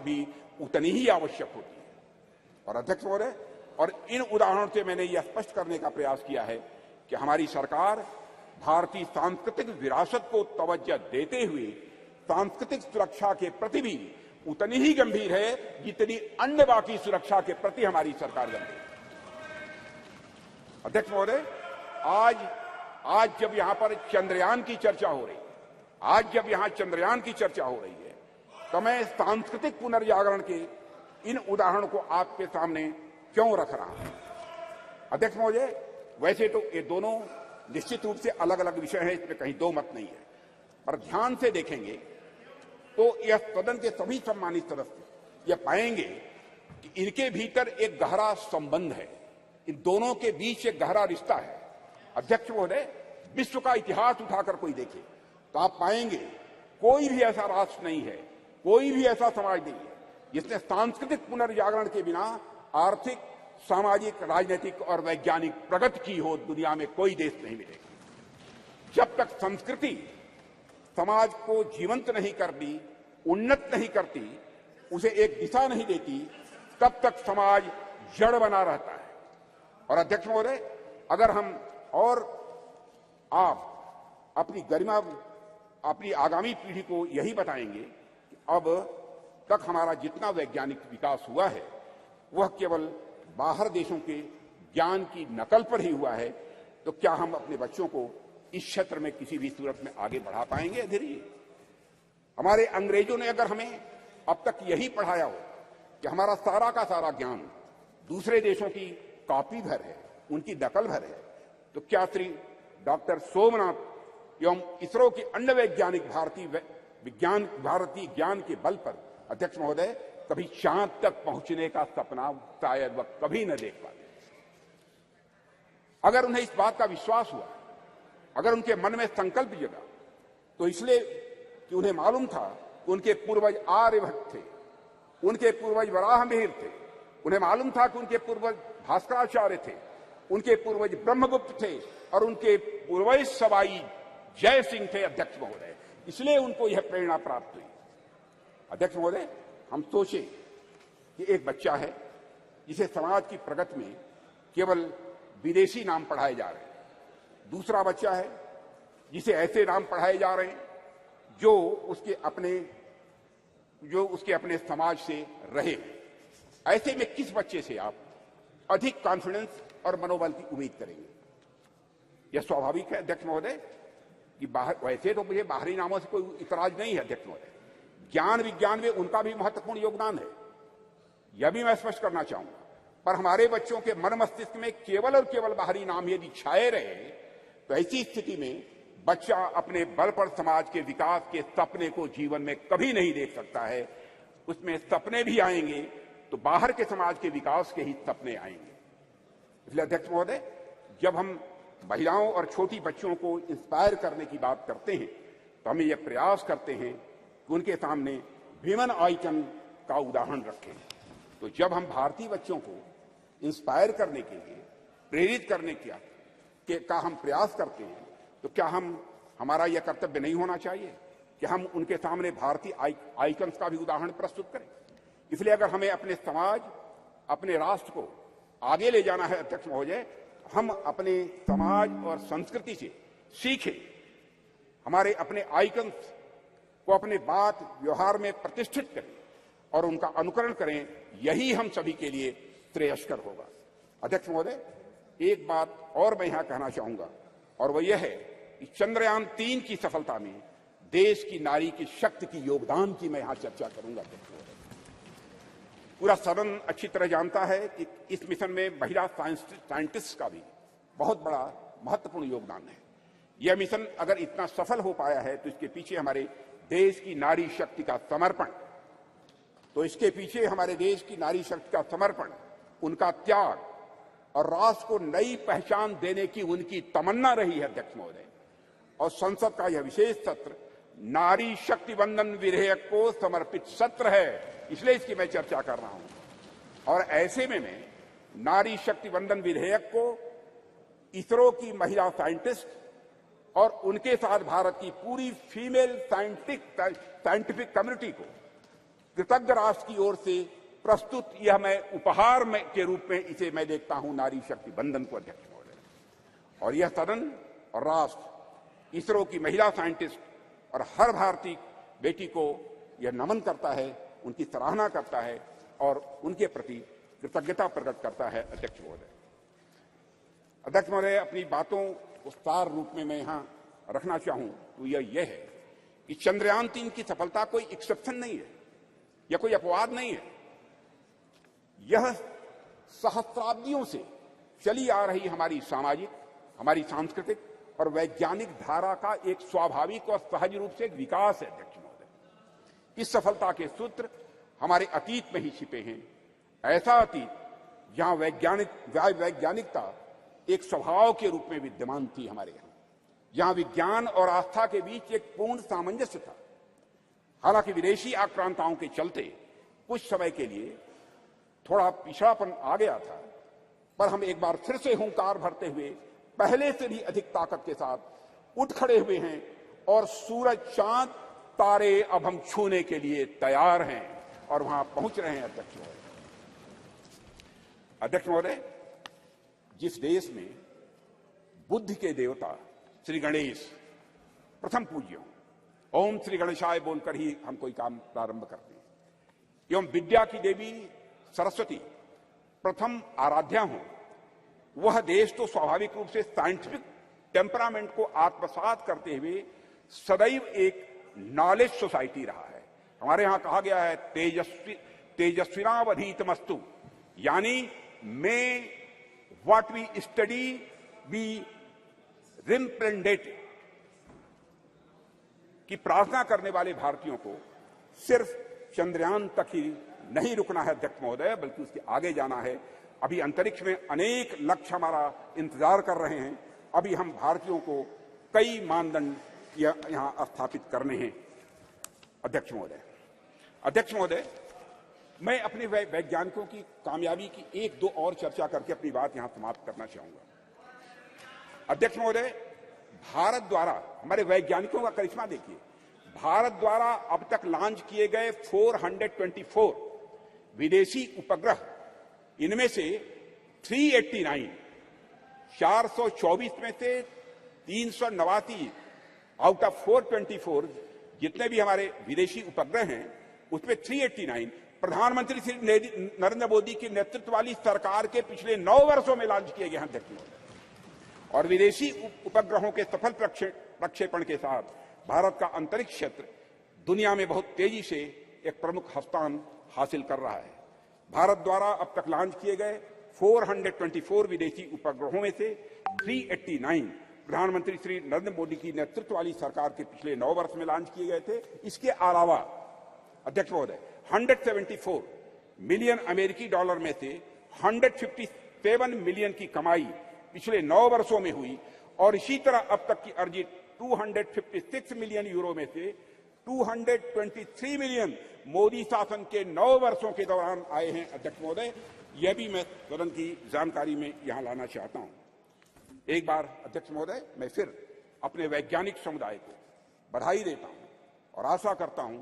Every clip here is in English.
भी उतनी ही आवश्यक होती है। और अध्यक्ष महोदय, और इन उदाहरणों से मैंने यह स्पष्ट करने का प्रयास किया है कि हमारी सरकार भारतीय सांस्कृतिक विरासत को तवज्जो देते हुए सांस्कृतिक सुरक्षा के प्रति भी उतनी ही गंभीर है जितनी अन्य बाकी सुरक्षा के प्रति हमारी सरकार गंभीर है। अध्यक्ष महोदय, आज जब यहां पर चंद्रयान की चर्चा हो रही है, तो मैं सांस्कृतिक पुनर्जागरण के इन उदाहरणों को आपके सामने क्यों रख रहा हूं। अध्यक्ष महोदय, वैसे तो ये दोनों निश्चित रूप से अलग अलग विषय हैं, इसमें कहीं दो मत नहीं है, पर ध्यान से देखेंगे तो यह सदन के सभी सम्मानित सदस्य यह पाएंगे कि इनके भीतर एक गहरा संबंध है, इन दोनों के बीच एक गहरा रिश्ता है। अध्यक्ष महोदय, विश्व का इतिहास उठाकर कोई देखे तो आप पाएंगे कोई भी ऐसा राष्ट्र नहीं है, कोई भी ऐसा समाज नहीं है जिसने सांस्कृतिक पुनर्जागरण के बिना आर्थिक, सामाजिक, राजनीतिक और वैज्ञानिक प्रगति की हो। दुनिया में कोई देश नहीं मिलेगा। जब तक संस्कृति समाज को जीवंत नहीं करती, उन्नत नहीं करती, उसे एक दिशा नहीं देती, तब तक समाज जड़ बना रहता है। और अध्यक्ष महोदय, अगर हम और आप अपनी गरिमा, अपनी आगामी पीढ़ी को यही बताएंगे कि अब तक हमारा जितना वैज्ञानिक विकास हुआ है वह केवल बाहर देशों के ज्ञान की नकल पर ही हुआ है, तो क्या हम अपने बच्चों को इस क्षेत्र में किसी भी सूरत में आगे बढ़ा पाएंगे? धीरे हमारे अंग्रेजों ने अगर हमें अब तक यही पढ़ाया हो कि हमारा सारा का सारा ज्ञान दूसरे देशों की कॉपी भर है, उनकी नकल भर है, तो क्या श्री डॉक्टर सोमनाथ एवं इसरो के अन्य वैज्ञानिक भारतीय ज्ञान के बल पर अध्यक्ष महोदय कभी चांद तक पहुंचने का सपना शायद वह कभी न देख पाते। अगर उन्हें इस बात का विश्वास हुआ, अगर उनके मन में संकल्प जगा, तो इसलिए कि उन्हें मालूम था कि उनके पूर्वज आर्यभट्ट थे, उनके पूर्वज वराहमिहिर थे, उन्हें मालूम था कि उनके पूर्वज भास्कराचार्य थे, उनके पूर्वज ब्रह्मगुप्त थे और उनके पूर्वज सवाई जय सिंह थे। अध्यक्ष महोदय, इसलिए उनको यह प्रेरणा प्राप्त हुई। अध्यक्ष महोदय, हम सोचे कि एक बच्चा है जिसे समाज की प्रगति में केवल विदेशी नाम पढ़ाए जा रहे हैं, दूसरा बच्चा है जिसे ऐसे नाम पढ़ाए जा रहे हैं जो उसके अपने समाज से रहे। ऐसे में किस बच्चे से आप अधिक कॉन्फिडेंस और मनोबल की उम्मीद करेंगे? यह स्वाभाविक है अध्यक्ष महोदय कि वैसे तो मुझे बाहरी नामों से कोई इतराज नहीं है अध्यक्ष महोदय, ज्ञान विज्ञान में उनका भी महत्वपूर्ण योगदान है, यह भी मैं स्पष्ट करना चाहूंगा, पर हमारे बच्चों के मन मस्तिष्क में केवल और केवल बाहरी नाम यदि छाए रहे तो ऐसी स्थिति में बच्चा अपने बल पर समाज के विकास के सपने को जीवन में कभी नहीं देख सकता है। उसमें सपने भी आएंगे तो बाहर के समाज के विकास के ही सपने आएंगे। इसलिए अध्यक्ष महोदय, जब हम महिलाओं और छोटी बच्चों को इंस्पायर करने की बात करते हैं तो हमें यह प्रयास करते हैं कि उनके सामने विमेन आइकन का उदाहरण रखें। तो जब हम भारतीय बच्चों को इंस्पायर करने के लिए, प्रेरित करने का हम प्रयास करते हैं, तो क्या हमारा यह कर्तव्य नहीं होना चाहिए कि हम उनके सामने भारतीय आइकन्स का भी उदाहरण प्रस्तुत करें? इसलिए अगर हमें अपने समाज, अपने राष्ट्र को आगे ले जाना है अध्यक्ष महोदय, हम अपने समाज और संस्कृति से सीखें, हमारे अपने आइकन्स को अपने बात व्यवहार में प्रतिष्ठित करें और उनका अनुकरण करें। यही हम सभी के लिए श्रेयस्कर होगा। अध्यक्ष महोदय, एक बात और मैं यहां कहना चाहूंगा और वह यह है कि चंद्रयान 3 की सफलता में देश की नारी की शक्ति की योगदान की मैं यहां चर्चा करूंगा। पूरा सदन अच्छी तरह जानता है कि इस मिशन में महिला साइंटिस्ट का भी बहुत बड़ा महत्वपूर्ण योगदान है। यह मिशन अगर इतना सफल हो पाया है तो इसके पीछे हमारे देश की नारी शक्ति का समर्पण, उनका त्याग और राष्ट्र को नई पहचान देने की उनकी तमन्ना रही है अध्यक्ष महोदय। और संसद का यह विशेष सत्र नारी शक्ति वंदन विधेयक को समर्पित सत्र है, इसलिए इसकी मैं चर्चा कर रहा हूं। और ऐसे में मैं नारी शक्ति वंदन विधेयक को इसरो की महिला साइंटिस्ट और उनके साथ भारत की पूरी फीमेल साइंटिफिक कम्युनिटी को कृतज्ञ राष्ट्र की ओर से प्रस्तुत यह मैं उपहार के रूप में इसे मैं देखता हूं नारी शक्ति बंधन को, अध्यक्ष महोदय। और यह सदन और राष्ट्र इसरो की महिला साइंटिस्ट और हर भारतीय बेटी को यह नमन करता है, उनकी सराहना करता है और उनके प्रति कृतज्ञता प्रकट करता है, अध्यक्ष महोदय। अध्यक्ष महोदय, अपनी बातों को सार रूप में मैं यहां रखना चाहूं तो यह है कि चंद्रयान 3 की सफलता कोई एक्सेप्शन नहीं है या कोई अपवाद नहीं है। यह सहस्राब्दियों से चली आ रही हमारी सामाजिक, हमारी सांस्कृतिक और वैज्ञानिक धारा का एक स्वाभाविक और सहज रूप से एक विकास है, अध्यक्ष महोदय। इस सफलता के सूत्र हमारे अतीत में ही छिपे हैं। ऐसा अतीत जहां वैज्ञानिकता एक स्वभाव के रूप में विद्यमान थी हमारे यहां, जहां विज्ञान और आस्था के बीच एक पूर्ण सामंजस्य था। हालांकि विदेशी आक्रांताओं के चलते कुछ समय के लिए थोड़ा पिछड़ापन आ गया था, पर हम एक बार फिर से हुंकार भरते हुए पहले से भी अधिक ताकत के साथ उठ खड़े हुए हैं और सूरज, चांद, तारे अब हम छूने के लिए तैयार हैं और वहां पहुंच रहे हैं, अध्यक्ष महोदय। अध्यक्ष महोदय, जिस देश में बुद्धि के देवता श्री गणेश प्रथम पूज्य हों, ओम श्री गणेशाय बोलकर ही हम कोई काम प्रारंभ करते हैं, एवं विद्या की देवी सरस्वती प्रथम आराध्या हों, वह देश तो स्वाभाविक रूप से साइंटिफिक टेम्परामेंट को आत्मसात करते हुए सदैव एक नॉलेज सोसाइटी रहा है। हमारे यहां कहा गया है तेजस्विनावधीतमस्तु, यानी may what we study be represented, की प्रार्थना करने वाले भारतीयों को सिर्फ चंद्रयान तक ही नहीं रुकना है, अध्यक्ष महोदय, बल्कि उसके आगे जाना है। अभी अंतरिक्ष में अनेक लक्ष्य हमारा इंतजार कर रहे हैं। अभी हम भारतीयों को कई मानदंड यहां स्थापित करने हैं, अध्यक्ष महोदय। अध्यक्ष महोदय, मैं अपने वैज्ञानिकों की कामयाबी की एक दो और चर्चा करके अपनी बात यहां समाप्त करना चाहूंगा। अध्यक्ष महोदय, भारत द्वारा हमारे वैज्ञानिकों का करिश्मा देखिए। भारत द्वारा अब तक लॉन्च किए गए 424 विदेशी उपग्रह, इनमें से 389 424 में से 389 आउट ऑफ 424 जितने भी हमारे विदेशी उपग्रह हैं, उसमें 389 प्रधानमंत्री श्री नरेंद्र मोदी के नेतृत्व वाली सरकार के पिछले 9 वर्षों में लॉन्च किए गए हैं, अध्यक्ष महोदय। और विदेशी उपग्रहों के सफल प्रक्षेपण के साथ भारत का अंतरिक्ष क्षेत्र दुनिया में बहुत तेजी से एक प्रमुख स्थान हासिल कर रहा है। भारत द्वारा अब तक लॉन्च किए गए 424 विदेशी उपग्रहों में से 389 प्रधानमंत्री श्री नरेंद्र मोदी की नेतृत्व वाली सरकार के पिछले 9 वर्ष में लॉन्च किए गए थे। इसके अलावा अध्यक्ष महोदय 174 मिलियन अमेरिकी डॉलर में से 157 मिलियन की कमाई पिछले 9 वर्षों में हुई और इसी तरह अब तक की अर्जित 256 मिलियन यूरो में से 223 मिलियन मोदी शासन के 9 वर्षों के दौरान आए हैं, अध्यक्ष महोदय। यह भी मैं सदन की जानकारी में यहां लाना चाहता हूं। एक बार अध्यक्ष महोदय, मैं फिर अपने वैज्ञानिक समुदाय को बधाई देता हूं और आशा करता हूं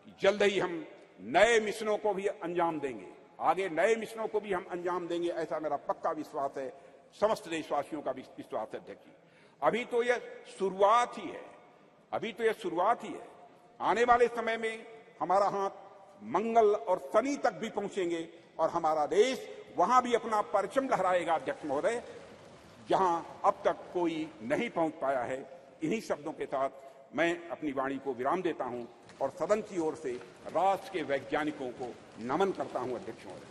कि जल्द ही हम नए मिशनों को भी अंजाम देंगे, आगे नए मिशनों को भी हम अंजाम देंगे, ऐसा मेरा पक्का विश्वास है, समस्त देशवासियों का विश्वास है, अध्यक्ष जी। अभी तो यह शुरुआत ही है, अभी तो यह शुरुआत ही है। आने वाले समय में हमारा हाथ मंगल और शनि तक भी पहुंचेंगे और हमारा देश वहां भी अपना परचम लहराएगा, अध्यक्ष महोदय, जहां अब तक कोई नहीं पहुंच पाया है। इन्हीं शब्दों के साथ मैं अपनी वाणी को विराम देता हूं और सदन की ओर से राष्ट्र के वैज्ञानिकों को नमन करता हूं, अध्यक्ष महोदय।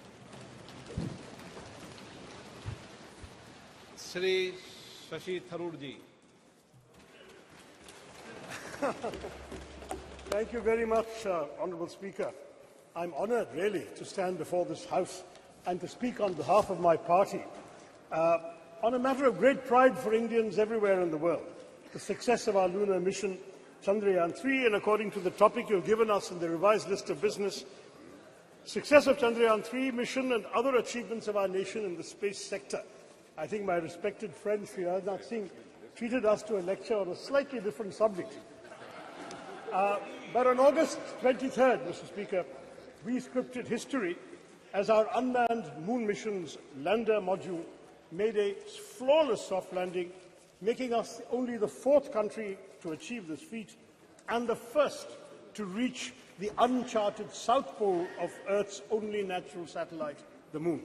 श्री शशि थरूर जी। Thank you very much, Honourable Speaker. I'm honoured, really, to stand before this House and to speak on behalf of my party on a matter of great pride for Indians everywhere in the world, the success of our lunar mission, Chandrayaan-3, and according to the topic you've given us in the revised list of business, success of Chandrayaan-3 mission and other achievements of our nation in the space sector. I think my respected friend, Sri Rajnath Singh, treated us to a lecture on a slightly different subject. But on August 23rd, Mr. Speaker, we scripted history as our unmanned moon mission's lander module made a flawless soft landing, making us only the 4th country to achieve this feat and the first to reach the uncharted south pole of Earth's only natural satellite, the Moon.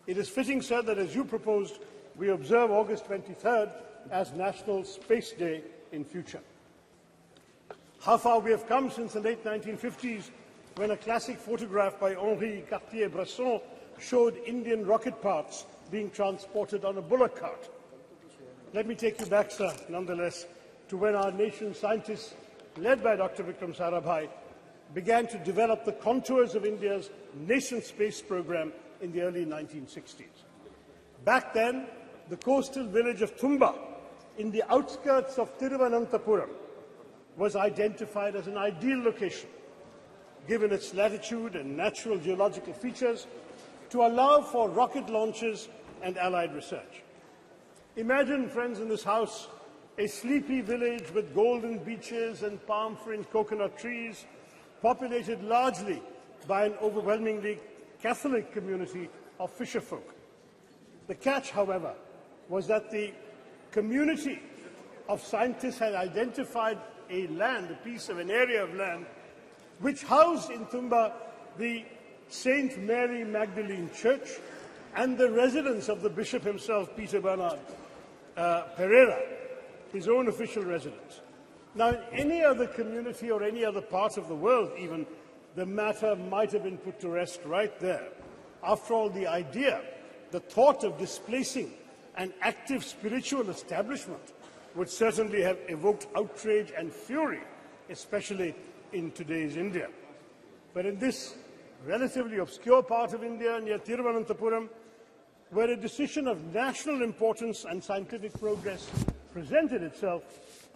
It is fitting, sir, that as you proposed, we observe August 23rd as National Space Day in future. How far we have come since the late 1950s, when a classic photograph by Henri Cartier-Bresson showed Indian rocket parts being transported on a bullock cart. Let me take you back, sir, nonetheless, to when our nation's scientists, led by Dr. Vikram Sarabhai, began to develop the contours of India's nascent space program in the early 1960s. Back then, the coastal village of Thumba, in the outskirts of Thiruvananthapuram, was identified as an ideal location, given its latitude and natural geological features, to allow for rocket launches and allied research. Imagine, friends in this House, a sleepy village with golden beaches and palm-fringed coconut trees, populated largely by an overwhelmingly Catholic community of fisherfolk. The catch, however, was that the community of scientists had identified a piece of an area of land, which housed in Thumba the St. Mary Magdalene Church and the residence of the bishop himself, Peter Bernard Pereira, his own official residence. Now, in any other community or any other part of the world, even, the matter might have been put to rest right there. After all, the idea, the thought of displacing an active spiritual establishment would certainly have evoked outrage and fury, especially in today's India. But in this relatively obscure part of India, near Thiruvananthapuram, where a decision of national importance and scientific progress presented itself,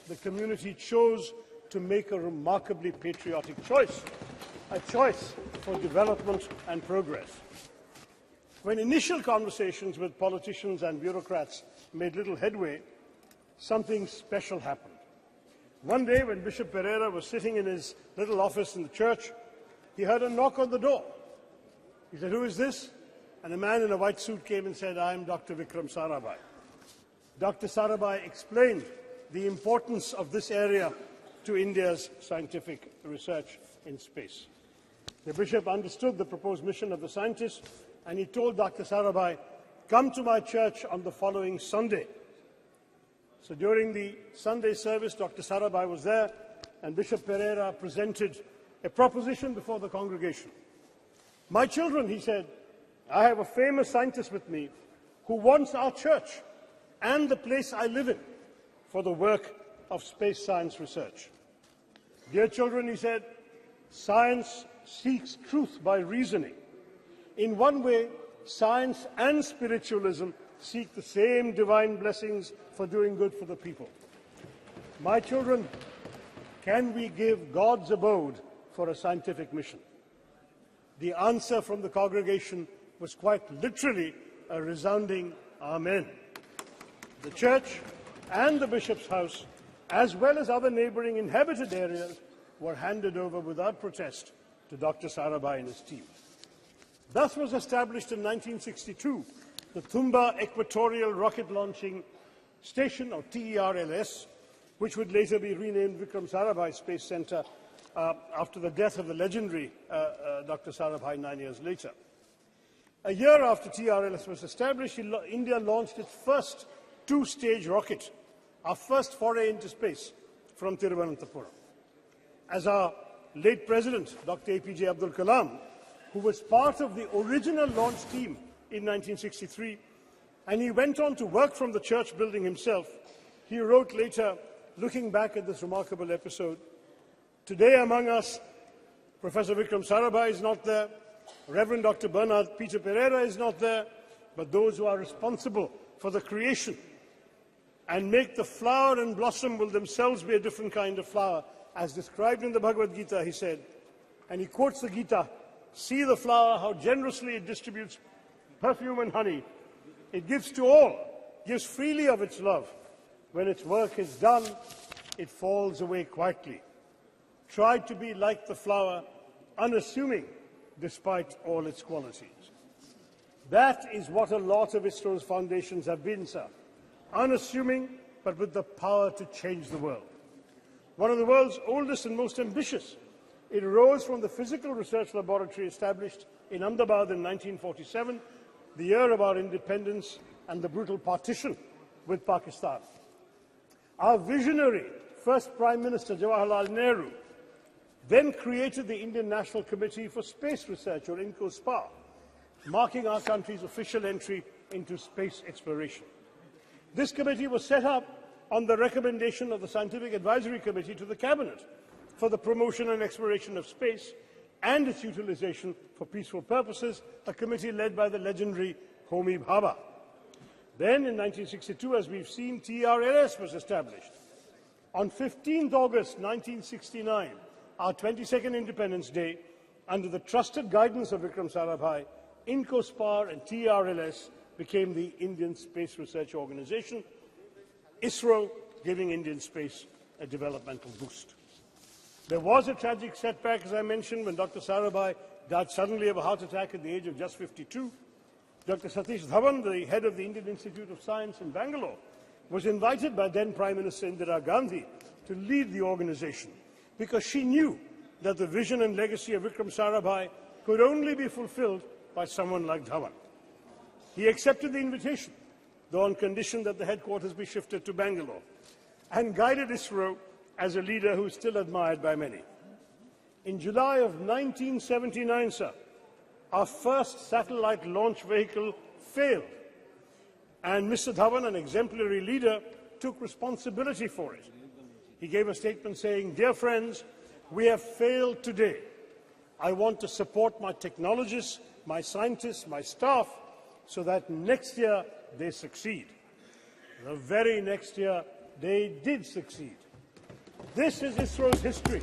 the community chose to make a remarkably patriotic choice, a choice for development and progress. When initial conversations with politicians and bureaucrats made little headway, something special happened. One day, when Bishop Pereira was sitting in his little office in the church, he heard a knock on the door. He said, "Who is this?" And a man in a white suit came and said, "I am Dr. Vikram Sarabhai." Dr. Sarabhai explained the importance of this area to India's scientific research in space. The bishop understood the proposed mission of the scientists, and he told Dr. Sarabhai, "Come to my church on the following Sunday." So during the Sunday service, Dr. Sarabhai was there, and Bishop Pereira presented a proposition before the congregation. "My children," he said, "I have a famous scientist with me who wants our church and the place I live in for the work of space science research. Dear children," he said, "science seeks truth by reasoning. In one way, science and spiritualism seek the same divine blessings for doing good for the people. My children, can we give God's abode for a scientific mission?" The answer from the congregation was quite literally a resounding Amen. The church and the bishop's house, as well as other neighbouring inhabited areas, were handed over without protest to Dr. Sarabhai and his team. Thus was established in 1962 the Thumba Equatorial Rocket Launching Station, or TERLS, which would later be renamed Vikram Sarabhai Space Centre after the death of the legendary Dr. Sarabhai 9 years later. A year after TRLS was established, India launched its first two-stage rocket, our first foray into space, from Thiruvananthapuram. As our late President, Dr. APJ Abdul Kalam, who was part of the original launch team in 1963, and he went on to work from the church building himself, he wrote later, looking back at this remarkable episode, "Today among us, Professor Vikram Sarabhai is not there, Reverend Dr. Bernard Peter Pereira is not there, but those who are responsible for the creation and make the flower and blossom will themselves be a different kind of flower, as described in the Bhagavad Gita," he said. And he quotes the Gita, "See the flower, how generously it distributes perfume and honey. It gives to all, gives freely of its love. When its work is done, it falls away quietly. Try to be like the flower, unassuming, despite all its qualities. That is what a lot of ISRO's foundations have been, sir. Unassuming, but with the power to change the world. One of the world's oldest and most ambitious, it arose from the physical research laboratory established in Ahmedabad in 1947, the year of our independence and the brutal partition with Pakistan. Our visionary first Prime Minister, Jawaharlal Nehru, then created the Indian National Committee for Space Research, or incurred, marking our country's official entry into space exploration. This committee was set up on the recommendation of the Scientific Advisory Committee to the Cabinet for the promotion and exploration of space and its utilization for peaceful purposes, a committee led by the legendary Homi Bhabha. Then, in 1962, as we've seen, TRLS was established. On 15th August 1969, our 22nd Independence Day, under the trusted guidance of Vikram Sarabhai, incurred and TRLS became the Indian Space Research Organization, ISRO giving Indian space a developmental boost. There was a tragic setback, as I mentioned, when Dr. Sarabhai died suddenly of a heart attack at the age of just 52. Dr. Satish Dhawan, the head of the Indian Institute of Science in Bangalore, was invited by then Prime Minister Indira Gandhi to lead the organization because she knew that the vision and legacy of Vikram Sarabhai could only be fulfilled by someone like Dhawan. He accepted the invitation, though on condition that the headquarters be shifted to Bangalore, and guided ISRO as a leader who is still admired by many. In July of 1979, sir, our first satellite launch vehicle failed, and Mr. Dhawan, an exemplary leader, took responsibility for it. He gave a statement saying, "Dear friends, we have failed today. I want to support my technologists, my scientists, my staff, so that next year they succeed." The very next year, they did succeed. This is ISRO's history.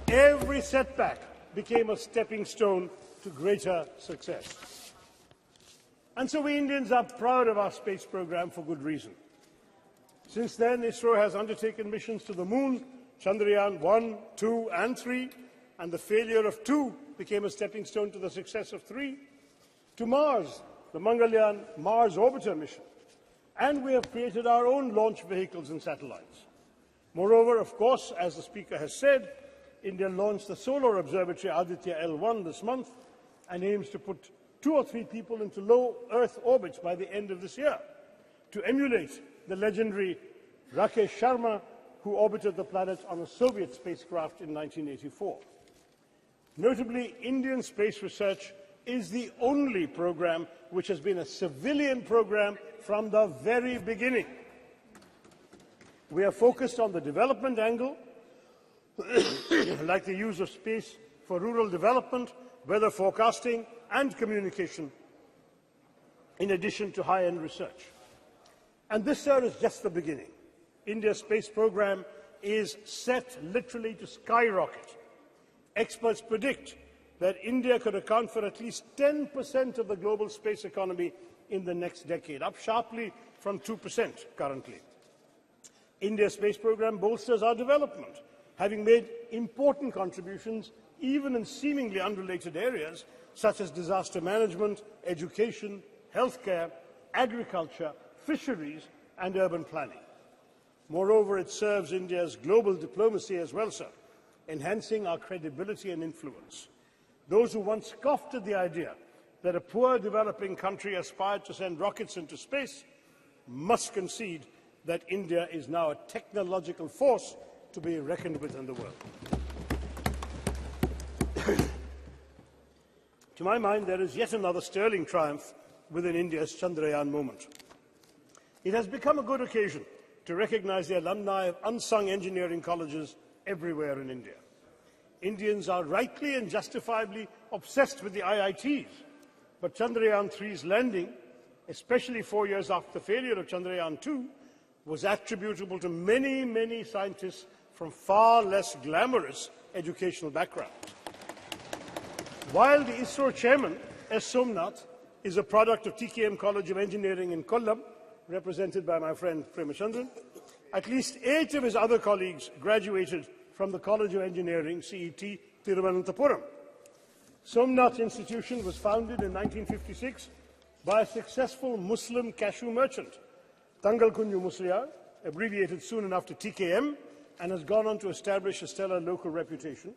Every setback became a stepping stone to greater success. And so we Indians are proud of our space program for good reason. Since then, ISRO has undertaken missions to the Moon, Chandrayaan 1, 2 and 3, and the failure of 2 became a stepping stone to the success of 3, to Mars, the Mangalyaan Mars Orbiter mission, and we have created our own launch vehicles and satellites. Moreover, of course, as the Speaker has said, India launched the Solar Observatory Aditya L1 this month and aims to put 2 or 3 people into low Earth orbits by the end of this year, to emulate the legendary Rakesh Sharma, who orbited the planet on a Soviet spacecraft in 1984. Notably, Indian space research is the only program which has been a civilian program from the very beginning. We are focused on the development angle, like the use of space for rural development, weather forecasting and communication, in addition to high-end research. And this, sir, is just the beginning. India's space program is set literally to skyrocket. Experts predict that India could account for at least 10% of the global space economy in the next decade, up sharply from 2% currently. India's space program bolsters our development, having made important contributions even in seemingly unrelated areas such as disaster management, education, healthcare, agriculture, fisheries and urban planning. Moreover, it serves India's global diplomacy as well, sir, enhancing our credibility and influence. Those who once scoffed at the idea that a poor developing country aspired to send rockets into space must concede that India is now a technological force to be reckoned with in the world. To my mind, there is yet another sterling triumph within India's Chandrayaan moment. It has become a good occasion to recognize the alumni of unsung engineering colleges everywhere in India. Indians are rightly and justifiably obsessed with the IITs, but Chandrayaan 3's landing, especially 4 years after the failure of Chandrayaan 2, was attributable to many, many scientists from far less glamorous educational backgrounds. While the ISRO chairman, S. Somnath, is a product of TKM College of Engineering in Kollam, represented by my friend Premachandran, at least 8 of his other colleagues graduated from the College of Engineering, CET, Thiruvananthapuram. Somnath Institution was founded in 1956 by a successful Muslim cashew merchant, Tangal Kunju Musliar, abbreviated soon enough to TKM, and has gone on to establish a stellar local reputation,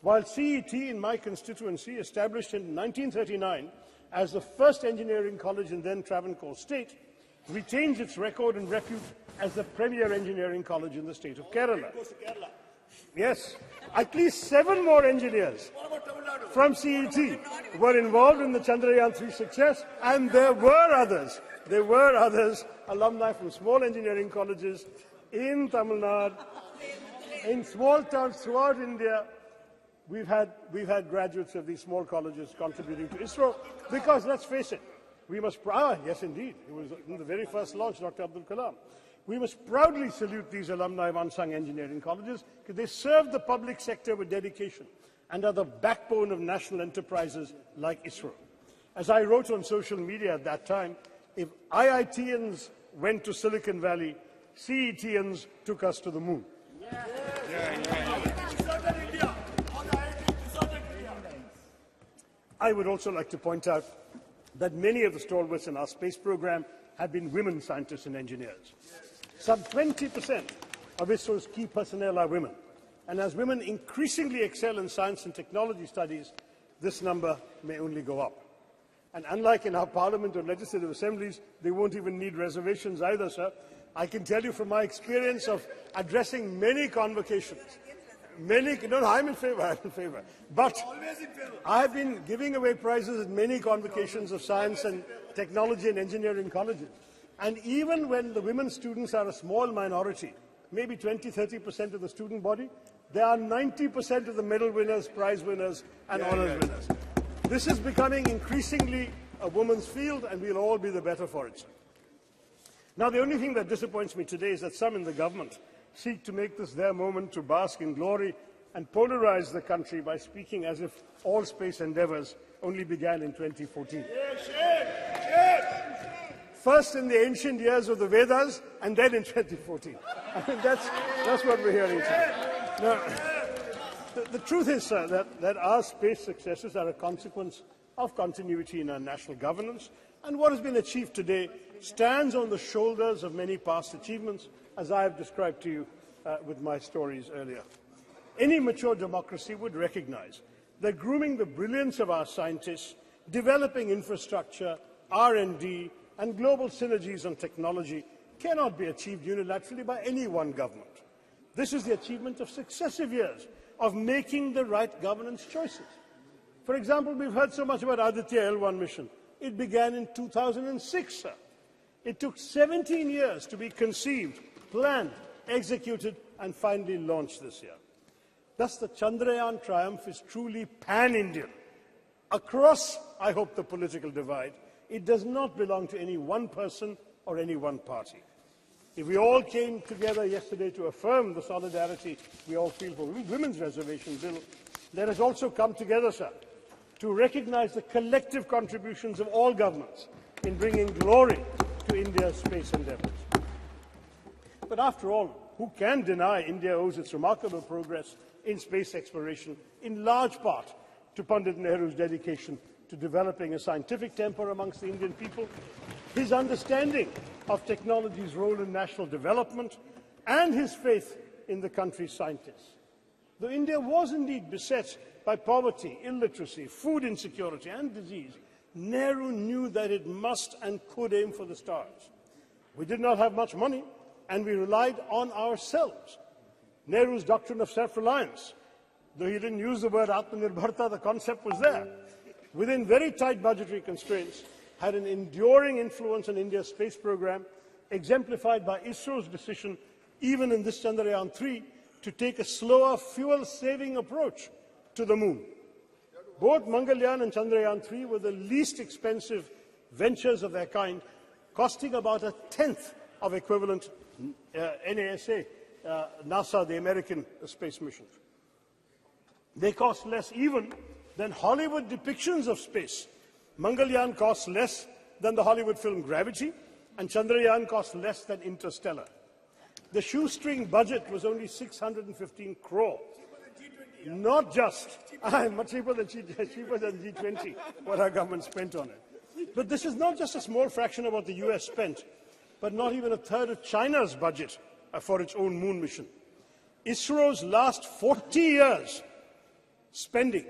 while CET in my constituency, established in 1939 as the first engineering college in then Travancore state, retains its record and repute as the premier engineering college in the state of Kerala. Yes, at least 7 more engineers from CET were involved in the Chandrayaan-3 success, and there were others, alumni from small engineering colleges in Tamil Nadu, in small towns throughout India. We've had graduates of these small colleges contributing to ISRO because, let's face it, we must yes, indeed, it was in the very first launch, Dr. Abdul Kalam. We must proudly salute these alumni of unsung engineering colleges because they serve the public sector with dedication and are the backbone of national enterprises like ISRO. As I wrote on social media at that time, if IITians went to Silicon Valley, CETians took us to the moon. I would also like to point out that many of the stalwarts in our space program have been women scientists and engineers. Some 20% of ISRO's key personnel are women. And as women increasingly excel in science and technology studies, this number may only go up. And unlike in our parliament or legislative assemblies, they won't even need reservations either, sir. I can tell you from my experience of addressing many convocations, I'm in favor. But I've been giving away prizes at many convocations of science and technology and engineering colleges. And even when the women students are a small minority, maybe 20–30% of the student body, they are 90% of the medal winners, prize winners, and honours winners. This is becoming increasingly a woman's field, and we'll all be the better for it, sir. Now, the only thing that disappoints me today is that some in the government seek to make this their moment to bask in glory and polarize the country by speaking as if all space endeavours only began in 2014. First in the ancient years of the Vedas, and then in 2014. I mean, that's what we're hearing. Now, the truth is, sir, that our space successes are a consequence of continuity in our national governance, and what has been achieved today stands on the shoulders of many past achievements, as I have described to you with my stories earlier. Any mature democracy would recognize that grooming the brilliance of our scientists, developing infrastructure, R&D, and global synergies on technology cannot be achieved unilaterally by any one government. This is the achievement of successive years of making the right governance choices. For example, we've heard so much about Aditya L1 mission. It began in 2006, sir. It took 17 years to be conceived, planned, executed, and finally launched this year. Thus, the Chandrayaan triumph is truly pan-Indian. Across, I hope, the political divide, it does not belong to any one person or any one party. If we all came together yesterday to affirm the solidarity we all feel for women's reservation bill, let us also come together, sir, to recognize the collective contributions of all governments in bringing glory to India's space endeavours. But after all, who can deny India owes its remarkable progress in space exploration in large part to Pandit Nehru's dedication to developing a scientific temper amongst the Indian people, his understanding of technology's role in national development, and his faith in the country's scientists. Though India was indeed beset by poverty, illiteracy, food insecurity, and disease, Nehru knew that it must and could aim for the stars. We did not have much money, and we relied on ourselves. Nehru's doctrine of self-reliance, though he didn't use the word Atmanirbharta, the concept was there, within very tight budgetary constraints, had an enduring influence on India's space program, exemplified by ISRO's decision, even in this Chandrayaan-3, to take a slower, fuel-saving approach to the moon. Both Mangalyaan and Chandrayaan-3 were the least expensive ventures of their kind, costing about a tenth of equivalent NASA, the American space missions. They cost less even than Hollywood depictions of space. Mangalyaan costs less than the Hollywood film Gravity, and Chandrayaan costs less than Interstellar. The shoestring budget was only 615 crore. not just much cheaper than G20, what our government spent on it. But this is not just a small fraction of what the US spent, but not even a third of China's budget for its own moon mission. ISRO's last 40 years spending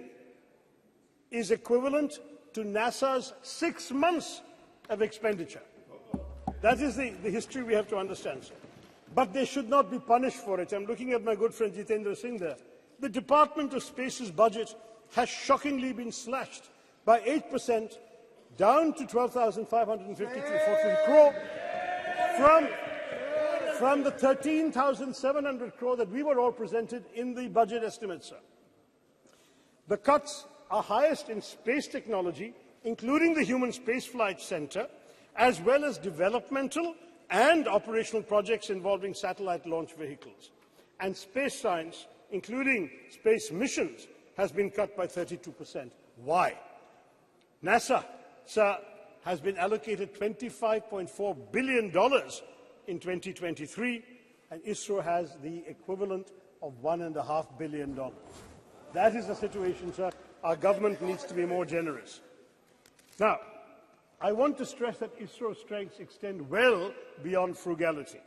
is equivalent to NASA's 6 months of expenditure. That is the history we have to understand, sir. But they should not be punished for it. I'm looking at my good friend Jitendra Singh there. The Department of Space's budget has shockingly been slashed by 8%, down to 12,553 crore from the 13,700 crore that we were all presented in the budget estimates, sir. The cuts are highest in space technology, including the Human Spaceflight Center, as well as developmental and operational projects involving satellite launch vehicles. And space science, including space missions, has been cut by 32%. Why? NASA, sir, has been allocated $25.4 billion in 2023, and ISRO has the equivalent of $1.5 billion. That is the situation, sir. Our government needs to be more generous. Now, I want to stress that ISRO's strengths extend well beyond frugality.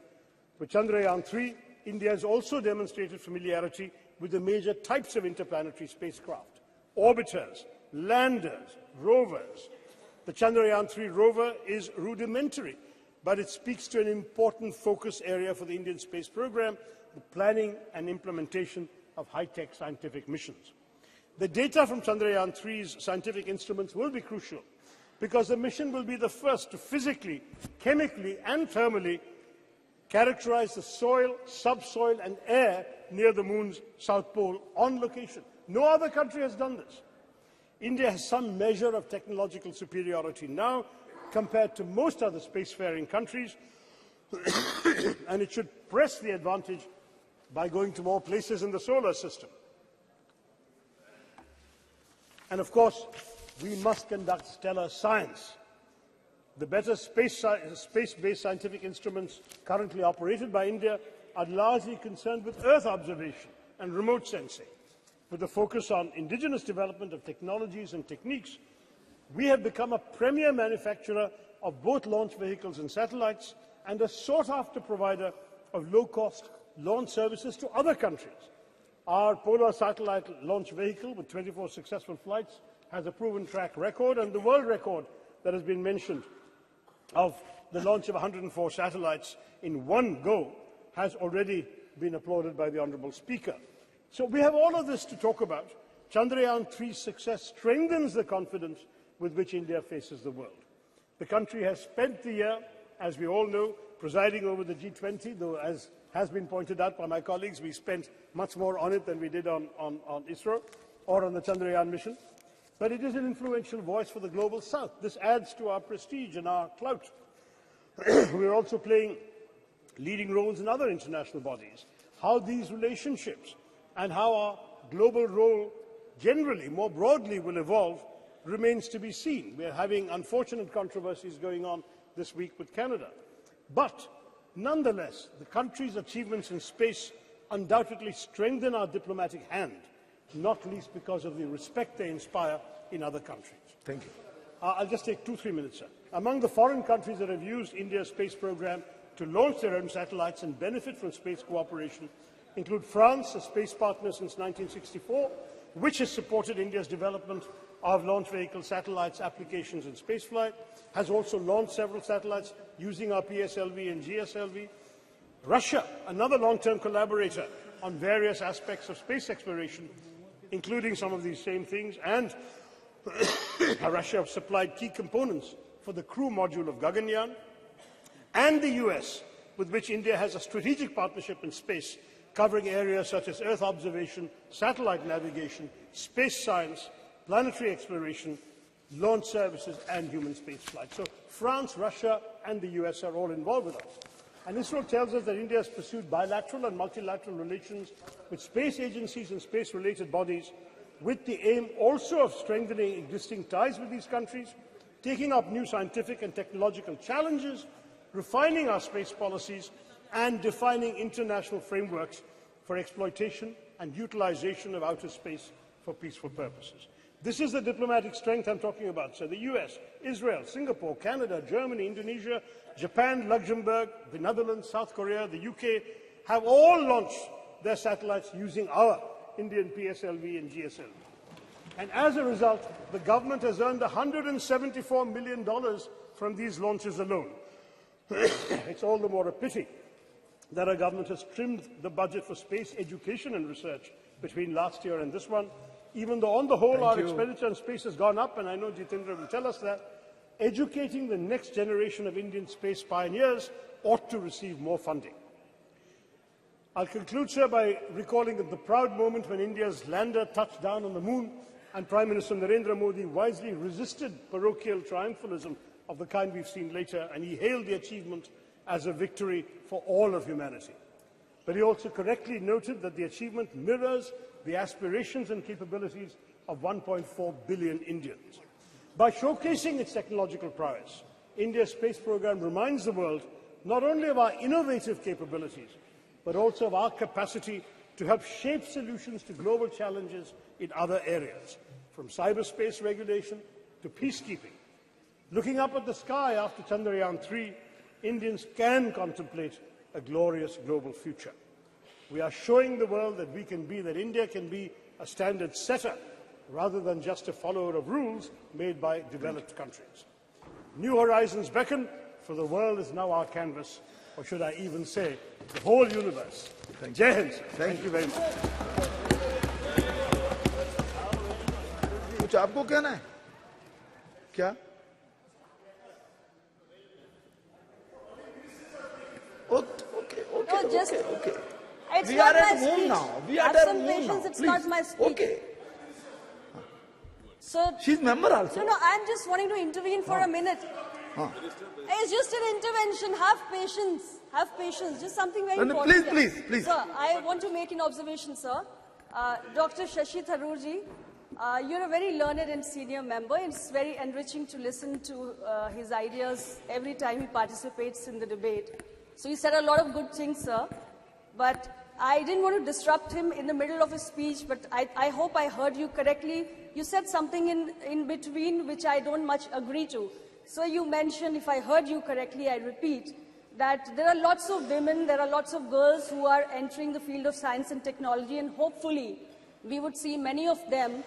For Chandrayaan-3, India has also demonstrated familiarity with the major types of interplanetary spacecraft: orbiters, landers, rovers. The Chandrayaan-3 rover is rudimentary, but it speaks to an important focus area for the Indian space program, the planning and implementation of high-tech scientific missions. The data from Chandrayaan-3's scientific instruments will be crucial, because the mission will be the first to physically, chemically and thermally characterize the soil, subsoil and air near the moon's south pole on location. No other country has done this. India has some measure of technological superiority now compared to most other spacefaring countries, and it should press the advantage by going to more places in the solar system. And of course, we must conduct stellar science. The better space-based scientific instruments currently operated by India are largely concerned with Earth observation and remote sensing. With a focus on indigenous development of technologies and techniques, we have become a premier manufacturer of both launch vehicles and satellites, and a sought-after provider of low-cost launch services to other countries. Our Polar satellite launch vehicle, with 24 successful flights, has a proven track record, and the world record that has been mentioned of the launch of 104 satellites in one go has already been applauded by the Honourable Speaker. So we have all of this to talk about. Chandrayaan-3's success strengthens the confidence with which India faces the world. The country has spent the year, as we all know, presiding over the G20, though, as has been pointed out by my colleagues, we spent much more on it than we did on ISRO or on the Chandrayaan mission. But it is an influential voice for the global south. This adds to our prestige and our clout. We are also playing leading roles in other international bodies. How these relationships and how our global role generally, more broadly, will evolve remains to be seen. We are having unfortunate controversies going on this week with Canada. But nonetheless, the country's achievements in space undoubtedly strengthen our diplomatic hand, not least because of the respect they inspire in other countries. Thank you. I'll just take 2-3 minutes, sir. Among the foreign countries that have used India's space program to launch their own satellites and benefit from space cooperation include France, a space partner since 1964, which has supported India's development of launch vehicle satellites, applications and spaceflight, has also launched several satellites using our PSLV and GSLV. Russia, another long-term collaborator on various aspects of space exploration, including some of these same things, and Russia supplied key components for the crew module of Gaganyaan, and the US, with which India has a strategic partnership in space, covering areas such as Earth observation, satellite navigation, space science, planetary exploration, launch services and human spaceflight. So France, Russia and the US are all involved with us. And ISRO tells us that India has pursued bilateral and multilateral relations with space agencies and space-related bodies, with the aim also of strengthening existing ties with these countries, taking up new scientific and technological challenges, refining our space policies and defining international frameworks for exploitation and utilization of outer space for peaceful purposes. This is the diplomatic strength I'm talking about, sir. The US, Israel, Singapore, Canada, Germany, Indonesia, Japan, Luxembourg, the Netherlands, South Korea, the UK have all launched their satellites using our Indian PSLV and GSLV. And as a result, the government has earned $174 million from these launches alone. It's all the more a pity that our government has trimmed the budget for space education and research between last year and this one, even though on the whole our expenditure on space has gone up, and I know Jitendra will tell us that. Educating the next generation of Indian space pioneers ought to receive more funding. I'll conclude, sir, by recalling the proud moment when India's lander touched down on the moon and Prime Minister Narendra Modi wisely resisted parochial triumphalism of the kind we've seen later, and he hailed the achievement as a victory for all of humanity. But he also correctly noted that the achievement mirrors the aspirations and capabilities of 1.4 billion Indians. By showcasing its technological prowess, India's space program reminds the world not only of our innovative capabilities, but also of our capacity to help shape solutions to global challenges in other areas, from cyberspace regulation to peacekeeping. Looking up at the sky after Chandrayaan-3, Indians can contemplate a glorious global future. We are showing the world that India can be a standard setter rather than just a follower of rules made by developed countries. New horizons beckon, for the world is now our canvas, or should I even say, the whole universe. Jai Hind, sir. Thank you very much. कुछ आपको कहना है क्या? Okay. It's We not are my at home speech. now. We are Have at some home patience. now. It's Please. not my speech. Okay. Sir, She's member also. no, I'm just wanting to intervene for a minute. It's just an intervention. Have patience. Have patience. Just something very important. Please. Sir, I want to make an observation, sir. Dr. Shashi Tharoor ji, you're a very learned and senior member. It's very enriching to listen to his ideas every time he participates in the debate. So he said a lot of good things, sir. But I didn't want to disrupt him in the middle of his speech, but I hope I heard you correctly. You said something in between which I don't much agree to. So you mentioned, if I heard you correctly, I repeat, that there are lots of women, there are lots of girls who are entering the field of science and technology, and hopefully we would see many of them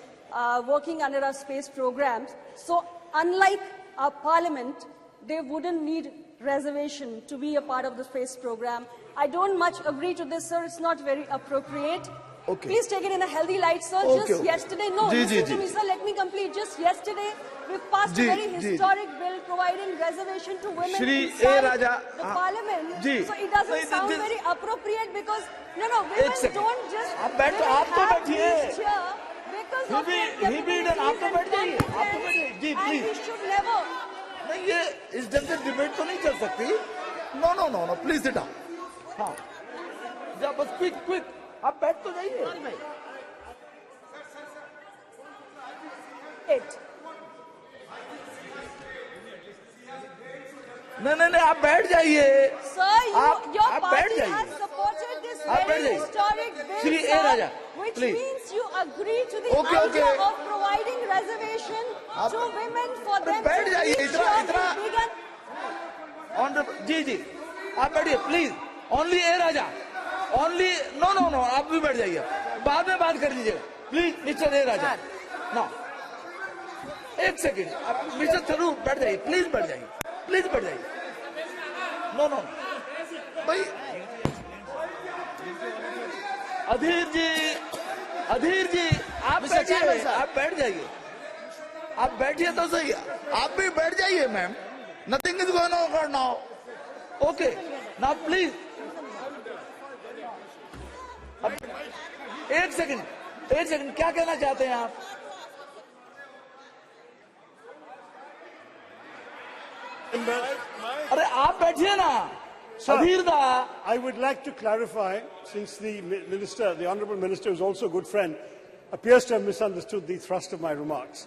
working under our space programs. So unlike our parliament, they wouldn't need reservation to be a part of the space program. I don't much agree to this, sir. It's not very appropriate. Okay. Please take it in a healthy light, sir. Yesterday, listen to me, sir. Let me complete. Just yesterday, we passed a very historic bill providing reservation to women inside the parliament. So it doesn't sound very appropriate because, women don't just have this chair because of their capabilities and we should never. नहीं ये इस ढंग से debate तो नहीं चल सकती. No. Please sit down. हाँ. जा बस quick. आप बैठ तो जाइए. नहीं आप बैठ जाइए. Sir, your party has supported this very historic bill, sir, which means you agree to the idea of providing reservation to women for them to reach जी आप बैठिए please. Only A Raja. Only no आप भी बैठ जाइए. बाद में बात कर लीजिएगा please. Mister A Raja. No एक सेकेंड. आप मिस्टर थरूर बैठ जाइए. प्लीज बैठ जाइए. नो भाई अधीर जी आप बैठिए. आप बैठ जाइए. आप बैठिए तो सही. आप भी बैठ जाइए ma'am. Nothing is going on now. Okay. Now please. एक सेकंड क्या कहना चाहते हैं आप? अरे आप बैठिए ना. I would like to clarify, since the Honourable Minister, who is also a good friend, appears to have misunderstood the thrust of my remarks.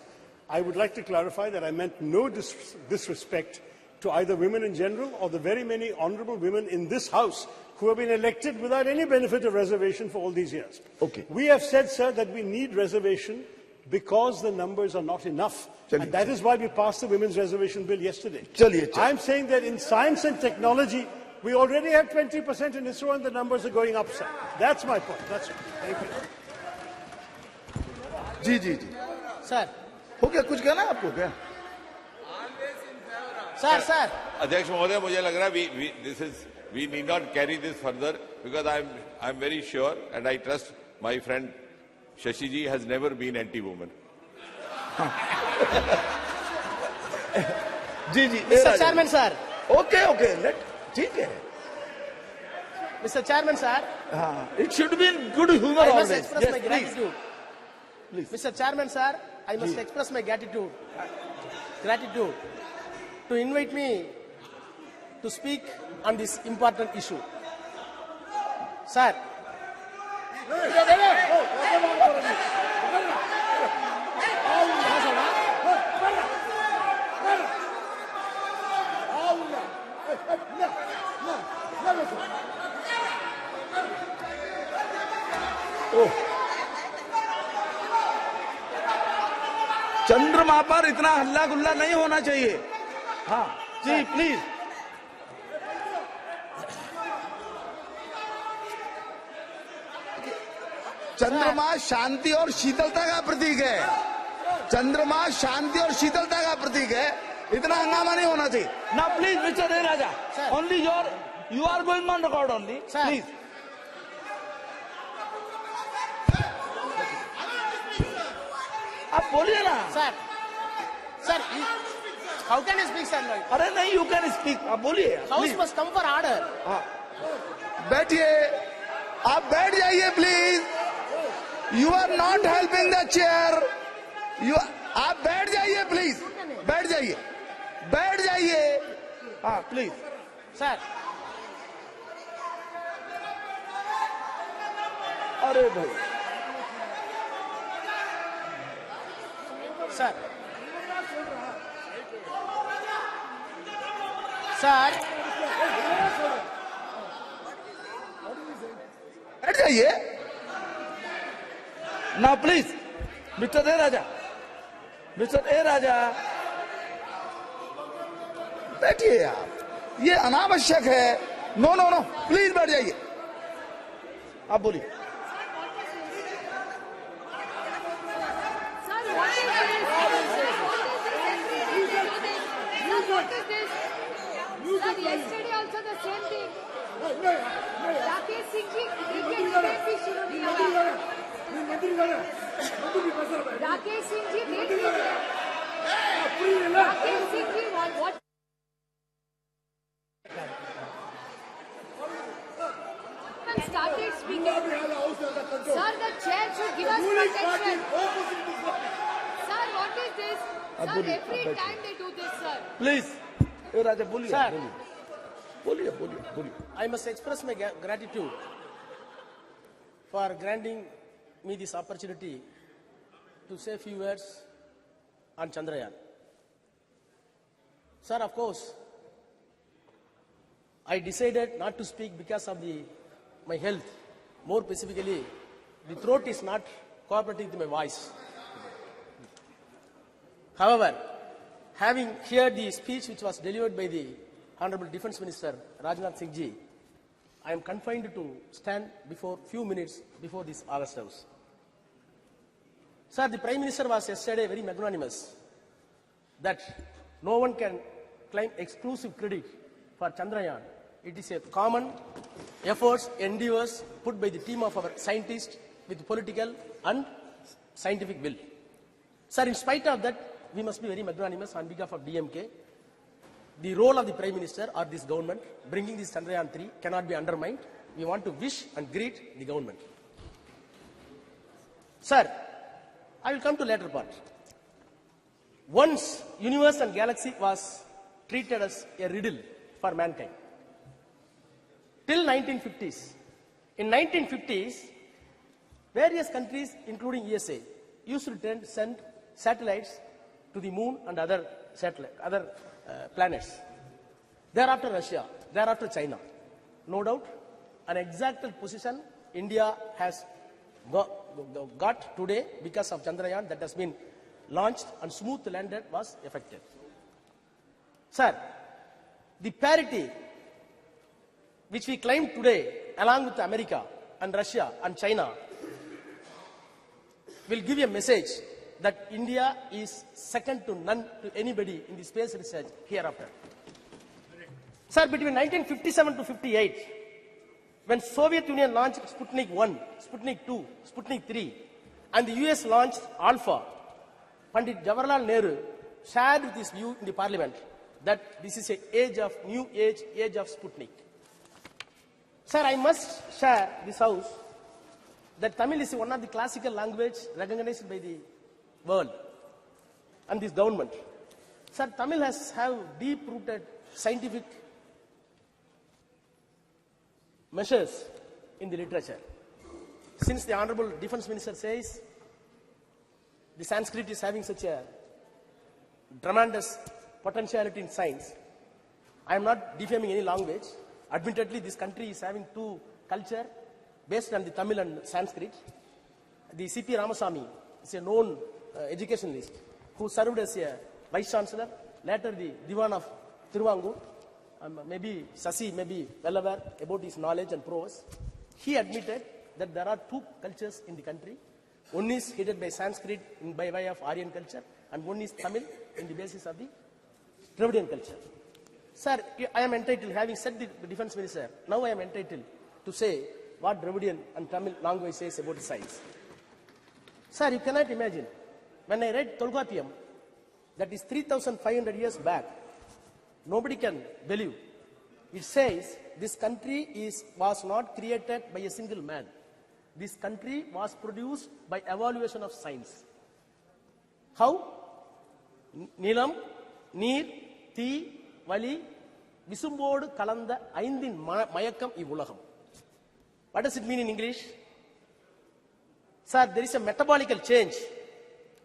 I would like to clarify that I meant no disrespect to either women in general or the very many honourable women in this House who have been elected without any benefit of reservation for all these years. Okay. We have said, sir, that we need reservation because the numbers are not enough. And that is why we passed the Women's Reservation Bill yesterday. I'm saying that in science and technology, we already have 20% in ISRO and the numbers are going up, sir. That's my point. That's it. Thank you. जी sir हो गया कुछ कहना आपको क्या sir अध्यक्ष महोदय मुझे लग रहा है we need not carry this further because I'm very sure and I trust my friend Shashi ji has never been anti-woman. जी Mr. Chairman sir. Okay let ठीक है Mr. Chairman sir. It should be in good humor I always. must express Yes, my please. gratitude. Please. Mr. Chairman sir, I must express my gratitude to invite me to speak on this important issue. Sir. चंद्रमा पर इतना हल्ला गुल्ला नहीं होना चाहिए हाँ जी please चंद्रमा शांति और शीतलता का प्रतीक है चंद्रमा शांति और शीतलता का प्रतीक है इतना हंगामा नहीं होना चाहिए ना please mister A Raja only you are going on record only please आप बोलिए ना Sir, how can I speak, sir? अरे नहीं यू कैन स्पीक आप बोलिए House must come for order. बैठिए आप बैठ जाइए please you are not helping the chair आप बैठ जाइए प्लीज बैठ जाइए हाँ प्लीज Sir, अरे भाई sir. बैठ जाइए ना प्लीज मिस्टर ए राजा बैठिए आप ये अनावश्यक है नो प्लीज बैठ जाइए आप बोलिए Sir, yesterday also the same thing. Rakesh Singh ji, Rakesh Singh ji did Rakesh Singh ji what? Started speaking. Sir, the chair should give us protection. Sir, what is this? Sir, every time they do this, sir. Please ए राजा बोलिए Sir. बोलिए I must express my gratitude for granting me this opportunity to say a few words on Chandrayaan. Sir, of course, I decided not to speak because of my health. More specifically, the throat is not cooperating with my voice. However, having heard the speech which was delivered by the Honorable Defence Minister Rajnath Singh ji, I am confined to stand before few minutes before this August House. Sir, the Prime Minister was yesterday very magnanimous that no one can claim exclusive credit for Chandrayaan. It is a common efforts, endeavors put by the team of our scientists with political and scientific will. Sir, in spite of that, we must be very magnanimous on behalf of DMK. The role of the Prime Minister or this government bringing this Chandrayaan 3 cannot be undermined. We want to wish and greet the government. Sir, I will come to later part. Once universe and galaxy was treated as a riddle for mankind. Till 1950s. In 1950s, various countries, including USA, used to send satellites to the moon and other planets. Thereafter Russia, thereafter China. No doubt, an exact position India has got today because of Chandrayaan that has been launched and smooth landed was effective. Sir, the parity which we claim today along with America and Russia and China will give a message that India is second to none to anybody in the space research hereafter. Sir, between 1957 to 58, when Soviet Union launched Sputnik 1, Sputnik 2, Sputnik 3, and the US launched Alpha, Pandit Jawaharlal Nehru shared with his view in the parliament that this is a new age of Sputnik. Sir, I must share this house that Tamil is one of the classical language recognized by the world and this government. Sir, Tamil has deep-rooted scientific measures in the literature. Since the Honorable Defense Minister says the Sanskrit is having such a tremendous potentiality in science, I am not defaming any language. Admittedly, this country is having two cultures based on the Tamil and Sanskrit. The C.P. Ramasamy is a known educationalist who served as a Vice Chancellor, later the Diwan of Tiruvangur. Maybe Sasi may be well aware about his knowledge and prowess. He admitted that there are two cultures in the country. One is headed by Sanskrit by way of Aryan culture, and one is Tamil in the basis of the Dravidian culture. Sir, I am entitled, having said the Defense Minister, now I am entitled to say what Dravidian and Tamil language says about the science. Sir, you cannot imagine, when I read Tolkappiyam, that is 3,500 years back, nobody can believe. It says this country was not created by a single man. This country was produced by evaluation of science. How? Nilam, Neer, Thi, Vali, Visumbodu, Kalanda, Aindin Mayakam, Ivulaham. What does it mean in English? Sir, there is a metabolical change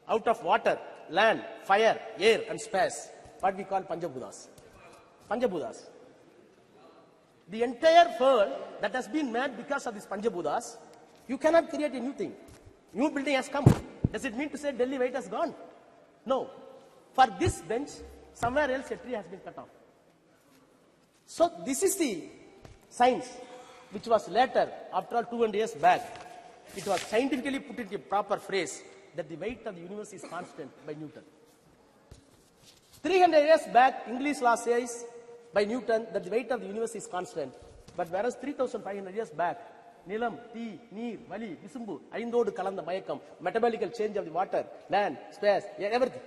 out of water, land, fire, air and space, what we call Panchabhutas. Panchabhutas. The entire world that has been made because of these Panchabhutas, you cannot create a new thing. New building has come. Does it mean to say Delhi weight has gone? No. For this bench, somewhere else a tree has been cut off. So this is the science which was later, after all 200 years back, it was scientifically put into a proper phrase that the weight of the universe is constant by Newton. 300 years back, English law says by Newton that the weight of the universe is constant. But whereas 3,500 years back, Nilam, Thi, Neer, Vali, Visumbu, Aindodu Kalanda Mayakam, metabolical change of the water, land, space, everything.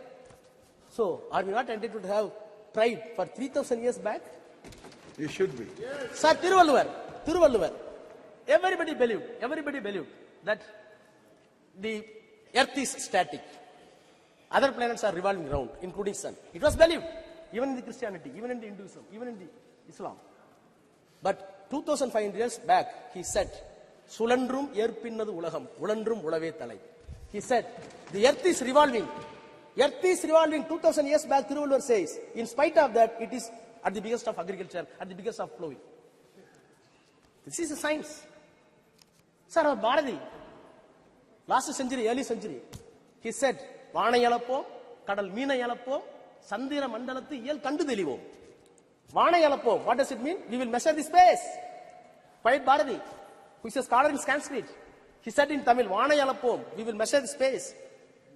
So, are we not entitled to have pride for 3,000 years back? You should be. Yes. Sir, Tiruvalluvar, everybody believed that the earth is static. Other planets are revolving around, including sun. It was believed, even in the Christianity, even in the Hinduism, even in the Islam. But 2,500 years back, he said, Sulandrum Yerpinnadu Ulaham, Ulandrum Ulave Talai. He said, the earth is revolving. Earth is revolving 2,000 years back, Tiruvalluvar says. In spite of that, it is at the biggest of agriculture, at the biggest of plowing. This is a science. Sir, our Bharati, last century, early century, he said, Vana Yalapo, Kadal Meena Yalapo, Sandira Mandalati Yel Kandu Delivo. Vana Yalapo, what does it mean? We will measure the space. Poet Bharati, who is a scholar in Sanskrit, he said in Tamil, Vana Yalapo, we will measure the space.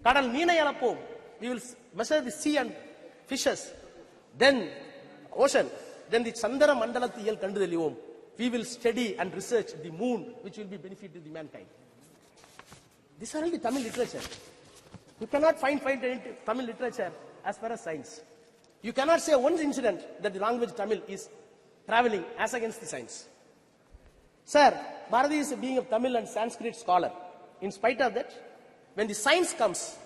Kadal Meena Yalapo, we will measure the sea and fishes. Then ocean. Then the Sandara Mandalati Yel Kandu Delivo. We will study and research the moon, which will be benefit to the mankind. These are all the Tamil literature. You cannot find Tamil literature as far as science. You cannot say one incident that the language Tamil is traveling as against the science. Sir, Bharati is being a Tamil and Sanskrit scholar. In spite of that, when the science comes,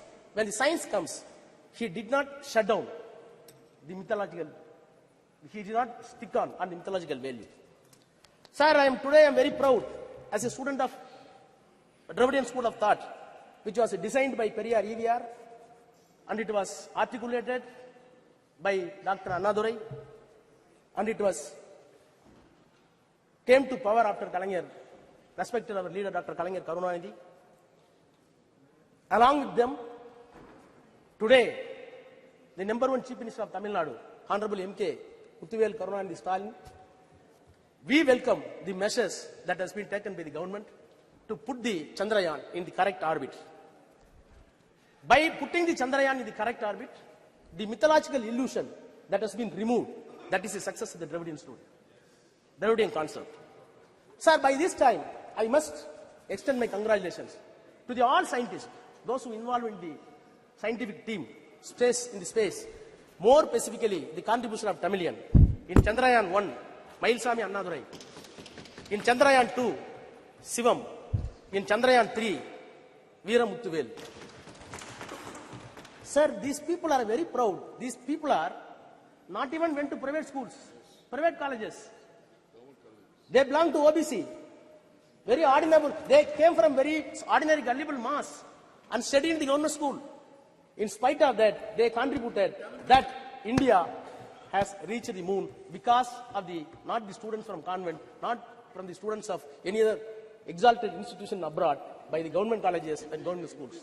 he did not shut down the mythological, he did not stick on the mythological value. Sir, I am very proud as a student of Dravidian School of Thought, which was designed by Periyar EVR, and it was articulated by Dr. Annadurai, and it was came to power after Kalaignar, respected our leader Dr. Kalaignar Karunanidhi. Along with them, today, the number one Chief Minister of Tamil Nadu, Honorable M.K. Muthuvel Karunanidhi Stalin, we welcome the measures that has been taken by the government to put the Chandrayaan in the correct orbit. By putting the Chandrayaan in the correct orbit, the mythological illusion that has been removed, that is the success of the Dravidian concept. Sir, by this time, I must extend my congratulations to the all scientists, those who involved in the scientific team, in the space, more specifically the contribution of Tamilian. In Chandrayaan 1, Mailsami Annadurai. In Chandrayaan 2, Sivam. In Chandrayaan 3, Veera Muthuvel. Sir, these people are very proud. These people are not even went to private schools, private colleges. They belong to OBC. Very ordinary. They came from very ordinary gullible mass and studied in the government school. In spite of that, they contributed that India has reached the moon because of not the students from convent, not from the students of any other exalted institution abroad, by the government colleges and government schools.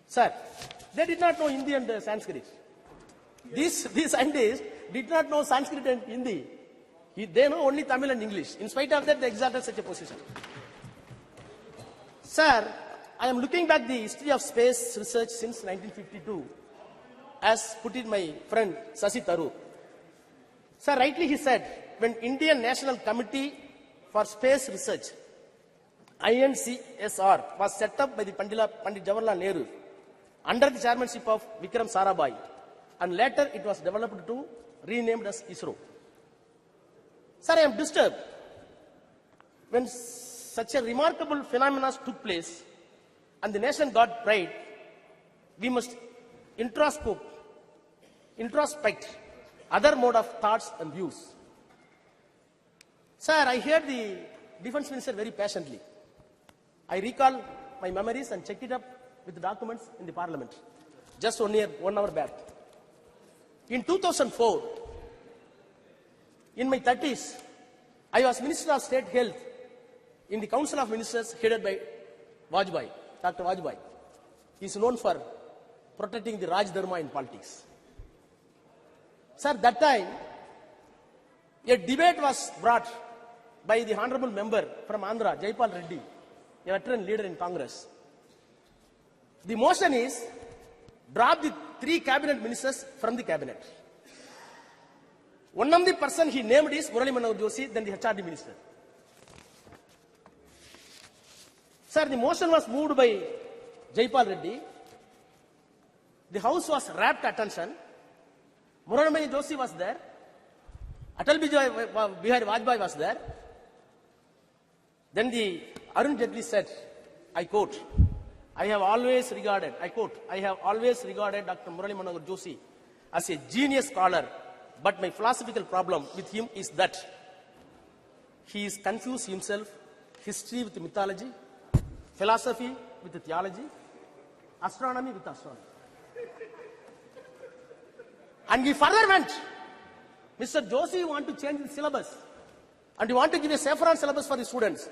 Sir, they did not know Hindi and Sanskrit. These scientists did not know Sanskrit and Hindi. They know only Tamil and English. In spite of that, they exalted such a position. Sir, I am looking back the history of space research since 1952, as put in my friend Shashi Tharoor. Sir, rightly he said, when Indian National Committee for Space Research, INCSR, was set up by the Pandit Jawaharlal Nehru, under the chairmanship of Vikram Sarabhai, and later it was developed to renamed as ISRO. Sir, I am disturbed when such a remarkable phenomenon took place and the nation got pride. We must introspect other mode of thoughts and views. Sir, I heard the defense minister very patiently. I recall my memories and checked it up with the documents in the parliament just 1 hour back. In 2004, in my 30s, I was Minister of State Health in the Council of Ministers headed by Vajpayee, Dr. Vajpayee. He is known for protecting the Raj Dharma in politics. Sir, that time, a debate was brought by the honorable member from Andhra, Jaipal Reddy, a veteran leader in Congress. The motion is, drop the 3 cabinet ministers from the cabinet. One of the person he named is Murali Manohar Joshi, then the HRD minister. Sir, the motion was moved by Jaipal Reddy. The house was rapt attention. Murali Manohar Joshi was there. Atal Bihari Vajpayee was there. Then the Arun Jaitley said, I quote, I have always regarded Dr. Murali Manohar Joshi as a genius scholar, but my philosophical problem with him is that he is confused himself, history with mythology, philosophy with theology, astronomy with astronomy. And he further went, Mr. Joshi, you want to change the syllabus and you want to give a saffron syllabus for the students.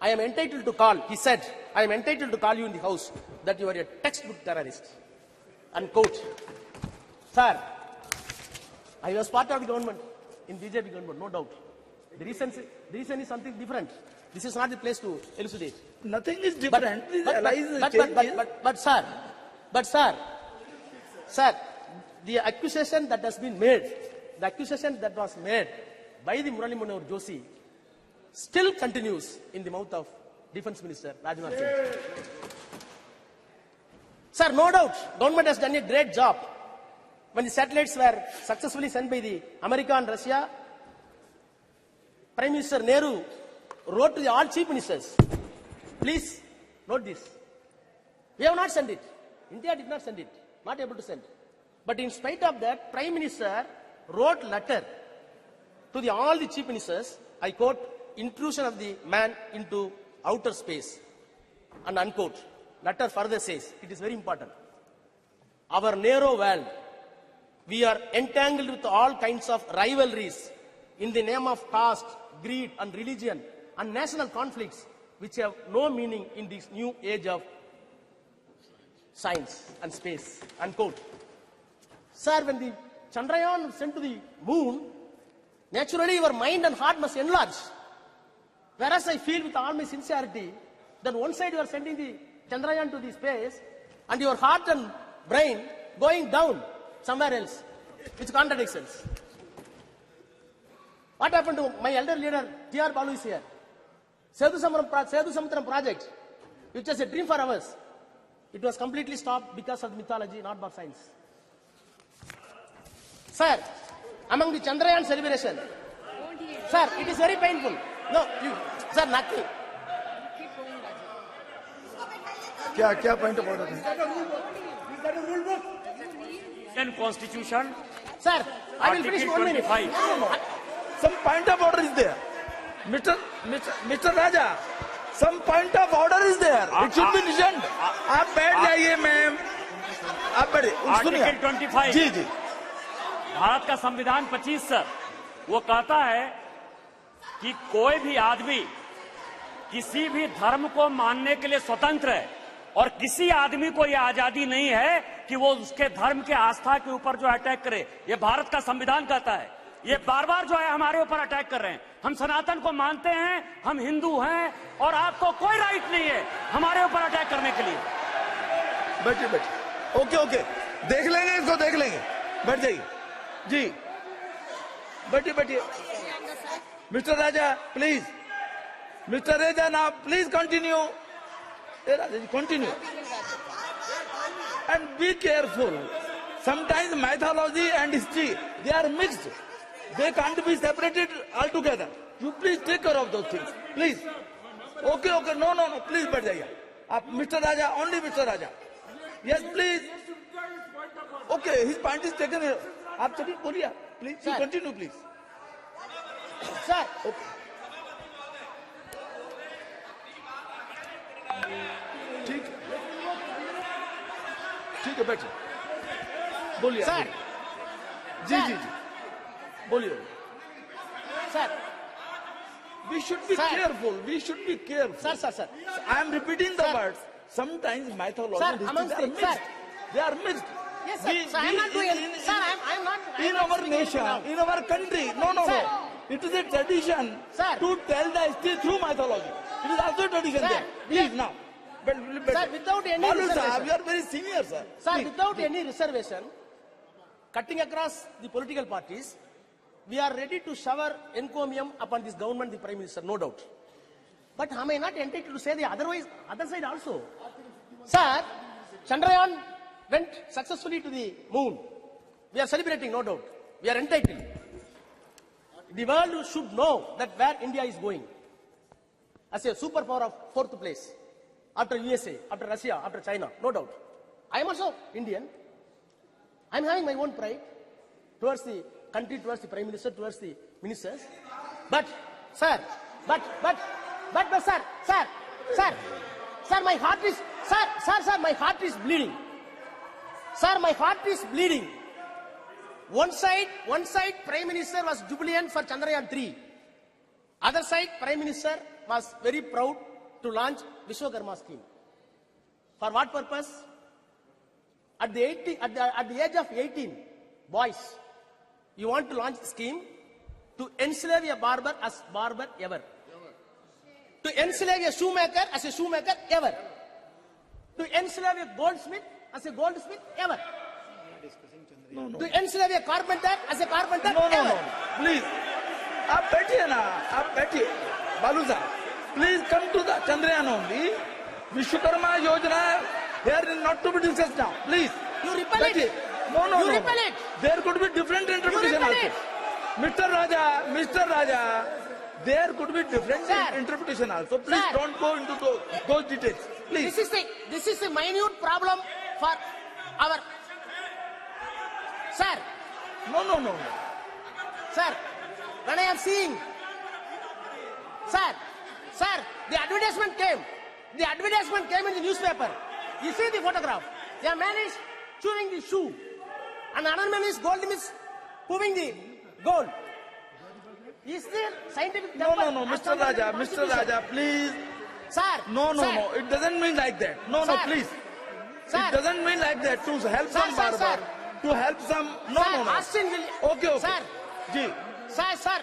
I am entitled to call, he said, I am entitled to call you in the house that you are a textbook terrorist. Unquote. Sir, I was part of the government, in BJP government, no doubt. The reason is something different. This is not the place to elucidate. Nothing is different. But sir, the accusation that has been made, the accusation that was made by the Murali Manohar Joshi still continues in the mouth of Defense Minister Rajnath Singh. Sir, no doubt, government has done a great job. When the satellites were successfully sent by the America and Russia, Prime Minister Nehru wrote to the all chief ministers, please note this. We have not sent it. India did not send it. Not able to send. But in spite of that, Prime Minister wrote letter to all the chief ministers, I quote, intrusion of the man into outer space, and unquote. Letter further says, it is very important. Our narrow world We are entangled with all kinds of rivalries in the name of caste, greed and religion and national conflicts which have no meaning in this new age of science and space, unquote. Sir, when the Chandrayaan sent to the moon, naturally your mind and heart must enlarge. Whereas I feel with all my sincerity that one side you are sending the Chandrayaan to the space and your heart and brain going down somewhere else, which contradictions. What happened to my elder leader, T.R. Balu is here. Sethu Samudram project, which was a dream for ours. It was completely stopped because of the mythology, not by science. Sir, among the Chandrayaan celebration, sir, it is very painful. No, sir, nothing. क्या point of order है? Indian Constitution. Sir, I will finish 1 minute. No. Some point of order is there. Mr. Raja, some point of order is there. It should be listened. आप बैठ जाइए ma'am. आप बैठिए. Article 25. जी जी. भारत का संविधान 25 sir, वो कहता है कि कोई भी आदमी किसी भी धर्म को मानने के लिए स्वतंत्र है और किसी आदमी को यह आजादी नहीं है कि वो उसके धर्म के आस्था के ऊपर जो अटैक करे. ये भारत का संविधान कहता है. ये बार बार जो है हमारे ऊपर अटैक कर रहे हैं. हम सनातन को मानते हैं, हम हिंदू हैं और आपको कोई राइट नहीं है हमारे ऊपर अटैक करने के लिए. बैठिए. ओके. देख लेंगे इसको, देख लेंगे. बैठ जाइए. जी. बैठिए. Mr. Raja, please. Mr. Raja, now please continue. Continue. And be careful. Sometimes mythology and history, they are mixed. They can't be separated altogether. You please take care of those things. Please. Okay. No. Please, बैठ जाइए. आप Mr. Raja, only Mr. Raja. Yes, please. Okay, his point is taken here. आप सभी बोलिए. Please, you continue, please. Sir. Okay. ठीक है बैठिए. बोलिए. Sir. जी. बोलिए. Sir. We should be careful. Sir. I am repeating the words. Sometimes mythology Sir, and history, amongst they are the- mixed. sir. They are mixed. Yes, sir. Sir, I am not doing. Sir, I am not. In our nation, in our country, no. Sir. It is a tradition Sir. to tell the history through mythology. It is also a tradition Sir. there. Please now. Sir, without any Balu reservation. sir, you are very senior, sir. Sir, Please. without any reservation, cutting across the political parties, we are ready to shower encomium upon this government, the Prime Minister, no doubt. But am I not entitled to say the other side also? Sir, Chandrayaan went successfully to the moon. We are celebrating, no doubt. We are entitled. The world should know that where India is going as a superpower of 4th place. After USA, after Russia, after China, no doubt. I am also Indian. I am having my own pride towards the country, towards the Prime Minister, towards the ministers. But, sir, my heart is, my heart is bleeding. Sir, my heart is bleeding. One side, Prime Minister was jubilant for Chandrayaan 3. Other side, Prime Minister was very proud to launch Vishwakarma scheme. For what purpose? At the age of 18, boys, you want to launch a scheme to enslave a barber as barber ever. To enslave a shoemaker as a shoemaker ever. To enslave a goldsmith as a goldsmith ever. No. To enslave a carpenter as a carpenter No. ever. Please. आप बैठिए. Balu sir, please come to the Chandrayaan only. Vishwakarma Yojana here is not to be discussed now. Please. You repel it. No. You repel it. There could be different interpretation repel also. Mr. Raja, there could be different Sir. interpretation also. Please Sir. don't go into those details. Please. This is a minute problem for our. Sir. No. Sir, when I am seeing, sir, the advertisement came. The advertisement came in the newspaper. You see the photograph. The man is chewing the shoe. and another man is gold is proving the gold. Is there scientific? No, Mr. Raja, please. Sir. No, it doesn't mean like that. No, Sir. Please. Sir. It doesn't mean like that. To help Sir, some sir, barber. sir. To help some. No. Austin will. Okay. Sir. Ji. Sir.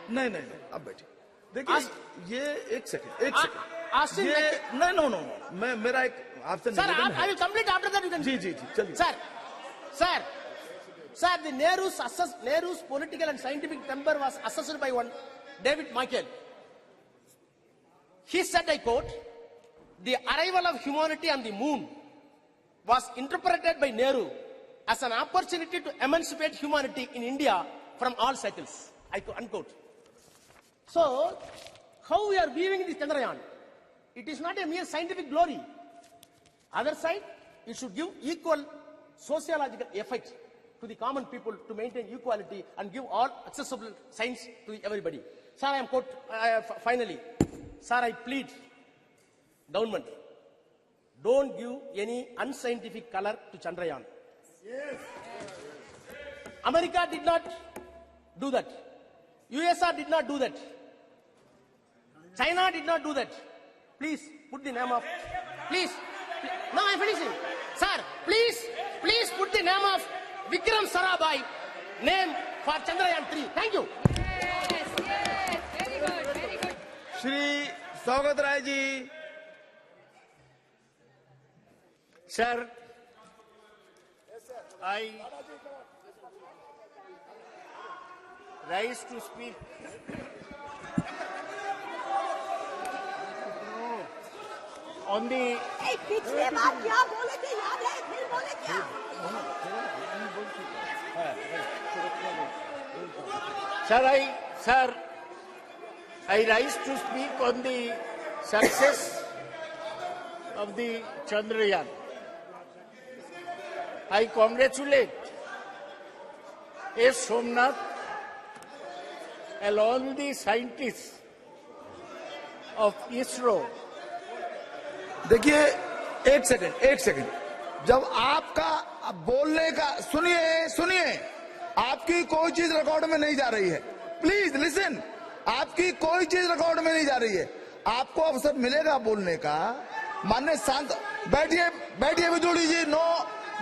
नहीं अब बैठिए देखिए ये एक second Austin ये नहीं मैं मेरा एक आपसे Sir, I will complete after that. You can. जी चलिए Sir, the Nehru's political and scientific temper was assessed by one David Michael. He said, I quote, "The arrival of humanity on the moon was interpreted by Nehru as an opportunity to emancipate humanity in India from all cycles." Unquote. So, how we are viewing this Chandrayaan? It is not a mere scientific glory. Other side, it should give equal sociological effect to the common people to maintain equality and give all accessible science to everybody. Sir, finally, sir, I plead, government, don't give any unscientific color to Chandrayaan. Yes. America did not do that. USSR did not do that. China did not do that. Please put the name of. Please. No, I'm finishing. Sir, please put the name of Vikram Sarabhai name for Chandrayaan 3. Thank you. Yes, very good. Shri स्वागत Rai ji. Sir, I rise to speak. On the पिछली बार क्या बोले थे याद है फिर बोले क्या Sir, I rise to speak on the success of the Chandrayaan. I congratulate S. Somnath and all the scientists of ISRO. देखिए एक सेकंड जब आपका बोलने का सुनिए आपकी कोई चीज रिकॉर्ड में नहीं जा रही है. Please listen. आपकी कोई चीज रिकॉर्ड में नहीं जा रही है. आपको अवसर मिलेगा बोलने का. माननीय शांत बैठिए विदुड़ी जी. नो,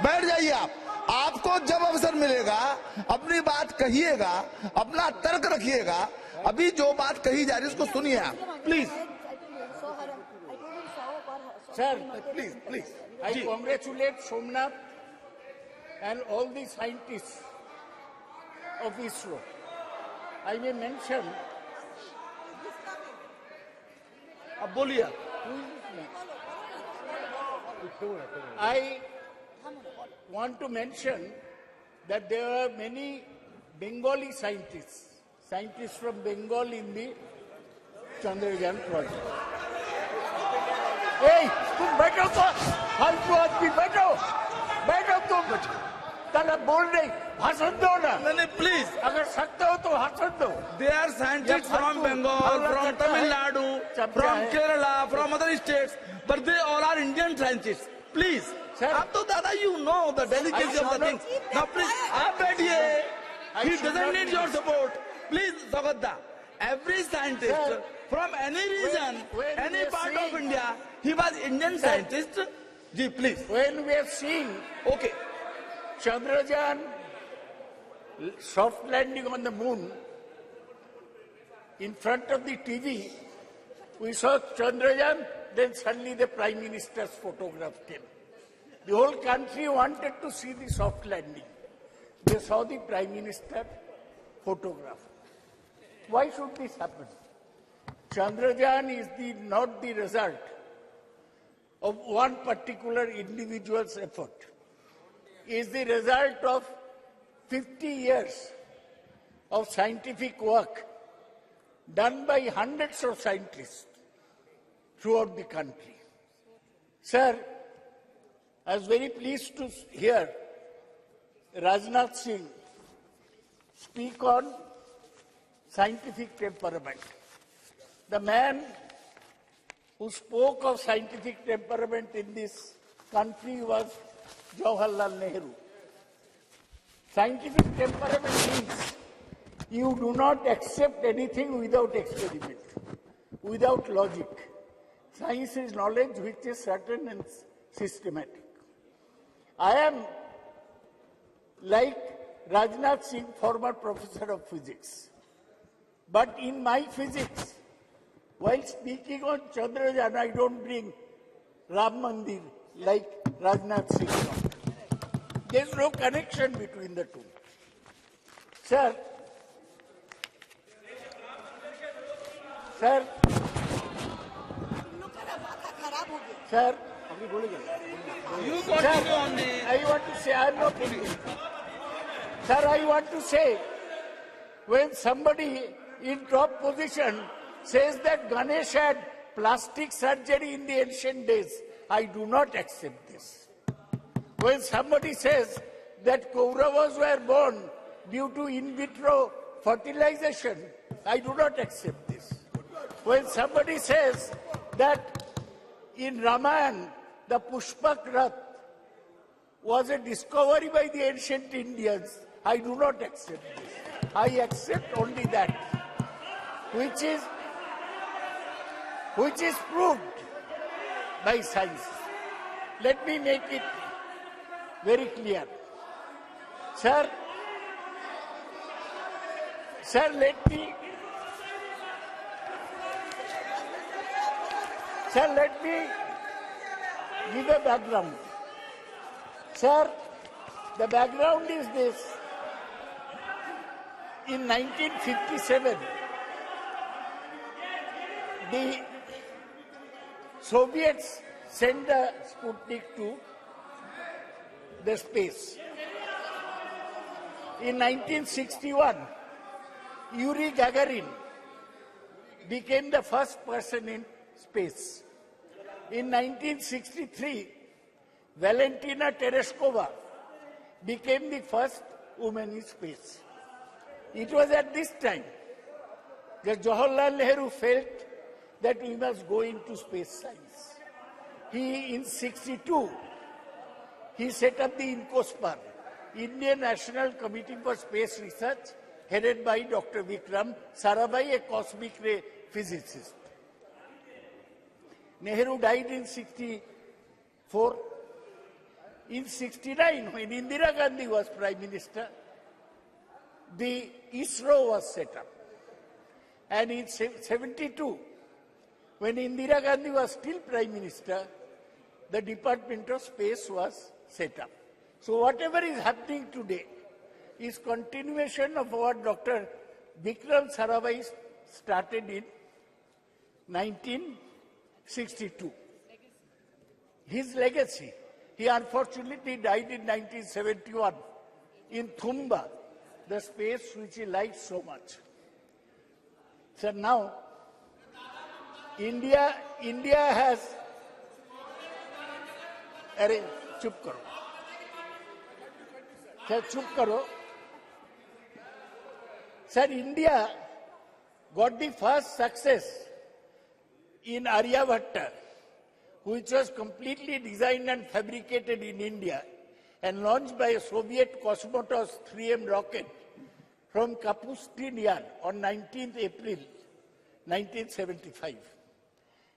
बैठ जाइए आप. आपको जब अवसर मिलेगा अपनी बात कहिएगा, अपना तर्क रखिएगा. अभी जो बात कही जा रही है उसको सुनिए आप please. Sir, please. I congratulate Somnath and all the scientists of ISRO. I may mention. अब बोलिए. I want to mention that there are many Bengali scientists from Bengal in the Chandrayaan project. Hey, तुम बैठो तो, फालतू आदमी बैठो तुम. ताला बोल नहीं, भाषण दो ना. नहीं प्लीज. अगर सकते हो तो भाषण दो. They are scientists from Bengal, from Tamil Nadu, from Kerala, from other states, but they all are Indian scientists. Please. अब तो दादा you know the delicacy of the things. Now please, आप बैठिए. He doesn't need your support. Please, Sagadda. Every scientist from any region, any part of India, he was Indian scientist. Ji, please. When we are seeing Chandrayaan soft landing on the moon, in front of the TV, we saw Chandrayaan, then suddenly the Prime Minister's photograph came. The whole country wanted to see the soft landing. They saw the Prime Minister photograph. Why should this happen? Chandrayaan is not the result of one particular individual's effort. It is the result of 50 years of scientific work done by hundreds of scientists throughout the country. Sir, I was very pleased to hear Rajnath Singh speak on scientific temperament. The man who spoke of scientific temperament in this country was Jawaharlal Nehru. Scientific temperament means you do not accept anything without experiment, without logic. Science is knowledge which is certain and systematic. I am like Rajnath Singh, former professor of physics. But in my physics, while speaking on Chandrayaan, I don't bring Ram Mandir like Rajnath Singh. There's no connection between the two. Sir, sir, You continue on the. I want to say, I'm not kidding. Sir, I want to say, when somebody in top position says that Ganesh had plastic surgery in the ancient days, I do not accept this. When somebody says that Kauravas were born due to in vitro fertilization, I do not accept this. When somebody says that in Ramayana, the Pushpak Rath was a discovery by the ancient Indians, I do not accept this. I accept only that which is proved by science. Let me make it very clear. Sir, let me give a background. Sir, the background is this. In 1957, the Soviets sent the Sputnik to the space. In 1961, Yuri Gagarin became the first person in space. In 1963, Valentina Tereshkova became the first woman in space. It was at this time that Jawaharlal Nehru felt that we must go into space science. In 1962, he set up the INCOSPAR, Indian National Committee for Space Research, headed by Dr. Vikram Sarabhai, a cosmic ray physicist. Nehru died in 1964. In 1969, when Indira Gandhi was Prime Minister, the ISRO was set up. And in 1972, when Indira Gandhi was still Prime Minister, the Department of Space was set up. So whatever is happening today is continuation of what Dr. Vikram Sarabhai started in 1962. His legacy. He unfortunately died in 1971 in Thumba, the space which he liked so much. So now, India has... Arey, chup karo. Sir, chup karo. Sir, India got the first success in Aryabhatta, which was completely designed and fabricated in India and launched by a Soviet Cosmotos 3M rocket from Kapustin Yar on 19th April 1975.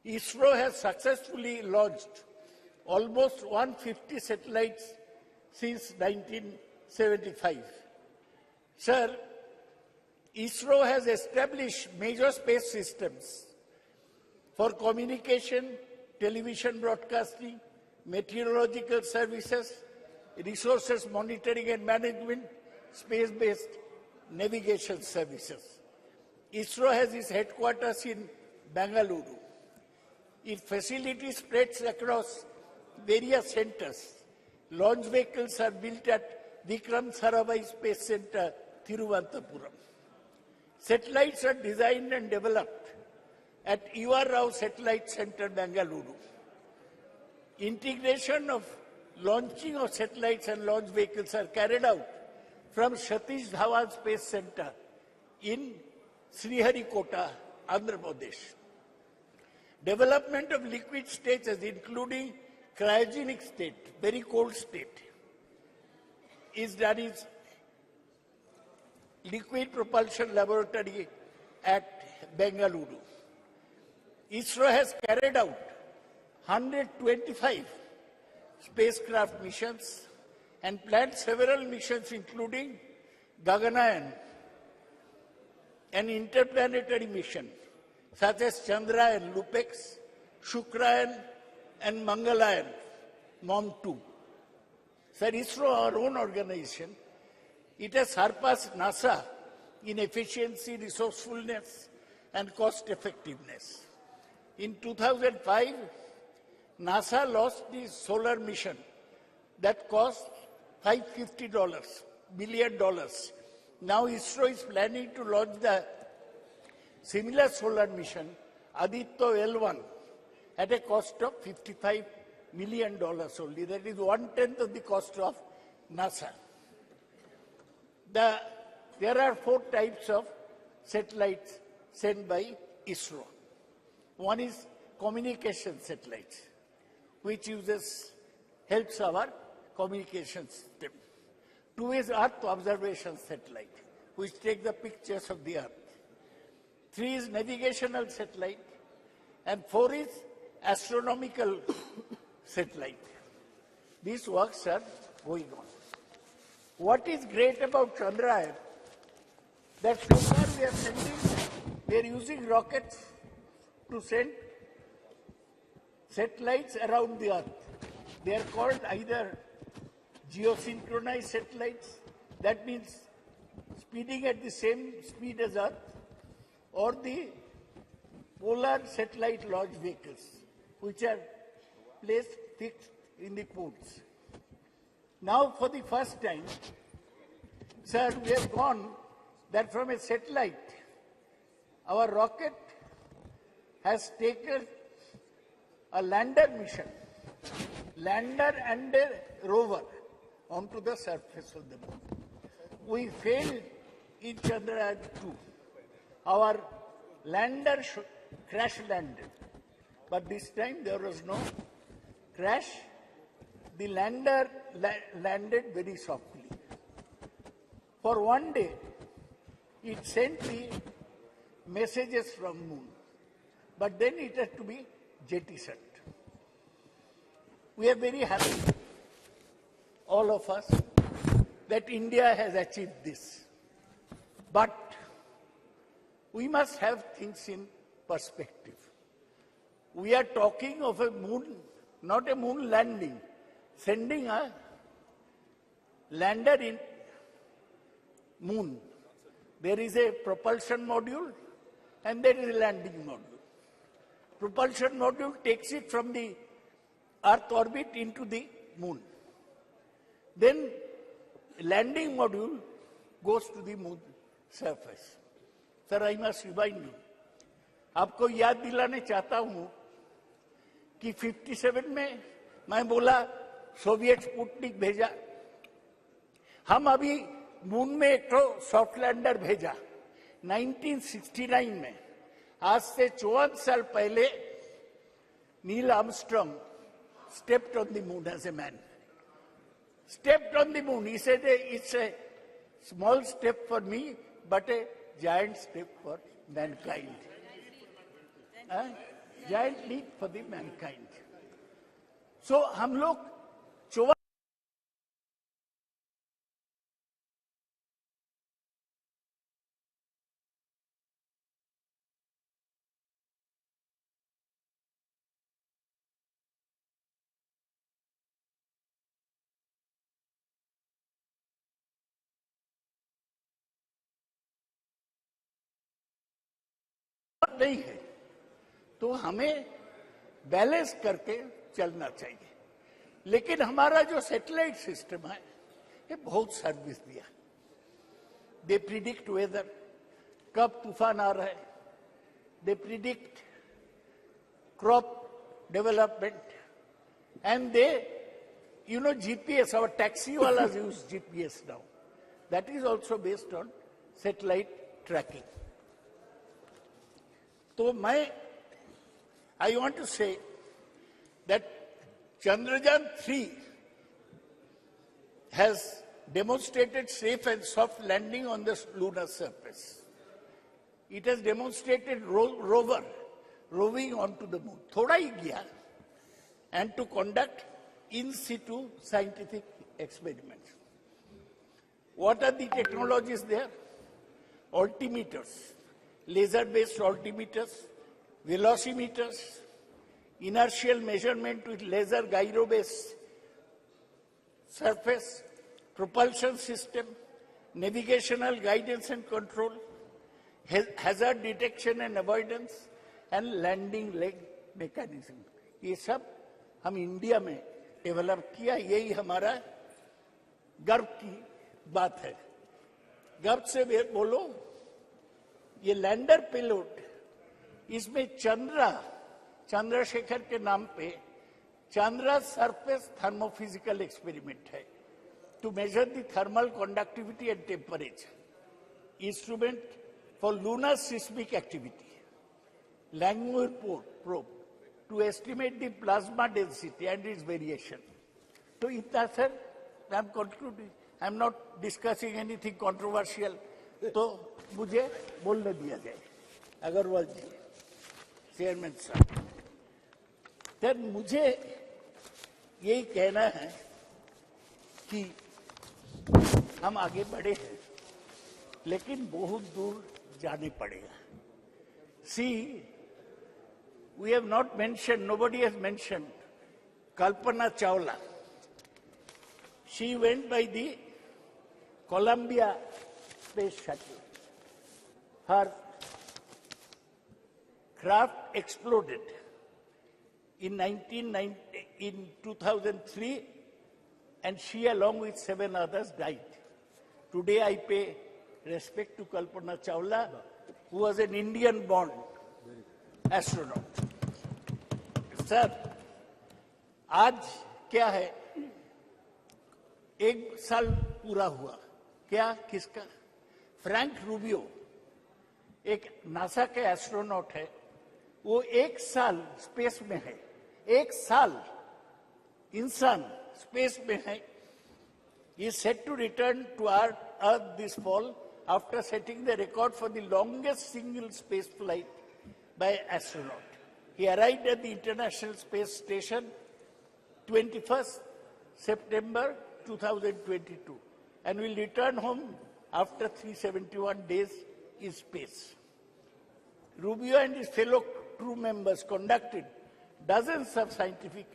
ISRO has successfully launched almost 150 satellites since 1975. Sir, ISRO has established major space systems for communication, television broadcasting, meteorological services, resources monitoring and management, space-based navigation services. ISRO has its headquarters in Bengaluru. Its facility spreads across various centers. Launch vehicles are built at Vikram Sarabhai Space Center, Thiruvananthapuram. Satellites are designed and developed at U.R. Rao Satellite Center, Bengaluru. Integration of launching of satellites and launch vehicles are carried out from Satish Dhawan Space Center in Sriharikota, Andhra Pradesh. Development of liquid stages, including cryogenic state, very cold state, is done in Liquid Propulsion Laboratory at Bengaluru. ISRO has carried out 125 spacecraft missions and planned several missions including Gaganayan, an interplanetary mission such as Chandrayaan, Lupex, Shukrayan and Mangalayan, MOM-2. Sir, ISRO, our own organization, it has surpassed NASA in efficiency, resourcefulness and cost effectiveness. In 2005, NASA launched the solar mission that cost $550 billion. Now ISRO is planning to launch the similar solar mission, Aditya L1, at a cost of $55 million only. That is 1/10 of the cost of NASA. There are 4 types of satellites sent by ISRO. One is communication satellites, which helps our communication system. 2 is Earth observation satellite, which take the pictures of the Earth. 3 is navigational satellite, and 4 is astronomical satellite. These works are going on. What is great about Chandrayaan, that so far we are using rockets to send satellites around the Earth. They are called either geosynchronized satellites, that means speeding at the same speed as Earth, or the polar satellite launch vehicles, which are fixed in the poles. Now, for the first time, sir, we have gone that from a satellite, our rocket has taken a lander mission, lander and a rover onto the surface of the moon. We failed in Chandrayaan-2. Our lander crash landed, but this time there was no crash. The lander landed very softly. For one day, it sent the messages from moon, but then it had to be jettisoned. We are very happy, all of us, that India has achieved this. But we must have things in perspective. We are talking of a moon, not a moon landing, sending a lander in moon. There is a propulsion module and there is a landing module. Propulsion module takes it from the Earth orbit into the moon. Then landing module goes to the moon surface. Sir, I must remind you, आपको याद दिलाने चाहता हूं कि 57 में मैं बोला Soviet Sputnik भेजा, हम अभी मून में एक तो सॉफ्ट लैंडर भेजा 1969 में. आज से 54 साल पहले Neil Armstrong stepped on the moon as a man. Stepped on the moon. He said, it's a small step for me, but a giant step for mankind. Giant leap for the mankind. So, हम लोग 54 नहीं है, तो हमें balance करके चलना चाहिए. लेकिन हमारा जो सैटेलाइट सिस्टम है, ये बहुत सर्विस दिया. दे प्रिडिक्ट वेदर, कब तूफान आ रहा है, they predict crop development, and they GPS, our taxi walas use GPS now. That is also based on satellite tracking. So I want to say that Chandrayaan 3 has demonstrated safe and soft landing on the lunar surface. It has demonstrated rover roving onto the moon. Thoda hi gaya, and to conduct in situ scientific experiments. What are the technologies there? Altimeters, laser-based altimeters, velocimeters, inertial measurement with laser gyro-based surface, propulsion system, navigational guidance and control, hazard detection and avoidance, and landing leg mechanism. ये सब हम India में develop किया, यही हमारा गर्व की बात है. गर्व से बोलो, ये लैंडर पेलोड, इसमें चंद्रशेखर के नाम पे चंद्रा सरफेस थर्मोफिजिकल एक्सपेरिमेंट है, to measure the thermal conductivity and temperature, instrument for lunar seismic activity, Langmuir probe to estimate the plasma density and its variation. तो इतना sir, I am concluding, I am not discussing anything controversial, तो मुझे बोलने दिया जाए. Agarwal ji, chairman साहब, sir मुझे यही कहना है कि हम आगे बढ़े हैं, लेकिन बहुत दूर जाने पड़ेगा. See, we have not mentioned, nobody has mentioned Kalpana Chawla. She went by the Columbia space shuttle. Her craft exploded in 2003, and she, along with 7 others, died. Today I pay respect to Kalpana Chawla, who was an Indian-born astronaut. Sir, आज क्या है? 1 साल पूरा हुआ. क्या? किसका? Frank Rubio, एक NASA के एस्ट्रोनॉट है. वो 1 साल स्पेस में है. 1 साल इंसान स्पेस में है. He is set to return to Earth this fall after setting the record for the longest single space flight by astronaut. He arrived at the International Space Station 21st September 2022 and will return home after 371 days in space. Rubio and his fellow crew members conducted dozens of scientific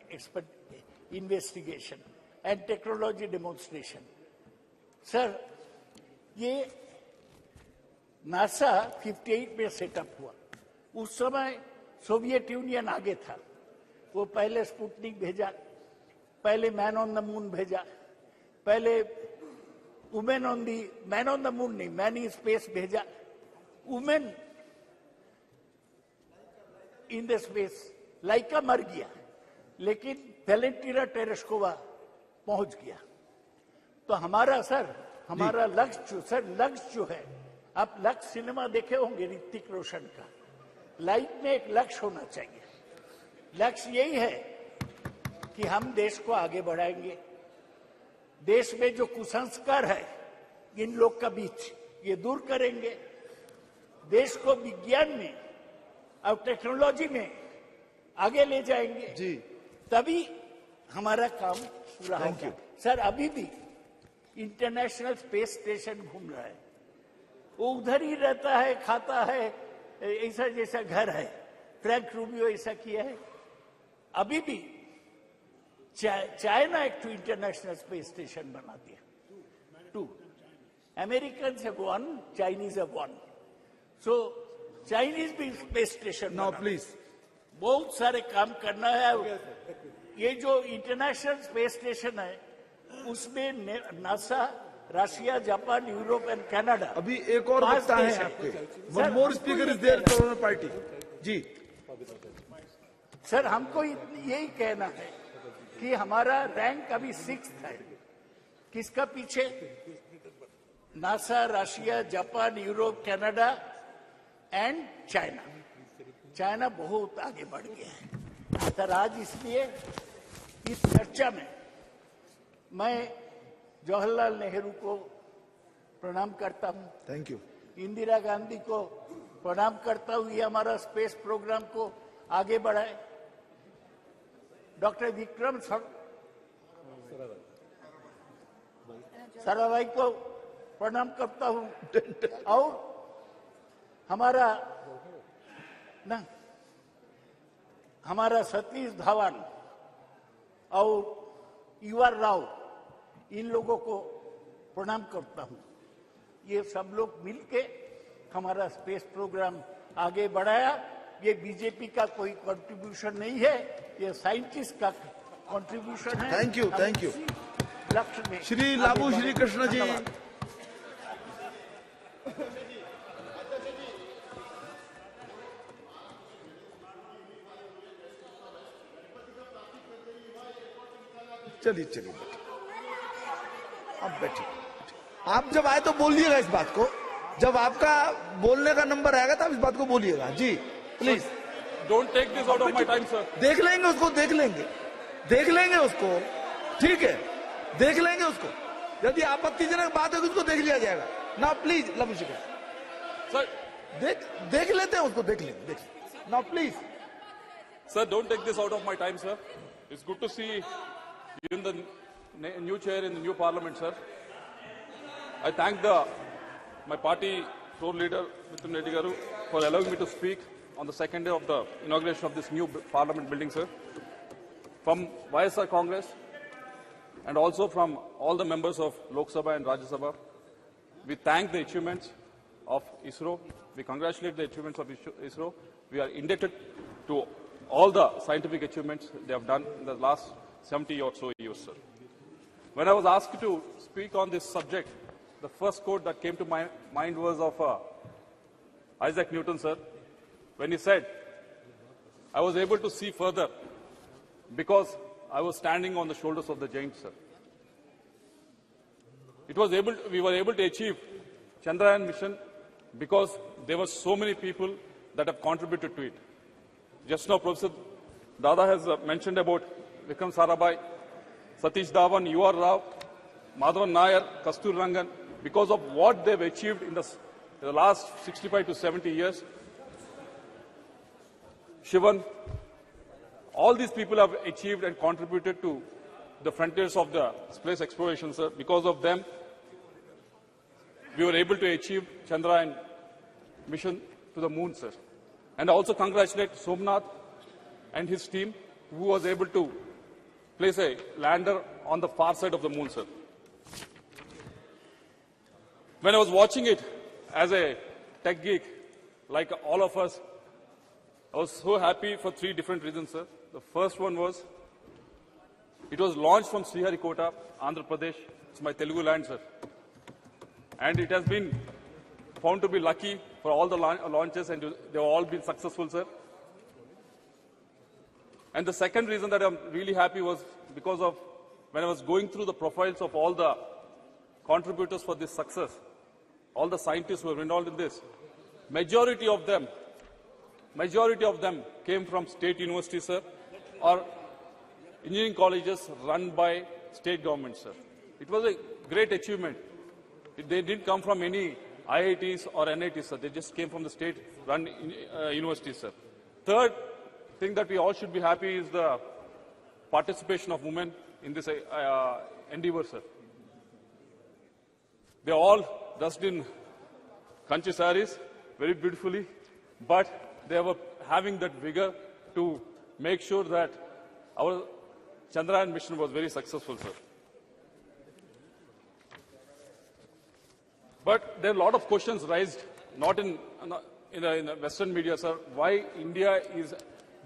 investigation and technology demonstration. Sir, ये NASA 58 में setup हुआ. उस समय Soviet union आगे था. वो पहले Sputnik भेजा, पहले मैन ऑन द मून भेजा, पहले मैन ऑन द मून नहीं, मैन इन स्पेस भेजा, वुमेन इन द स्पेस. लाइका मर गया, लेकिन वेलेंटिना टेरेस्कोवा पहुंच गया. तो हमारा लक्ष्य जो है, आप लक्ष्य सिनेमा देखे होंगे ऋतिक रोशन का. लाइफ में एक लक्ष्य होना चाहिए. लक्ष्य यही है कि हम देश को आगे बढ़ाएंगे. देश में जो कुसंस्कार है इन लोग का बीच, ये दूर करेंगे. देश को विज्ञान में और टेक्नोलॉजी में आगे ले जाएंगे जी, तभी हमारा काम पूरा होगा. सर, अभी भी इंटरनेशनल स्पेस स्टेशन घूम रहा है. वो उधर ही रहता है, खाता है, ऐसा जैसा घर है. फ्रैंक रूबियो ऐसा किया है. अभी भी चाइना एक इंटरनेशनल स्पेस स्टेशन बना दिया. 2 American have 1, Chinese have 1. So Chinese भी स्पेस स्टेशन. नाउ प्लीज, बहुत सारे काम करना है. ये जो इंटरनेशनल स्पेस स्टेशन है, उसमें NASA, Russia, Japan, Europe and Canada. अभी एक और वक्ता है आपके. One more speaker is there from the party. जी सर, हमको यही कहना है कि हमारा रैंक अभी 6th है. किसका पीछे? NASA, Russia, Japan, Europe, Canada and China. China बहुत आगे बढ़ गया है सर. आज इसलिए इस चर्चा में मैं जवाहरलाल नेहरू को प्रणाम करता हूं। Thank you. इंदिरा गांधी को प्रणाम करता हूं, ये हमारा स्पेस प्रोग्राम को आगे बढ़ाए। डॉक्टर विक्रम साराभाई को प्रणाम करता हूं और हमारा सतीश धवन और युवा राव, इन लोगों को प्रणाम करता हूं। ये सब लोग मिलके हमारा स्पेस प्रोग्राम आगे बढ़ाया। ये बीजेपी का कोई कंट्रीब्यूशन नहीं है, ये साइंटिस्ट का कंट्रीब्यूशन है। Thank you, thank you. लक्ष्य में श्री लाबू श्री कृष्ण जी। चलिए चलिए बैठिए, अब बैठिए। आप जब आए तो बोलिएगा इस बात को, जब आपका बोलने का नंबर आएगा तब इस बात को बोलिएगा। जी please don't take this out of my time sir. देख लेंगे उसको, देख लेंगे उसको, ठीक है, देख लेंगे उसको। यदि आपत्तिजनक बात होगी उसको देख लिया जाएगा ना। प्लीज लव सर, देख लेते हैं उसको, देख लेंगे ना। Please sir, don't take this out of my time sir. It's good to see you in the new chair in the new parliament, sir. I thank my party floor leader, Mr. Reddy Garu, for allowing me to speak on the second day of the inauguration of this new parliament building, sir. From YSR Congress and also from all the members of Lok Sabha and Rajya Sabha, we thank the achievements of ISRO. We congratulate the achievements of ISRO. We are indebted to all the scientific achievements they have done in the last 70 or so years, sir. When I was asked to speak on this subject, the first quote that came to my mind was of Isaac Newton, sir, when he said, I was able to see further because I was standing on the shoulders of the giants, sir. We were able to achieve Chandrayaan mission because there were so many people that have contributed to it. Just now, Professor Dada has mentioned about Vikram Sarabhai, Satish Dhawan, Yuva Rao, Madhavan Nair, Kastur Rangan. Because of what they've achieved in the last 65 to 70 years, Shivan, all these people have achieved and contributed to the frontiers of the space exploration, sir. Because of them, we were able to achieve Chandrayaan mission to the moon, sir. And I also congratulate Somnath and his team, who was able to place a lander on the far side of the moon, sir. When I was watching it as a tech geek, like all of us, I was so happy for three different reasons, sir. The first one was, it was launched from Sriharikota, Andhra Pradesh. It's my Telugu land, sir. And it has been found to be lucky for all the launches, and they've all been successful, sir. And the second reason that I'm really happy was because of when I was going through the profiles of all the contributors for this success, all the scientists who were involved in this, majority of them came from state universities, sir, or engineering colleges run by state governments, sir. It was a great achievement. They didn't come from any IITs or NITs, sir. They just came from the state-run universities, sir. Third thing that we all should be happy is the participation of women in this endeavor, sir. They all dressed in country saris, very beautifully, but they were having that vigor to make sure that our Chandrayaan mission was very successful, sir. But there are a lot of questions raised, not in the Western media, sir, why India is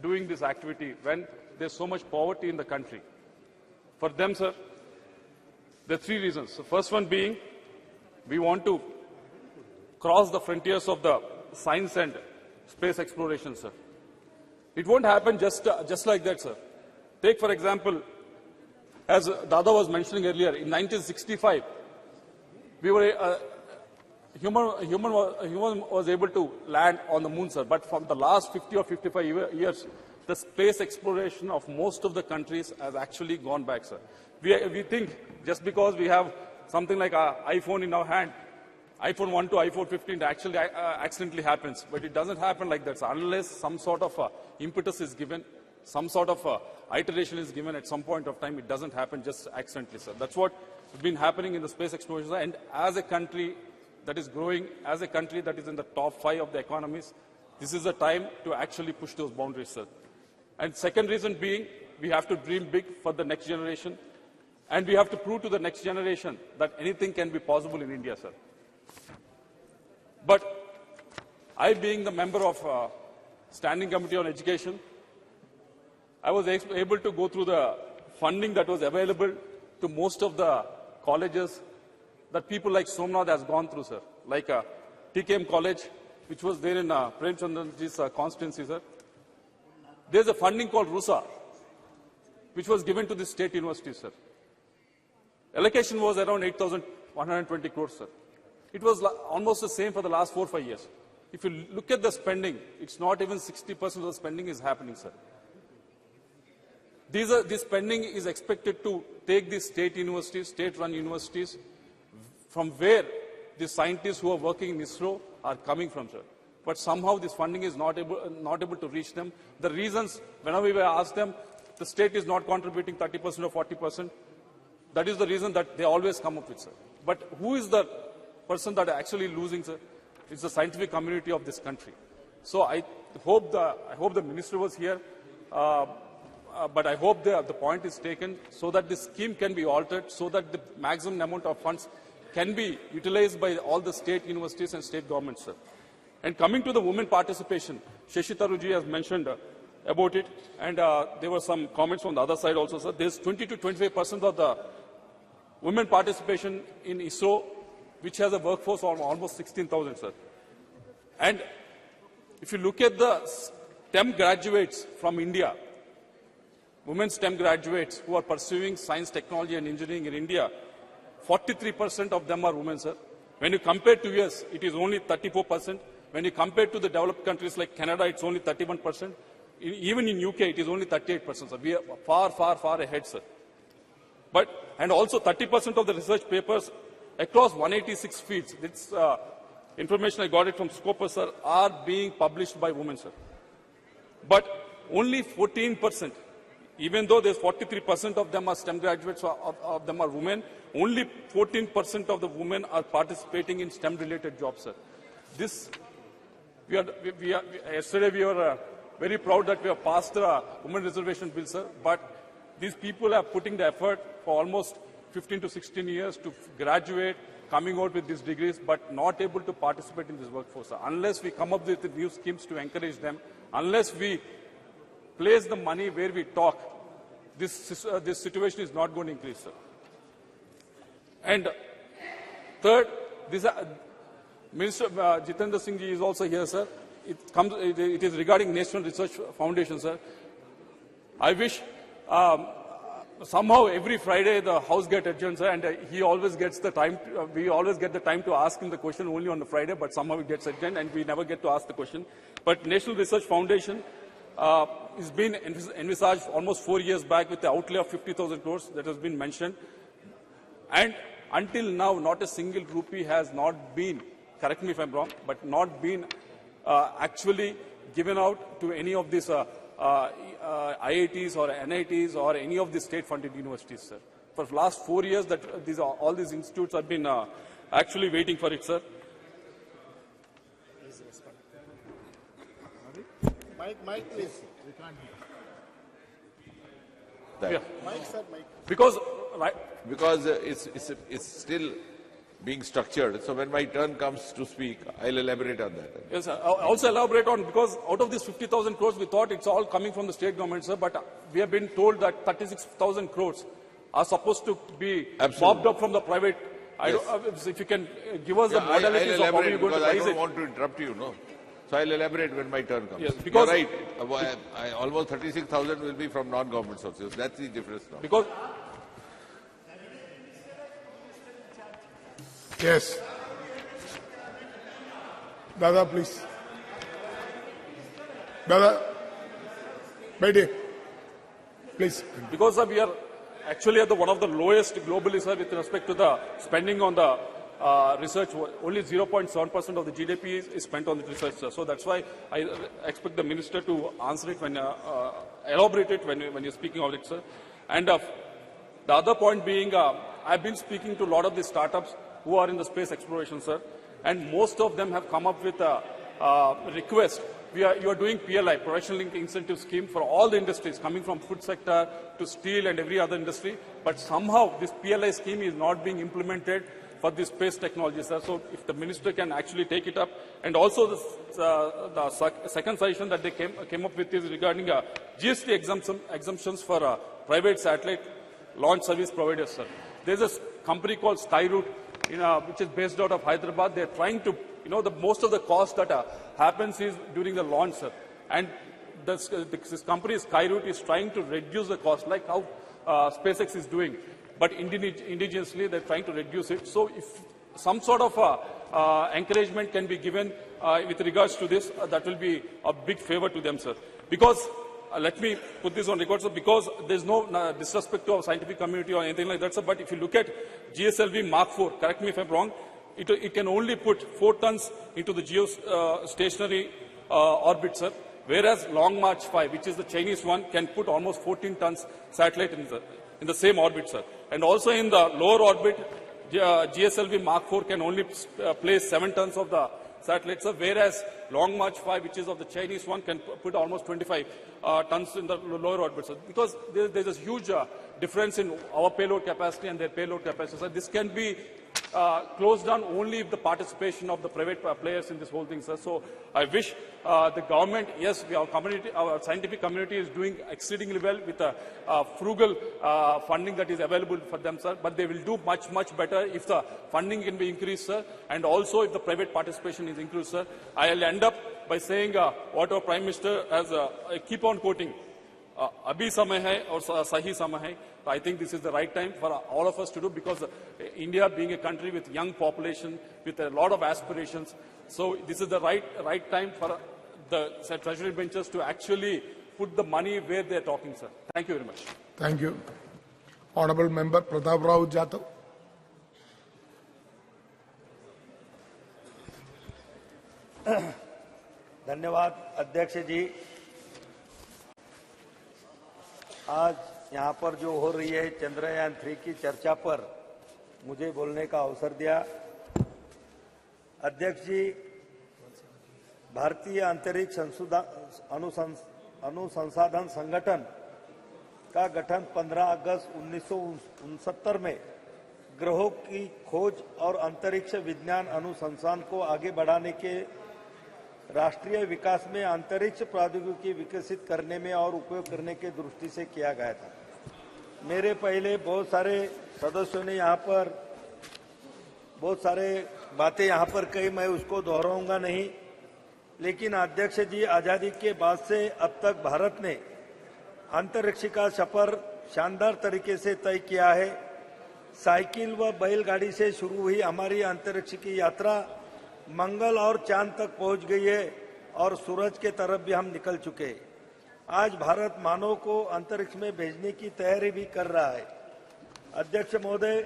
doing this activity when there's so much poverty in the country. For them, sir, there are three reasons. The first one being, we want to cross the frontiers of the science and space exploration, sir. It won't happen just like that, sir. Take, for example, as Dada was mentioning earlier, in 1965, we were human was able to land on the moon, sir. But from the last 50 or 55 years, the space exploration of most of the countries has actually gone back, sir. We think just because we have something like an iPhone in our hand, iPhone 1 to iPhone 15 actually accidentally happens. But it doesn't happen like that, sir. Unless some sort of impetus is given, some sort of iteration is given at some point of time, it doesn't happen just accidentally, sir. That's what has been happening in the space exploration. And as a country that is growing, as a country that is in the top 5 of the economies, this is the time to actually push those boundaries, sir. And second reason being, we have to dream big for the next generation. And we have to prove to the next generation that anything can be possible in India, sir. But I, being the member of Standing Committee on Education, I was able to go through the funding that was available to most of the colleges that people like Somnath has gone through, sir. Like TKM College, which was there in Prem Chandraji's constituency, sir. There's a funding called RUSA, which was given to the state universities, sir. Allocation was around 8,120 crores, sir. It was almost the same for the last 4 or 5 years. If you look at the spending, it's not even 60% of the spending is happening, sir. This spending is expected to take the state universities, state-run universities, from where the scientists who are working in ISRO are coming from, sir. But somehow this funding is not able to reach them. The reasons, whenever we ask them, the state is not contributing 30% or 40%. That is the reason that they always come up with, sir. But who is the person that are actually losing, sir? It's the scientific community of this country. So I hope the minister was here, but I hope the point is taken so that this scheme can be altered, so that the maximum amount of funds can be utilized by all the state universities and state governments, sir. And coming to the women participation, Shashi Tharoor ji has mentioned about it, and there were some comments from the other side also, sir. There's 20 to 25% of the women participation in ISRO, which has a workforce of almost 16,000, sir. And if you look at the STEM graduates from India, women STEM graduates who are pursuing science, technology and engineering in India, 43% of them are women, sir. When you compare to US, it is only 34%. When you compare to the developed countries like Canada, it's only 31%. Even in UK, it is only 38%, sir. We are far, far, far ahead, sir. And also 30% of the research papers across 186 fields, this information I got it from Scopus, sir, are being published by women, sir. But only 14%, even though there's 43% of them are STEM graduates, of them are women, only 14% of the women are participating in STEM-related jobs, sir. Yesterday we were very proud that we have passed the women reservation bill, sir, but these people are putting the effort for almost 15 to 16 years to graduate, coming out with these degrees, but not able to participate in this workforce, sir. Unless we come up with new schemes to encourage them, unless we place the money where we talk, this situation is not going to increase, sir. And third, Minister Jitendra Singh ji is also here, sir. It is regarding National Research Foundation, sir. I wish somehow every Friday the House gets adjourned, sir, and he always gets the time. We always get the time to ask him the question only on the Friday, but somehow it gets adjourned and we never get to ask the question. But National Research Foundation has been envisaged almost 4 years back with the outlay of 50,000 crores that has been mentioned. And until now, not a single rupee has not been, correct me if I'm wrong, but not been actually given out to any of these IITs or NITs or any of the state-funded universities, sir. For the last 4 years, that all these institutes have been actually waiting for it, sir. Mike, please. We can't hear. Yeah. Mike, sir, Mike. Because it's still being structured. So when my turn comes to speak, I'll elaborate on that. Yes, sir. I'll also elaborate on, because out of these 50,000 crores, we thought it's all coming from the state government, sir, but we have been told that 36,000 crores are supposed to be mopped up from the private. Yes. If you can give us the modalities of how you're going to raise it. I don't want to interrupt you, no. So I'll elaborate when my turn comes. Yes, because you're right. Almost 36,000 will be from non-government sources. That's the difference now. Because yes. Dada, please. Dada. Please. Because we are actually at one of the lowest globally, sir, with respect to the spending on the research. Only 0.7% of the GDP is spent on the research, sir. So that's why I expect the minister to answer it when elaborate it when you're speaking of it, sir. And the other point being, I've been speaking to a lot of the startups who are in the space exploration, sir, and most of them have come up with a request. You are doing PLI, Production Linked Incentive Scheme, for all the industries, coming from food sector to steel and every other industry. But somehow this PLI scheme is not being implemented for this space technology, sir. So if the minister can actually take it up. And also the second suggestion that they came up with is regarding GST exemptions for private satellite launch service providers, sir. There's a company called Skyroot, which is based out of Hyderabad. They're trying to, most of the cost that happens is during the launch, sir. And this company, Skyroot, is trying to reduce the cost, like how SpaceX is doing. But indigenously, they're trying to reduce it. So if some sort of encouragement can be given with regards to this, that will be a big favor to them, sir. Because, let me put this on record, sir, because there's no disrespect to our scientific community or anything like that, sir. But if you look at GSLV Mark IV, correct me if I'm wrong, it can only put 4 tons into the geostationary orbit, sir. Whereas Long March 5, which is the Chinese one, can put almost 14 tons satellite in the same orbit, sir. And also in the lower orbit, GSLV Mark IV can only place 7 tons of the satellites, sir, whereas Long March 5, which is of the Chinese one, can put almost 25 tons in the lower orbit, sir. Because there's a huge difference in our payload capacity and their payload capacity, sir. This can be closed down only if the participation of the private players in this whole thing, sir. So I wish the government, yes, our scientific community is doing exceedingly well with a frugal funding that is available for them, sir. But they will do much, much better if the funding can be increased, sir, and also if the private participation is increased, sir. I'll end up by saying what our Prime Minister has keep on quoting. Abhi samay hai aur sahi samay hai. I think this is the right time for all of us to do, because India being a country with young population, with a lot of aspirations, so this is the right time for the treasury benches to actually put the money where they are talking, sir. Thank you very much. Thank you. Honorable Member Pratap Rao Jadhav. धन्यवाद अध्यक्ष जी। आज यहाँ पर जो हो रही है चंद्रयान 3 की चर्चा पर मुझे बोलने का अवसर दिया। अध्यक्ष जी, भारतीय अंतरिक्ष अनुसंधान संगठन का गठन 15 अगस्त 1969 में ग्रहों की खोज और अंतरिक्ष विज्ञान अनुसंधान को आगे बढ़ाने के राष्ट्रीय विकास में अंतरिक्ष प्रौद्योगिकी विकसित करने में और उपयोग करने के दृष्टि से किया गया था। मेरे पहले बहुत सारे सदस्यों ने यहाँ पर बहुत सारे बातें यहाँ पर कही, मैं उसको दोहराऊंगा नहीं। लेकिन अध्यक्ष जी, आजादी के बाद से अब तक भारत ने अंतरिक्ष का सफर शानदार तरीके से तय किया है। साइकिल व बैलगाड़ी से शुरू हुई हमारी अंतरिक्ष की यात्रा मंगल और चांद तक पहुंच गई है और सूरज के तरफ भी हम निकल चुके हैं। आज भारत मानव को अंतरिक्ष में भेजने की तैयारी भी कर रहा है। अध्यक्ष महोदय,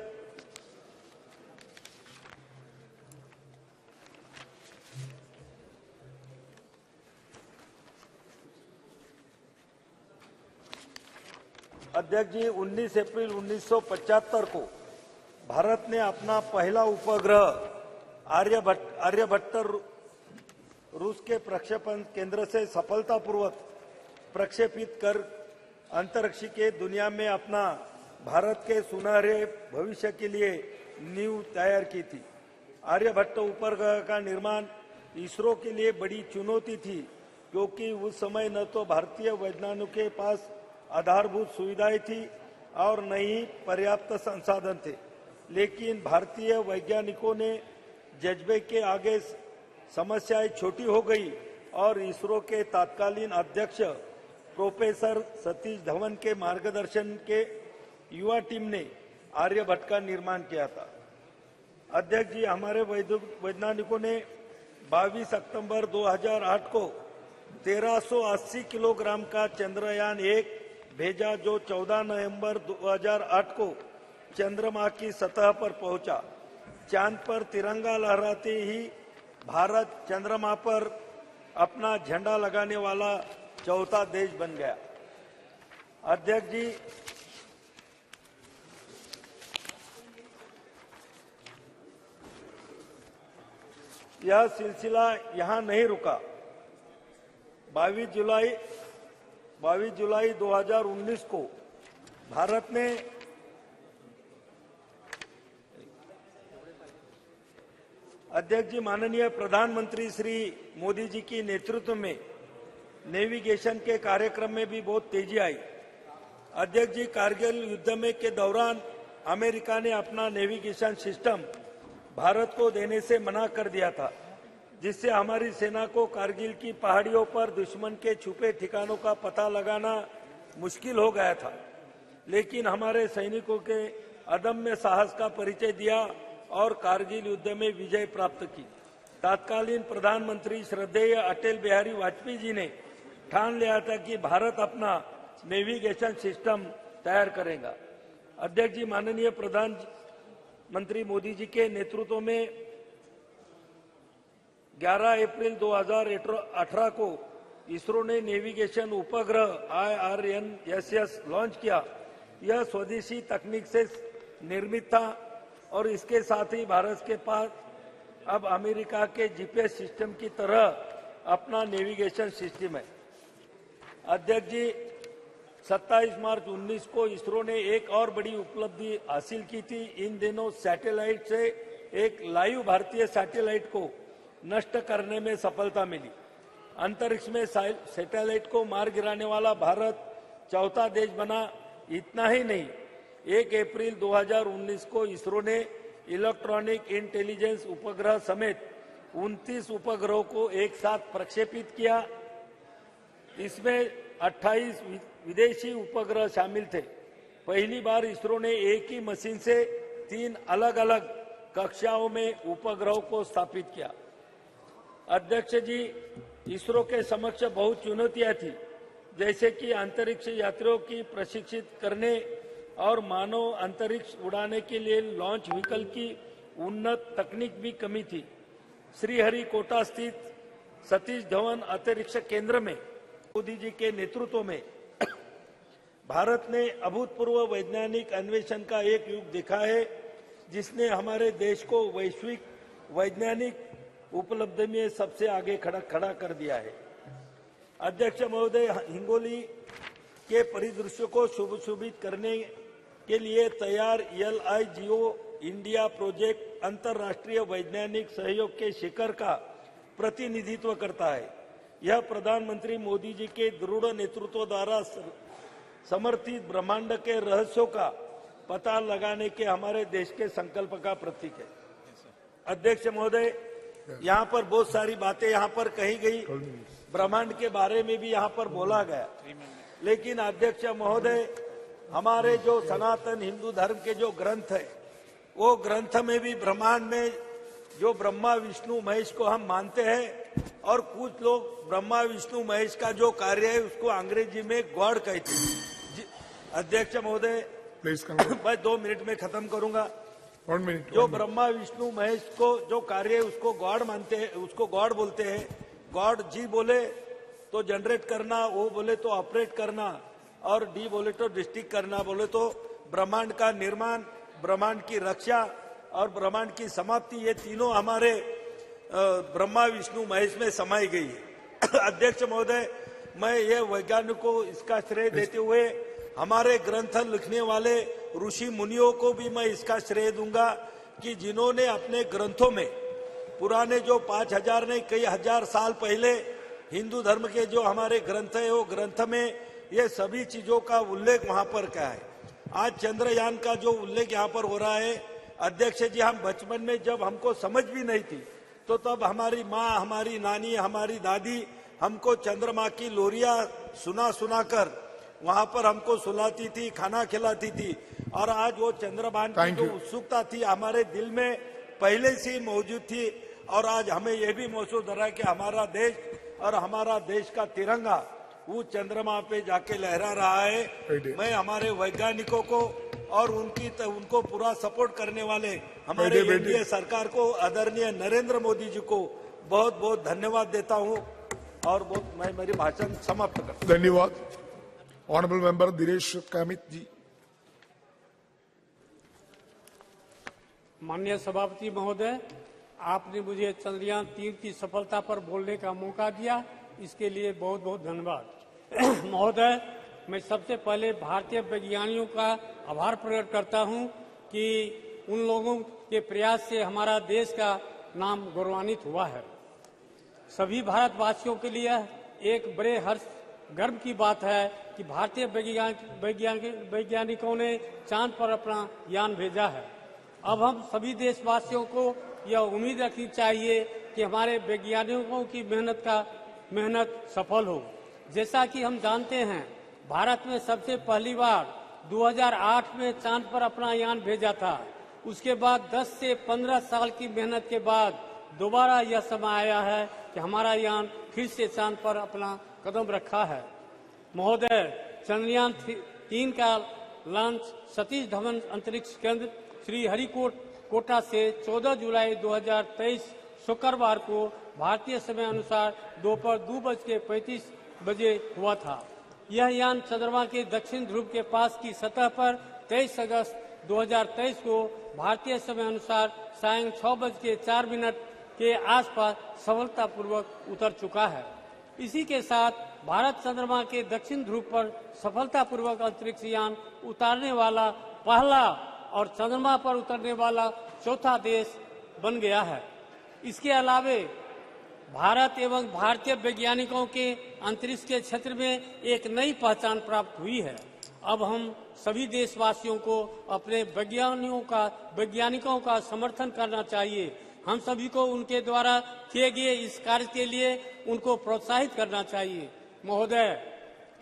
अध्यक्ष जी, 19 अप्रैल 1975 को भारत ने अपना पहला उपग्रह आर्यभट्ट रूस के प्रक्षेपण केंद्र से सफलतापूर्वक प्रक्षेपित कर अंतरिक्ष के दुनिया में अपना भारत के सुनहरे भविष्य के लिए नींव तैयार की थी। आर्यभट्ट उपग्रह का निर्माण इसरो के लिए बड़ी चुनौती थी, क्योंकि उस समय न तो भारतीय वैज्ञानिकों के पास आधारभूत सुविधाएं थी और न ही पर्याप्त संसाधन थे। लेकिन भारतीय वैज्ञानिकों ने जज्बे के आगे समस्याएं छोटी हो गई और इसरो के तत्कालीन अध्यक्ष प्रोफेसर सतीश धवन के मार्गदर्शन के युवा टीम ने आर्यभट्ट का निर्माण किया था। अध्यक्ष जी, हमारे वैज्ञानिकों ने 22 सितंबर 2008 को 1380 किलोग्राम का चंद्रयान 1 भेजा, जो 14 नवंबर 2008 को चंद्रमा की सतह पर पहुंचा। चांद पर तिरंगा लहराते ही भारत चंद्रमा पर अपना झंडा लगाने वाला चौथा देश बन गया। अध्यक्ष जी, यह सिलसिला यहां नहीं रुका। 22 जुलाई 2019 को भारत ने अध्यक्ष जी, माननीय प्रधानमंत्री श्री मोदी जी की नेतृत्व में नेविगेशन के कार्यक्रम में भी बहुत तेजी आई। अध्यक्ष जी, कारगिल युद्ध में के दौरान अमेरिका ने अपना नेविगेशन सिस्टम भारत को देने से मना कर दिया था, जिससे हमारी सेना को कारगिल की पहाड़ियों पर दुश्मन के छुपे ठिकानों का पता लगाना मुश्किल हो गया था। लेकिन हमारे सैनिकों के अदम्य साहस का परिचय दिया और कारगिल युद्ध में विजय प्राप्त की। तत्कालीन प्रधानमंत्री श्रद्धेय अटल बिहारी वाजपेयी जी ने ठान लिया था कि भारत अपना नेविगेशन सिस्टम तैयार करेगा। अध्यक्ष जी, माननीय प्रधानमंत्री मोदी जी के नेतृत्व में 11 अप्रैल 2018 को इसरो ने नेविगेशन उपग्रह IRNSS लॉन्च किया। यह स्वदेशी तकनीक से निर्मित था और इसके साथ ही भारत के पास अब अमेरिका के GPS सिस्टम की तरह अपना नेविगेशन सिस्टम है। अध्यक्ष जी, 27 मार्च 19 को इसरो ने एक और बड़ी उपलब्धि हासिल की थी। इन दिनों सैटेलाइट से एक लाइव भारतीय सैटेलाइट को नष्ट करने में सफलता मिली। अंतरिक्ष में सैटेलाइट को मार गिराने वाला भारत चौथा देश बना। इतना ही नहीं, 1 अप्रैल 2019 को इसरो ने इलेक्ट्रॉनिक इंटेलिजेंस उपग्रह समेत 29 उपग्रहों को एक साथ प्रक्षेपित किया। इसमें 28 विदेशी उपग्रह शामिल थे। पहली बार इसरो ने एक ही मशीन से 3 अलग अलग कक्षाओं में उपग्रहों को स्थापित किया। अध्यक्ष जी, इसरो के समक्ष बहुत चुनौतियां थी, जैसे कि अंतरिक्ष यात्रियों की प्रशिक्षित करने और मानव अंतरिक्ष उड़ाने के लिए लॉन्च व्हीकल की उन्नत तकनीक भी कमी थी। श्रीहरिकोटा स्थित सतीश धवन अंतरिक्ष केंद्र में मोदी जी के नेतृत्व में भारत ने अभूतपूर्व वैज्ञानिक अन्वेषण का एक युग देखा है, जिसने हमारे देश को वैश्विक वैज्ञानिक उपलब्धि में सबसे आगे खड़ा कर दिया है। अध्यक्ष महोदय, हिंगोली के परिदृश्य को शुभशोभित करने के लिए तैयार LIGO इंडिया प्रोजेक्ट अंतर्राष्ट्रीय वैज्ञानिक सहयोग के शिखर का प्रतिनिधित्व करता है। यह प्रधानमंत्री मोदी जी के दृढ़ नेतृत्व द्वारा समर्थित ब्रह्मांड के रहस्यों का पता लगाने के हमारे देश के संकल्प का प्रतीक है। अध्यक्ष महोदय, यहाँ पर बहुत सारी बातें यहाँ पर कही गई, ब्रह्मांड के बारे में भी यहाँ पर बोला गया, लेकिन अध्यक्ष महोदय, हमारे जो सनातन हिंदू धर्म के जो ग्रंथ है, वो ग्रंथ में भी ब्रह्मांड में जो ब्रह्मा विष्णु महेश को हम मानते हैं, और कुछ लोग ब्रह्मा विष्णु महेश का जो कार्य है उसको अंग्रेजी में गॉड कहते हैं। अध्यक्ष महोदय, मैं 2 मिनट में खत्म करूंगा। जो ब्रह्मा विष्णु महेश को जो कार्य है उसको गॉड मानते हैं, उसको गॉड बोलते हैं। गॉड जी बोले तो जनरेट करना, ओ बोले तो ऑपरेट करना, और डी बोले तो डिस्ट्रिक्ट करना, बोले तो ब्रह्मांड का निर्माण, ब्रह्मांड की रक्षा और ब्रह्मांड की समाप्ति, ये तीनों हमारे ब्रह्मा विष्णु महेश में समाई गई है। अध्यक्ष महोदय, मैं ये वैज्ञानिक को इसका श्रेय देते हुए हमारे ग्रंथ लिखने वाले ऋषि मुनियों को भी मैं इसका श्रेय दूंगा कि जिन्होंने अपने ग्रंथों में पुराने जो 5000 नहीं कई हजार साल पहले हिंदू धर्म के जो हमारे ग्रंथ है, वो ग्रंथ में ये सभी चीजों का उल्लेख वहां पर क्या है। आज चंद्रयान का जो उल्लेख यहाँ पर हो रहा है, अध्यक्ष जी, हम बचपन में जब हमको समझ भी नहीं थी तो तब हमारी माँ, हमारी नानी, हमारी दादी हमको चंद्रमा की लोरियां सुना कर वहां पर हमको सुलाती थी, खाना खिलाती थी, और आज वो चंद्रमान की जो उत्सुकता थी हमारे दिल में पहले से मौजूद थी, और आज हमें यह भी महसूस हो रहा है कि हमारा देश और हमारा देश का तिरंगा वो चंद्रमा पे जाके लहरा रहा है। मैं हमारे वैज्ञानिकों को और उनको पूरा सपोर्ट करने वाले हमारे एनडीए सरकार को, आदरणीय नरेंद्र मोदी जी को बहुत बहुत धन्यवाद देता हूं और मैं मेरी भाषण समाप्त करता हूं। धन्यवाद। ऑनरेबल मेंबर दिनेश कामित जी। माननीय सभापति महोदय, आपने मुझे चंद्रयान 3 की सफलता पर बोलने का मौका दिया, इसके लिए बहुत बहुत धन्यवाद। महोदय, मैं सबसे पहले भारतीय वैज्ञानिकों का आभार प्रकट करता हूं कि उन लोगों के प्रयास से हमारा देश का नाम गौरवान्वित हुआ है। सभी भारतवासियों के लिए एक बड़े हर्ष गर्व की बात है कि भारतीय वैज्ञानिकों ने चांद पर अपना यान भेजा है। अब हम सभी देशवासियों को यह उम्मीद रखनी चाहिए कि हमारे वैज्ञानिकों की मेहनत सफल हो। जैसा कि हम जानते हैं, भारत में सबसे पहली बार 2008 में चांद पर अपना यान भेजा था। उसके बाद 10 से 15 साल की मेहनत के बाद दोबारा यह समय आया है कि हमारा यान फिर से चांद पर अपना कदम रखा है। महोदय, चंद्रयान 3 का लॉन्च सतीश धवन अंतरिक्ष केंद्र श्री हरिकोटा से 14 जुलाई 2023 शुक्रवार को भारतीय समय अनुसार दोपहर 2:35 बजे हुआ था। यह यान चंद्रमा के दक्षिण ध्रुव के पास की सतह पर 23 अगस्त 2023 को भारतीय समय अनुसार सायं 6:04 के आसपास सफलतापूर्वक उतर चुका है। इसी के साथ भारत चंद्रमा के दक्षिण ध्रुव पर सफलतापूर्वक अंतरिक्ष यान उतारने वाला पहला और चंद्रमा पर उतरने वाला चौथा देश बन गया है। इसके अलावे भारत एवं भारतीय वैज्ञानिकों के अंतरिक्ष के क्षेत्र में एक नई पहचान प्राप्त हुई है। अब हम सभी देशवासियों को अपने वैज्ञानिकों का समर्थन करना चाहिए। हम सभी को उनके द्वारा किए गए इस कार्य के लिए उनको प्रोत्साहित करना चाहिए। महोदय,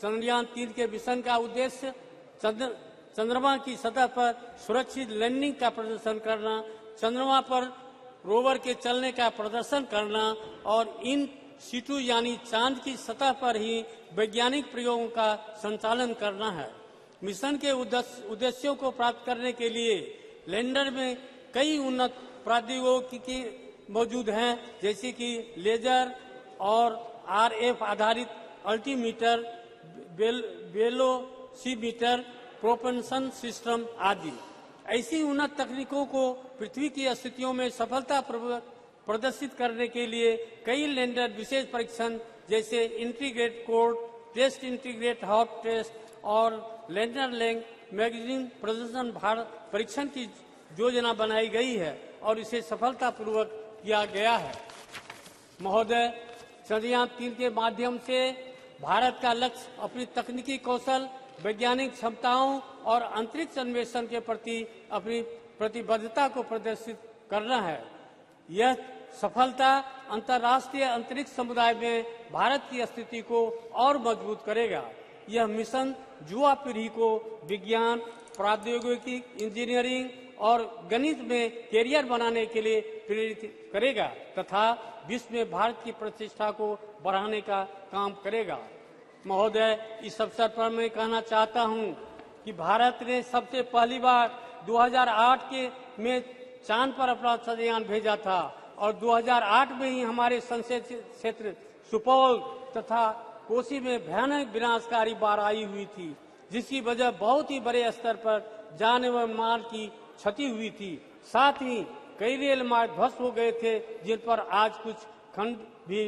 चंद्रयान 3 के मिशन का उद्देश्य चंद्रमा की सतह पर सुरक्षित लैंडिंग का प्रदर्शन करना, चंद्रमा पर रोवर के चलने का प्रदर्शन करना और इन सीटू यानी चांद की सतह पर ही वैज्ञानिक प्रयोगों का संचालन करना है। मिशन के उद्देश्यों को प्राप्त करने के लिए लैंडर में कई उन्नत प्रौद्योगिकी मौजूद हैं, जैसे कि लेजर और RF आधारित अल्टीमीटर, वेलोसीमीटर, प्रोपल्शन सिस्टम आदि। ऐसी उन्नत तकनीकों को पृथ्वी की स्थितियों में सफलतापूर्वक प्रदर्शित करने के लिए कई लैंडर विशेष परीक्षण जैसे integrate core test, integrate hot test और लैंडर लैंग मैगजीन प्रदर्शन परीक्षण की योजना बनाई गई है और इसे सफलतापूर्वक किया गया है। महोदय, चंद्रयान 3 के माध्यम से भारत का लक्ष्य अपनी तकनीकी कौशल, वैज्ञानिक क्षमताओं और अंतरिक्ष अन्वेषण के प्रति अपनी प्रतिबद्धता को प्रदर्शित करना है। यह सफलता अंतर्राष्ट्रीय अंतरिक्ष समुदाय में भारत की स्थिति को और मजबूत करेगा। यह मिशन युवा पीढ़ी को विज्ञान, प्रौद्योगिकी, इंजीनियरिंग और गणित में कैरियर बनाने के लिए प्रेरित करेगा तथा विश्व में भारत की प्रतिष्ठा को बढ़ाने का काम करेगा। महोदय, इस अवसर पर मैं कहना चाहता हूं कि भारत ने सबसे पहली बार 2008 में चांद पर अपना चंद्रयान भेजा था और 2008 में ही हमारे संसदीय क्षेत्र सुपौल तथा कोसी में भयानक विनाशकारी बाढ़ आई हुई थी, जिसकी वजह बहुत ही बड़े स्तर पर जान एवं माल की क्षति हुई थी। साथ ही कई रेल मार्ग ध्वस्त हो गए थे, जिन पर आज कुछ खंड भी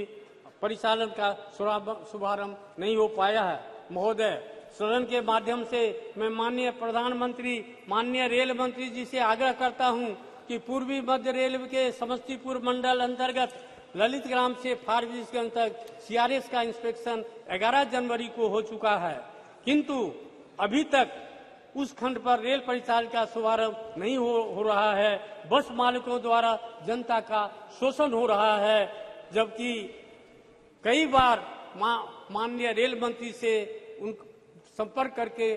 परिचालन का शुभारंभ नहीं हो पाया है। महोदय, सदन के माध्यम से मैं माननीय प्रधानमंत्री, माननीय रेल मंत्री जी से आग्रह करता हूं कि पूर्वी मध्य रेलवे के समस्तीपुर मंडल अंतर्गत ललित ग्राम से फारबिसगंज तक CRS का इंस्पेक्शन 11 जनवरी को हो चुका है, किंतु अभी तक उस खंड पर रेल परिचालन का शुभारंभ नहीं हो रहा है। बस मालिकों द्वारा जनता का शोषण हो रहा है, जबकि कई बार माननीय रेल मंत्री से संपर्क करके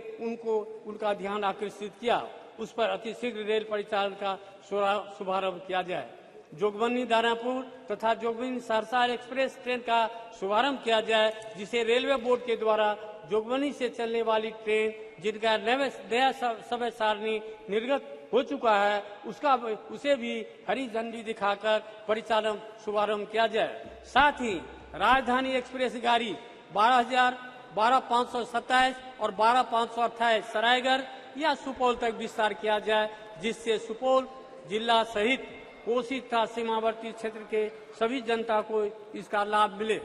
उनका ध्यान आकर्षित किया, उस पर अतिशीघ्र रेल परिचालन का शुभारंभ किया जाए। जोगबनी दानापुर तथा जोगबनी सहरसा एक्सप्रेस ट्रेन का शुभारंभ किया जाए, जिसे रेलवे बोर्ड के द्वारा जोगबनी से चलने वाली ट्रेन जिनका नया समय सारणी निर्गत हो चुका है उसे भी हरी झंडी दिखाकर परिचालन शुभारंभ किया जाए। साथ ही राजधानी एक्सप्रेस गाड़ी 12,527 और 12,528 सरायगढ़ या सुपौल तक विस्तार किया जाए, जिससे सुपौल जिला सहित कोसी तथा सीमावर्ती क्षेत्र के सभी जनता को इसका लाभ मिले।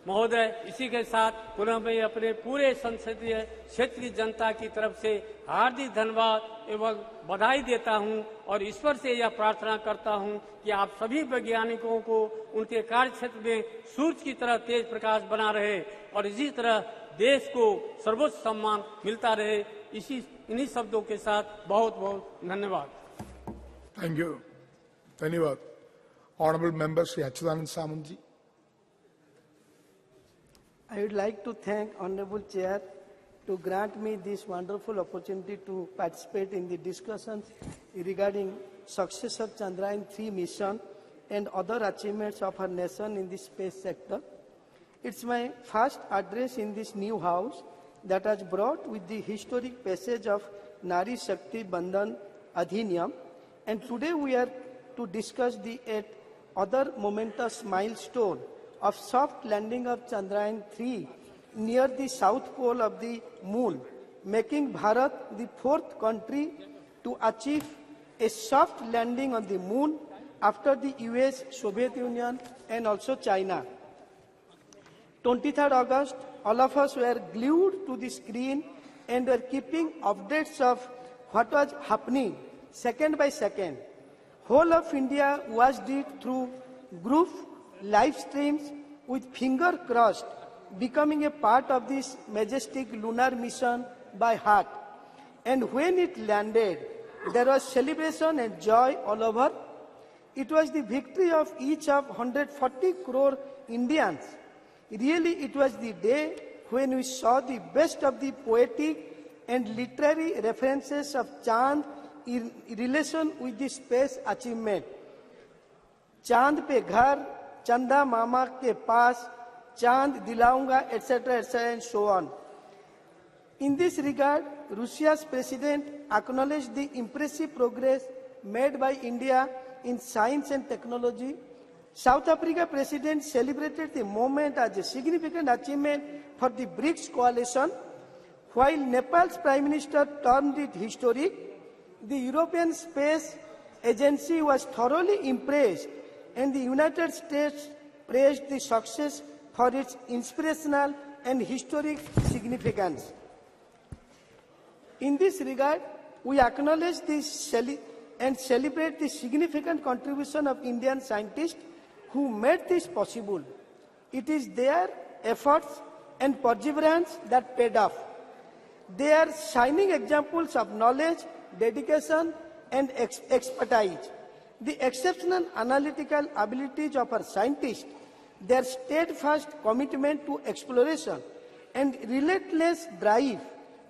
महोदय, इसी के साथ पुनः मैं अपने पूरे संसदीय क्षेत्र की जनता की तरफ से हार्दिक धन्यवाद एवं बधाई देता हूं और ईश्वर से यह प्रार्थना करता हूं कि आप सभी वैज्ञानिकों को उनके कार्य क्षेत्र में सूर्य की तरह तेज प्रकाश बना रहे और इसी तरह देश को सर्वोच्च सम्मान मिलता रहे। इन्हीं शब्दों के साथ बहुत बहुत धन्यवाद। थैंक यू, धन्यवाद। Honourable member Shri Achyutananda Samanta ji. I would like to thank Honorable Chair to grant me this wonderful opportunity to participate in the discussions regarding success of Chandrayaan-3 mission and other achievements of our nation in the space sector. It's my first address in this new house that has brought with the historic passage of Nari Shakti Bandhan Adhiniyam, and today we are to discuss the other momentous milestone of soft landing of Chandrayaan-3 near the south pole of the moon, making Bharat the fourth country to achieve a soft landing on the moon after the US, Soviet Union and also China. 23rd August, all of us were glued to the screen and were keeping updates of what was happening second by second. Whole of India watched it through group live streams with finger crossed, becoming a part of this majestic lunar mission by heart. And when it landed, there was celebration and joy all over. It was the victory of each of 140 crore Indians. Really, it was the day when we saw the best of the poetic and literary references of Chand in relation with the space achievement. Chand pe ghar, Chanda mama ke paas, Chand dilaunga, etc., and so on. In this regard, Russia's president acknowledged the impressive progress made by India in science and technology. South Africa president celebrated the moment as a significant achievement for the BRICS coalition, while Nepal's prime minister termed it historic. The European Space Agency was thoroughly impressed, and the United States praised the success for its inspirational and historic significance. In this regard, we acknowledge this and celebrate the significant contribution of Indian scientists who made this possible. It is their efforts and perseverance that paid off. They are shining examples of knowledge, dedication, and expertise. The exceptional analytical abilities of our scientists, their steadfast commitment to exploration, and relentless drive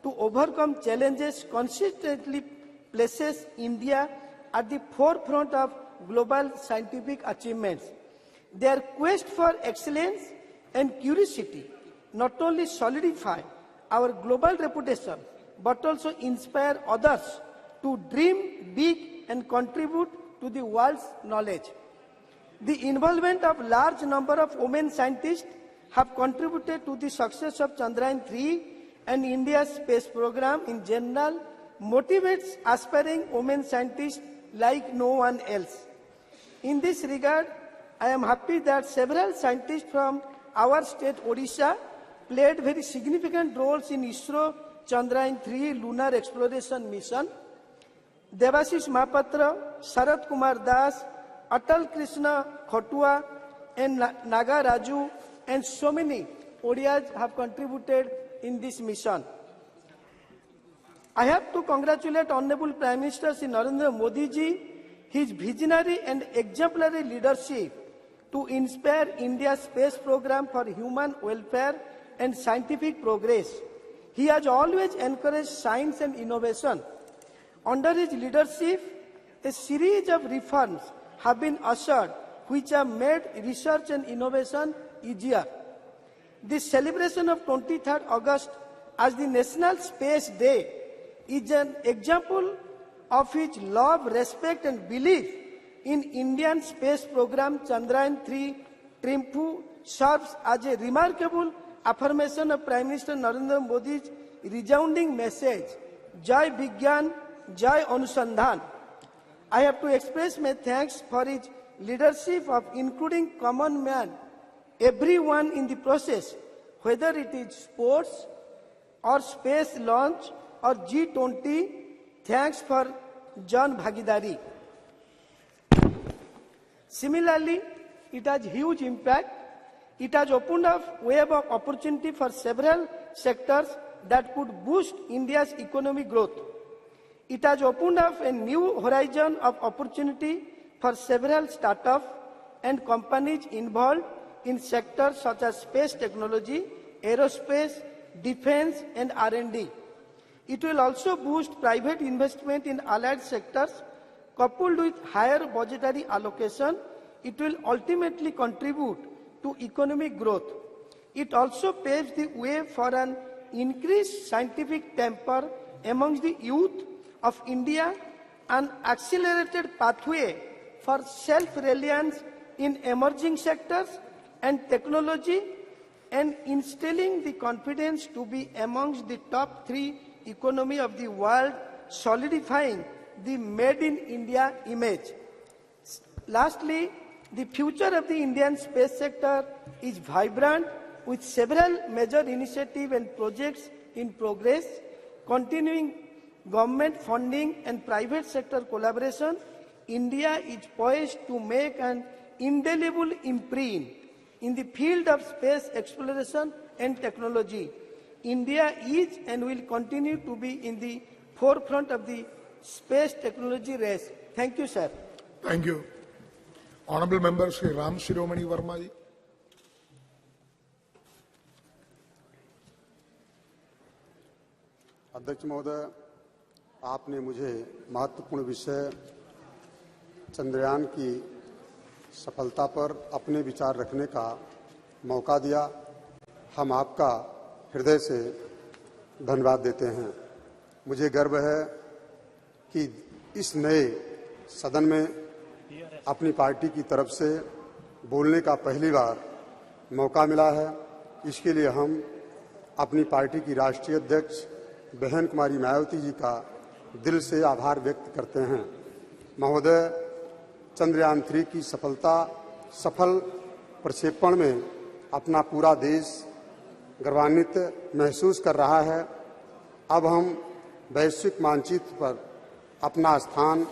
to overcome challenges consistently places India at the forefront of global scientific achievements. Their quest for excellence and curiosity not only solidify our global reputation, but also inspire others to dream big and contribute to the world's knowledge. The involvement of large number of women scientists have contributed to the success of Chandrayaan-3, and India's space program in general motivates aspiring women scientists like no one else. In this regard, I am happy that several scientists from our state, Odisha, played very significant roles in ISRO Chandrayaan-3 lunar exploration mission. Devashish Mahapatra, Sarath Kumar Das, Atal Krishna Khotua, and Naga Raju, and so many Odias have contributed in this mission. I have to congratulate Honorable Prime Minister Shri Narendra Modi ji, his visionary and exemplary leadership to inspire India's space program for human welfare and scientific progress. He has always encouraged science and innovation. Under his leadership, a series of reforms have been ushered, which have made research and innovation easier. The celebration of 23rd August as the National Space Day is an example of his love, respect and belief in Indian space program Chandrayaan-3 Triumph serves as a remarkable affirmation of Prime Minister Narendra Modi's resounding message, Jai Vigyan, Jai Anusandhan. I have to express my thanks for his leadership of including common man, everyone in the process, whether it is sports or space launch or G20. Thanks for Jan Bhagidari. Similarly, it has huge impact. It has opened up web of opportunity for several sectors that could boost India's economic growth. It has opened up a new horizon of opportunity for several startups and companies involved in sectors such as space technology, aerospace, defense and R&D. It will also boost private investment in allied sectors. Coupled with higher budgetary allocation, it will ultimately contribute to economic growth. It also paves the way for an increased scientific temper amongst the youth of India, an accelerated pathway for self-reliance in emerging sectors and technology, and instilling the confidence to be amongst the top 3 economy of the world, solidifying the Made in India image. Lastly, the future of the Indian space sector is vibrant with several major initiatives and projects in progress, continuing government funding and private sector collaboration. India is poised to make an indelible imprint in the field of space exploration and technology. India is and will continue to be in the forefront of the space technology race. Thank you, sir. Thank you. Honorable Member Shri Ram Shiromani Verma ji. अध्यक्ष महोदय, आपने मुझे महत्वपूर्ण विषय चंद्रयान की सफलता पर अपने विचार रखने का मौका दिया। हम आपका हृदय से धन्यवाद देते हैं। मुझे गर्व है कि इस नए सदन में अपनी पार्टी की तरफ से बोलने का पहली बार मौका मिला है। इसके लिए हम अपनी पार्टी की राष्ट्रीय अध्यक्ष बहन कुमारी मायावती जी का दिल से आभार व्यक्त करते हैं। महोदय, चंद्रयान-3 की सफल प्रक्षेपण में अपना पूरा देश गर्वान्वित महसूस कर रहा है। अब हम वैश्विक मानचित्र पर अपना स्थान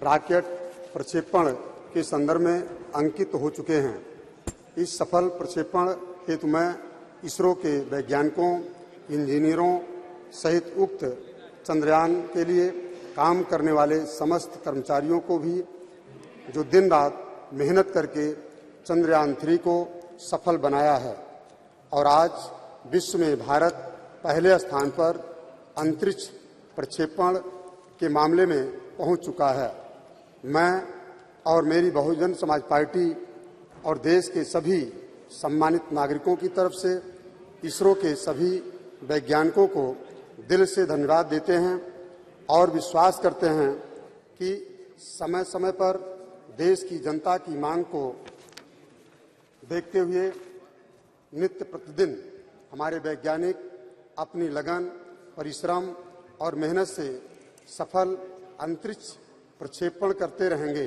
रॉकेट प्रक्षेपण के संदर्भ में अंकित हो चुके हैं। इस सफल प्रक्षेपण हेतु मैं इसरो के वैज्ञानिकों, इंजीनियरों सहित उक्त चंद्रयान के लिए काम करने वाले समस्त कर्मचारियों को भी, जो दिन रात मेहनत करके चंद्रयान-3 को सफल बनाया है और आज विश्व में भारत पहले स्थान पर अंतरिक्ष प्रक्षेपण के मामले में पहुंच चुका है। मैं और मेरी बहुजन समाज पार्टी और देश के सभी सम्मानित नागरिकों की तरफ से इसरो के सभी वैज्ञानिकों को दिल से धन्यवाद देते हैं और विश्वास करते हैं कि समय समय पर देश की जनता की मांग को देखते हुए नित्य प्रतिदिन हमारे वैज्ञानिक अपनी लगन, परिश्रम और मेहनत से सफल अंतरिक्ष प्रक्षेपण करते रहेंगे।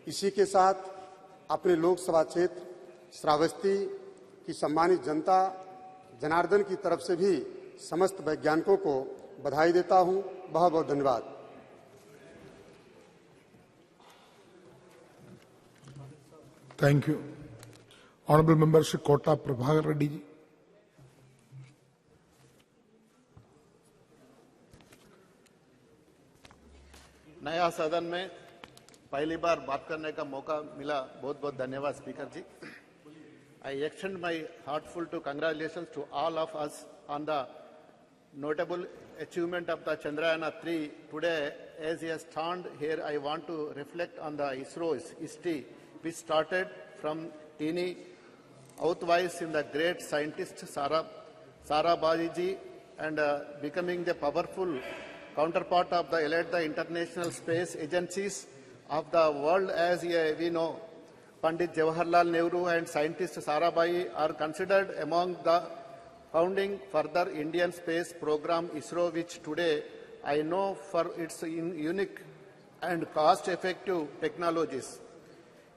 इसी के साथ अपने लोकसभा क्षेत्र श्रावस्ती की सम्मानित जनता जनार्दन की तरफ से भी समस्त वैज्ञानिकों को बधाई देता हूं। बहुत बहुत धन्यवाद। Thank you. Honorable Member Shri Kota Prabhakar Reddy ji. नया सदन में पहली बार बात करने का मौका मिला, बहुत बहुत धन्यवाद speaker ji. I extend my heartfelt congratulations to all of us on the notable achievement of the Chandrayaan-3. Today, as I stand here, I want to reflect on the ISRO's history, which started from teeny outwise in the great scientist Sarabhai and becoming the powerful counterpart of the elite international space agencies of the world. As we know, Pandit Jawaharlal Nehru and scientist Sarabhai are considered among the founding further Indian space program ISRO, which today I know for its unique and cost-effective technologies.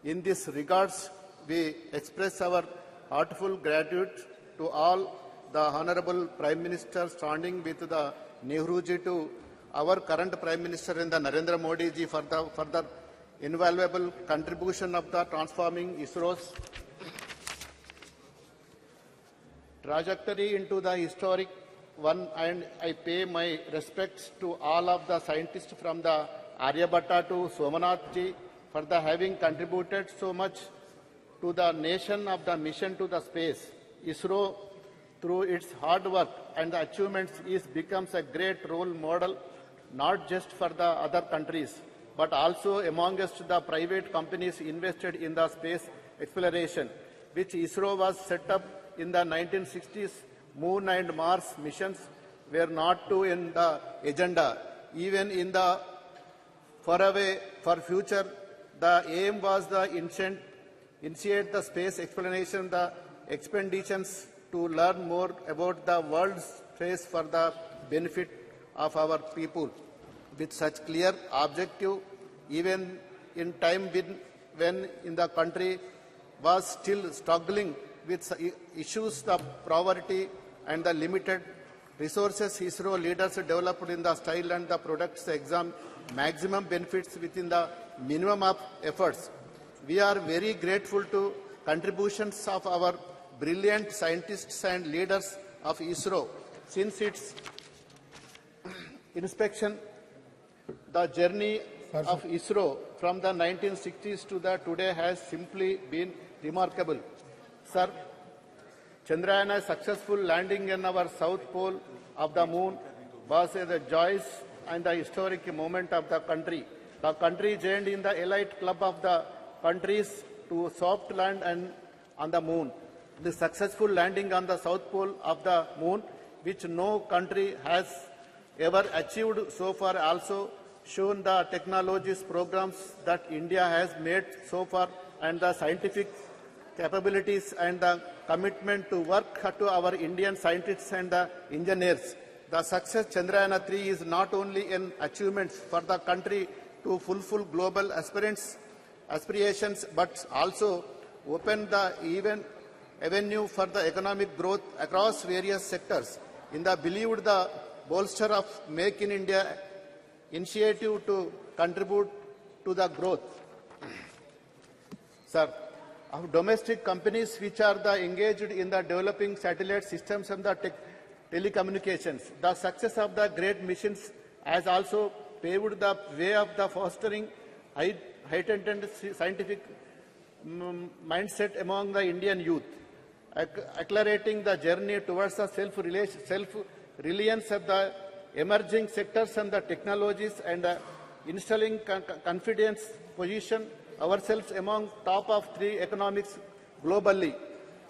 In this regards, we express our heartfelt gratitude to all the Honorable Prime Minister standing with the Nehruji to our current Prime Minister and the Narendra Modi ji for the further invaluable contribution of the transforming ISRO's trajectory into the historic one, and I pay my respects to all of the scientists from the Aryabhatta to Somanath ji for the having contributed so much to the nation of the mission to the space. ISRO, through its hard work and the achievements, becomes a great role model, not just for the other countries, but also amongst the private companies invested in the space exploration, which ISRO was set up in the 1960s. Moon and Mars missions were not too in the agenda. Even in the for future, the aim was the initiate the space exploration, the expeditions to learn more about the world's space for the benefit of our people. With such clear objective, even in time when in the country was still struggling with issues of poverty and the limited resources, ISRO leaders developed in the style and the products exam maximum benefits within the minimum of efforts. We are very grateful to contributions of our brilliant scientists and leaders of ISRO. Since its inspection, the journey of ISRO from the 1960s to the today has simply been remarkable. Sir, Chandrayaan's successful landing in our south pole of the moon was a joyous and the historic moment of the country. The country joined in the elite club of the countries to soft land and on the moon. The successful landing on the south pole of the moon, which no country has ever achieved so far, also shown the technologies programs that India has made so far and the scientific capabilities and the commitment to work to our Indian scientists and the engineers. The success Chandrayaan-3 is not only an achievement for the country to fulfill global aspirations, but also open the avenue for the economic growth across various sectors. In the believed the bolster of Make in India initiative to contribute to the growth, sir, of domestic companies which are engaged in the developing satellite systems and the telecommunications. The success of the great missions has also paved the way of the fostering heightened scientific mindset among the Indian youth, accelerating the journey towards the self-reliance of the emerging sectors and the technologies, and installing confidence position ourselves among top of 3 economics globally.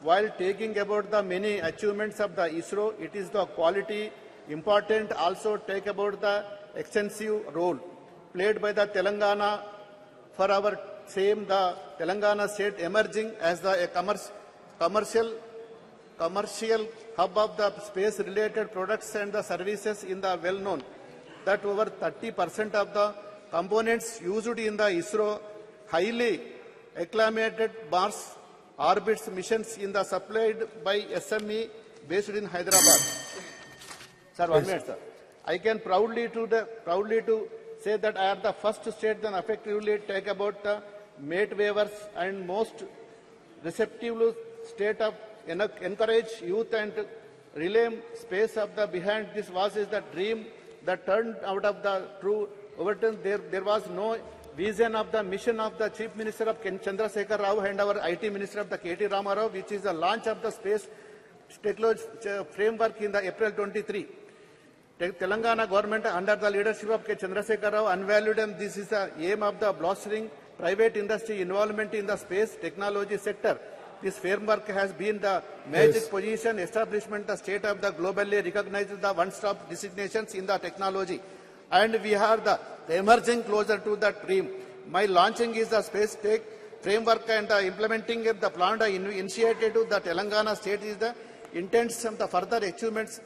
While taking about the many achievements of the ISRO, it is the quality important also take about the extensive role played by the Telangana for our same the Telangana state emerging as a commercial hub of the space-related products and the services. In the well-known that over 30% of the components used in the ISRO highly acclamated Mars orbits missions in the supplied by SME based in Hyderabad. Sir, 1 minute, sir. I can proudly to say that I am the first state that effectively take about the mate waivers and most receptive state of encourage youth and relay space of the behind this was is the dream that turned out of the true overturn. There was no vision of the mission of the Chief Minister of Chandrasekhar Rao and our IT Minister of the KT Ramarao, which is the launch of the space technology framework in the April 23. Telangana government under the leadership of K. Chandrasekhar Rao unvalued, and this is the aim of the blustering private industry involvement in the space technology sector. This framework has been the magic position establishment, the state of the globally recognized the one-stop designations in the technology. And we are the emerging closer to that dream. My launching is the space tech framework and the implementing of the plan initiated to the Telangana state is the intents of the further achievements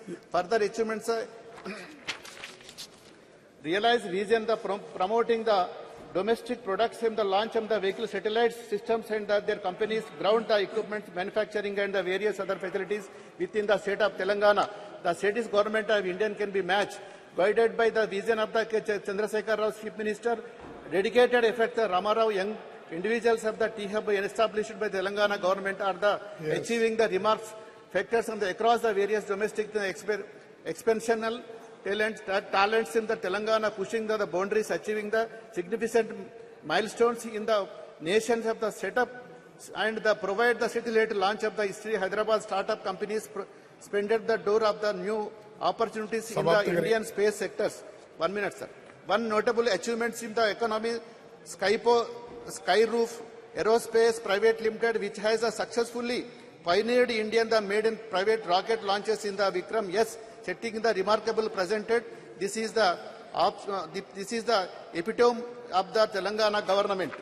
realize vision, the promoting the domestic products and the launch of the vehicle satellite systems and their companies ground the equipment manufacturing and the various other facilities within the state of Telangana. The state's government of India can be matched, guided by the vision of the Chandrasekhar Rao Chief Minister, dedicated effort the Ramarao young individuals of the T-Hub established by the Telangana government are the achieving the remarks factors on the across the various domestic expansional talents in the Telangana, pushing the boundaries, achieving the significant milestones in the nations of the setup and the provide the city-led launch of the history Hyderabad startup companies expanded the door of the new opportunities in the Indian space sectors. 1 minute, sir. One notable achievements in the economy, Skyroof Aerospace Private Limited, which has successfully pioneered Indian the made in private rocket launches in the Vikram. Yes, setting the remarkable presented. This is the epitome of the Telangana government.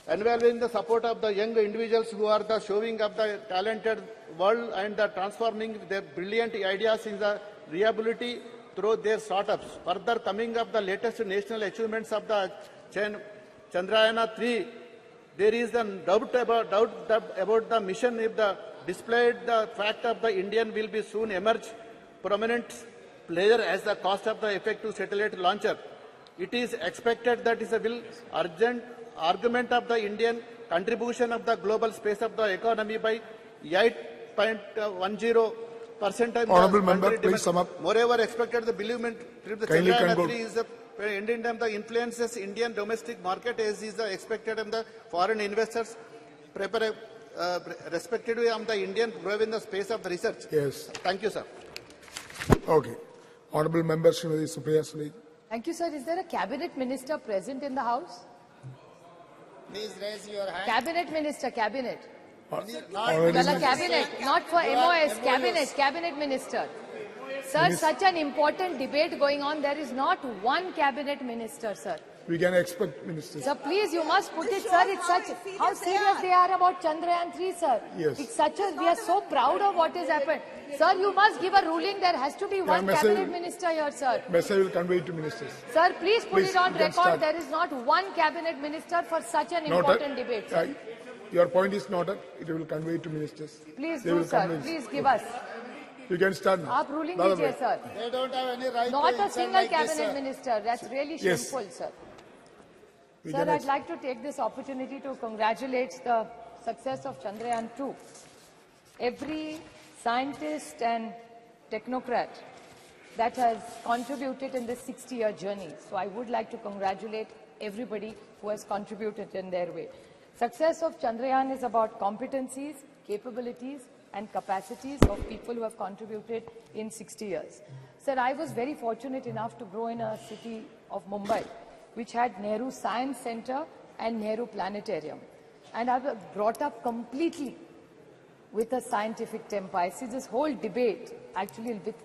Involving the support of the young individuals who are the showing of the talented world and the transforming their brilliant ideas in the reliability through their startups. Further coming up the latest national achievements of the Chandrayaan-3, there is a doubt about the mission. If the displayed the fact of the Indian will be soon emerge prominent player as the cost of the effective satellite launcher. It is expected that is a will urgent argument of the Indian contribution of the global space of the economy by 8.10%. Honourable member, please sum up. Moreover, expected the believement the Chandrayaan-3 is the Indian time the influences Indian domestic market as is the expected and the foreign investors prepare respectively on the Indian grow in the space of the research. Yes. Thank you, sir. Okay. Honourable member, Srimati Supriya Sule. Thank you, sir. Is there a cabinet minister present in the house? Please raise your hand. Cabinet minister, cabinet. Cabinet, not for MOS, cabinet minister. Sir, such an important debate going on, there is not one cabinet minister, sir. We can expect ministers. Sir, please, you must put it, sir. It's such how serious they are about Chandrayaan-3, sir. Yes. It's such a, we are so proud of what has happened. Sir, you must give a ruling. There has to be one cabinet minister here, sir. Message will convey it to ministers. Sir, please put it on record. There is not one cabinet minister for such an important debate, sir. Your point is noted. It will convey it to ministers. Please do, sir. Please give us. You can start now. Aap ruling dijiye, sir. They don't have any right Not to a single like cabinet this, minister. That's really shameful, sir. Sir, I'd like to take this opportunity to congratulate the success of Chandrayaan-2. Every scientist and technocrat that has contributed in this 60-year journey. So I would like to congratulate everybody who has contributed in their way. Success of Chandrayaan is about competencies, capabilities, and capacities of people who have contributed in 60 years. Sir, I was very fortunate enough to grow in a city of Mumbai, which had Nehru Science Center and Nehru Planetarium. And I was brought up completely with a scientific temper. I see this whole debate actually with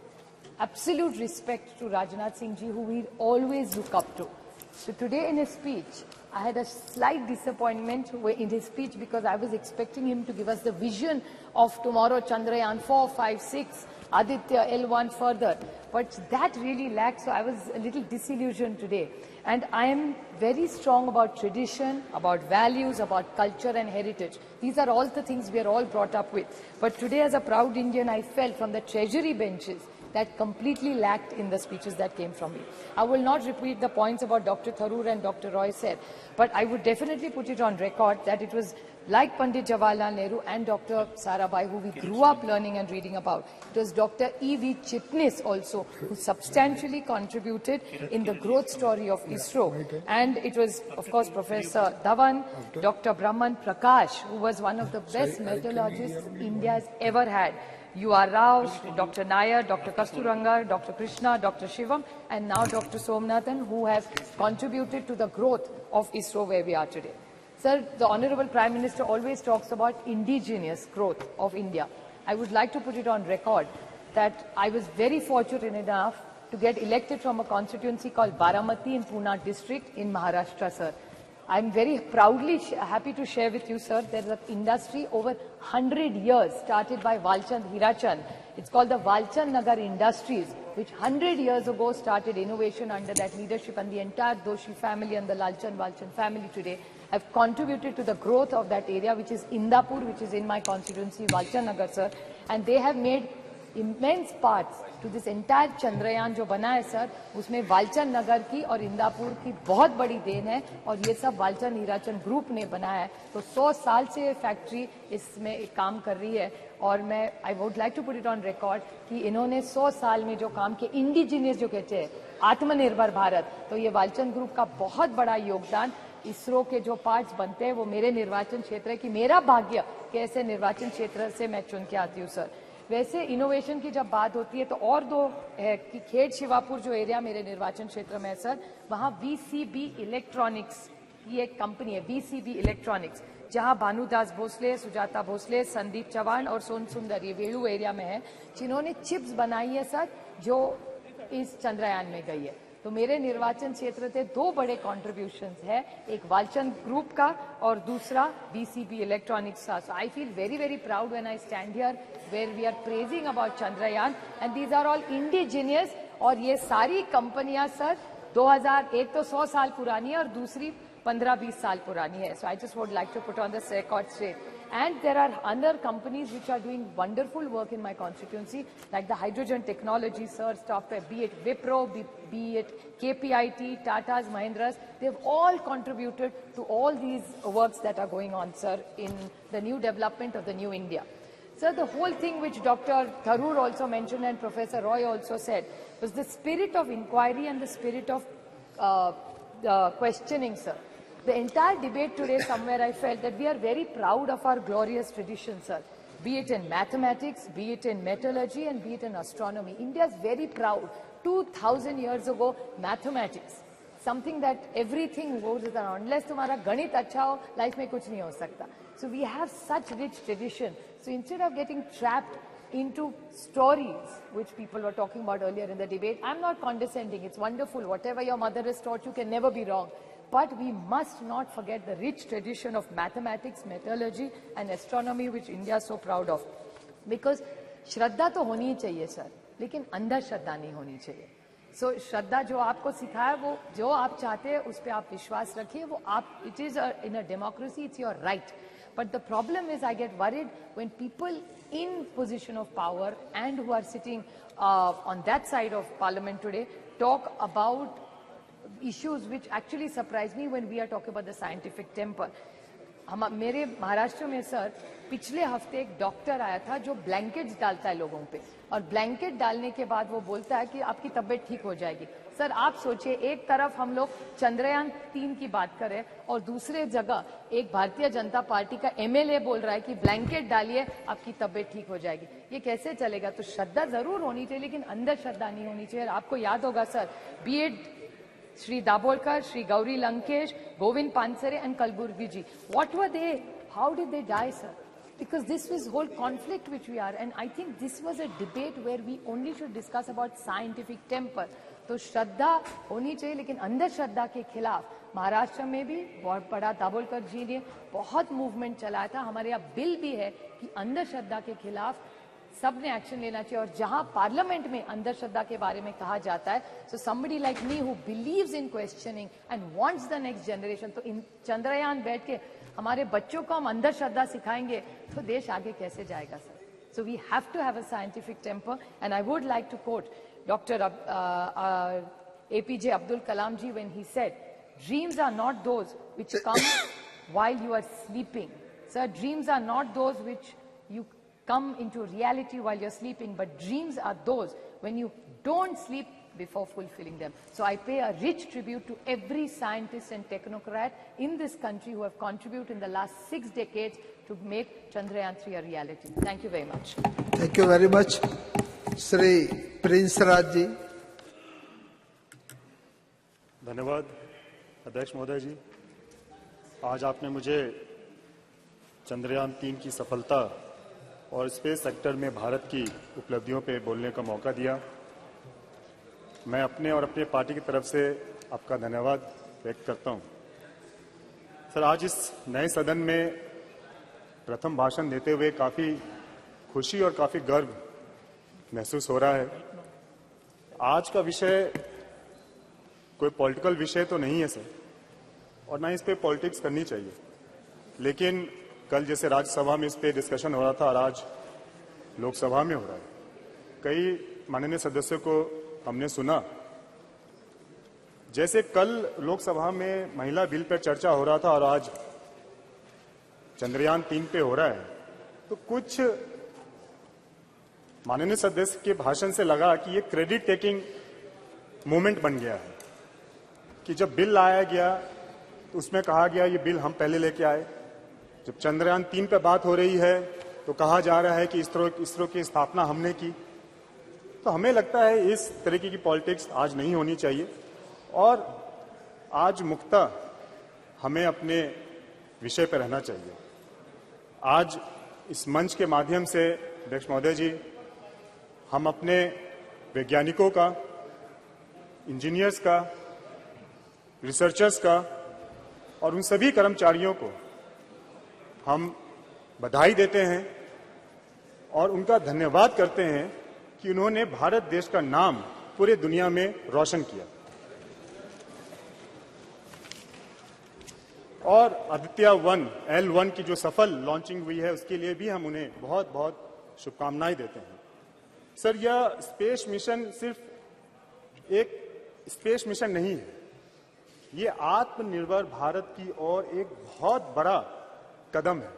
absolute respect to Rajnath Singh ji, who we always look up to. So today in his speech, I had a slight disappointment in his speech because I was expecting him to give us the vision of tomorrow, Chandrayaan 4, 5, 6, Aditya, L1 further. But that really lacked, so I was a little disillusioned today. And I am very strong about tradition, about values, about culture and heritage. These are all the things we are all brought up with. But today as a proud Indian, I felt from the treasury benches that completely lacked in the speeches that came from me. I will not repeat the points about Dr. Tharoor and Dr. Roy said, but I would definitely put it on record that it was like Pandit Jawaharlal Nehru and Dr. Sarabhai, who we grew up learning and reading about. It was Dr. E.V. Chitnis also, who substantially contributed in the growth story of ISRO. And it was, of course, Professor Dhawan, Dr. Brahman Prakash, who was one of the best metallurgists India has ever had. U.R. Rao, Dr. Nair, Dr. Kasturanga, Dr. Krishna, Dr. Shivam, and now Dr. Somnathan, who have contributed to the growth of ISRO where we are today. Sir, the Honorable Prime Minister always talks about indigenous growth of India. I would like to put it on record that I was very fortunate enough to get elected from a constituency called Baramati in Pune district in Maharashtra, sir. I'm very proudly happy to share with you, sir, there is an industry over 100 years started by Walchand Hirachand. It's called the Walchand Nagar Industries, which 100 years ago started innovation under that leadership, and the entire Doshi family and the Lalchand Walchand family today have contributed to the growth of that area, which is Indapur, which is in my constituency, Walchand Nagar, sir. And they have made immense parts to this entire Chandrayaan जो बना है sir, उसमें वालचंद नगर की और इंदापुर की बहुत बड़ी then है, और ये सब वालचंद हीराचंद ग्रुप ने बनाया है. तो 100 साल से ये फैक्ट्री इसमें काम कर रही है, और मैं I would like to put it on record कि इन्होंने 100 साल में जो काम किया, इंडिजिनियस जो कहते हैं आत्मनिर्भर भारत, तो ये वालचंद ग्रुप का बहुत बड़ा योगदान. इसरो के जो पार्ट्स बनते हैं वो मेरे निर्वाचन क्षेत्र है कि मेरा भाग्य कि ऐसे निर्वाचन क्षेत्र से मैं चुन के आती हूँ सर. वैसे इनोवेशन की जब बात होती है तो और दो है कि खेड़ शिवापुर जो एरिया मेरे निर्वाचन क्षेत्र में है सर, वहाँ VCB इलेक्ट्रॉनिक्स की एक कंपनी है, VCB इलेक्ट्रॉनिक्स, जहाँ भानुदास भोसले, सुजाता भोसले, संदीप चौहान और सोन सुंदर ये वेलू एरिया में है, जिन्होंने चिप्स बनाई है सर जो इस चंद्रयान में गई है. तो मेरे निर्वाचन क्षेत्र से दो बड़े कॉन्ट्रीब्यूशंस है, एक वालचंद ग्रुप का और दूसरा VCB इलेक्ट्रॉनिक्स का. So I feel very very proud when I stand here where we are praising about Chandrayaan, and these are all indigenous. और ये सारी कंपनियां सर 2001 तो 100 साल पुरानी है और दूसरी 15-20 साल पुरानी है. So I just would like to put on this record straight. And there are other companies which are doing wonderful work in my constituency, like the hydrogen technology, sir, software, be it Wipro, be it KPIT, Tata's, Mahindras, they've all contributed to all these works that are going on, sir, in the new development of the new India. Sir, the whole thing which Dr. Tharoor also mentioned and Professor Roy also said was the spirit of inquiry and the spirit of questioning, sir. The entire debate today, somewhere I felt that we are very proud of our glorious traditions, sir. Be it in mathematics, be it in metallurgy, and be it in astronomy. India is very proud. 2000 years ago, mathematics, something that everything goes around. Unless तुम्हारा गणित अच्छा हो, life में कुछ नहीं हो सकता. So we have such rich tradition. So instead of getting trapped into stories, which people were talking about earlier in the debate, I'm not condescending. It's wonderful. Whatever your mother has taught you can never be wrong. But we must not forget the rich tradition of mathematics, metallurgy and astronomy which India is so proud of. Because श्रद्धा तो होनी ही चाहिए sir, लेकिन अंधा श्रद्धा नहीं होनी चाहिए. So श्रद्धा जो आपको सिखाया वो जो आप चाहते हैं उस पर आप विश्वास रखिए, वो आप, it is in a democracy, it's your right. But the problem is I get worried when people in position of power and who are sitting on that side of parliament today talk about issues which actually surprise me when we are talking about the scientific temper. मेरे महाराष्ट्र में sir पिछले हफ्ते एक doctor आया था जो blankets डालता है लोगों पे, और ब्लैंकेट डालने के बाद वो बोलता है कि आपकी तबीयत ठीक हो जाएगी. सर आप सोचिए, एक तरफ हम लोग चंद्रयान 3 की बात करें और दूसरे जगह एक भारतीय जनता पार्टी का MLA बोल रहा है कि ब्लैंकेट डालिए आपकी तबीयत ठीक हो जाएगी. ये कैसे चलेगा? तो श्रद्धा जरूर होनी चाहिए लेकिन अंदर श्रद्धा नहीं होनी चाहिए. आपको याद होगा sir, B Ed Shri Dabolkar, Shri Gauri Lankesh, Govind Pansare and Kalburgi ji. What were they? How did they die, sir? Because this was whole conflict which we are, and I think this was a debate where we only should discuss about scientific temper. तो श्रद्धा होनी चाहिए लेकिन अंधर श्रद्धा के खिलाफ महाराष्ट्र में भी बहुत बड़ा दाभोलकर जी ने बहुत मूवमेंट चलाया था. हमारे यहाँ बिल भी है कि अंधर श्रद्धा के खिलाफ सबने एक्शन लेना चाहिए, और जहां पार्लियामेंट में अंधश्रद्धा के बारे में कहा जाता है, so somebody like me who believes in questioning and wants the next generation, तो इन चंद्रयान बैठ के हमारे बच्चों को हम अंधश्रद्धा सिखाएंगे तो देश आगे कैसे जाएगा sir? So we have to have a scientific temper, and I would like to quote doctor APJ Abdul Kalam ji when he said, dreams are not those which come while you are sleeping. Sir, dreams are not those which you come into reality while you're sleeping, but dreams are those when you don't sleep, before fulfilling them. So I pay a rich tribute to every scientist and technocrat in this country who have contributed in the last 6 decades to make Chandrayaan-3 a reality. Thank you very much. Thank you very much. Shri Prince Raj ji. धन्यवाद अध्यक्ष महोदय जी। आज आपने मुझे चंद्रयान 3 की सफलता और space sector में भारत की उपलब्धियों पे बोलने का मौका दिया। मैं अपने और अपने पार्टी की तरफ से आपका धन्यवाद व्यक्त करता हूं। सर, आज इस नए सदन में प्रथम भाषण देते हुए काफी खुशी और काफी गर्व महसूस हो रहा है। आज का विषय कोई पॉलिटिकल विषय तो नहीं है सर, और ना इस पे पॉलिटिक्स करनी चाहिए, लेकिन कल जैसे राज्यसभा में इस पे डिस्कशन हो रहा था और आज लोकसभा में हो रहा है। कई माननीय सदस्यों को हमने सुना, जैसे कल लोकसभा में महिला बिल पर चर्चा हो रहा था और आज चंद्रयान 3 पे हो रहा है, तो कुछ माननीय सदस्य के भाषण से लगा कि ये क्रेडिट टेकिंग मूवमेंट बन गया है, कि जब बिल लाया गया तो उसमें कहा गया ये बिल हम पहले लेके आए। जब चंद्रयान 3 पे बात हो रही है तो कहा जा रहा है कि इसरो की स्थापना हमने की। तो हमें लगता है इस तरीके की पॉलिटिक्स आज नहीं होनी चाहिए और आज मुक्तः हमें अपने विषय पर रहना चाहिए। आज इस मंच के माध्यम से अध्यक्ष महोदय जी, हम अपने वैज्ञानिकों का, इंजीनियर्स का, रिसर्चर्स का और उन सभी कर्मचारियों को हम बधाई देते हैं और उनका धन्यवाद करते हैं कि उन्होंने भारत देश का नाम पूरे दुनिया में रोशन किया। और आदित्य-1 L1 की जो सफल लॉन्चिंग हुई है उसके लिए भी हम उन्हें बहुत बहुत शुभकामनाएं देते हैं। सर, यह स्पेस मिशन सिर्फ एक स्पेस मिशन नहीं है, ये आत्मनिर्भर भारत की ओर एक बहुत बड़ा कदम है।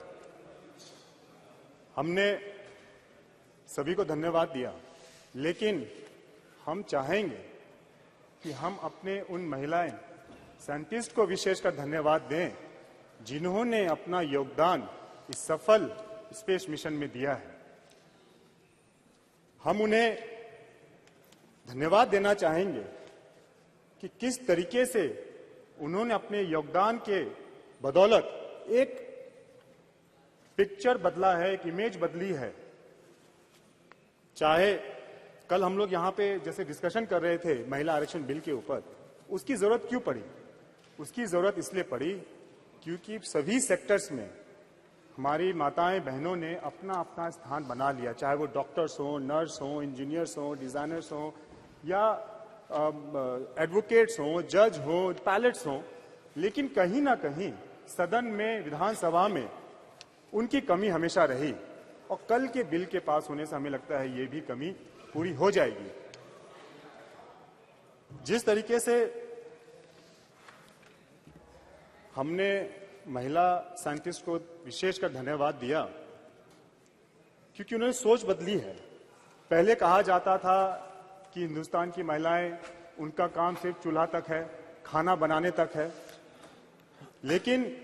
हमने सभी को धन्यवाद दिया, लेकिन हम चाहेंगे कि हम अपने उन महिलाएं साइंटिस्ट को विशेषकर धन्यवाद दें जिन्होंने अपना योगदान इस सफल स्पेस मिशन में दिया है। हम उन्हें धन्यवाद देना चाहेंगे कि किस तरीके से उन्होंने अपने योगदान के बदौलत एक पिक्चर बदला है, एक इमेज बदली है। चाहे कल हम लोग यहां पे जैसे डिस्कशन कर रहे थे महिला आरक्षण बिल के ऊपर, उसकी जरूरत क्यों पड़ी? उसकी जरूरत इसलिए पड़ी क्योंकि सभी सेक्टर्स में हमारी माताएं बहनों ने अपना अपना स्थान बना लिया, चाहे वो डॉक्टर्स हो, नर्स हो, इंजीनियर्स हो, डिजाइनर्स हो या एडवोकेट्स हो, जज हो, पायलट्स हो, लेकिन कहीं ना कहीं सदन में, विधानसभा में उनकी कमी हमेशा रही और कल के बिल के पास होने से हमें लगता है ये भी कमी पूरी हो जाएगी। जिस तरीके से हमने महिला साइंटिस्ट को विशेषकर धन्यवाद दिया क्योंकि उन्होंने सोच बदली है। पहले कहा जाता था कि हिंदुस्तान की महिलाएं, उनका काम सिर्फ चूल्हा तक है, खाना बनाने तक है, लेकिन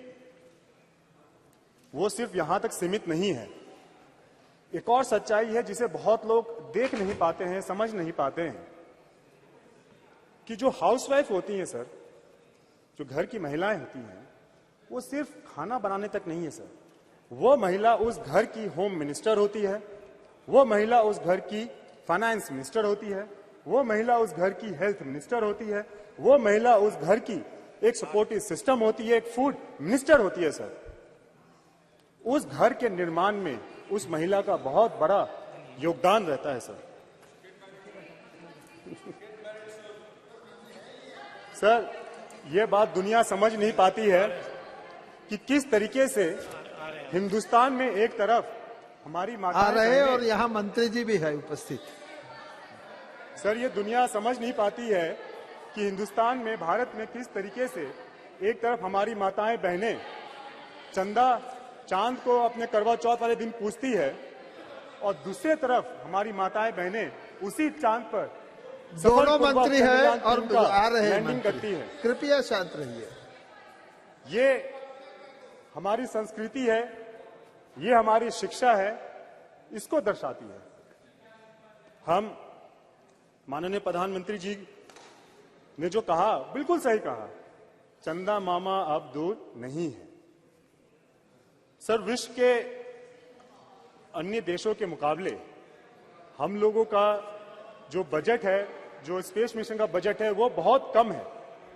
वो सिर्फ यहां तक सीमित नहीं है। एक और सच्चाई है जिसे बहुत लोग देख नहीं पाते हैं, समझ नहीं पाते हैं, कि जो हाउसवाइफ होती हैं सर, जो घर की महिलाएं होती हैं, वो सिर्फ खाना बनाने तक नहीं है सर। वो महिला उस घर की होम मिनिस्टर होती है, वो महिला उस घर की फाइनेंस मिनिस्टर होती है, वो महिला उस घर की हेल्थ मिनिस्टर होती है, वो महिला उस घर की एक सपोर्टिव सिस्टम होती है, एक फूड मिनिस्टर होती है सर। उस घर के निर्माण में उस महिला का बहुत बड़ा योगदान रहता है सर। सर, ये बात दुनिया समझ नहीं पाती है कि किस तरीके से हिंदुस्तान में एक तरफ हमारी माताएं आ रहे और यहाँ मंत्री जी भी है उपस्थित। सर, ये दुनिया समझ नहीं पाती है कि हिंदुस्तान में, भारत में किस तरीके से एक तरफ हमारी माताएं बहनें चंदा चांद को अपने करवा चौथ वाले दिन पूजती है और दूसरे तरफ हमारी माताएं बहनें उसी चांद पर दोनों मंत्री हैं और आ रहे हैं लैंडिंग करती है। कृपया शांत रहिए। ये हमारी संस्कृति है, ये हमारी शिक्षा है, इसको दर्शाती है। हम माननीय प्रधानमंत्री जी ने जो कहा बिल्कुल सही कहा, चंदा मामा अब दूर नहीं है। सर, विश्व के अन्य देशों के मुकाबले हम लोगों का जो बजट है, जो स्पेस मिशन का बजट है, वो बहुत कम है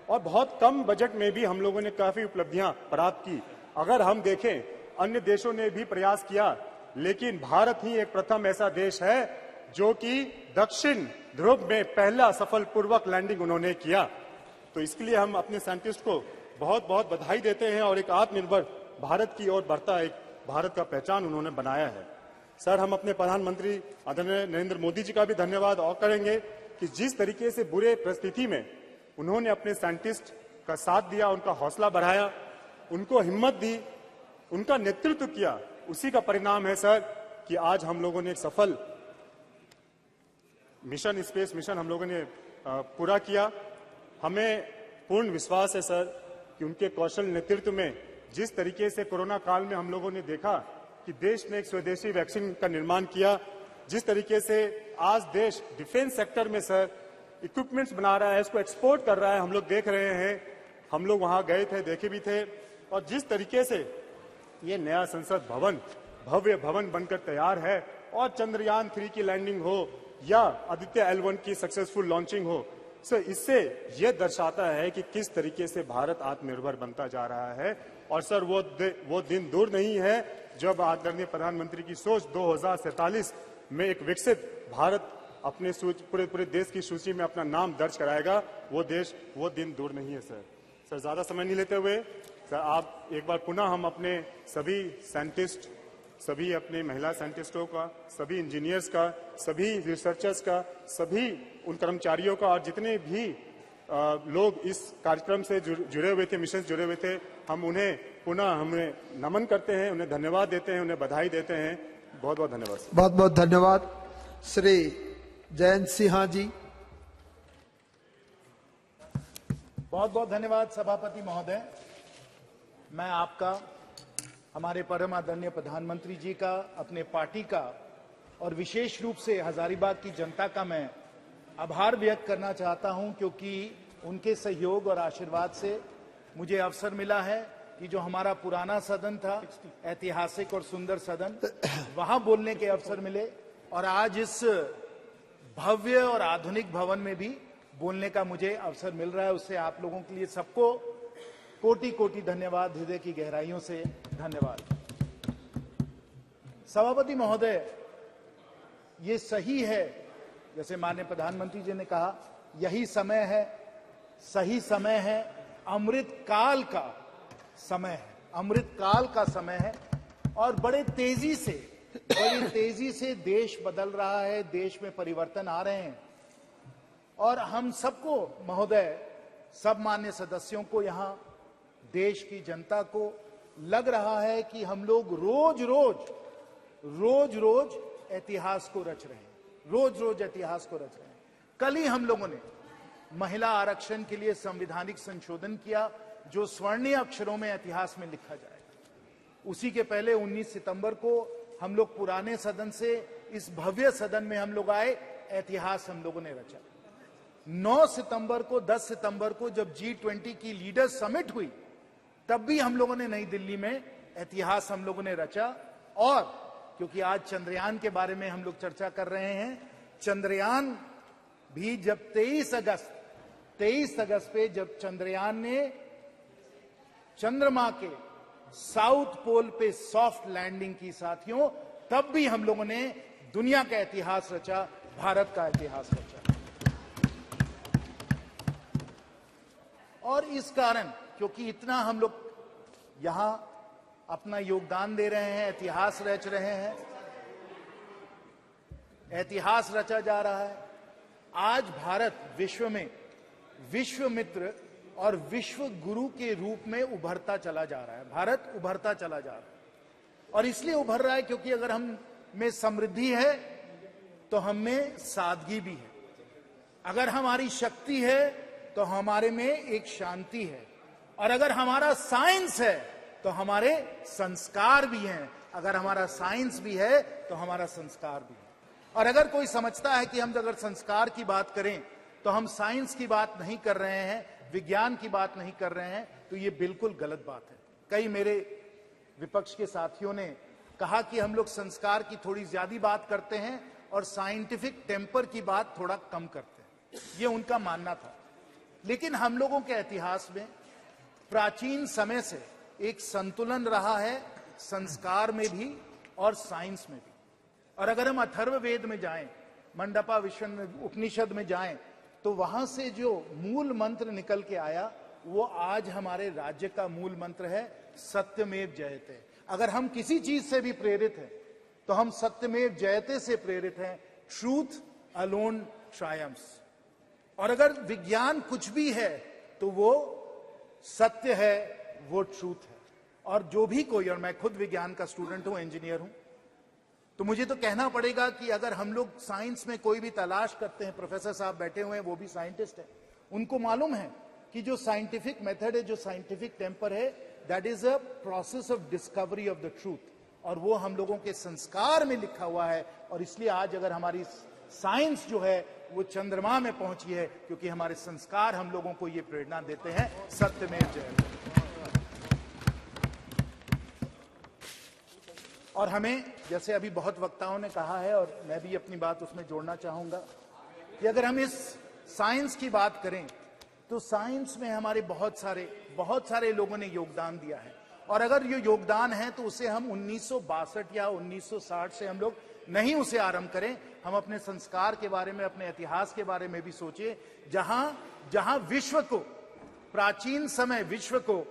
और बहुत कम बजट में भी हम लोगों ने काफी उपलब्धियां प्राप्त की। अगर हम देखें, अन्य देशों ने भी प्रयास किया, लेकिन भारत ही एक प्रथम ऐसा देश है जो कि दक्षिण ध्रुव में पहला सफलपूर्वक लैंडिंग उन्होंने किया। तो इसके लिए हम अपने साइंटिस्ट को बहुत बहुत बधाई देते हैं और एक आत्मनिर्भर भारत की ओर बढ़ता एक भारत का पहचान उन्होंने बनाया है। सर, हम अपने प्रधानमंत्री आदरणीय नरेंद्र मोदी जी का भी धन्यवाद और करेंगे कि जिस तरीके से बुरे परिस्थिति में उन्होंने अपने साइंटिस्ट का साथ दिया, उनका हौसला बढ़ाया, उनको हिम्मत दी, उनका नेतृत्व किया, उसी का परिणाम है सर कि आज हम लोगों ने एक सफल मिशन, स्पेस मिशन हम लोगों ने पूरा किया। हमें पूर्ण विश्वास है सर कि उनके कौशल नेतृत्व में जिस तरीके से कोरोना काल में हम लोगों ने देखा कि देश ने एक स्वदेशी वैक्सीन का निर्माण किया, जिस तरीके से आज देश डिफेंस सेक्टर में सर इक्विपमेंट्स बना रहा है, इसको एक्सपोर्ट कर रहा है, हम लोग देख रहे हैं। हम लोग वहां गए थे, देखे भी थे। और जिस तरीके से ये नया संसद भवन भव्य भवन बनकर तैयार है और चंद्रयान 3 की लैंडिंग हो या आदित्य L1 की सक्सेसफुल लॉन्चिंग हो, सर इससे यह दर्शाता है कि किस तरीके से भारत आत्मनिर्भर बनता जा रहा है। और सर वो दिन दूर नहीं है जब आदरणीय प्रधानमंत्री की सोच 2047 में एक विकसित भारत अपने पूरे देश की सूची में अपना नाम दर्ज कराएगा। वो दिन दूर नहीं है सर। सर, ज्यादा समय नहीं लेते हुए सर, आप एक बार पुनः हम अपने सभी साइंटिस्ट, सभी अपने महिला साइंटिस्टों का, सभी इंजीनियर्स का, सभी रिसर्चर्स का, सभी उन कर्मचारियों का और जितने भी लोग इस कार्यक्रम से जुड़े हुए थे, मिशन से जुड़े हुए थे, हम उन्हें पुनः नमन करते हैं, उन्हें धन्यवाद देते हैं, उन्हें बधाई देते हैं। बहुत बहुत धन्यवाद। बहुत बहुत धन्यवाद। श्री जयंत सिन्हा जी। बहुत बहुत धन्यवाद सभापति महोदय। मैं आपका, हमारे परम आदरणीय प्रधानमंत्री जी का, अपने पार्टी का और विशेष रूप से हजारीबाग की जनता का मैं आभार व्यक्त करना चाहता हूं, क्योंकि उनके सहयोग और आशीर्वाद से मुझे अवसर मिला है कि जो हमारा पुराना सदन था, ऐतिहासिक और सुंदर सदन, वहां बोलने के अवसर मिले और आज इस भव्य और आधुनिक भवन में भी बोलने का मुझे अवसर मिल रहा है। उससे आप लोगों के लिए सबको कोटि कोटि धन्यवाद, हृदय की गहराइयों से धन्यवाद। सभापति महोदय, ये सही है, जैसे माननीय प्रधानमंत्री जी ने कहा, यही समय है, सही समय है, अमृत काल का समय है, अमृत काल का समय है। और बड़ी तेजी से देश बदल रहा है, देश में परिवर्तन आ रहे हैं और हम सबको महोदय, सब मान्य सदस्यों को, यहाँ देश की जनता को लग रहा है कि हम लोग रोज रोज इतिहास को रच रहे हैं, रोज इतिहास को रच रहे हैं। कल ही हम लोगों ने महिला आरक्षण के लिए संवैधानिक संशोधन किया, जो स्वर्णीय अक्षरों में इतिहास में लिखा जाएगा। उसी के पहले 19 सितंबर को हम लोग पुराने सदन से इस भव्य सदन में हम लोग आए, इतिहास हम लोगों ने रचा। 9 सितंबर को, 10 सितंबर को जब G20 की लीडर्स समिट हुई, तब भी हम लोगों ने नई दिल्ली में इतिहास हम लोगों ने रचा। और क्योंकि आज चंद्रयान के बारे में हम लोग चर्चा कर रहे हैं, चंद्रयान भी जब 23 अगस्त पे जब चंद्रयान ने चंद्रमा के साउथ पोल पे सॉफ्ट लैंडिंग की साथियों, तब भी हम लोगों ने दुनिया का इतिहास रचा, भारत का इतिहास रचा। और इस कारण, क्योंकि इतना हम लोग यहां अपना योगदान दे रहे हैं, इतिहास रच रहे हैं, इतिहास रचा जा रहा है, आज भारत विश्व में विश्व मित्र और विश्व गुरु के रूप में उभरता चला जा रहा है। भारत उभरता चला जा रहा है और इसलिए उभर रहा है क्योंकि अगर हम में समृद्धि है तो हम में सादगी भी है। अगर हमारी शक्ति है तो हमारे में एक शांति है, और अगर हमारा साइंस है तो हमारे संस्कार भी हैं। अगर हमारा साइंस भी है तो हमारा संस्कार भी है। और अगर कोई समझता है कि हम अगर संस्कार की बात करें तो हम साइंस की बात नहीं कर रहे हैं, विज्ञान की बात नहीं कर रहे हैं, तो ये बिल्कुल गलत बात है। कई मेरे विपक्ष के साथियों ने कहा कि हम लोग संस्कार की थोड़ी ज्यादा बात करते हैं और साइंटिफिक टेम्पर की बात थोड़ा कम करते हैं, ये उनका मानना था। लेकिन हम लोगों के इतिहास में प्राचीन समय से एक संतुलन रहा है, संस्कार में भी और साइंस में भी। और अगर हम अथर्ववेद में जाएं, मंडपा उपनिषद में जाएं, तो वहां से जो मूल मंत्र निकल के आया वो आज हमारे राज्य का मूल मंत्र है, सत्यमेव जयते। अगर हम किसी चीज से भी प्रेरित हैं तो हम सत्यमेव जयते से प्रेरित हैं, ट्रूथ अलोन ट्रायम्फ्स। और अगर विज्ञान कुछ भी है तो वो सत्य है, वो ट्रूथ है। और जो भी कोई, और मैं खुद विज्ञान का स्टूडेंट हूं, इंजीनियर हूं, तो मुझे तो कहना पड़ेगा कि अगर हम लोग साइंस में कोई भी तलाश करते हैं, प्रोफेसर साहब बैठे हुए हैं, वो भी साइंटिस्ट हैं, उनको मालूम है कि जो साइंटिफिक मेथड है, जो साइंटिफिक टेम्पर है, that is a process of discovery of the truth, और वो हम लोगों के संस्कार में लिखा हुआ है। और इसलिए आज अगर हमारी साइंस जो है वो चंद्रमा में पहुंची है, क्योंकि हमारे संस्कार हम लोगों को ये प्रेरणा देते हैं, सत्यमेव जयते। और हमें, जैसे अभी बहुत वक्ताओं ने कहा है और मैं भी अपनी बात उसमें जोड़ना चाहूंगा, कि अगर हम इस साइंस की बात करें तो साइंस में हमारे बहुत सारे लोगों ने योगदान दिया है। और अगर ये योगदान है तो उसे हम 1962 या 1960 से हम लोग नहीं उसे आरंभ करें। हम अपने संस्कार के बारे में, अपने इतिहास के बारे में भी सोचें, जहां विश्व को, प्राचीन समय विश्व को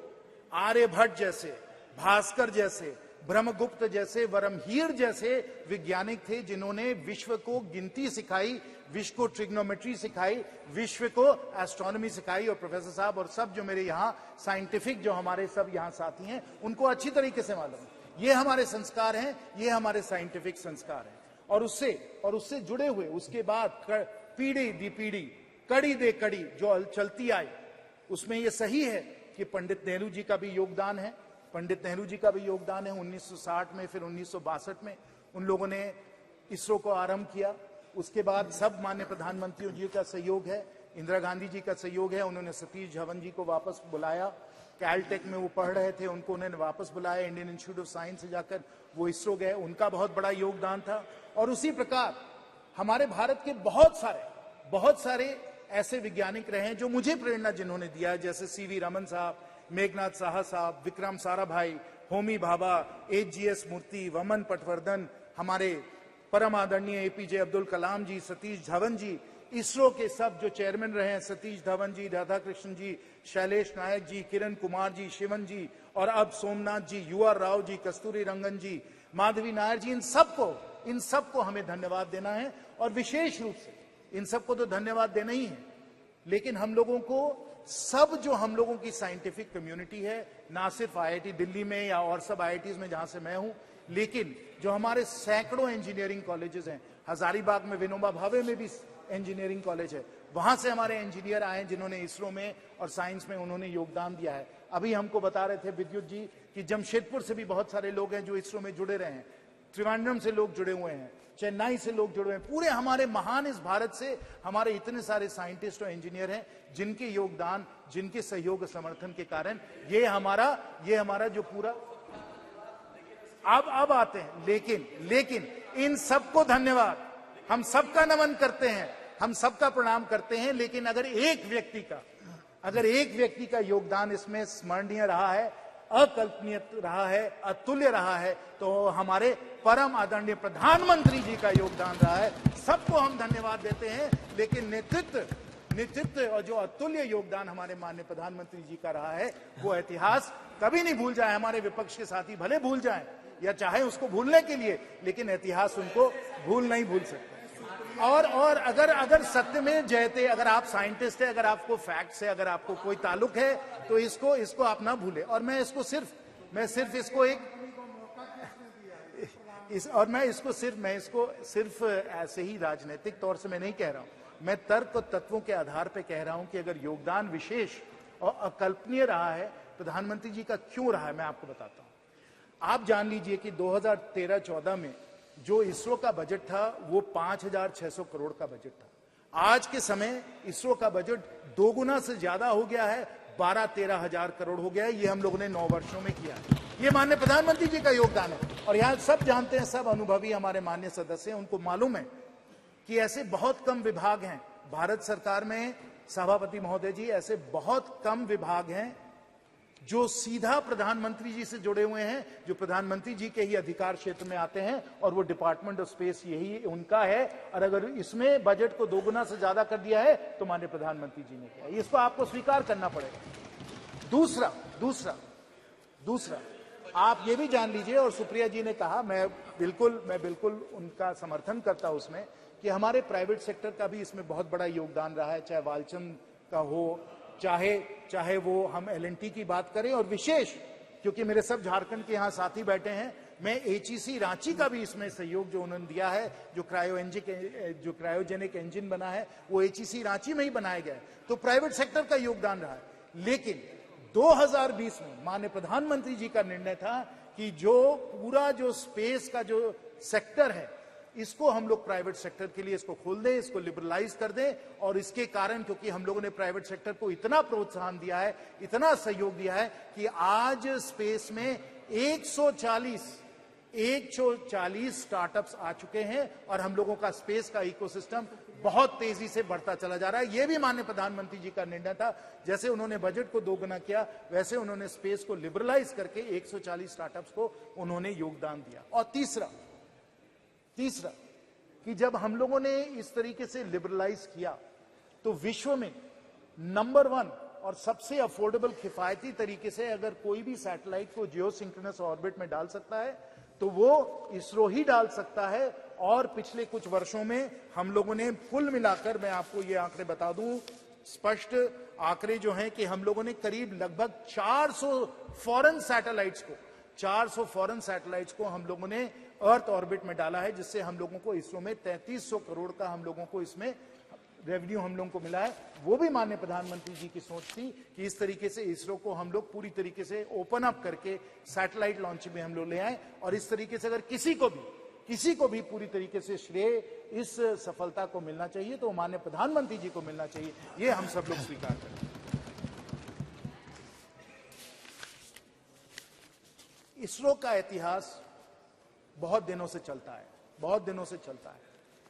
आर्यभट्ट जैसे, भास्कर जैसे, ब्रह्मगुप्त जैसे, वरमहीर जैसे वैज्ञानिक थे, जिन्होंने विश्व को गिनती सिखाई, विश्व को ट्रिग्नोमेट्री सिखाई, विश्व को एस्ट्रोनॉमी सिखाई। और प्रोफेसर साहब और सब जो मेरे यहाँ साइंटिफिक जो हमारे सब यहाँ साथी हैं, उनको अच्छी तरीके से मालूम है ये हमारे संस्कार हैं, ये हमारे साइंटिफिक संस्कार हैं। और उससे जुड़े हुए उसके बाद पीढ़ी दी पीढ़ी, कड़ी दे कड़ी जो चलती आई, उसमें ये सही है कि पंडित नेहरू जी का भी योगदान है। पंडित नेहरू जी का भी योगदान है। 1960 में, फिर 1962 में उन लोगों ने इसरो को आरंभ किया। उसके बाद सब माननीय प्रधानमंत्रियों जी का सहयोग है, इंदिरा गांधी जी का सहयोग है। उन्होंने सतीश धवन जी को वापस बुलाया, कैलटेक में वो पढ़ रहे थे, उनको उन्होंने वापस बुलाया, इंडियन इंस्टीट्यूट ऑफ साइंस से जाकर वो इसरो गए, उनका बहुत बड़ा योगदान था। और उसी प्रकार हमारे भारत के बहुत सारे ऐसे वैज्ञानिक रहे हैं जो मुझे प्रेरणा जिन्होंने दिया, जैसे सीवी रमन साहब, मेघनाथ साहा साहब, विक्रम साराभाई, होमी भाभा, एचजीएस मूर्ति, वमन पटवर्धन, हमारे परम आदरणीय एपीजे अब्दुल कलाम जी, सतीश धवन जी, इसरो के सब जो चेयरमैन रहे हैं, सतीश धवन जी, राधाकृष्णन जी, शैलेश नायक जी, किरण कुमार जी, शिवन जी, और अब सोमनाथ जी, यूआर राव जी, कस्तूरी रंगन जी, माधवी नायर जी, इन सबको हमें धन्यवाद देना है। और विशेष रूप से इन सबको तो धन्यवाद देना ही है, लेकिन हम लोगों को सब जो हम लोगों की साइंटिफिक कम्युनिटी है, ना सिर्फ आईआईटी दिल्ली में या और सब आईआईटीज में जहां से मैं हूं, लेकिन जो हमारे सैकड़ों इंजीनियरिंग कॉलेजेस हैं, हजारीबाग में विनोबा भावे में भी इंजीनियरिंग कॉलेज है, वहां से हमारे इंजीनियर आए जिन्होंने इसरो में और साइंस में उन्होंने योगदान दिया है। अभी हमको बता रहे थे विद्युत जी कि जमशेदपुर से भी बहुत सारे लोग हैं जो इसरो में जुड़े रहे हैं, त्रिवेंद्रम से लोग जुड़े हुए हैं, चेन्नई से लोग जुड़े हुए हैं। पूरे हमारे महान इस भारत से हमारे इतने सारे साइंटिस्ट और इंजीनियर हैं जिनके योगदान, जिनके सहयोग समर्थन के कारण ये हमारा जो पूरा अब आते हैं। लेकिन इन सबको धन्यवाद, हम सबका नमन करते हैं, हम सबका प्रणाम करते हैं। लेकिन अगर एक व्यक्ति का योगदान इसमें स्मरणीय रहा है, अकल्पनीय रहा है, अतुल्य रहा है, तो हमारे परम आदरणीय प्रधानमंत्री जी का योगदान रहा है। सबको हम धन्यवाद देते हैं। लेकिन नेतृत्व और जो अतुल्य योगदान हमारे माननीय प्रधानमंत्री जी का रहा है, वो इतिहास कभी नहीं भूल जाए। हमारे विपक्ष के साथी भले भूल जाएं या चाहे उसको भूलने के लिए, लेकिन इतिहास उनको नहीं भूल सकता। और अगर सत्य में जयते, अगर आप साइंटिस्ट है, अगर आपको फैक्ट से अगर आपको कोई ताल्लुक है, तो इसको आप ना भूले। और मैं इसको सिर्फ ऐसे ही राजनीतिक तौर से मैं नहीं कह रहा हूं, मैं तर्क और तत्वों के आधार पर कह रहा हूं कि अगर योगदान विशेष और अकल्पनीय रहा है प्रधानमंत्री जी का, क्यों रहा है, मैं आपको बताता हूं। आप जान लीजिए कि 2013-14 में जो इसरो का बजट था वो 5,600 करोड़ का बजट था। आज के समय इसरो का बजट 2 गुना से ज्यादा हो गया है, 12-13 हजार करोड़ हो गया है। ये हम लोगों ने 9 वर्षों में किया है। ये माननीय प्रधानमंत्री जी का योगदान है। और यहां सब जानते हैं, सब अनुभवी हमारे माननीय सदस्य हैं, उनको मालूम है कि ऐसे बहुत कम विभाग हैं भारत सरकार में, सभापति महोदय जी, ऐसे बहुत कम विभाग हैं जो सीधा प्रधानमंत्री जी से जुड़े हुए हैं, जो प्रधानमंत्री जी के ही अधिकार क्षेत्र में आते हैं, और वो डिपार्टमेंट ऑफ स्पेस यही उनका है। और अगर इसमें बजट को 2 गुना से ज्यादा कर दिया है तो माननीय प्रधानमंत्री जी ने किया, इसको आपको स्वीकार करना पड़ेगा। दूसरा आप ये भी जान लीजिए, और सुप्रिया जी ने कहा, मैं बिल्कुल उनका समर्थन करता हूं उसमें, कि हमारे प्राइवेट सेक्टर का भी इसमें बहुत बड़ा योगदान रहा है, चाहे वालचंद का हो, चाहे वो हम LNT की बात करें, और विशेष क्योंकि मेरे सब झारखंड के यहाँ साथी बैठे हैं, मैं HEC रांची का भी इसमें सहयोग जो उन्होंने दिया है, जो क्रायोजेनिक इंजन बना है वो HEC रांची में ही बनाया गया है, तो प्राइवेट सेक्टर का योगदान रहा है। लेकिन 2020 में माननीय प्रधानमंत्री जी का निर्णय था कि जो पूरा जो स्पेस का जो सेक्टर है, इसको हम लोग प्राइवेट सेक्टर के लिए इसको खोल दें, इसको लिबरलाइज कर दें। और इसके कारण, क्योंकि हम लोगों ने प्राइवेट सेक्टर को इतना प्रोत्साहन दिया है, इतना सहयोग दिया है, कि आज स्पेस में 140 स्टार्टअप्स आ चुके हैं, और हम लोगों का स्पेस का इकोसिस्टम बहुत तेजी से बढ़ता चला जा रहा है। यह भी माननीय प्रधानमंत्री जी का निर्णय था। जैसे उन्होंने बजट को 2 गुना किया, वैसे उन्होंने स्पेस को लिबरलाइज करके 140 स्टार्टअप्स को उन्होंने योगदान दिया। और तीसरा कि जब हम लोगों ने इस तरीके से लिबरलाइज किया, तो विश्व में नंबर 1 और सबसे अफोर्डेबल किफायती तरीके से अगर कोई भी सैटेलाइट को जियोसिंक्रोनस ऑर्बिट में डाल सकता है तो वो इसरो ही डाल सकता है। और पिछले कुछ वर्षों में हम लोगों ने कुल मिलाकर, मैं आपको ये आंकड़े बता दूं, स्पष्ट आंकड़े जो हैं, कि हम लोगों ने करीब लगभग 400 फॉरेन सैटेलाइट्स को हम लोगों ने अर्थ ऑर्बिट में डाला है, जिससे हम लोगों को इसरो में 3300 करोड़ का हम लोगों को इसमें रेवेन्यू हम लोगों को मिला है। वो भी माननीय प्रधानमंत्री जी की सोच थी कि इस तरीके से इसरो को हम लोग पूरी तरीके से ओपन अप करके सैटेलाइट लॉन्च में हम लोग ले आए। और इस तरीके से अगर किसी को भी पूरी तरीके से श्रेय इस सफलता को मिलना चाहिए तो माननीय प्रधानमंत्री जी को मिलना चाहिए, ये हम सब लोग स्वीकार करें। इसरो का इतिहास बहुत दिनों से चलता है,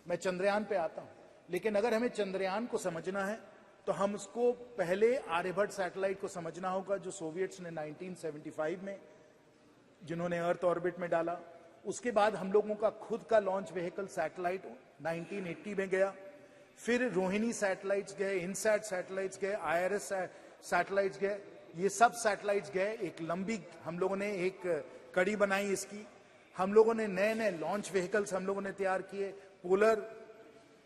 मैं चंद्रयान पे आता हूं, लेकिन अगर हमें चंद्रयान को समझना है तो हम उसको पहले आर्यभट्ट सैटेलाइट को समझना होगा, जो सोवियट्स ने 1975 में जिन्होंने अर्थ ऑर्बिट में डाला। उसके बाद हम लोगों का खुद का लॉन्च व्हीकल सैटेलाइट 1980 में गया, फिर रोहिणी सैटेलाइट्स गए, इनसैट सैटेलाइट्स गए, IRS सैटेलाइट्स गए, ये सब सैटेलाइट्स गए। एक लंबी हम लोगों ने एक कड़ी बनाई इसकी, हम लोगों ने नए लॉन्च व्हीकल्स हम लोगों ने तैयार किए, polar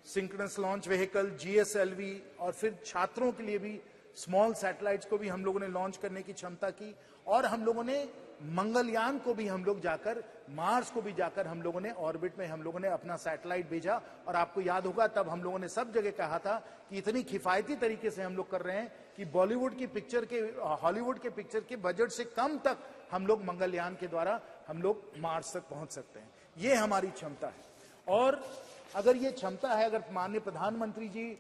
synchronous launch vehicle, GSLV, और फिर छात्रों के लिए भी स्मॉल सैटेलाइट्स को भी हम लोगों ने लॉन्च करने की क्षमता की। और हम लोगों ने मंगलयान को भी हम लोग जाकर, मार्स को भी जाकर हम लोगों ने ऑर्बिट में हम लोगों ने अपना सैटेलाइट भेजा। और आपको याद होगा तब हम लोगों ने सब जगह कहा था कि इतनी किफायती तरीके से हम लोग कर रहे हैं कि बॉलीवुड की पिक्चर के, हॉलीवुड के पिक्चर के बजट से कम तक हम लोग मंगलयान के द्वारा हम लोग मार्स तक पहुंच सकते हैं। ये हमारी क्षमता है। और अगर ये क्षमता है, अगर माननीय प्रधानमंत्री जी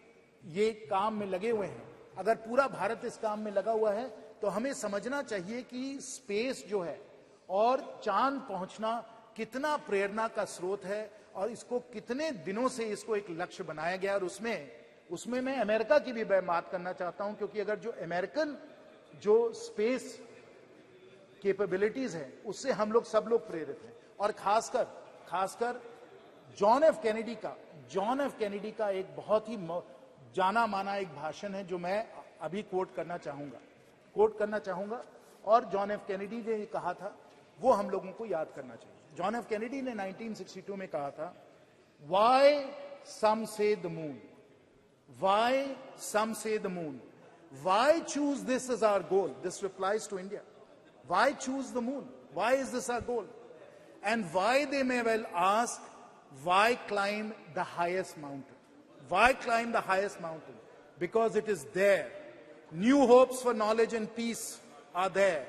ये काम में लगे हुए हैं, अगर पूरा भारत इस काम में लगा हुआ है, तो हमें समझना चाहिए कि स्पेस जो है और चांद पहुंचना कितना प्रेरणा का स्रोत है, और इसको कितने दिनों से इसको एक लक्ष्य बनाया गया। और उसमें मैं अमेरिका की भी बात करना चाहता हूं, क्योंकि अगर जो अमेरिकन जो स्पेस कैपेबिलिटीज है उससे हम लोग सब लोग प्रेरित हैं। और खासकर जॉन एफ कैनेडी का एक बहुत ही जाना माना एक भाषण है जो मैं अभी कोट करना चाहूंगा। और जॉन एफ कैनेडी ने कहा था, वो हम लोगों को याद करना चाहिए। जॉन एफ कैनेडी ने 1962 में कहा था, Why some say the moon? Why some say the moon? Why choose this as our goal? This replies to India. Why choose the moon? Why is this our goal? And why, they may well ask, why climb the highest mountain? Why climb the highest mountain? Because it is there. New hopes for knowledge and peace are there.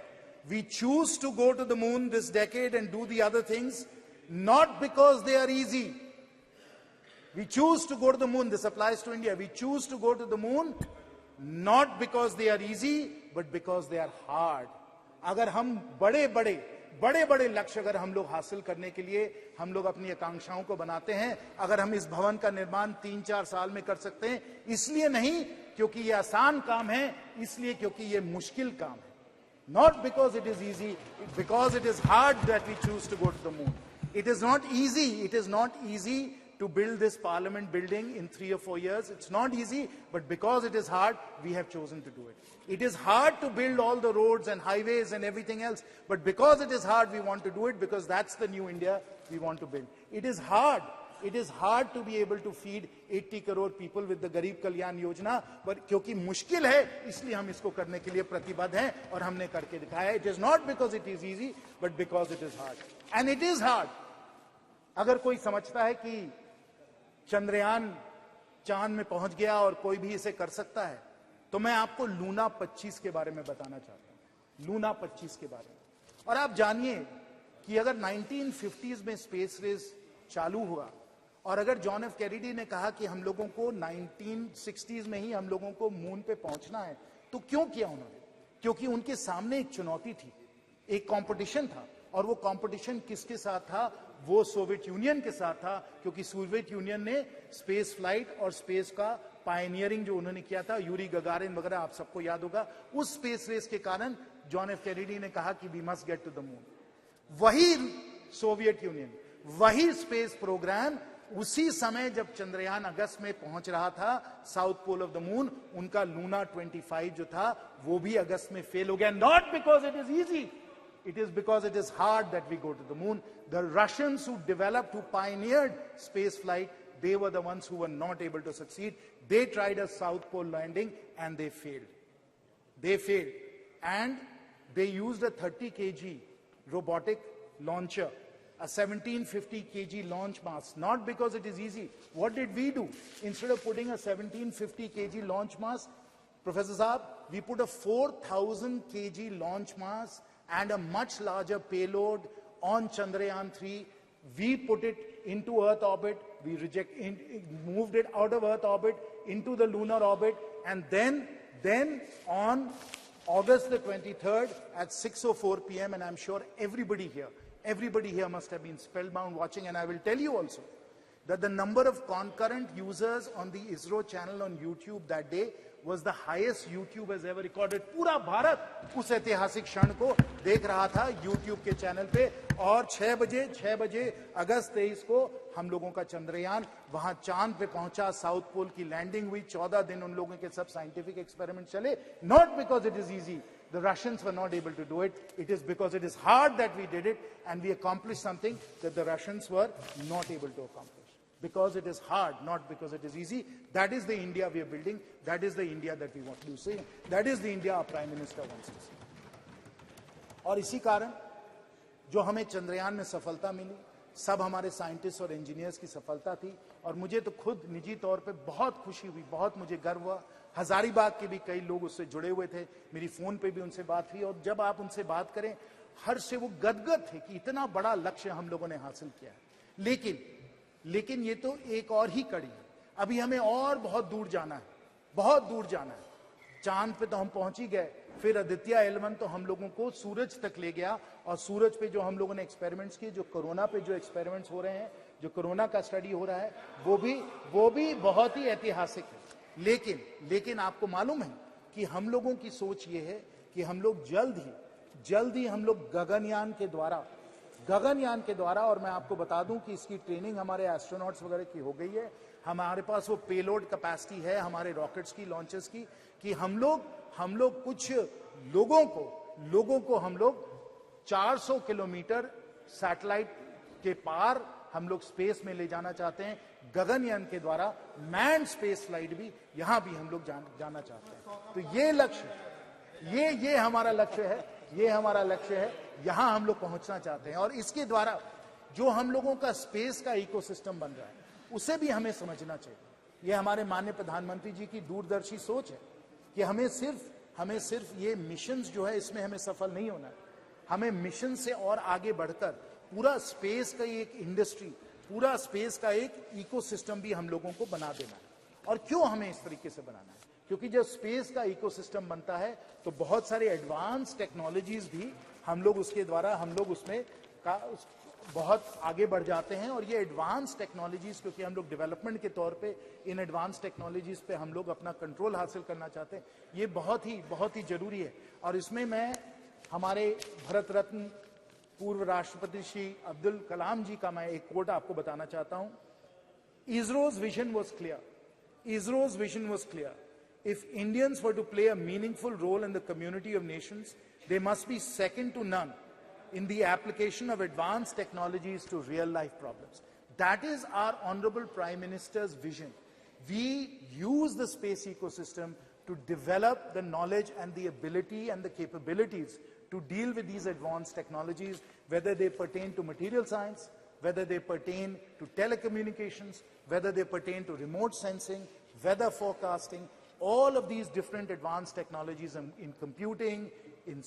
We choose to go to the moon this decade and do the other things, not because they are easy. We choose to go to the moon. This applies to India. We choose to go to the moon not because they are easy, but because they are hard. अगर हम बड़े लक्ष्य अगर हम लोग हासिल करने के लिए हम लोग अपनी आकांक्षाओं को बनाते हैं, अगर हम इस भवन का निर्माण 3-4 साल में कर सकते हैं, इसलिए नहीं क्योंकि ये आसान काम है, इसलिए क्योंकि ये मुश्किल काम है. Not because it is easy, because it is hard that we choose to go to the moon. It is not easy to build this parliament building in 3 or 4 years. It's not easy, but because it is hard, we have chosen to do it. It is hard to build all the roads and highways and everything else, but because it is hard, we want to do it, because that's the new India we want to build. It is hard to be able to feed 80 crore people with the Garib Kalyan Yojana, but क्योंकि मुश्किल है, इसलिए हम इसको करने के लिए प्रतिबद्ध हैं और हमने करके दिखाया. It is not because it is easy, but because it is hard. And it is hard. अगर कोई समझता है कि चंद्रयान चांद में पहुंच गया और कोई भी इसे कर सकता है, तो मैं आपको लूना 25 के बारे में बताना चाहता हूं. लूना 25 के बारे में. और आप जानिए कि अगर 1950s में स्पेस रेस चालू हुआ और अगर जॉन एफ कैनेडी ने कहा कि हम लोगों को 1960s में ही हम लोगों को मून पे पहुंचना है, तो क्यों किया उन्होंने? क्योंकि उनके सामने एक चुनौती थी, एक कंपटीशन था. और वो कंपटीशन किसके साथ था? वो सोवियत यूनियन के साथ था, क्योंकि सोवियत यूनियन ने स्पेस फ्लाइट और स्पेस का पायनियरिंग जो उन्होंने किया था, यूरी गगारिन वगैरह आप सबको याद होगा, उस स्पेस रेस के कारण जॉन एफ कैनेडी ने कहा कि we must get to the moon. वही सोवियत यूनियन, वही स्पेस प्रोग्राम उसी समय जब चंद्रयान अगस्त में पहुंच रहा था south pole of the moon, उनका लूना 25 जो था वो भी अगस्त में फेल हो गया. Not because it is easy, it is because it is hard that we go to the moon. The Russians who developed, who pioneered space flight, they were the ones who were not able to succeed. They tried a South Pole landing and they failed. They failed. And they used a 30 kg robotic launcher, a 1750 kg launch mass, not because it is easy. What did we do? Instead of putting a 1750 kg launch mass, Professor Saab, we put a 4000 kg launch mass and a much larger payload on Chandrayaan 3. We put it into Earth orbit, we moved it out of Earth orbit into the lunar orbit, and then on August the 23rd at 6:04 p.m, and I'm sure everybody here must have been spellbound watching, and I will tell you also that the number of concurrent users on the ISRO channel on YouTube that day was the highest YouTube has ever recorded. पूरा भारत उस ऐतिहासिक क्षण को देख रहा था YouTube के channel पे, और 6 बजे अगस्त 23 को हम लोगों का चंद्रयान वहां चांद पे पहुंचा, साउथ पोल की लैंडिंग हुई, 14 दिन उन लोगों के सब साइंटिफिक एक्सपेरिमेंट चले. Not because it is easy, the Russians were not able to do it. It is because it is hard that we did it, and we accomplished something that the Russians were not able to accomplish. Because it is hard, not because it is easy. That is the India we are building. That is the India that we want to see. That is the India our Prime Minister wants to see. और इसी कारण जो हमें चंद्रयान में सफलता मिली, सब हमारे scientist और इंजीनियर्स की सफलता थी. और मुझे तो खुद निजी तौर पे बहुत खुशी हुई, बहुत मुझे गर्व हुआ. हजारीबाग के भी कई लोग उससे जुड़े हुए थे, मेरी फोन पे भी उनसे बात हुई, और जब आप उनसे बात करें, हर से वो गदगद थे कि इतना बड़ा लक्ष्य हम लोगों ने हासिल किया है. लेकिन ये तो एक और ही कड़ी है. अभी हमें और बहुत दूर जाना है, बहुत दूर जाना है. चांद पे तो हम पहुंच ही गए, फिर आदित्य L1 तो हम लोगों को सूरज तक ले गया, और सूरज पे जो हम लोगों ने एक्सपेरिमेंट्स किए, जो कोरोना पे जो एक्सपेरिमेंट्स हो रहे हैं, जो कोरोना का स्टडी हो रहा है, वो भी बहुत ही ऐतिहासिक है. लेकिन आपको मालूम है कि हम लोगों की सोच ये है कि हम लोग जल्द ही हम लोग गगनयान के द्वारा, और मैं आपको बता दूं कि इसकी ट्रेनिंग हमारे एस्ट्रोनॉट्स वगैरह की हो गई है. हमारे पास वो पेलोड कैपेसिटी है हमारे रॉकेट्स की, लॉन्चर्स की, कि हम लोग कुछ लोगों को हम लोग 400 किलोमीटर सैटेलाइट के पार हम लोग स्पेस में ले जाना चाहते हैं. गगनयान के द्वारा मैन्ड स्पेस फ्लाइट भी यहां भी हम लोग जाना चाहते हैं. तो ये लक्ष्य, ये हमारा लक्ष्य है. यहां हम लोग पहुंचना चाहते हैं, और इसके द्वारा जो हम लोगों का स्पेस का इकोसिस्टम बन रहा है, उसे भी हमें समझना चाहिए. ये हमारे माननीय प्रधानमंत्री जी की दूरदर्शी सोच है कि हमें सिर्फ ये मिशंस जो है इसमें हमें सफल नहीं होना है, हमें मिशन से और आगे बढ़कर पूरा स्पेस का एक इंडस्ट्री, पूरा स्पेस का एक इकोसिस्टम भी हम लोगों को बना देना है। और क्यों हमें इस तरीके से बनाना है? क्योंकि जब स्पेस का इकोसिस्टम बनता है तो बहुत सारे एडवांस टेक्नोलॉजीज भी हम लोग उसके द्वारा उसमें बहुत आगे बढ़ जाते हैं। और ये एडवांस टेक्नोलॉजीज, क्योंकि हम लोग डेवलपमेंट के तौर पे इन एडवांस टेक्नोलॉजीज पे हम लोग अपना कंट्रोल हासिल करना चाहते हैं, ये बहुत ही जरूरी है। और इसमें मैं हमारे भारत रत्न पूर्व राष्ट्रपति श्री अब्दुल कलाम जी का मैं एक कोट आपको बताना चाहता हूं। ISRO's vision was clear. ISRO's vision was clear. If Indians were to play a meaningful role in the community of nations, they must be second to none in the application of advanced technologies to real-life problems. That is our Honorable Prime Minister's vision. We use the space ecosystem to develop the knowledge and the ability and the capabilities to deal with these advanced technologies, whether they pertain to material science, whether they pertain to telecommunications, whether they pertain to remote sensing, weather forecasting, all of these different advanced technologies in computing, in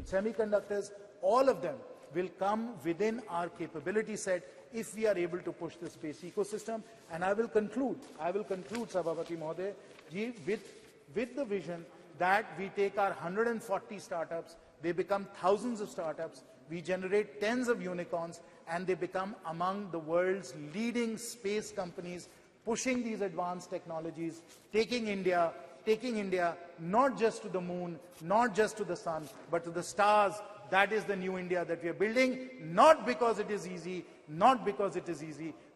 semiconductors, all of them will come within our capability set if we are able to push the space ecosystem. And I will conclude, Sabhavati Mahoday ji, with the vision that we take our 140 startups, they become thousands of startups, we generate tens of unicorns, and they become among the world's leading space companies, pushing these advanced technologies, taking India not just to the moon, not just to the sun, but to the stars. That is the new India that we are building, not because it is easy,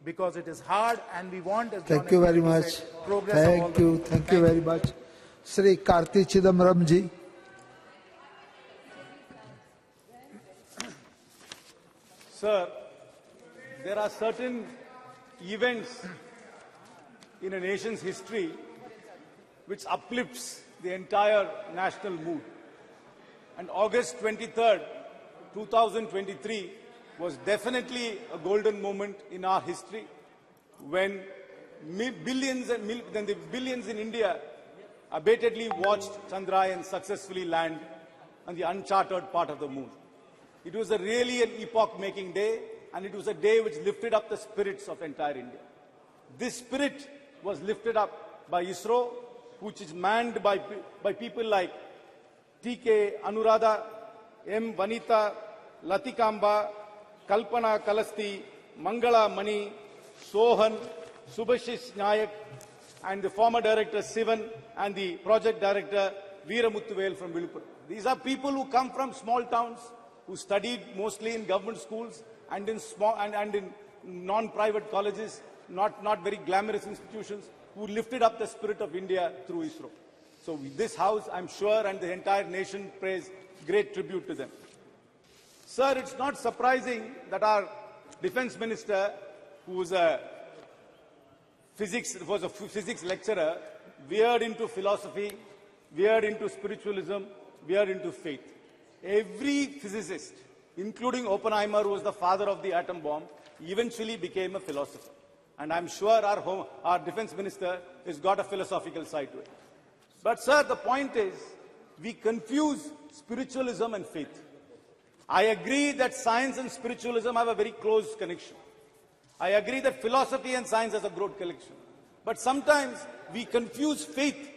because it is hard, and we want, as Thank you very much. Said, progress of all the Thank you very much. Sri Karti Chidambaram ji. Sir, there are certain events in a nation's history which uplifts the entire national mood. And August 23rd, 2023 was definitely a golden moment in our history when the billions in India abatedly watched Chandrayaan successfully land on the uncharted part of the moon. It was really an epoch-making day, and it was a day which lifted up the spirits of entire India. This spirit was lifted up by ISRO, which is manned by people like TK Anuradha, M. Vanita, Latikamba, Kalpana Kalasti, Mangala Mani, Sohan, Subhashish Nayak, and the former director Sivan, and the project director Veeramuthuvel from Vilupur. These are people who come from small towns, who studied mostly in government schools and in non-private colleges, not very glamorous institutions, who lifted up the spirit of India through ISRO. So this House, I'm sure, and the entire nation pays great tribute to them. Sir, it's not surprising that our defense minister, who was a physics lecturer, veered into philosophy, veered into spiritualism, veered into faith. Every physicist, including Oppenheimer, who was the father of the atom bomb, eventually became a philosopher. And I'm sure our defense minister has got a philosophical side to it. But sir, the point is, we confuse spiritualism and faith. I agree that science and spiritualism have a very close connection. I agree that philosophy and science has a broad connection. But sometimes we confuse faith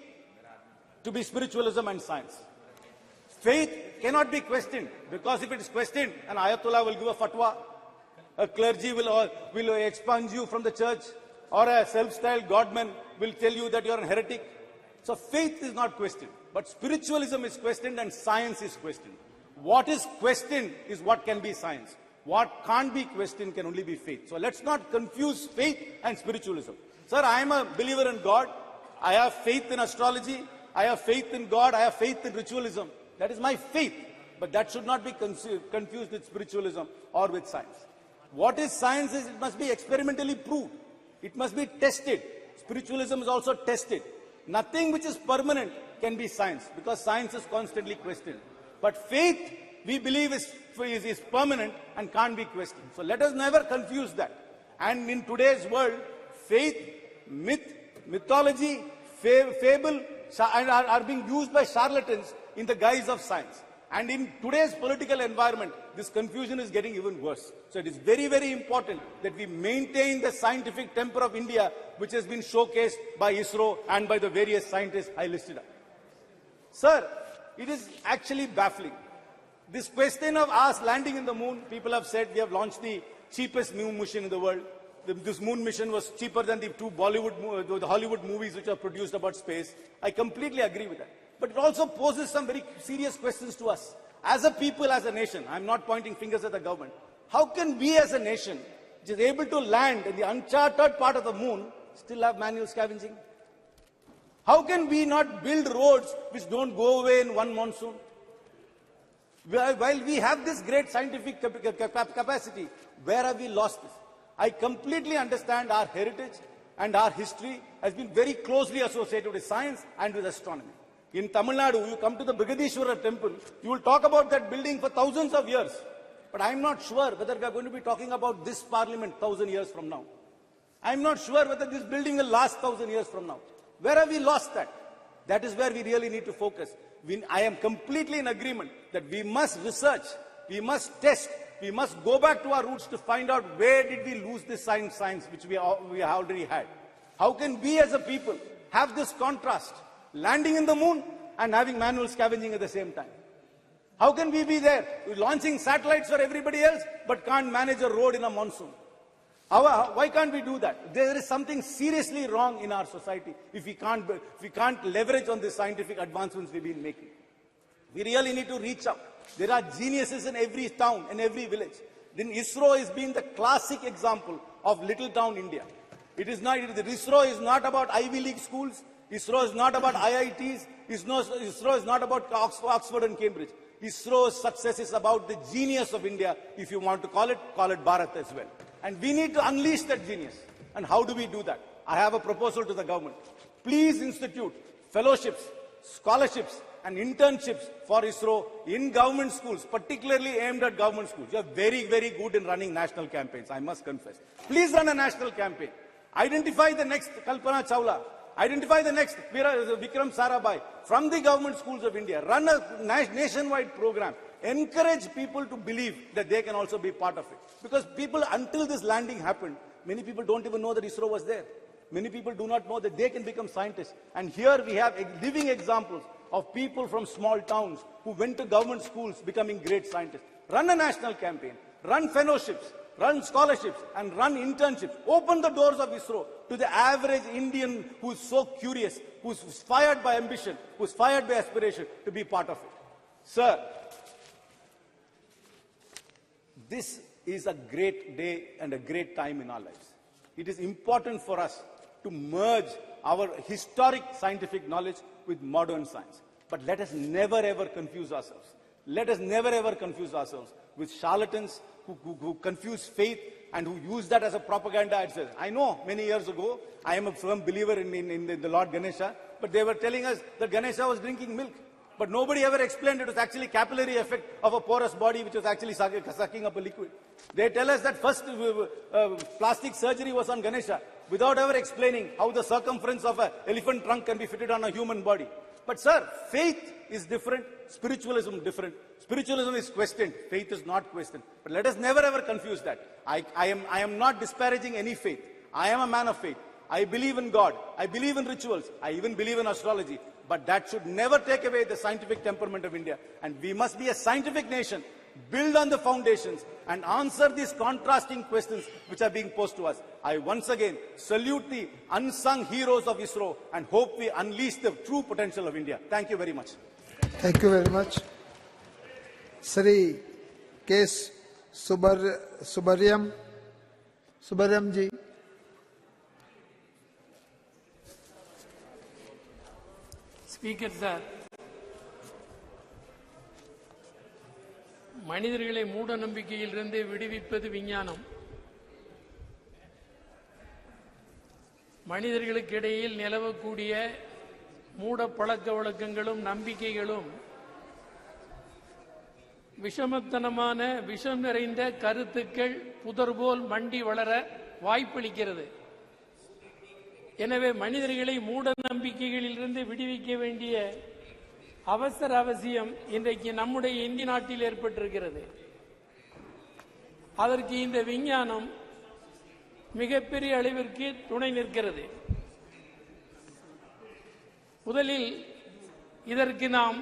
to be spiritualism and science. Faith cannot be questioned, because if it is questioned, an Ayatollah will give a fatwa, a clergy will expunge you from the church, or a self-styled godman will tell you that you are a heretic. So faith is not questioned, but spiritualism is questioned and science is questioned. What is questioned is what can be science. What can't be questioned can only be faith. So let's not confuse faith and spiritualism. Sir, I am a believer in God. I have faith in astrology. I have faith in God. I have faith in ritualism. That is my faith. But that should not be confused with spiritualism or with science. What is science is it must be experimentally proved. It must be tested. Spiritualism is also tested. Nothing which is permanent can be science, because science is constantly questioned. But faith, we believe, is permanent and can't be questioned. So let us never confuse that. And in today's world, faith, myth, mythology, fable, and are being used by charlatans in the guise of science. And in today's political environment, this confusion is getting even worse. So it is very, very important that we maintain the scientific temper of India, which has been showcased by ISRO and by the various scientists I listed up. Sir, it is actually baffling. This question of us landing in the moon, people have said we have launched the cheapest moon mission in the world. This moon mission was cheaper than the two the Hollywood movies which are produced about space. I completely agree with that. But it also poses some very serious questions to us. As a people, as a nation, I'm not pointing fingers at the government. How can we as a nation, which is able to land in the uncharted part of the moon, still have manual scavenging? How can we not build roads which don't go away in one monsoon? While we have this great scientific capacity, where have we lost this? I completely understand our heritage and our history has been very closely associated with science and with astronomy. In Tamil Nadu, you come to the Brigadishwara temple, you will talk about that building for thousands of years. But I'm not sure whether we are going to be talking about this parliament 1,000 years from now. I'm not sure whether this building will last 1,000 years from now. Where have we lost that? That is where we really need to focus. I am completely in agreement that we must research, we must test, we must go back to our roots to find out where did we lose this science which we already had. How can we as a people have this contrast? Landing in the moon and having manual scavenging at the same time. How can we be there? We're launching satellites for everybody else, but can't manage a road in a monsoon. Why can't we do that? There is something seriously wrong in our society if we can't leverage on the scientific advancements we've been making. We really need to reach out. There are geniuses in every town, in every village. Then ISRO has been the classic example of little town India. ISRO is not about Ivy League schools. ISRO is not about IITs. ISRO is not about Oxford and Cambridge. ISRO's success is about the genius of India. If you want to call it Bharat as well. And we need to unleash that genius. And how do we do that? I have a proposal to the government. Please institute fellowships, scholarships, and internships for ISRO in government schools, particularly aimed at government schools. You are very, very good in running national campaigns, I must confess. Please run a national campaign. Identify the next Kalpana Chawla. Identify the next Vikram Sarabhai from the government schools of India. Run a nationwide program. Encourage people to believe that they can also be part of it. Because people, until this landing happened, many people don't even know that ISRO was there. Many people do not know that they can become scientists. And here we have living examples of people from small towns who went to government schools becoming great scientists. Run a national campaign. Run fellowships. Run scholarships and run internships. Open the doors of ISRO to the average Indian who's so curious, who's fired by ambition, who's fired by aspiration to be part of it. Sir, this is a great day and a great time in our lives. It is important for us to merge our historic scientific knowledge with modern science. But let us never ever confuse ourselves. Let us never ever confuse ourselves with charlatans who confuse faith and who use that as a propaganda. I know many years ago, I am a firm believer in the Lord Ganesha, but they were telling us that Ganesha was drinking milk. But nobody ever explained it was actually capillary effect of a porous body which was actually sucking up a liquid. They tell us that first plastic surgery was on Ganesha without ever explaining how the circumference of an elephant trunk can be fitted on a human body. But sir, faith is different, spiritualism different. Spiritualism is questioned, faith is not questioned. But let us never ever confuse that. I am not disparaging any faith. I am a man of faith. I believe in God. I believe in rituals. I even believe in astrology. But that should never take away the scientific temperament of India. And we must be a scientific nation, build on the foundations and answer these contrasting questions which are being posed to us. I once again salute the unsung heroes of ISRO and hope we unleash the true potential of India. Thank you very much. Thank you very much. Sri K. Subaryam ji. Speaker sir, மனிதர்களை மூட நம்பிக்கையிலிருந்து விடுவிப்பது விஞ்ஞானம். மனிதர்களுக்கு இடையில் நிலவக்கூடிய மூட பழக்க வழக்கங்களும் நம்பிக்கைகளும் விஷமத்தனமான விஷம் நிறைந்த கருத்துக்கள் புதர்போல் மண்டி வளர வாய்ப்பளிக்கிறது. எனவே மனிதர்களை மூட நம்பிக்கைகளிலிருந்து விடுவிக்க வேண்டிய அவசியம் இன்றைக்கு நம்முடைய இந்திய நாட்டில் ஏற்பட்டிருக்கிறது. அதற்கு இந்த விஞ்ஞானம் மிகப்பெரிய அளவிற்கு துணை நிற்கிறது. முதலில் இதற்கு நாம்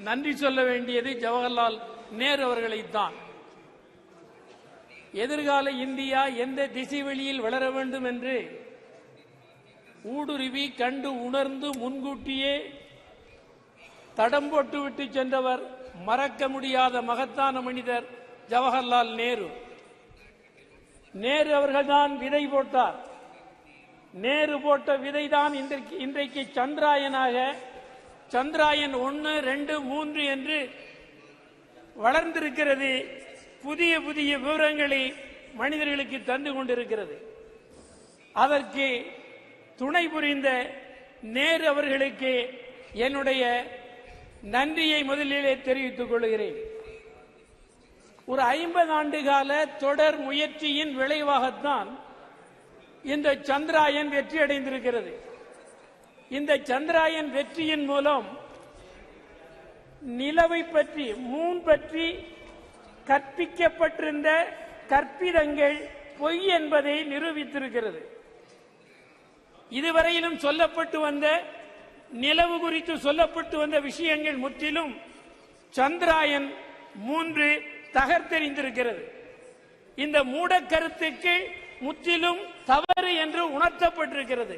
நன்றி சொல்ல வேண்டியது ஜவஹர்லால் நேரு அவர்களைத்தான். எதிர்கால இந்தியா எந்த திசை வெளியில் வளர வேண்டும் என்று ஊடுருவி கண்டு உணர்ந்து முன்கூட்டியே தடம் போட்டு விட்டு சென்றவர் மறக்க முடியாத மகத்தான மனிதர் ஜவஹர்லால் நேரு. நேரு அவர்கள்தான் விதை போட்டார். நேரு போட்ட விதைதான் இன்றைக்கு சந்திராயனாக சந்திராயன் 1, 2, 3 என்று வளர்ந்திருக்கிறது. புதிய புதிய விவரங்களை மனிதர்களுக்கு தந்து கொண்டிருக்கிறது. அதற்கு துணை புரிந்த நேரு அவர்களுக்கு என்னுடைய நன்றியை முதலிலே தெரிவித்துக் கொள்கிறேன். ஒரு 50 ஆண்டு கால தொடர் முயற்சியின் விளைவாகத்தான் இந்த சந்திராயன் வெற்றி அடைந்திருக்கிறது. இந்த சந்திராயன் வெற்றியின் மூலம் நிலவை பற்றி மூன் பற்றி கற்பிக்கப்பட்டிருந்த கற்பிதங்கள் பொய் என்பதை நிரூபித்திருக்கிறது. இதுவரையிலும் சொல்லப்பட்டு வந்த நிலவு குறித்து சொல்லப்பட்டு வந்த விஷயங்கள் முற்றிலும் சந்திராயன் 3 தகர்த்தெறிந்திருக்கிறது. இந்த மூட கருத்துக்கு முற்றிலும் தவறு என்று உணர்த்தப்பட்டிருக்கிறது.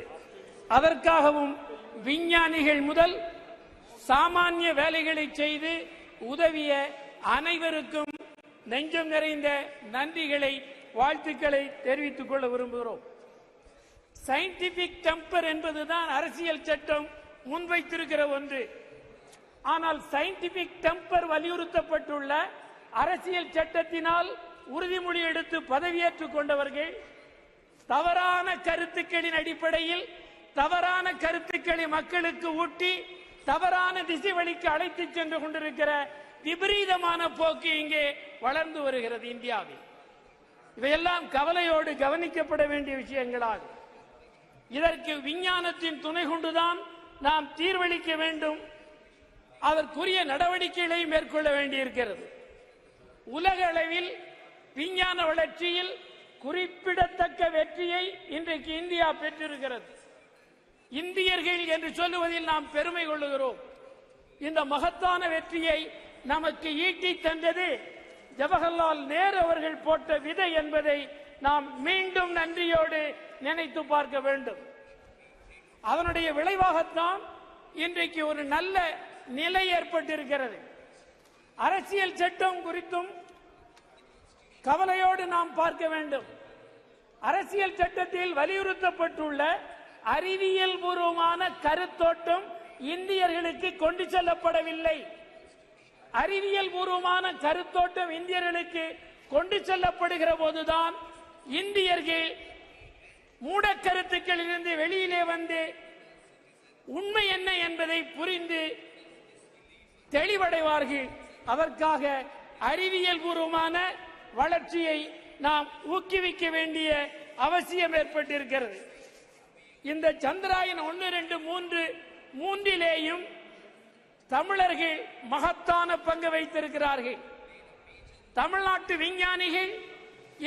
அதற்காகவும் விஞ்ஞானிகள் முதல் சாமானிய வேலைகளை செய்து உதவிய அனைவருக்கும் நெஞ்சம் நிறைந்த நன்றிகளை வாழ்த்துக்களை தெரிவித்துக் கொள்ள விரும்புகிறோம். சயின்டிபிக் டெம்பர் என்பதுதான் அரசியல் சட்டம் முன்வைத்திருக்கிற ஒன்று. ஆனால் சயின்டிபிக் டெம்பர் வலியுறுத்தப்பட்டுள்ள அரசியல் சட்டத்தினால் உறுதிமொழி எடுத்து பதவியேற்றுக் கொண்டவர்கள் தவறான கருத்துக்களின் அடிப்படையில் தவறான கருத்துக்களை மக்களுக்கு ஊட்டி தவறான திசை வழிக்கு அழைத்துச் சென்று கொண்டிருக்கிற விபரீதமான போக்கு இங்கே வளர்ந்து வருகிறது இந்தியாவில். இவையெல்லாம் கவலையோடு கவனிக்கப்பட வேண்டிய விஷயங்களாகும். இதற்கு விஞ்ஞானத்தின் துணை கொண்டுதான் நாம் தீர்வளிக்க வேண்டும். அதற்குரிய நடவடிக்கைகளை மேற்கொள்ள வேண்டியிருக்கிறது. உலக அளவில் விஞ்ஞான வளர்ச்சியில் குறிப்பிடத்தக்க வெற்றியை இன்றைக்கு இந்தியா பெற்றிருக்கிறது. இந்தியர்கள் என்று சொல்லுவதில் நாம் பெருமை கொள்ளுகிறோம். இந்த மகத்தான வெற்றியை நமக்கு ஈட்டி தந்தது ஜவஹர்லால் நேரு அவர்கள் போட்ட விதை என்பதை நாம் மீண்டும் நன்றியோடு நினைத்து பார்க்க வேண்டும். அதனுடைய விளைவாகத்தான் இன்றைக்கு ஒரு நல்ல நிலை ஏற்பட்டிருக்கிறது. அரசியல் சட்டம் குறித்தும் கவலையோடு நாம் பார்க்க வேண்டும். அரசியல் சட்டத்தில் வலியுறுத்தப்பட்டுள்ள அறிவியல் பூர்வமான கருத்தோட்டம் இந்தியர்களுக்கு கொண்டு செல்லப்படவில்லை. அறிவியல் பூர்வமான கருத்தோட்டம் இந்தியர்களுக்கு கொண்டு செல்லப்படுகிற போதுதான் இந்தியர்கள் மூடக்கருத்துக்களிலிருந்து வெளியிலே வந்து உண்மை என்ன என்பதை புரிந்து தெளிவடைவார்கள். அதற்காக அறிவியல் பூர்வமான வளர்ச்சியை நாம் ஊக்குவிக்க வேண்டிய அவசியம் ஏற்பட்டிருக்கிறது. இந்த சந்திராயன் 1, 2, 3 மூன்றிலேயும் தமிழர்கள் மகத்தான பங்கு வைத்திருக்கிறார்கள். தமிழ்நாட்டு விஞ்ஞானிகள்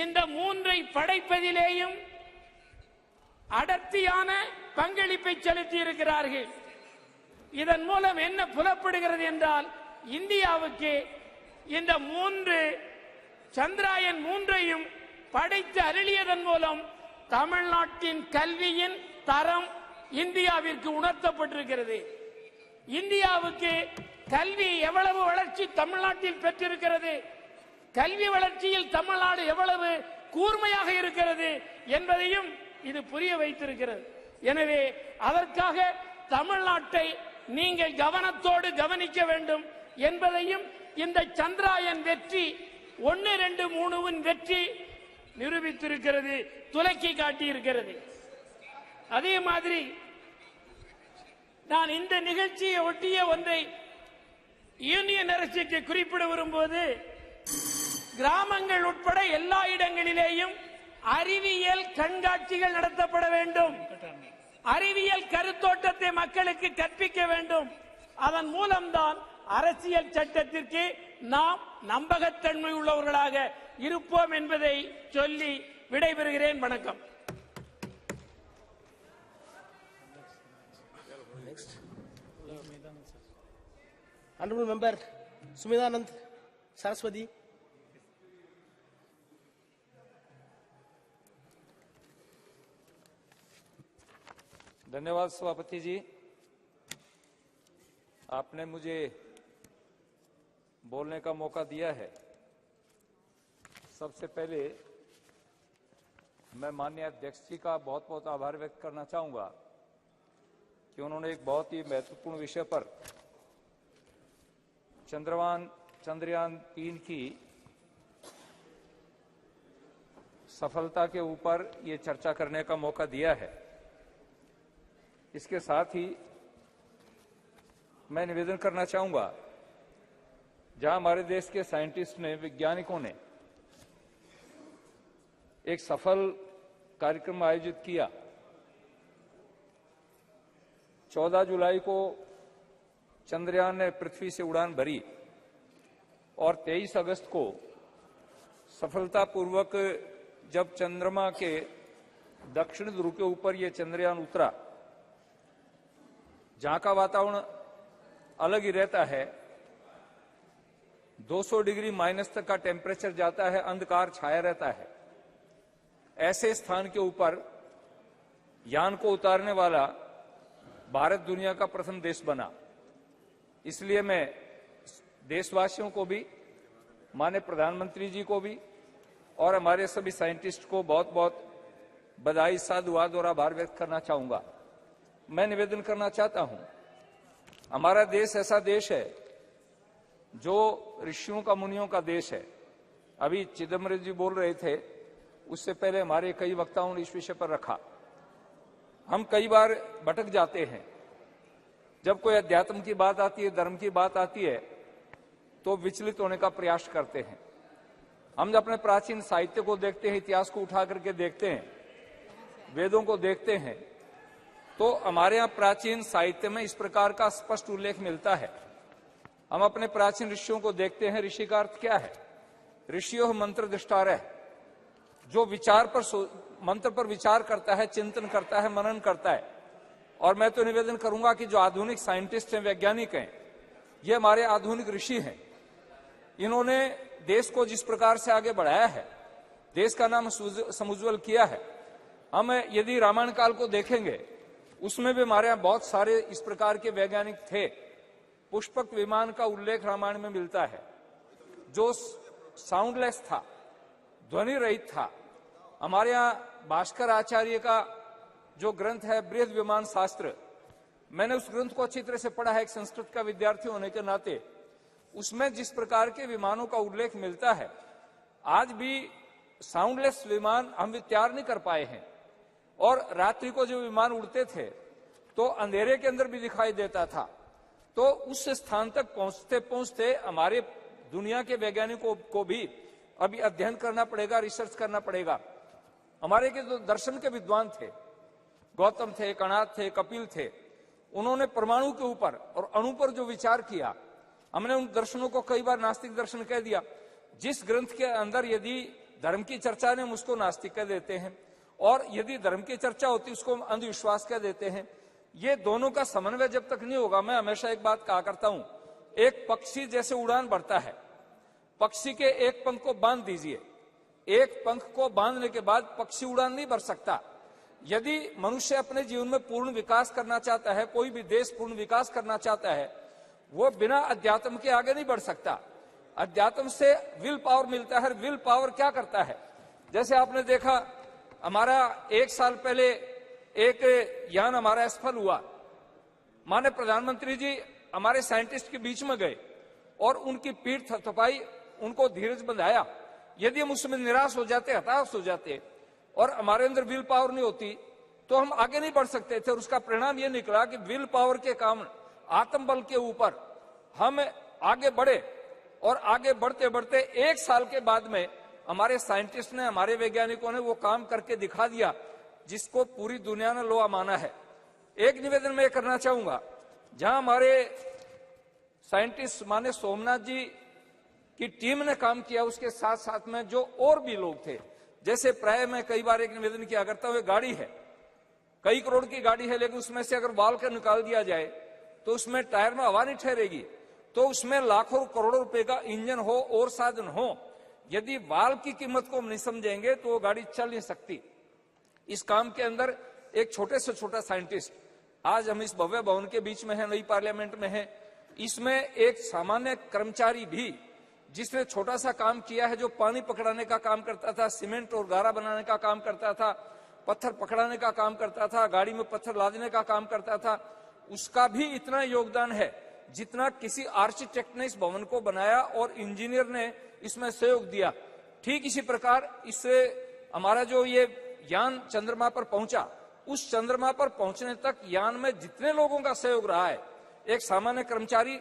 இந்த 3ஐ படைப்பதிலேயும் அடர்த்தியான பங்களிப்பை செலுத்தி இருக்கிறார்கள். இதன் மூலம் என்ன புலப்படுகிறது என்றால் இந்தியாவுக்கு இந்த 3 சந்திராயன் 3ஐயும் படைத்து அருளியதன் மூலம் தமிழ்நாட்டின் கல்வியின் தரம் இந்தியாவிற்கு உணர்த்தப்பட்டிருக்கிறது. இந்தியாவுக்கு கல்வி எவ்வளவு வளர்ச்சி தமிழ்நாட்டில் பெற்றிருக்கிறது, கல்வி வளர்ச்சியில் தமிழ்நாடு எவ்வளவு கூர்மையாக இருக்கிறது என்பதையும் இது புரிய வைத்திருக்கிறது. எனவே அதற்காக தமிழ்நாட்டை நீங்கள் கவனத்தோடு கவனிக்க வேண்டும் என்பதையும் இந்த சந்திராயன் வெற்றி 1, 2, 3 வெற்றி நிரூபித்திருக்கிறது, துலக்கி காட்டியிருக்கிறது. அதே மாதிரி நான் இந்த நிகழ்ச்சியை ஒட்டிய ஒன்றை யூனியன் அரசுக்கு குறிப்பிட வரும்போது கிராமங்கள் உட்பட எல்லா இடங்களிலேயும் அறிவியல் கண்காட்சிகள் நடத்தப்பட வேண்டும். அறிவியல் கருத்தோட்டத்தை மக்களுக்கு கற்பிக்க வேண்டும். அதன் மூலம்தான் அரசியல் சட்டத்திற்கு நாம் நம்பகத்தன்மை உள்ளவர்களாக இருப்போம் என்பதை சொல்லி விடைபெறுகிறேன். வணக்கம். Honorable Member Sumidanand Saraswati. धन्यवाद सभापति जी, आपने मुझे बोलने का मौका दिया है। सबसे पहले मैं माननीय अध्यक्ष जी का बहुत बहुत आभार व्यक्त करना चाहूंगा कि उन्होंने एक बहुत ही महत्वपूर्ण विषय पर चंद्रयान 3 की सफलता के ऊपर ये चर्चा करने का मौका दिया है। इसके साथ ही मैं निवेदन करना चाहूंगा, जहां हमारे देश के साइंटिस्ट ने, वैज्ञानिकों ने एक सफल कार्यक्रम आयोजित किया। 14 जुलाई को चंद्रयान ने पृथ्वी से उड़ान भरी और 23 अगस्त को सफलतापूर्वक जब चंद्रमा के दक्षिण ध्रुव के ऊपर ये चंद्रयान उतरा, जहां का वातावरण अलग ही रहता है, 200 डिग्री माइनस तक का टेम्परेचर जाता है, अंधकार छाया रहता है। ऐसे स्थान के ऊपर यान को उतारने वाला भारत दुनिया का प्रथम देश बना। इसलिए मैं देशवासियों को भी, माननीय प्रधानमंत्री जी को भी और हमारे सभी साइंटिस्ट को बहुत बहुत बधाई, साधुवाद और आभार व्यक्त करना चाहूंगा। मैं निवेदन करना चाहता हूं, हमारा देश ऐसा देश है जो ऋषियों का, मुनियों का देश है। अभी चिदम्बरम जी बोल रहे थे, उससे पहले हमारे कई वक्ताओं ने इस विषय पर रखा। हम कई बार भटक जाते हैं। जब कोई अध्यात्म की बात आती है, धर्म की बात आती है, तो विचलित होने का प्रयास करते हैं। हम अपने प्राचीन साहित्य को देखते हैं, इतिहास को उठा करके देखते हैं, वेदों को देखते हैं, तो हमारे यहाँ प्राचीन साहित्य में इस प्रकार का स्पष्ट उल्लेख मिलता है। हम अपने प्राचीन ऋषियों को देखते हैं। ऋषि का अर्थ क्या है? ऋषियों मंत्र दृष्टारः, जो मंत्र पर विचार करता है, चिंतन करता है, मनन करता है। और मैं तो निवेदन करूंगा कि जो आधुनिक साइंटिस्ट हैं, वैज्ञानिक हैं, ये हमारे आधुनिक ऋषि हैं। इन्होंने देश को जिस प्रकार से आगे बढ़ाया है, देश का नाम समुज्वल किया है। हम यदि रामायण काल को देखेंगे, उसमें भी हमारे यहाँ बहुत सारे इस प्रकार के वैज्ञानिक थे। पुष्पक विमान का उल्लेख रामायण में मिलता है, जो साउंडलेस था, ध्वनि रहित था। हमारे यहाँ भास्कर आचार्य का जो ग्रंथ है बृहद विमान शास्त्र, मैंने उस ग्रंथ को अच्छी तरह से पढ़ा है एक संस्कृत का विद्यार्थी होने के नाते। उसमें जिस प्रकार के विमानों का उल्लेख मिलता है, आज भी साउंडलेस विमान हम तैयार नहीं कर पाए हैं। और रात्रि को जो विमान उड़ते थे तो अंधेरे के अंदर भी दिखाई देता था। तो उस स्थान तक पहुंचते पहुंचते हमारे दुनिया के वैज्ञानिकों को भी अभी अध्ययन करना पड़ेगा, रिसर्च करना पड़ेगा। हमारे के जो दर्शन के विद्वान थे, गौतम थे, कणाद थे, कपिल थे, उन्होंने परमाणु के ऊपर और अणु पर जो विचार किया, हमने उन दर्शनों को कई बार नास्तिक दर्शन कह दिया। जिस ग्रंथ के अंदर यदि धर्म की चर्चा ने, हम उसको नास्तिक कह देते हैं, और यदि धर्म की चर्चा होती उसको हम अंधविश्वास कह देते हैं। ये दोनों का समन्वय जब तक नहीं होगा, मैं हमेशा एक बात कहा करता हूं, एक पक्षी जैसे उड़ान भरता है, पक्षी के एक पंख को बांध दीजिए, एक पंख को बांधने के बाद पक्षी उड़ान नहीं भर सकता। यदि मनुष्य अपने जीवन में पूर्ण विकास करना चाहता है, कोई भी देश पूर्ण विकास करना चाहता है, वो बिना अध्यात्म के आगे नहीं बढ़ सकता। अध्यात्म से विल पावर मिलता है। विल पावर क्या करता है? जैसे आपने देखा, हमारा 1 साल पहले एक यान हमारा असफल हुआ। माननीय प्रधानमंत्री जी हमारे साइंटिस्ट के बीच में गए और उनकी पीठ थपथपाई, उनको धीरज बंधाया। यदि हम उसमें निराश हो जाते, हताश हो जाते और हमारे अंदर विल पावर नहीं होती, तो हम आगे नहीं बढ़ सकते थे। और उसका परिणाम यह निकला कि विल पावर के कारण, आत्मबल के ऊपर हम आगे बढ़े और आगे बढ़ते बढ़ते 1 साल के बाद में हमारे साइंटिस्ट ने, हमारे वैज्ञानिकों ने वो काम करके दिखा दिया जिसको पूरी दुनिया ने लोहा माना है। एक निवेदन मैं करना चाहूंगा, जहां हमारे साइंटिस्ट माने सोमनाथ जी की टीम ने काम किया, उसके साथ साथ में जो और भी लोग थे, जैसे प्राय मैं कई बार एक निवेदन किया करता हूं, गाड़ी है, कई करोड़ की गाड़ी है, लेकिन उसमें से अगर वाल्व का निकाल दिया जाए तो उसमें टायर में हवा नहीं ठहरेगी, तो उसमें लाखों करोड़ों रुपए का इंजन हो और साधन हो, यदि वाल्व की कीमत को हम नहीं समझेंगे तो वो गाड़ी चल नहीं सकती। इस काम के अंदर एक छोटे से छोटा साइंटिस्ट, आज हम इस भव्य भवन के बीच में है, नई पार्लियामेंट में है, इसमें एक सामान्य कर्मचारी भी जिसने छोटा सा काम किया है, जो पानी पकड़ाने का काम करता था, सीमेंट और गारा बनाने का काम करता था, पत्थर पकड़ाने का काम करता था, गाड़ी में पत्थर लादने का काम करता था, उसका भी इतना योगदान है जितना किसी आर्किटेक्ट ने इस भवन को बनाया और इंजीनियर ने इसमें सहयोग दिया। ठीक इसी प्रकार इससे हमारा जो ये यान चंद्रमा पर पहुंचा, उस चंद्रमा पर पहुंचने तक यान में जितने लोगों का सहयोग रहा है, एक सामान्य कर्मचारी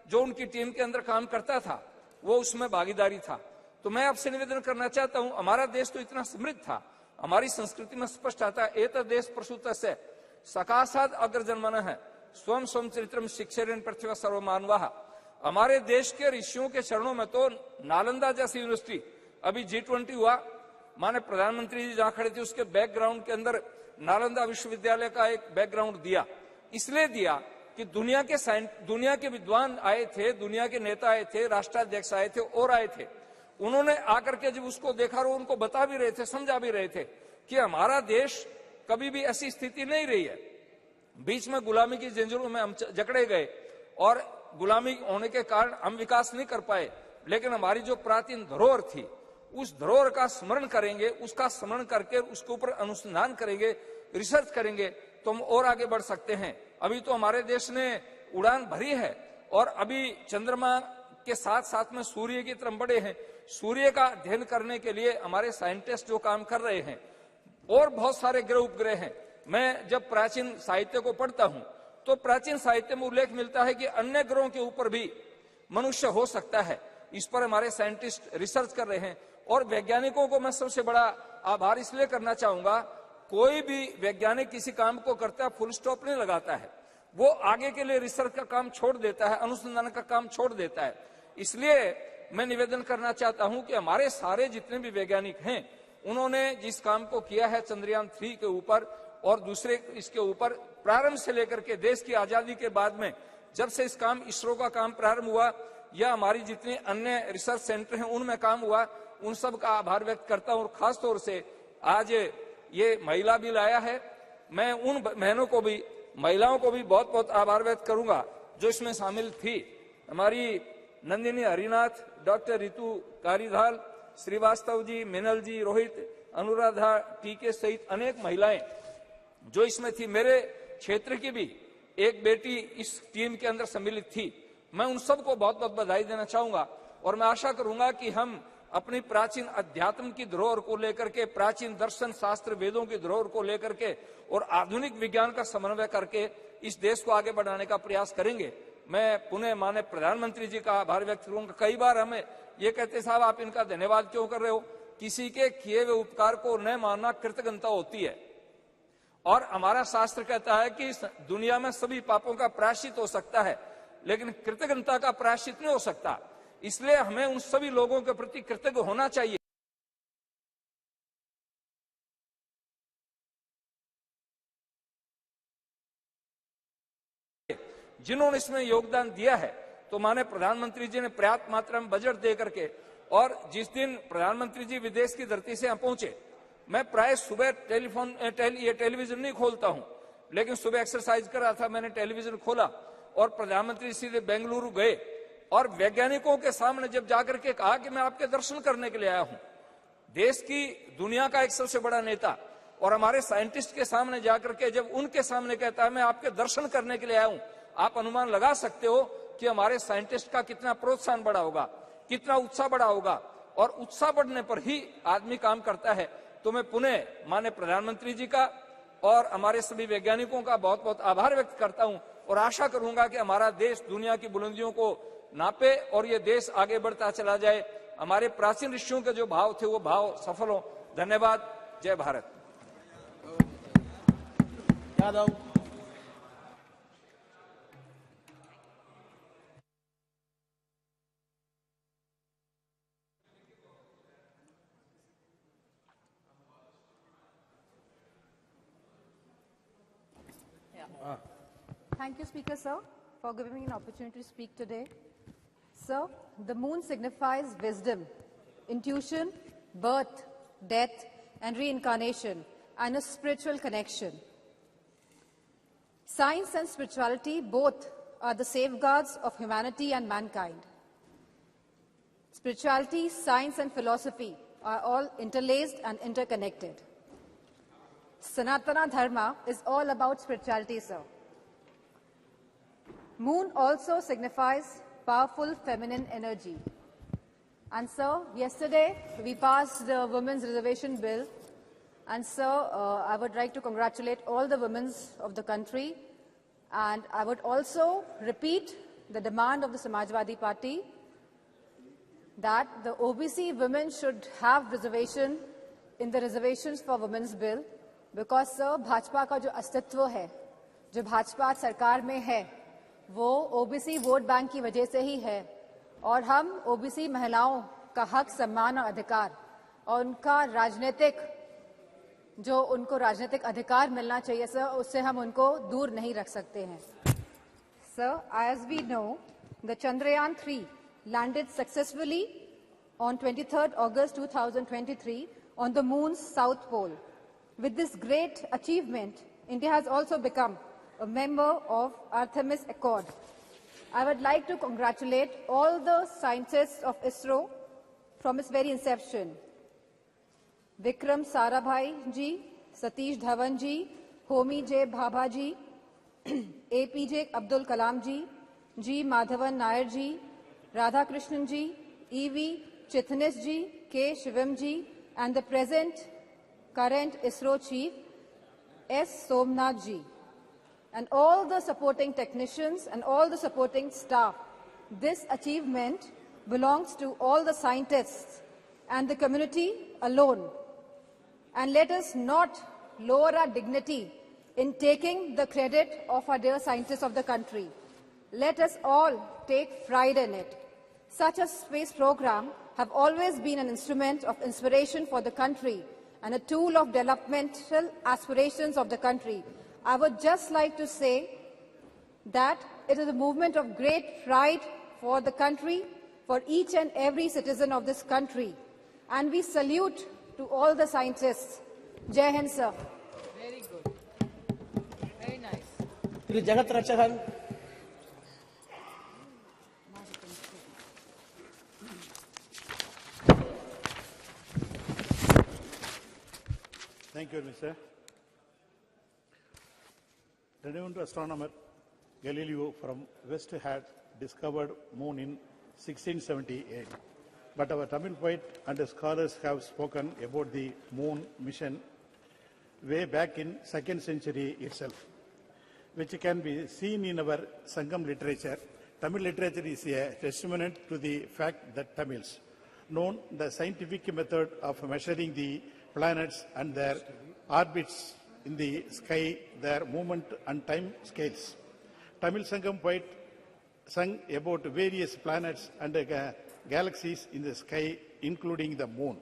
जो उनकी टीम के अंदर काम करता था वो उसमें भागीदारी था। तो मैं आपसे निवेदन करना चाहता हूं, हमारा देश तो इतना समृद्ध था, हमारी संस्कृति में स्पष्ट आता है, एत देश प्रसूतस्य सकाशाद अग्रजन्मनः है स्वयं स्वयं चरित्रम शिक्षेरन पृथ्वी सर्वमानवाः। हमारे देश के ऋषियों के चरणों में तो नालंदा जैसी यूनिवर्सिटी, अभी G20 हुआ, माने प्रधानमंत्री जी जहां खड़े थे उसके बैकग्राउंड के अंदर नालंदा विश्वविद्यालय का एक बैकग्राउंड दिया, इसलिए दिया कि दुनिया के विद्वान आए थे, दुनिया के नेता आए थे, राष्ट्राध्यक्ष आए थे और आए थे, उन्होंने आकर के जब उसको देखा और उनको बता भी रहे थे, समझा भी रहे थे कि हमारा देश कभी भी ऐसी स्थिति नहीं रही है, बीच में गुलामी की जंजीरों में हम जकड़े गए और गुलामी होने के कारण हम विकास नहीं कर पाए, लेकिन हमारी जो प्राचीन धरोहर थी उस धरोहर का स्मरण करेंगे, उसका स्मरण करके उसके ऊपर अनुसंधान करेंगे, रिसर्च करेंगे तो हम और आगे बढ़ सकते हैं। अभी तो हमारे देश ने उड़ान भरी है और अभी चंद्रमा के साथ साथ में सूर्य की तरफ बढ़े हैं। सूर्य का अध्ययन करने के लिए हमारे साइंटिस्ट जो काम कर रहे हैं, और बहुत सारे ग्रह उपग्रह हैं। मैं जब प्राचीन साहित्य को पढ़ता हूं तो प्राचीन साहित्य में उल्लेख मिलता है कि अन्य ग्रहों के ऊपर भी मनुष्य हो सकता है। इस पर हमारे साइंटिस्ट रिसर्च कर रहे हैं और वैज्ञानिकों को मैं सबसे बड़ा आभार इसलिए करना चाहूंगा, कोई भी वैज्ञानिक किसी काम को करता है फुल स्टॉप नहीं लगाता है, वो आगे के लिए रिसर्च का काम छोड़ देता है, अनुसंधान का काम छोड़ देता है। इसलिए मैं निवेदन करना चाहता हूं कि हमारे सारे जितने भी वैज्ञानिक हैं उन्होंने जिस काम को किया है चंद्रयान 3 के ऊपर और दूसरे इसके ऊपर, प्रारंभ से लेकर के देश की आजादी के बाद में जब से इस काम इसरो का काम प्रारंभ हुआ या हमारी जितने अन्य रिसर्च सेंटर हैं उनमें काम हुआ, उन सब का आभार व्यक्त करता हूं। और खास तौर से आज ये महिला बिल आया है, मैं उन बहनों को भी, महिलाओं को भी बहुत बहुत आभार व्यक्त करूंगा जो इसमें शामिल थी। हमारी नंदिनी हरिनाथ, डॉक्टर रितु कारीधाल, श्रीवास्तव जी, मिनल जी, रोहित, अनुराधा, टीके सहित अनेक महिलाएं जो इसमें थी। मेरे क्षेत्र की भी एक बेटी इस टीम के अंदर सम्मिलित थी। मैं उन सबको बहुत बहुत बधाई देना चाहूंगा और मैं आशा करूंगा कि हम अपनी प्राचीन अध्यात्म की धरोहर को लेकर के, प्राचीन दर्शन शास्त्र वेदों की धरोहर को लेकर के और आधुनिक विज्ञान का समन्वय करके इस देश को आगे बढ़ाने का प्रयास करेंगे। मैं पुनः माननीय प्रधानमंत्री जी का आभार व्यक्त करूंगा। कई बार हमें ये कहते साहब आप इनका धन्यवाद क्यों कर रहे हो, किसी के किए हुए उपकार को न मानना कृतज्ञता होती है। और हमारा शास्त्र कहता है कि दुनिया में सभी पापों का प्रायश्चित हो सकता है, लेकिन कृतज्ञता का प्रायश्चित नहीं हो सकता। इसलिए हमें उन सभी लोगों के प्रति कृतज्ञ होना चाहिए जिन्होंने इसमें योगदान दिया है। तो माने प्रधानमंत्री जी ने पर्याप्त मात्रा में बजट दे करके, और जिस दिन प्रधानमंत्री जी विदेश की धरती से यहाँ पहुंचे, मैं प्राय सुबह टेलीविजन नहीं खोलता हूं, लेकिन सुबह एक्सरसाइज कर रहा था, मैंने टेलीविजन खोला और प्रधानमंत्री सीधे बेंगलुरु गए और वैज्ञानिकों के सामने जब जाकर के कहा कि मैं आपके दर्शन करने के लिए आया हूं। देश की, दुनिया का एक सबसे बड़ा नेता और हमारे साइंटिस्ट के सामने जाकर के जब उनके सामने कहता है मैं आपके दर्शन करने के लिए आया हूं, आप अनुमान लगा सकते हो कि हमारे साइंटिस्ट का कितना प्रोत्साहन बढ़ा होगा, कितना उत्साह बढ़ा होगा। और उत्साह बढ़ने पर ही आदमी काम करता है। तो मैं पुनः माननीय प्रधानमंत्री जी का और हमारे सभी वैज्ञानिकों का बहुत बहुत आभार व्यक्त करता हूं और आशा करूंगा कि हमारा देश दुनिया की बुलंदियों को नापे और ये देश आगे बढ़ता चला जाए। हमारे प्राचीन ऋषियों के जो भाव थे वो भाव सफल हो। धन्यवाद। जय Bharat. Yadav. Thank you, Speaker, sir, for giving me an opportunity to speak today. Sir, the moon signifies wisdom, intuition, birth, death, and reincarnation, and a spiritual connection. Science and spirituality both are the safeguards of humanity and mankind. Spirituality, science, and philosophy are all interlaced and interconnected. Sanatana Dharma is all about spirituality, sir. Moon also signifies powerful feminine energy. And sir, yesterday we passed the Women's Reservation Bill. And sir, I would like to congratulate all the women of the country. And I would also repeat the demand of the Samajwadi Party that the OBC women should have reservation in the reservations for Women's Bill. Because sir, Bhajpa का जो अस्तित्व है, जो भाजपा सरकार में है, वो OBC vote bank की वजह से ही है। और हम ओबीसी महिलाओं का हक, सम्मान और अधिकार और उनका राजनीतिक जो उनको राजनीतिक अधिकार मिलना चाहिए सर, उससे हम उनको दूर नहीं रख सकते हैं। Sir, as we know, the Chandrayaan 3 landed successfully on 23rd August 2023 on the moon's south pole. With this great achievement, India has also become a member of Artemis Accord. I would like to congratulate all the scientists of ISRO from its very inception. Vikram Sarabhai ji, Satish Dhawan ji, Homi J. Bhabha ji, APJ Abdul Kalam ji, G. Madhavan Nair ji, Radha Krishnan ji, E.V. Chitnis ji, K. Shivam ji, and the current ISRO chief, S. Somnath ji, and all the supporting technicians and all the supporting staff. This achievement belongs to all the scientists and the community alone. And let us not lower our dignity in taking the credit of our dear scientists of the country. Let us all take pride in it. Such a space program have always been an instrument of inspiration for the country and a tool of developmental aspirations of the country. I would just like to say that it is a movement of great pride for the country, for each and every citizen of this country. And we salute to all the scientists. Jai Hind, sir. Very good. Very nice. Jagat Rakshakan. Thank you, Mr. Renowned astronomer Galileo from West had discovered moon in 1678. But our Tamil poet and scholars have spoken about the moon mission way back in 2nd century itself, which can be seen in our Sangam literature. Tamil literature is a testimony to the fact that Tamils know the scientific method of measuring the planets and their orbits in the sky, their movement and time scales. Tamil Sangam poet sung about various planets and galaxies in the sky, including the moon.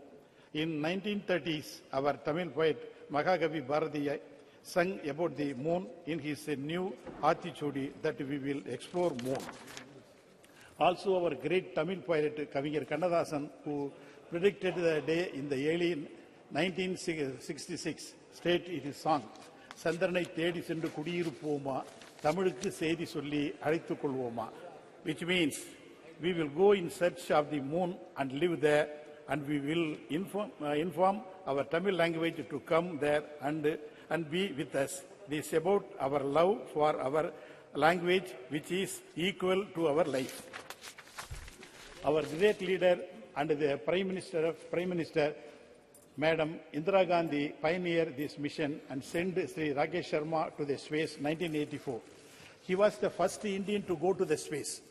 In 1930s, our Tamil poet Mahagavi Bharatiya sung about the moon in his new Aathichudi that we will explore moon. Also, our great Tamil poet Kavingir Kannadasan, who predicted the day in the early 1966, stated in his song, Sandranai Thedi Sendu Kudiyirupoma, Tamilukku Seidi Solli Alizhuthu Kolvoma, which means we will go in search of the moon and live there, and we will inform our Tamil language to come there and be with us. This is about our love for our language, which is equal to our life. Our great leader and the Prime Minister, Madam Indira Gandhi, pioneered this mission and sent Sri Rakesh Sharma to the space in 1984. He was the first Indian to go to the space.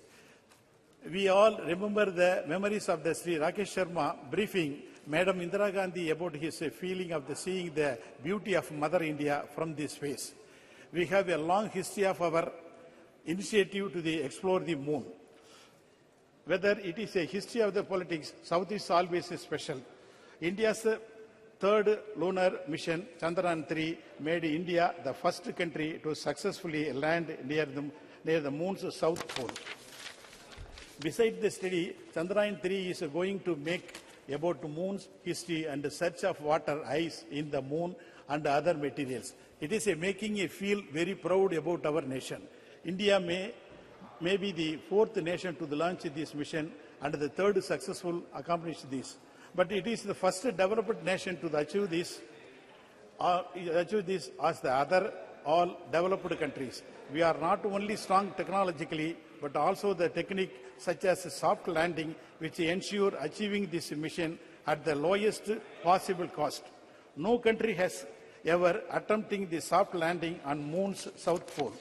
We all remember the memories of the Sri Rakesh Sharma briefing Madam Indira Gandhi about his feeling of seeing the beauty of Mother India from this space. We have a long history of our initiative to explore the moon. Whether it is a history of the politics, South is always special. India's third lunar mission, Chandrayaan-3, made India the first country to successfully land near the moon's south pole. Besides the study, Chandrayaan-3 is going to make about moon's history and the search of water, ice in the moon and other materials. It is making me feel very proud about our nation. India may be the fourth nation to launch this mission and the third successful accomplish this. But it is the first developed nation to achieve this as the other all developed countries. We are not only strong technologically, but also the technique such as soft landing, which ensure achieving this mission at the lowest possible cost. No country has ever attempted the soft landing on moon's south pole.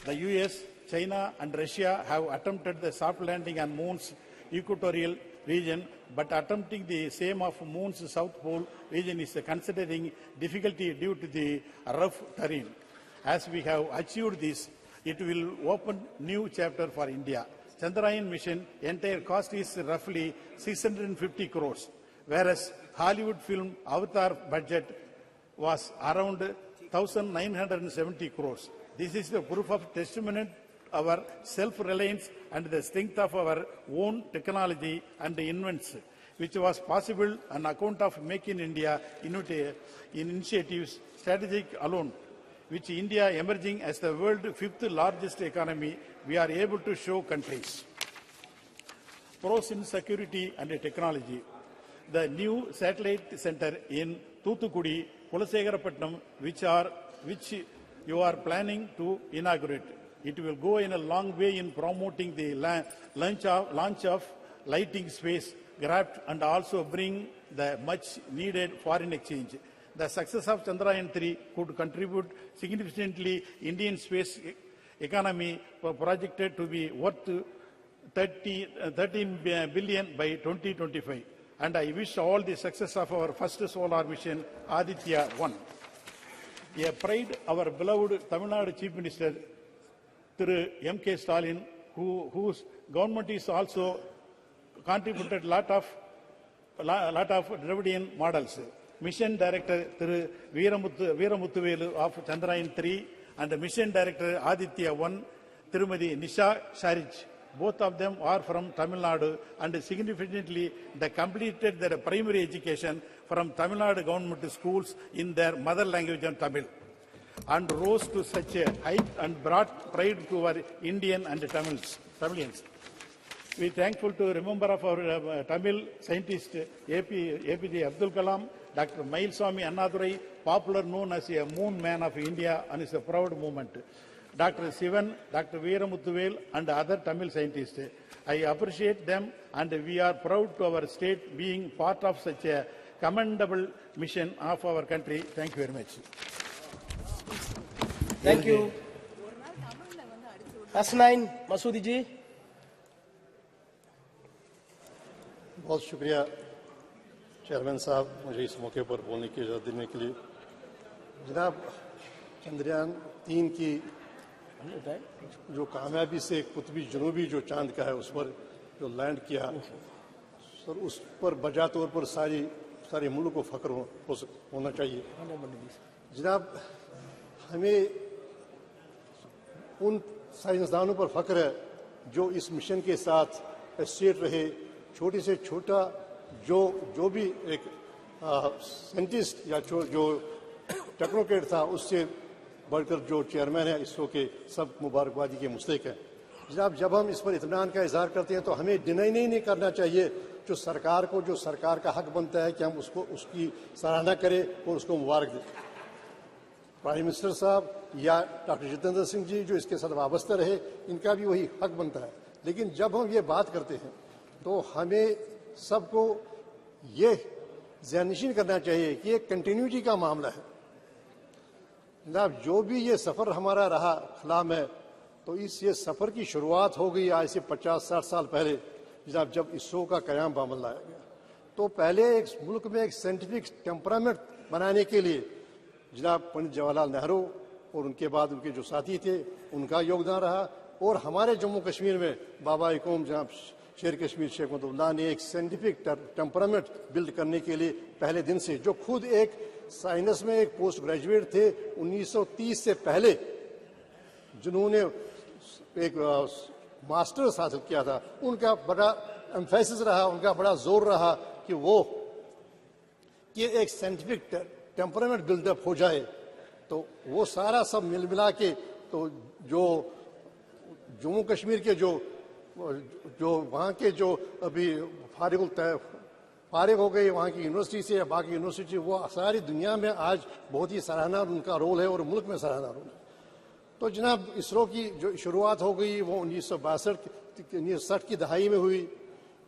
The US, China and Russia have attempted the soft landing on moon's equatorial region, but attempting the same of moon's south pole region is considering difficulty due to the rough terrain. As we have achieved this, it will open new chapter for India. Chandrayaan mission entire cost is roughly 650 crores, whereas Hollywood film Avatar budget was around 1,970 crores. This is the proof of testament of our self-reliance and the strength of our own technology and invents, which was possible on account of Make in India initiatives strategic alone, which India emerging as the world's fifth largest economy, we are able to show countries. Pros in security and technology. The new satellite center in Thoothukudi, Kulasegarapatnam, which you are planning to inaugurate. It will go in a long way in promoting the launch of lighting space craft and also bring the much needed foreign exchange. The success of Chandrayaan-3 could contribute significantly Indian space economy projected to be worth 13 billion by 2025. And I wish all the success of our first solar mission, Aditya-1. A pride our beloved Tamil Nadu Chief Minister, Thiru M.K. Stalin, whose government is also contributed lot of Dravidian models. Mission Director Thiru Veeramuthuvelu of Chandrayaan-3 and Mission Director Aditya-1, Tirumadi Nisha Sharij. Both of them are from Tamil Nadu and significantly they completed their primary education from Tamil Nadu government schools in their mother language and Tamil, and rose to such a height and brought pride to our Indian and Tamilians. We are thankful to remember of our Tamil scientist APJ Abdul Kalam, Dr. Mailswamy Annadurai, popular known as a moon man of India, and is a proud moment. Dr. Sivan, Dr. Veeramuthuvel and other Tamil scientists. I appreciate them and we are proud to our state being part of such a commendable mission of our country. Thank you very much. Thank you. S9 Masoodi ji. बहुत शुक्रिया chairman साहब मुझे इस मौके पर बोलने की इजाज़त देने के लिए। जनाब, चंद्रयान 3 की जो कामयाबी से कुतबी जनूबी जो चांद का है उस पर जो लैंड किया सर, उस पर बजा तौर पर सारे मुल्क को फख्र होना चाहिए। जनाब, हमें उन साइंसदानों पर फख्र है जो इस मिशन के साथ एसोसिएट रहे, छोटे से छोटा जो भी एक साइंटिस्ट या जो टेक्नोक्रेट था उससे बढ़कर जो चेयरमैन है इसरो के, सब मुबारकबादी के मुस्तहिक हैं। जनाब, जब हम इस पर इत्मीनान का इजहार करते हैं तो हमें डिनाई नहीं करना चाहिए जो सरकार का हक बनता है कि हम उसकी सराहना करें और उसको मुबारक दें। प्राइम मिनिस्टर साहब या डॉक्टर जितेंद्र सिंह जी जो इसके साथ वाबस्ता रहे, इनका भी वही हक बनता है। लेकिन जब हम ये बात करते हैं तो हमें सबको ये ज़हननशीन करना चाहिए कि ये कंटिन्यूटी का मामला है। जनाब, जो भी ये सफ़र हमारा रहा खला में, तो इस ये सफ़र की शुरुआत हो गई आज से 50-60 साल पहले जनाब, जब इसरो का क़याम बामल लाया गया। तो पहले एक मुल्क में एक साइंटिफिक टेम्परामेंट बनाने के लिए जनाब पंडित जवाहरलाल नेहरू और उनके बाद उनके जो साथी थे उनका योगदान रहा, और हमारे जम्मू कश्मीर में बाबा कौम जनाब शेर कश्मीर शेख महमूदुल्लाह ने एक साइंटिफिक टेम्परामेंट बिल्ड करने के लिए पहले दिन से, जो खुद एक साइंस में एक पोस्ट ग्रेजुएट थे 1930 से पहले, जिन्होंने एक मास्टर्स हासिल किया था, उनका बड़ा एम्फेसिस रहा, उनका बड़ा जोर रहा कि वो कि एक साइंटिफिक टेम्परामेंट बिल्डअप हो जाए। तो वो सारा सब मिल मिला के तो जो जम्मू कश्मीर के जो वहाँ के जो अभी फारिग हो गई वहाँ की यूनिवर्सिटी से या बाकी यूनिवर्सिटी, वो सारी दुनिया में आज बहुत ही सराहना उनका रोल है और मुल्क में सराहना रोल है। तो जनाब इसरो की जो शुरुआत हो गई वो 1962 की दहाई में हुई।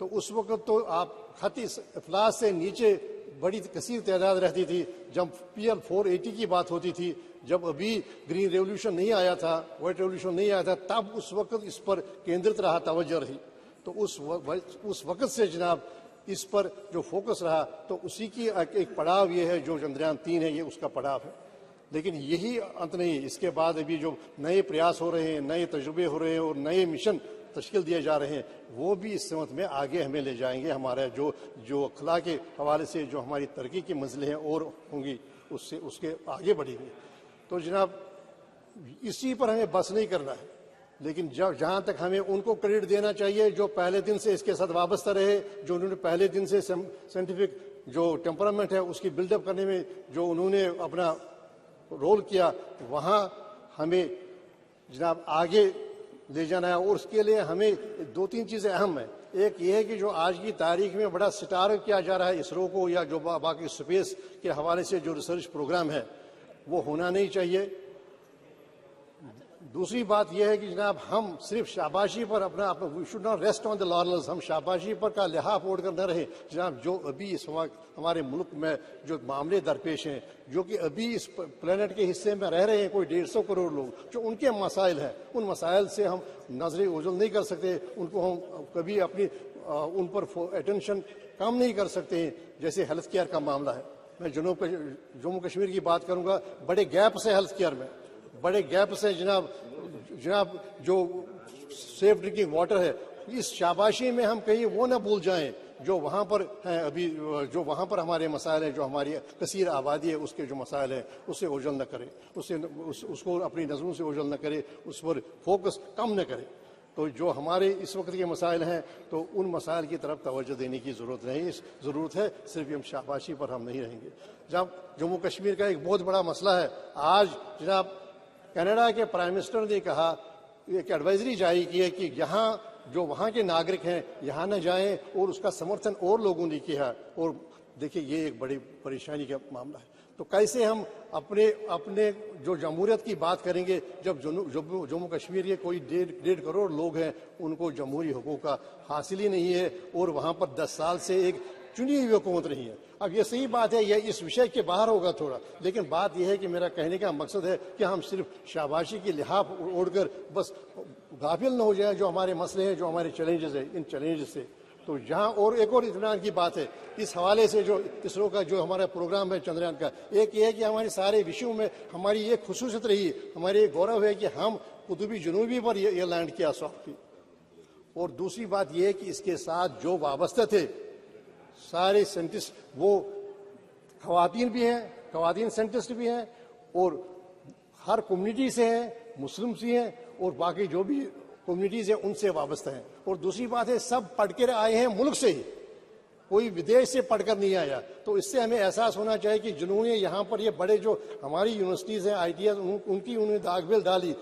तो उस वक्त तो आप खती अफलास से नीचे बड़ी कसीर तादाद रहती थी। जब PL 480 की बात होती थी, जब अभी ग्रीन रेवोल्यूशन नहीं आया था, व्हाइट रेवोल्यूशन नहीं आया था, तब उस वक्त इस पर केंद्रित रहा, तवज्जो रही। तो उस वक्त से जनाब इस पर जो फोकस रहा, तो उसी की एक पड़ाव ये है जो चंद्रयान 3 है, ये उसका पड़ाव है। लेकिन यही अंत नहीं, इसके बाद अभी जो नए प्रयास हो रहे हैं, नए तजुर्बे हो रहे हैं और नए मिशन तश्कील दिए जा रहे हैं, वो भी इस समत में आगे हमें ले जाएंगे। हमारा जो अखला के हवाले से जो हमारी तरक्की की मंजिलें हैं और होंगी, उससे उसके आगे बढ़ेंगी। तो जनाब इसी पर हमें बस नहीं करना है, लेकिन जहाँ तक हमें उनको क्रेडिट देना चाहिए जो पहले दिन से इसके साथ वाबस्ता रहे, जो उन्होंने पहले दिन से साइंटिफिक जो टेम्परामेंट है उसकी बिल्डअप करने में जो उन्होंने अपना रोल किया, वहाँ हमें जनाब आगे ले जाना है। और उसके लिए हमें 2-3 चीज़ें अहम हैं। एक ये है कि जो आज की तारीख में बड़ा सितार किया जा रहा है इसरो को, या जो बाकी स्पेस के हवाले से जो रिसर्च प्रोग्राम है, वो होना नहीं चाहिए। दूसरी बात यह है कि जनाब हम सिर्फ शाबाशी पर अपना we should not rest on the laurels, हम शाबाशी पर का लिहाफ ओढ़ कर न रहे। जनाब जो अभी इस वक्त हमारे मुल्क में जो मामले दरपेश हैं, जो कि अभी इस प्लेनेट के हिस्से में रह रहे हैं कोई 150 करोड़ लोग, जो उनके मसाइल हैं, उन मसाइल से हम नजरें ओझल नहीं कर सकते, उनको हम कभी अपनी उन पर अटेंशन कम नहीं कर सकते हैं। जैसे हेल्थ केयर का मामला है, मैं जम्मू कश्मीर की बात करूंगा, बड़े गैप से हेल्थ केयर में, बड़े गैप से जनाब जो सेफ ड्रिंकिंग वाटर है, इस शाबाशी में हम कहीं वो ना भूल जाएं जो वहाँ पर हैं अभी, जो वहाँ पर हमारे मसाइल हैं, जो हमारी कसीर आबादी है उसके जो मसाइल हैं, उससे ओझल न करें, उसको अपनी नज़रों से ओझल न करें, उस पर फोकस कम न करें। तो जो हमारे इस वक्त के मसाइल हैं, तो उन मसाइल की तरफ तवज्जो देने की ज़रूरत नहीं, ज़रूरत है सिर्फ हम शाबाशी पर हम नहीं रहेंगे। जब जम्मू कश्मीर का एक बहुत बड़ा मसला है, आज जनाब कनाडा के प्राइम मिनिस्टर ने कहा, एक एडवाइजरी जारी की है कि यहाँ जो वहाँ के नागरिक हैं यहाँ न जाएं, और उसका समर्थन और लोगों ने किया। और देखिए ये एक बड़ी परेशानी का मामला है। तो कैसे हम अपने जो जमहूरियत की बात करेंगे, जब जम्मू कश्मीर के कोई 1.5 करोड़ लोग हैं, उनको जमहूरी हुकूक का हासिल ही नहीं है, और वहाँ पर 10 साल से एक चुनी हुई हुकूमत नहीं है। अब ये सही बात है, यह इस विषय के बाहर होगा थोड़ा, लेकिन बात यह है कि मेरा कहने का मकसद है कि हम सिर्फ शाबाशी की लिहाफ ओढ़कर बस गाफिल न हो जाए जो हमारे मसले हैं, जो हमारे चैलेंजेस हैं, इन चैलेंजेस से। तो यहाँ और एक और इत्मीनान की बात है इस हवाले से, जो इसरो का जो हमारा प्रोग्राम है चंद्रयान का, एक ये है कि हमारे सारे विषयों में हमारी ये खुसूसियत रही, हमारे ये गौरव है कि हम कुतुबी जनूबी पर ये लैंड किया सॉफ्ट की। और दूसरी बात यह है कि इसके साथ जो वाबस्ते थे सारे साइंटिस्ट, वो खवातीन भी हैं, खवातीन साइंटिस्ट भी हैं, और हर कम्युनिटी से हैं, मुस्लिम से हैं, और बाकी जो भी कम्युनिटीज़ हैं उनसे वाबस्ता हैं। और दूसरी बात है सब पढ़ कर आए हैं मुल्क से ही, कोई विदेश से पढ़कर नहीं आया। तो इससे हमें एहसास होना चाहिए कि जिन्होंने यहाँ पर ये बड़े जो हमारी यूनिवर्सिटीज़ हैं, ITS, उनकी उन्होंने दागबिल डाली।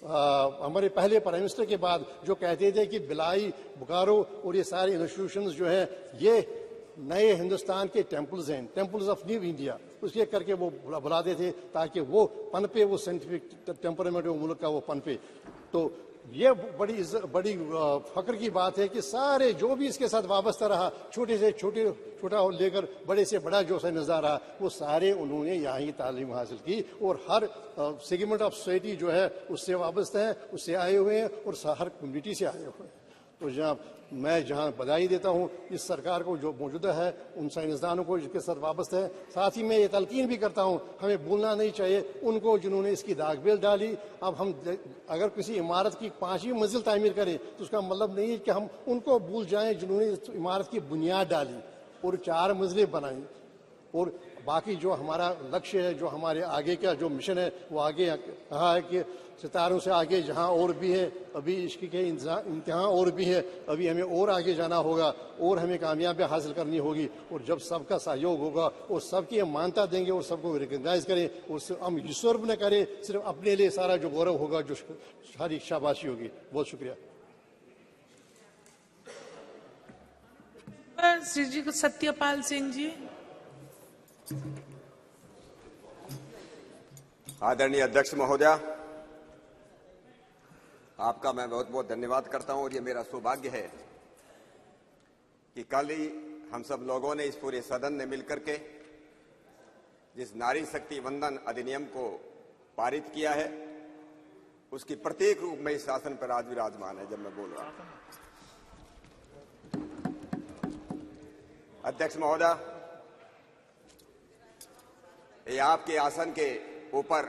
हमारे पहले प्राइम मिनिस्टर के बाद जो कहते थे कि बिलाई, बोकारो और ये सारे इंस्टीट्यूशंस जो हैं ये नए हिंदुस्तान के टेम्पल्स हैं, टेम्पल्स ऑफ न्यू इंडिया, उसके करके वो बुलाते थे ताकि वो पनपे, वो साइंटिफिक टेम्परामेंट वो मुल्क का वो पनपे। तो ये बड़ी फख्र की बात है कि सारे जो भी इसके साथ वाबस्ता रहा, छोटे से छोटा लेकर बड़े से बड़ा जो साइंसदान रहा, वो सारे उन्होंने यहाँ ही तालीम हासिल की और हर सेगमेंट ऑफ सोसाइटी जो है उससे वाबस्ता है, उससे आए हुए हैं और हर कम्युनिटी से आए हुए हैं। तो मैं जहाँ बधाई देता हूँ इस सरकार को जो मौजूदा है, उन साइंसदानों को जिसके साथ वाबस्ता है। साथ ही मैं ये तलकीन भी करता हूँ, हमें भूलना नहीं चाहिए उनको जिन्होंने इसकी दागबेल डाली। अब हम अगर किसी इमारत की 5वीं मंजिल तामीर करें तो उसका मतलब नहीं है कि हम उनको भूल जाएं जिन्होंने इस इमारत की बुनियाद डाली और 4 मंजिलें बनाई। और बाकी जो हमारा लक्ष्य है, जो हमारे आगे का जो मिशन है, वो आगे कहा है कि सितारों से आगे जहां और भी है, अभी इश्क के इम्तिहान और भी है, अभी हमें और आगे जाना होगा और हमें कामयाबी हासिल करनी होगी। और जब सबका सहयोग होगा और सबकी मान्यता देंगे और सबको रिकग्नाइज करें और हम यूसर्व न करें, सिर्फ अपने लिए सारा जो गौरव होगा, जो सारी शाबाशी होगी। बहुत शुक्रिया। श्री जी सत्यपाल सिंह जी। आदरणीय अध्यक्ष महोदया, आपका मैं बहुत बहुत धन्यवाद करता हूं और ये मेरा सौभाग्य है कि कल ही हम सब लोगों ने, इस पूरे सदन ने मिलकर के जिस नारी शक्ति वंदन अधिनियम को पारित किया है, उसकी प्रत्येक रूप में इस शासन पर आज विराजमान है। जब मैं बोल रहा था, अध्यक्ष महोदया, ये आपके आसन के ऊपर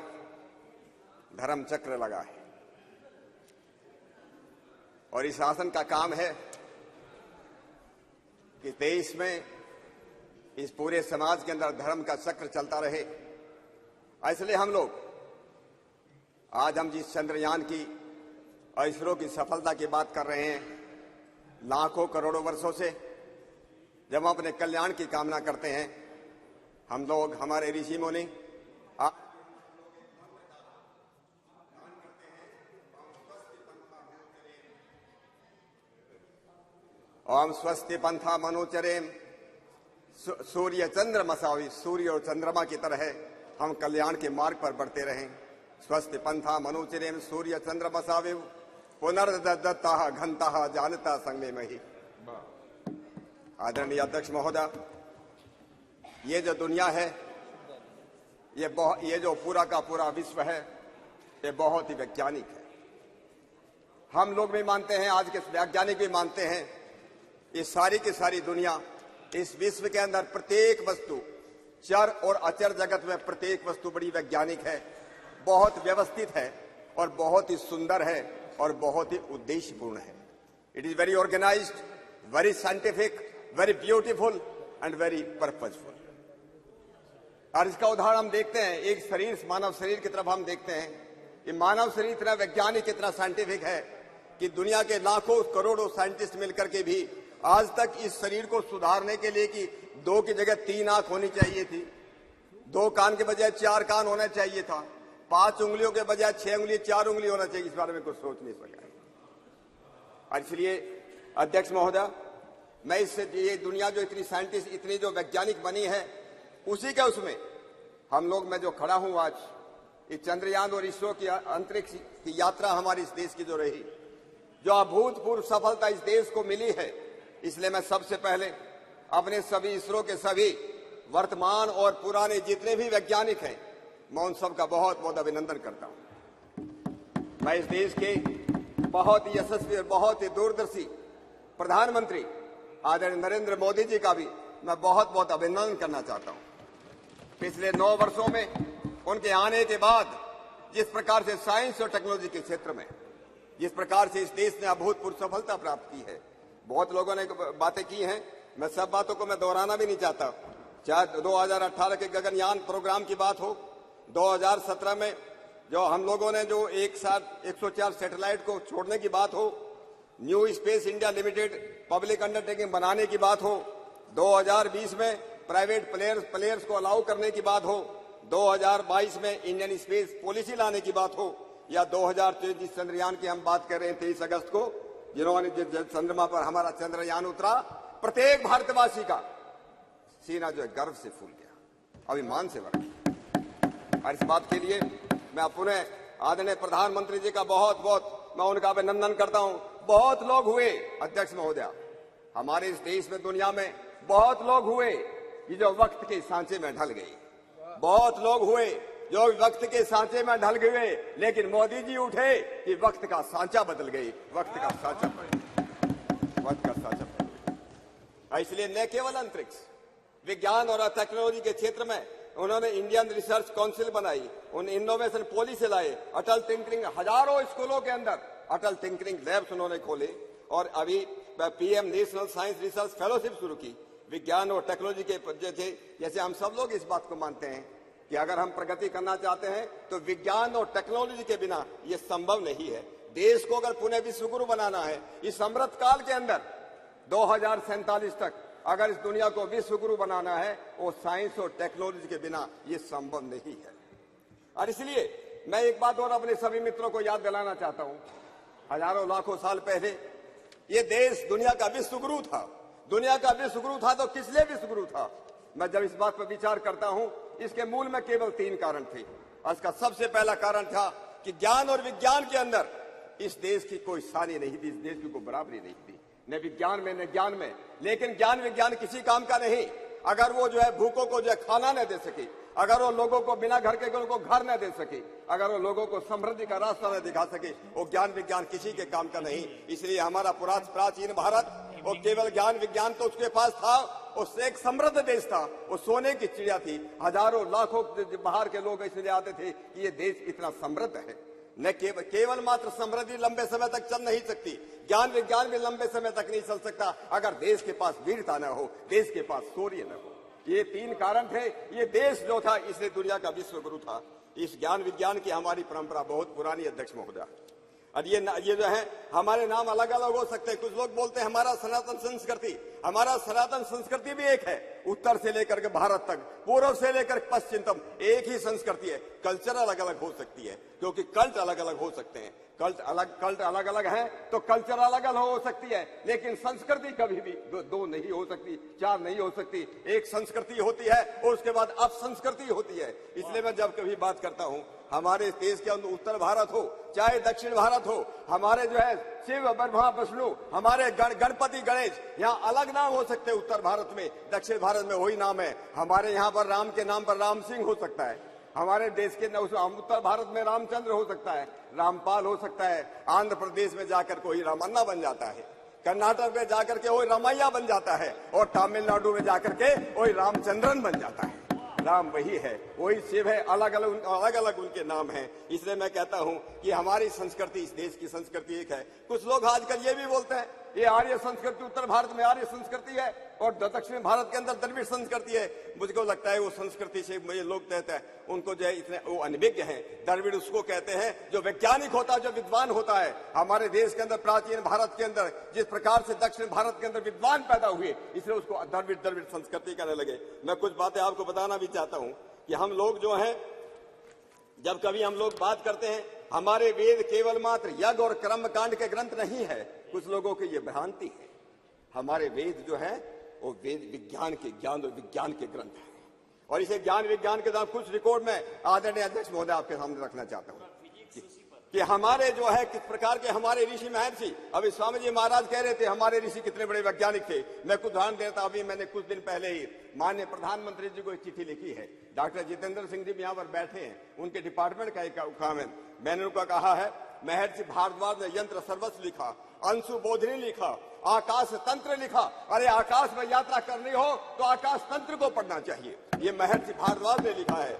धर्म चक्र लगा है और इस आसन का काम है कि देश में, इस पूरे समाज के अंदर धर्म का चक्र चलता रहे। इसलिए हम लोग आज जिस चंद्रयान की और इसरो की सफलता की बात कर रहे हैं, लाखों करोड़ों वर्षों से जब हम अपने कल्याण की कामना करते हैं, हम लोग, हमारे ऋषि मुनि ओम स्वस्ति पंथा मनोचरेम, सूर्य चंद्र मसावी, सूर्य और चंद्रमा की तरह हम कल्याण के मार्ग पर बढ़ते रहें। स्वस्ति पंथा मनोचरेम सूर्य चंद्र मसावे, पुनर्दत्ता घंता जानता संगे मही। आदरणीय अध्यक्ष महोदय, ये जो दुनिया है, ये जो पूरा का पूरा विश्व है, ये बहुत ही वैज्ञानिक है। हम लोग भी मानते हैं, आज के वैज्ञानिक भी मानते हैं, ये सारी की सारी दुनिया, इस विश्व के अंदर प्रत्येक वस्तु, चर और अचर जगत में प्रत्येक वस्तु बड़ी वैज्ञानिक है, बहुत व्यवस्थित है और बहुत ही सुंदर है और बहुत ही उद्देश्यपूर्ण है। It is very organised, very scientific, very beautiful and very purposeful. और इसका उदाहरण हम देखते हैं, एक शरीर, मानव शरीर की तरफ हम देखते हैं कि मानव शरीर इतना वैज्ञानिक, इतना साइंटिफिक है कि दुनिया के लाखों करोड़ों साइंटिस्ट मिलकर के भी आज तक इस शरीर को सुधारने के लिए कि 2 की जगह 3 आंख होनी चाहिए थी, 2 कान के बजाय 4 कान होना चाहिए था, 5 उंगलियों के बजाय 6 उंगली 4 उंगली होना चाहिए, इस बारे में कुछ सोच नहीं सका। इसलिए अध्यक्ष महोदय, मैं इससे, ये दुनिया जो इतनी साइंटिस्ट, इतनी जो वैज्ञानिक बनी है, उसी के उसमें हम लोग, मैं जो खड़ा हूं आज, इस चंद्रयान और इसरो की अंतरिक्ष की यात्रा हमारी इस देश की जो रही, जो अभूतपूर्व सफलता इस देश को मिली है, इसलिए मैं सबसे पहले अपने सभी इसरो के सभी वर्तमान और पुराने जितने भी वैज्ञानिक हैं, मैं उन सबका बहुत बहुत अभिनंदन करता हूं। मैं इस देश के बहुत ही यशस्वी और बहुत ही दूरदर्शी प्रधानमंत्री आदरणीय नरेंद्र मोदी जी का भी मैं बहुत बहुत अभिनंदन करना चाहता हूं। पिछले 9 वर्षों में उनके आने के बाद जिस प्रकार से साइंस और टेक्नोलॉजी के क्षेत्र में जिस प्रकार से इस देश ने अभूतपूर्व सफलता प्राप्त की है, बहुत लोगों ने बातें की हैं, मैं सब बातों को मैं दोहराना भी नहीं चाहता। चाहे 2018 के गगनयान प्रोग्राम की बात हो, 2017 में जो हम लोगों ने जो एक साथ 104 सैटेलाइट को छोड़ने की बात हो, new space India limited public undertaking बनाने की बात हो, 2020 में प्राइवेट प्लेयर्स को अलाउ करने की बात हो, 2022 में इंडियन स्पेस पॉलिसी लाने की बात हो, या 2023 जिस चंद्रयान की हम बात कर रहे हैं 23 अगस्त को, जिन्होंने जिस चंद्रमा पर हमारा चंद्रयान उतरा, प्रत्येक भारतवासी का सीना जो है गर्व से फूल गया, अभिमान से भर गया। और इस बात के लिए मैं पुनः आदरणीय प्रधानमंत्री जी का बहुत बहुत मैं उनका अभिनंदन करता हूं। बहुत लोग हुए अध्यक्ष महोदय, हमारे इस देश में, दुनिया में बहुत लोग हुए कि जो वक्त के सांचे में ढल गए, बहुत लोग हुए जो वक्त के सांचे में ढल गए, लेकिन मोदी जी उठे कि वक्त का सांचा बदल गई, वक्त का सांचा बदल गया। इसलिए न केवल अंतरिक्ष विज्ञान और टेक्नोलॉजी के क्षेत्र में उन्होंने इंडियन रिसर्च काउंसिल बनाई, उन इनोवेशन पॉलिसी लाए, अटल टिंकरिंग, हजारों स्कूलों के अंदर अटल टिंकरिंग लैब्स उन्होंने खोले, और अभी PM national science research fellowship शुरू की। विज्ञान और टेक्नोलॉजी के जैसे हम सब लोग इस बात को मानते हैं कि अगर हम प्रगति करना चाहते हैं तो विज्ञान और टेक्नोलॉजी के बिना यह संभव नहीं है। देश को अगर पुनः विश्वगुरु बनाना है इस अमृत काल के अंदर 2047 तक, अगर इस दुनिया को विश्वगुरु बनाना है, वो साइंस और टेक्नोलॉजी के बिना ये संभव नहीं है। और इसलिए मैं एक बात और अपने सभी मित्रों को याद दिलाना चाहता हूं, हजारों लाखों साल पहले ये देश दुनिया का विश्वगुरु था। दुनिया का विश्वगुरु था तो किस लिए विश्वगुरु था? मैं जब इस बात पर विचार करता हूं, इसके मूल में केवल 3 कारण थे। इसका सबसे पहला कारण था कि ज्ञान और विज्ञान के अंदर इस देश की कोई सानी नहीं थी, इस देश की कोई बराबरी नहीं थी, न विज्ञान में न ज्ञान में। लेकिन ज्ञान विज्ञान किसी काम का नहीं अगर वो जो है भूखों को जो है खाना न दे सके, अगर वो लोगों को बिना घर के को घर न दे सके, अगर वो लोगों को समृद्धि का रास्ता न दिखा सके, वो ज्ञान विज्ञान किसी के काम का नहीं। इसलिए हमारा प्राचीन भारत वो केवल ज्ञान विज्ञान तो उसके पास था, उससे एक समृद्ध देश था, वो सोने की चिड़िया थी। हजारों लाखों बाहर के लोग इसलिए आते थे कि ये देश इतना समृद्ध है। न केवल मात्र समृद्धि लंबे समय तक चल नहीं सकती, ज्ञान विज्ञान भी लंबे समय तक नहीं चल सकता अगर देश के पास वीरता न हो, देश के पास शौर्य न हो। ये 3 कारण थे। ये देश जो था इसलिए दुनिया का विश्वगुरु था। इस ज्ञान विज्ञान की हमारी परंपरा बहुत पुरानी अध्यक्ष महोदय। और ये जो है हमारे नाम अलग अलग हो सकते हैं। कुछ लोग बोलते हैं हमारा सनातन संस्कृति, हमारा सनातन संस्कृति भी एक है, उत्तर से लेकर के भारत तक, पूर्व से लेकर पश्चिम तक एक ही संस्कृति है। कल्चर अलग अलग हो सकती है क्योंकि कल्ट अलग अलग हो सकते हैं। कल्ट अलग अलग है तो कल्चर अलग अलग हो सकती है, लेकिन संस्कृति कभी भी दो नहीं हो सकती, 4 नहीं हो सकती। एक संस्कृति होती है और उसके बाद अपसंस्कृति होती है। इसलिए मैं जब कभी बात करता हूं हमारे देश के अंदर उत्तर भारत हो चाहे दक्षिण भारत हो, हमारे जो है शिव ब्रह्मा विष्णु, हमारे गणपति गणेश, यहाँ अलग नाम हो सकते हैं उत्तर भारत में, दक्षिण भारत में वही नाम है। हमारे यहाँ पर राम के नाम पर राम सिंह हो सकता है, हमारे देश के उत्तर भारत में रामचंद्र हो सकता है, रामपाल हो सकता है, आंध्र प्रदेश में जाकर कोई रामन्ना बन जाता है, कर्नाटक में जाकर के वही रामैया बन जाता है, और तमिलनाडु में जाकर के वही रामचंद्रन बन जाता है। राम वही है, वही शिव है, अलग अलग उनके नाम हैं। इसलिए मैं कहता हूं कि हमारी संस्कृति, इस देश की संस्कृति एक है। कुछ लोग आजकल ये भी बोलते हैं ये आर्य संस्कृति, उत्तर भारत में आर्य संस्कृति है और दक्षिण भारत के अंदर द्रविड़ संस्कृति है। मुझको लगता है वो संस्कृति से मुझे लोग कहते हैं उनको जो है इतने वो अनभिज्ञ हैं। द्रविड़ उसको कहते हैं जो वैज्ञानिक होता है, जो विद्वान होता है। हमारे देश के अंदर, प्राचीन भारत के अंदर जिस प्रकार से दक्षिण भारत के अंदर विद्वान पैदा हुए, इसलिए उसको द्रविड़ संस्कृति कहने लगे। मैं कुछ बातें आपको बताना भी चाहता हूं कि हम लोग जो है जब कभी हम लोग बात करते हैं हमारे वेद केवल मात्र यज्ञ और कर्म कांड के ग्रंथ नहीं है, कुछ लोगों की ये भ्रांति है। हमारे वेद जो है वो वेद विज्ञान के ज्ञान और विज्ञान के ग्रंथ है, और इसे ज्ञान विज्ञान के साथ कुछ रिकॉर्ड में आदरणीय अध्यक्ष महोदय आपके सामने रखना चाहता हूँ कि हमारे जो है किस प्रकार के हमारे ऋषि महर्षि। अभी स्वामी जी महाराज कह रहे थे हमारे ऋषि कितने बड़े वैज्ञानिक थे। मैं कुछ उदाहरण देता, अभी मैंने कुछ दिन पहले ही माननीय प्रधानमंत्री जी को एक चिट्ठी लिखी है। डॉक्टर जितेंद्र सिंह जी भी यहाँ पर बैठे हैं, उनके डिपार्टमेंट का एक काम है। मैंने उनका कहा है महर्षि भारद्वाज ने यंत्र सर्वस्व लिखा, अंशु बोधनी लिखा, आकाश तंत्र लिखा। अरे आकाश में यात्रा करनी हो तो आकाश तंत्र को पढ़ना चाहिए, ये महर्षि भारद्वाज ने लिखा है।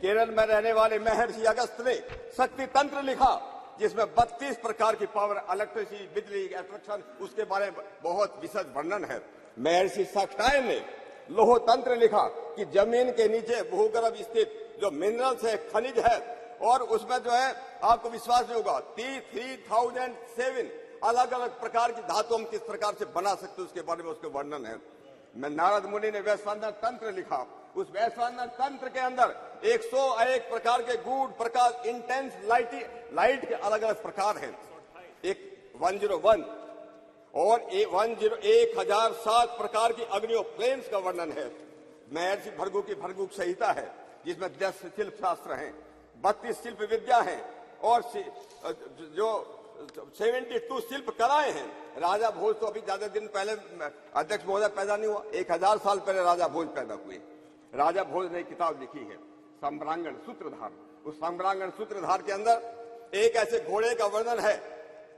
केरल में रहने वाले महर्षि अगस्त ने शक्ति तंत्र लिखा, जिसमें 32 प्रकार की पावर, इलेक्ट्रिसिटी, बिजली, अट्रैक्शन, उसके बारे में बहुत विशद वर्णन है। महर्षि साक्षायन ने लोह तंत्र लिखा कि जमीन के नीचे भूगर्भ स्थित जो मिनरल्स है, खनिज है, और उसमें जो है आपको विश्वास नहीं होगा 3007 अलग अलग प्रकार की धातु हम किस प्रकार से बना सकते उसके बारे में उसके वर्णन है। मैं नारद मुनि ने वैश्वानर तंत्र लिखा, उस वैश्वानर तंत्र के अंदर 101 प्रकार के गूढ़ प्रकाश, इंटेंस लाइट के अलग अलग प्रकार हैं। एक 101 और 1007 प्रकार की अग्नियों फ्लेम्स का वर्णन है। महर्षि भृगु की भृगु संहिता है जिसमें 10 शिल्प शास्त्र हैं, 32 शिल्प विद्या है, और जो 72 शिल्प कलाएं हैं। राजा भोज तो अभी ज्यादा दिन पहले अध्यक्ष महोदय पैदा नहीं हुआ, 1000 साल पहले राजा भोज पैदा हुए। राजा भोज ने किताब लिखी है सम्रांगण सूत्रधार। उस सम्रांगण सूत्रधार के अंदर एक ऐसे घोड़े का वर्णन है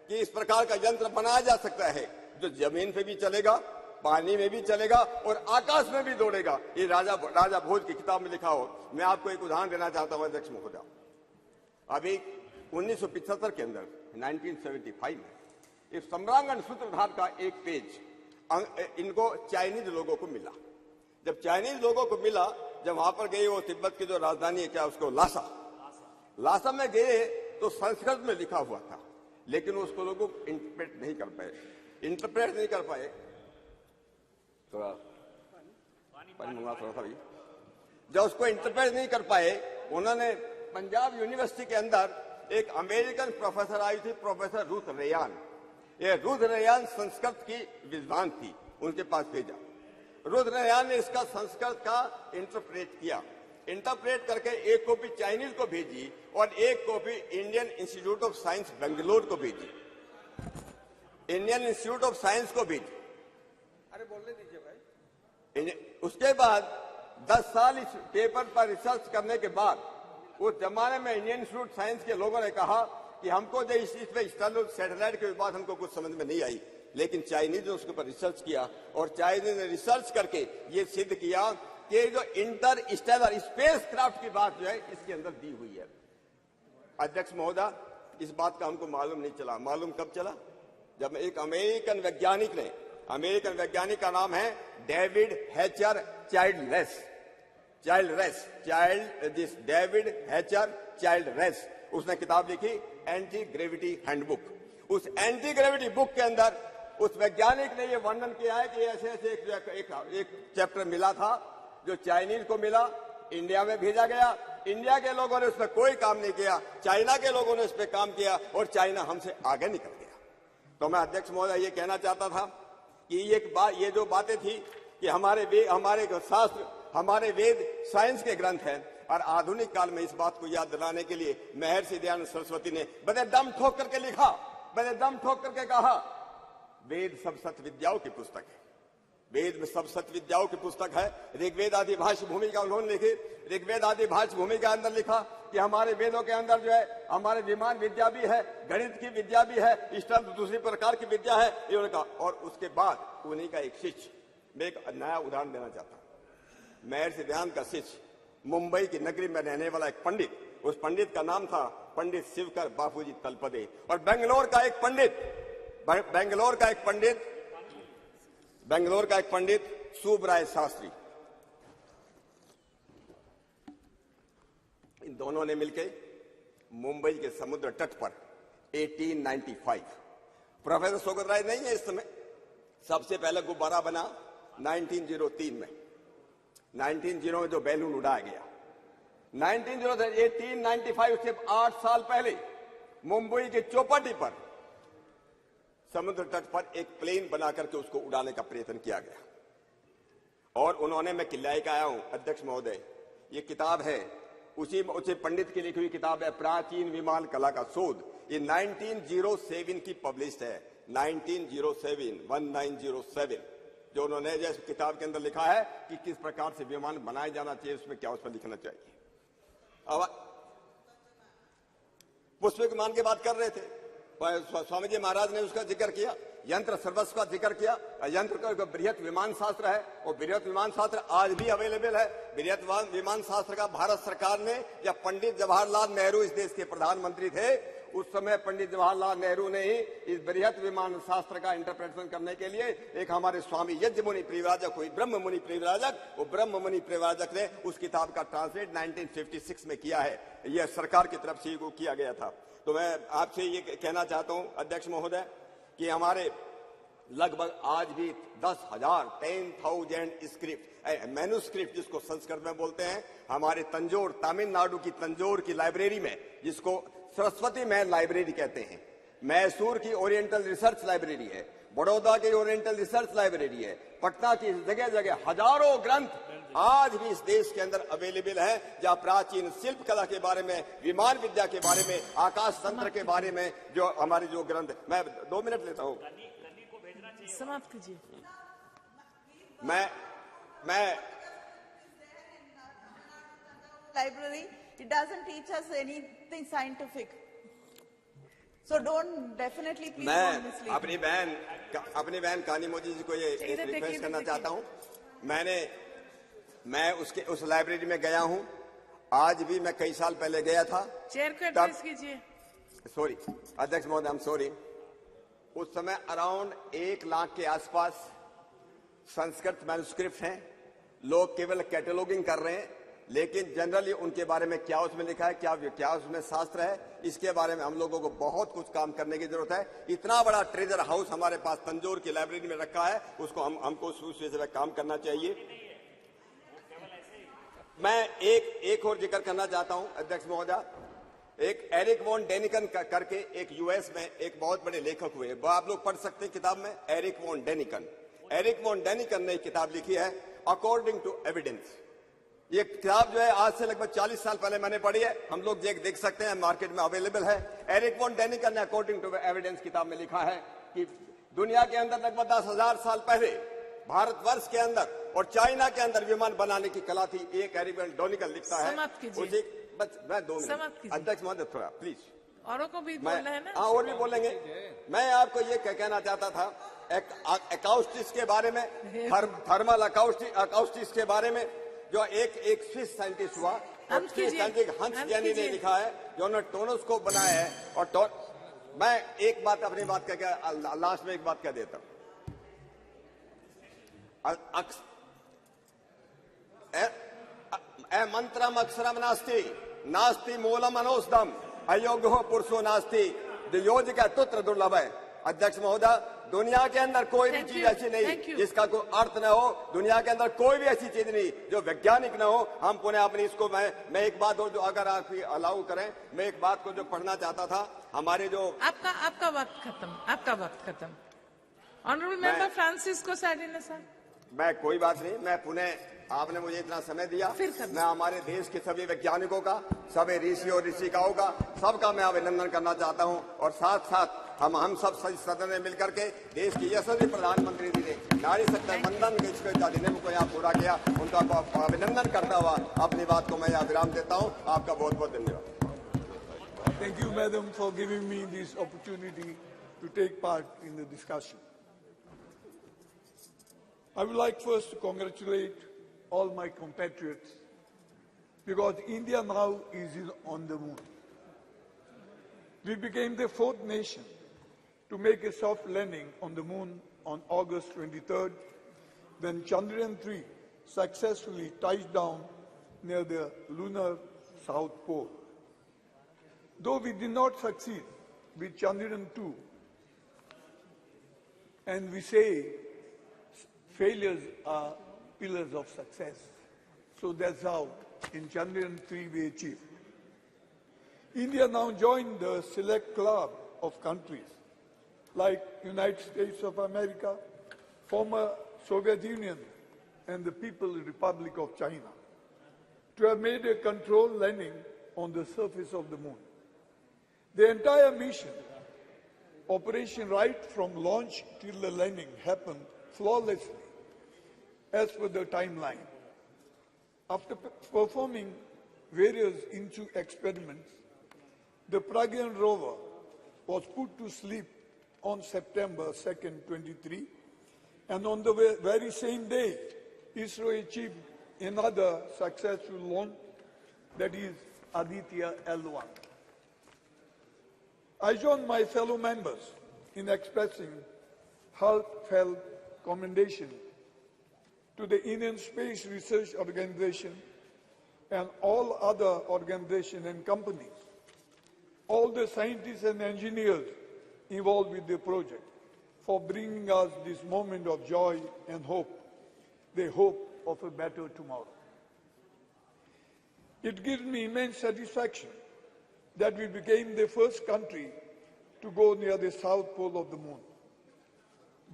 कि इस प्रकार का यंत्र बनाया जा सकता है जो जमीन पे भी चलेगा, पानी में भी चलेगा और आकाश में भी दौड़ेगा। ये राजा भोज की किताब में लिखा हो। मैं आपको एक उदाहरण देना चाहता हूं अध्यक्ष महोदय। अभी 1975 के अंदर 1975 में इस सम्रांगण सूत्रधार का एक पेज इनको चाइनीज लोगों को मिला। जब चाइनीज लोगों को मिला, जब वहां पर गए, वो तिब्बत की जो राजधानी है क्या उसको लासा में गए तो संस्कृत में लिखा हुआ था, लेकिन उसको लोगों इंटरप्रेट नहीं कर पाए। थोड़ा पानी मंगा थोड़ा सा भी। जब उसको इंटरप्रेट नहीं कर पाए, उन्होंने पंजाब यूनिवर्सिटी के अंदर एक अमेरिकन प्रोफेसर आई थी, प्रोफेसर रूथ रेयान। ये रूथ रेयान संस्कृत की विद्वान थी, उनके पास भेजा। रूथ रेयान ने इसका संस्कृत का इंटरप्रेट किया। इंटरप्रेट करके एक कॉपी चाइनीज को भेजी और एक copy Indian institute of science Bangalore को भेजी। इंडियन इंस्टीट्यूट ऑफ साइंस को भेजी। अरे बोलने दीजिए भाई। उसके बाद 10 साल इस पेपर पर रिसर्च करने के बाद उस जमाने में इंडियन इंस्टीट्यूट साइंस के लोगों ने कहा कि हमको जो इस पे एक्सटर्नल सैटेलाइट के बाद हमको कुछ समझ में नहीं आई, लेकिन चाइनीज ने उसके ऊपर रिसर्च किया और चाइनीज ने रिसर्च करके ये सिद्ध किया कि जो इंटर स्टेलर स्पेस क्राफ्ट की बात जो है इसके अंदर दी हुई है। अध्यक्ष महोदय, इस बात का हमको मालूम नहीं चला। मालूम कब चला? जब एक अमेरिकन वैज्ञानिक का नाम है डेविड हैचर चाइल्डरेस, उसने किताब लिखी एंटी ग्रेविटी हैंडबुक। उस एंटी ग्रेविटी बुक के अंदर उस वैज्ञानिक ने यह वर्णन किया है कि ऐसे ऐसे एक चैप्टर मिला था जो चाइनीज को मिला, इंडिया में भेजा गया। इंडिया के लोगों ने उस पर कोई काम नहीं किया, चाइना के लोगों ने उस पर काम किया और चाइना हमसे आगे निकल गया। तो मैं अध्यक्ष महोदय ये कहना चाहता था कि ये जो बातें थी कि हमारे शास्त्र, हमारे वेद साइंस के ग्रंथ हैं, और आधुनिक काल में इस बात को याद दिलाने के लिए महर्षि दयानंद सरस्वती ने बड़े दम ठोक करके लिखा, बड़े दम ठोक करके कहा, वेद सब सत्य विद्याओं की पुस्तक है। वेद में सब सत्य विद्याओं की पुस्तक है। ऋग्वेद आदि भाष्य भूमिका उन्होंने लिखी। ऋग्वेद आदि भाष्य भूमिका के अंदर लिखा कि हमारे वेदों के अंदर जो है हमारे विमान विद्या भी है, गणित की विद्या भी है, इस तरह दूसरी प्रकार की विद्या है, इन्होंने कहा। और उसके बाद उन्हीं का एक शिष्य, मैं एक नया उदाहरण देना चाहता हूं। महर्षि दयानंद का शिष्य, मुंबई की नगरी में रहने वाला एक पंडित, उस पंडित का नाम था पंडित शिवकर बापूजी तलपदे। और बेंगलोर का एक पंडित सुबराय शास्त्री, इन दोनों ने मिलकर मुंबई के समुद्र तट पर 1895, प्रोफेसर सोगत राय नहीं है इस समय, सबसे पहले गुब्बारा बना 1903 में, 1900 में जो बैलून उड़ाया गया 1895 से 8 साल पहले मुंबई के चौपाटी पर समुद्र तट पर एक प्लेन बना करके उसको उड़ाने का प्रयत्न किया गया। और उन्होंने, मैं किल्लाए का आया हूं अध्यक्ष महोदय, ये किताब है उसी पंडित की लिखी हुई किताब है, प्राचीन विमान कला का शोध। ये 1907 की पब्लिश्ड है, 1907 जो उन्होंने जैसे किताब के अंदर लिखा है कि किस प्रकार से विमान बनाया जाना चाहिए, उसमें क्या उस पर लिखना चाहिए। अब पुष्प विमान की बात कर रहे थे, स्वामी जी महाराज ने उसका जिक्र किया, यंत्र सर्वस्व का जिक्र किया। यंत्र का बृहत विमान शास्त्र है और बृहत विमान शास्त्र आज भी अवेलेबल है। बृहत विमान शास्त्र का भारत सरकार ने, जब पंडित जवाहरलाल नेहरू इस देश के प्रधानमंत्री थे, उस समय पंडित जवाहरलाल नेहरू ने ही इस बृहत विमान शास्त्र का इंटरप्रिटेशन करने के लिए एक हमारे स्वामी यज्ञ मुनि परिव्राजक हुई, ब्रह्म मुनि परिव्राजक, वो ब्रह्म मुनि परिव्राजक ने उस किताब का ट्रांसलेट 1956 में किया है। यह सरकार की तरफ से किया गया था। तो मैं आपसे ये कहना चाहता हूं अध्यक्ष महोदय कि हमारे लगभग आज भी 10,000 स्क्रिप्ट, मैन्युस्क्रिप्ट जिसको संस्कृत में बोलते हैं, हमारे तंजौर, तमिलनाडु की तंजौर की लाइब्रेरी में, जिसको सरस्वती महल लाइब्रेरी कहते हैं, मैसूर की ओरिएंटल रिसर्च लाइब्रेरी है, बड़ौदा की ओरिएंटल रिसर्च लाइब्रेरी है, पटना की जगह जगह हजारों ग्रंथ आज भी इस देश के अंदर अवेलेबल है, जहां प्राचीन शिल्प कला के बारे में, विमान विद्या के बारे में, आकाश तंत्र के बारे में जो हमारे जो ग्रंथ, मैं 2 मिनट लेता हूं, समाप्त कीजिए। मैं library, it doesn't teach us anything scientific. So don't definitely please don't mislead. अपनी बहन कानी मोदी जी को ये रिक्वेस्ट करना चाहता हूं। मैं उस लाइब्रेरी में गया हूं, आज भी मैं कई साल पहले गया था। चेयर को एडवाइस कीजिए। सॉरी अध्यक्ष महोदय, आई एम सॉरी। उस समय अराउंड 1 लाख के आसपास संस्कृत मैन्युस्क्रिप्ट हैं, लोग केवल कैटलॉगिंग कर रहे हैं, लेकिन जनरली उनके बारे में क्या उसमें लिखा है, क्या उसमें शास्त्र है, इसके बारे में हम लोगों को बहुत कुछ काम करने की जरूरत है। इतना बड़ा ट्रेजर हाउस हमारे पास तंजौर की लाइब्रेरी में रखा है, उसको हमको उस विषय में काम करना चाहिए। मैं एक और जिक्र करना चाहता हूं अध्यक्ष महोदय। एक एरिक वॉन डेनिकन करके एक यूएस में एक बहुत बड़े लेखक हुए, वो आप लोग पढ़ सकते हैं किताब में, Eric von Daniken. Eric von Daniken ने एक किताब लिखी है अकॉर्डिंग टू एविडेंस। ये किताब जो है आज से लगभग 40 साल पहले मैंने पढ़ी है, हम लोग देख सकते हैं, मार्केट में अवेलेबल है। एरिक वॉन डेनिकन ने अकॉर्डिंग टू एविडेंस किताब में लिखा है कि दुनिया के अंदर लगभग 10,000 साल पहले भारतवर्ष के अंदर और चाइना के अंदर विमान बनाने की कला थी। एक एरिक वॉन डेनिकन लिखता है। मैं 2 मिनट अध्यक्ष महोदय, थोड़ा प्लीज, औरों को भी बोलना है ना। हाँ, और भी बोलेंगे। मैं आपको ये कहना चाहता था अकाउस्टिक्स के बारे में, थर्मल अकाउस्टिक्स के बारे में, जो एक स्विस साइंटिस्ट हुआ, हंस जैनी ने लिखा है, जो उन्होंने टोनोस्कोप बनाया है। और मैं एक बात अपनी बात करके लास्ट में एक बात कह देता हूं। मंत्रम अक्षरम नास्ति नास्ति मूलम अनौषधम अयोग्यो पुरुषो नास्ति योज का तुत्र दुर्लभ है। अध्यक्ष महोदय, दुनिया के अंदर कोई भी चीज ऐसी नहीं जिसका कोई अर्थ न हो, दुनिया के अंदर कोई भी ऐसी चीज नहीं जो वैज्ञानिक न हो। हम पुनः अपनी इसको मैं एक बात और जो अगर आप अलाउ करें, मैं एक बात को जो पढ़ना चाहता था, हमारे जो आपका वक्त खत्म। ऑनरेबल मेंबर फ्रांसिस्को सार्डिना साहब। मैं कोई बात नहीं, मैं पुनः आपने मुझे इतना समय दिया, मैं हमारे देश के सभी वैज्ञानिकों का, सभी ऋषि और ऋषिकाओं का, सबका मैं अभिनंदन करना चाहता हूं। और साथ साथ हम सब सदन में मिलकर के देश के यशस्वी प्रधानमंत्री जी ने नारी शक्ति वंदन के अधिनियम को यहाँ पूरा किया, उनका अभिनंदन करता हुआ अपनी बात को मैं यहाँ विराम देता हूँ। आपका बहुत बहुत धन्यवाद। Thank you, madam, for giving me this opportunity to take part in the discussion. I would like first to congratulate all my compatriots, because India now is on the moon. We became the 4th nation to make a soft landing on the moon on August 23rd, when Chandrayaan-3 successfully touched down near the lunar South Pole. Though we did not succeed with Chandrayaan-2, and we say failures are pillars of success. So that's how in Chandrayaan-3 we achieved. India now joined the select club of countries like United States of America, former Soviet Union, and the People's Republic of China to have made a controlled landing on the surface of the moon. The entire mission, operation right from launch till the landing, happened flawlessly as per the timeline. After performing various in-situ experiments, the Pragyan rover was put to sleep on September 2nd, 23, and on the very same day, ISRO achieved another successful launch, that is Aditya L1. I join my fellow members in expressing heartfelt commendation to the Indian Space Research Organization and all other organizations and companies, all the scientists and engineers involved with the project, for bringing us this moment of joy and hope, the hope of a better tomorrow. It gives me immense satisfaction that we became the first country to go near the south pole of the moon.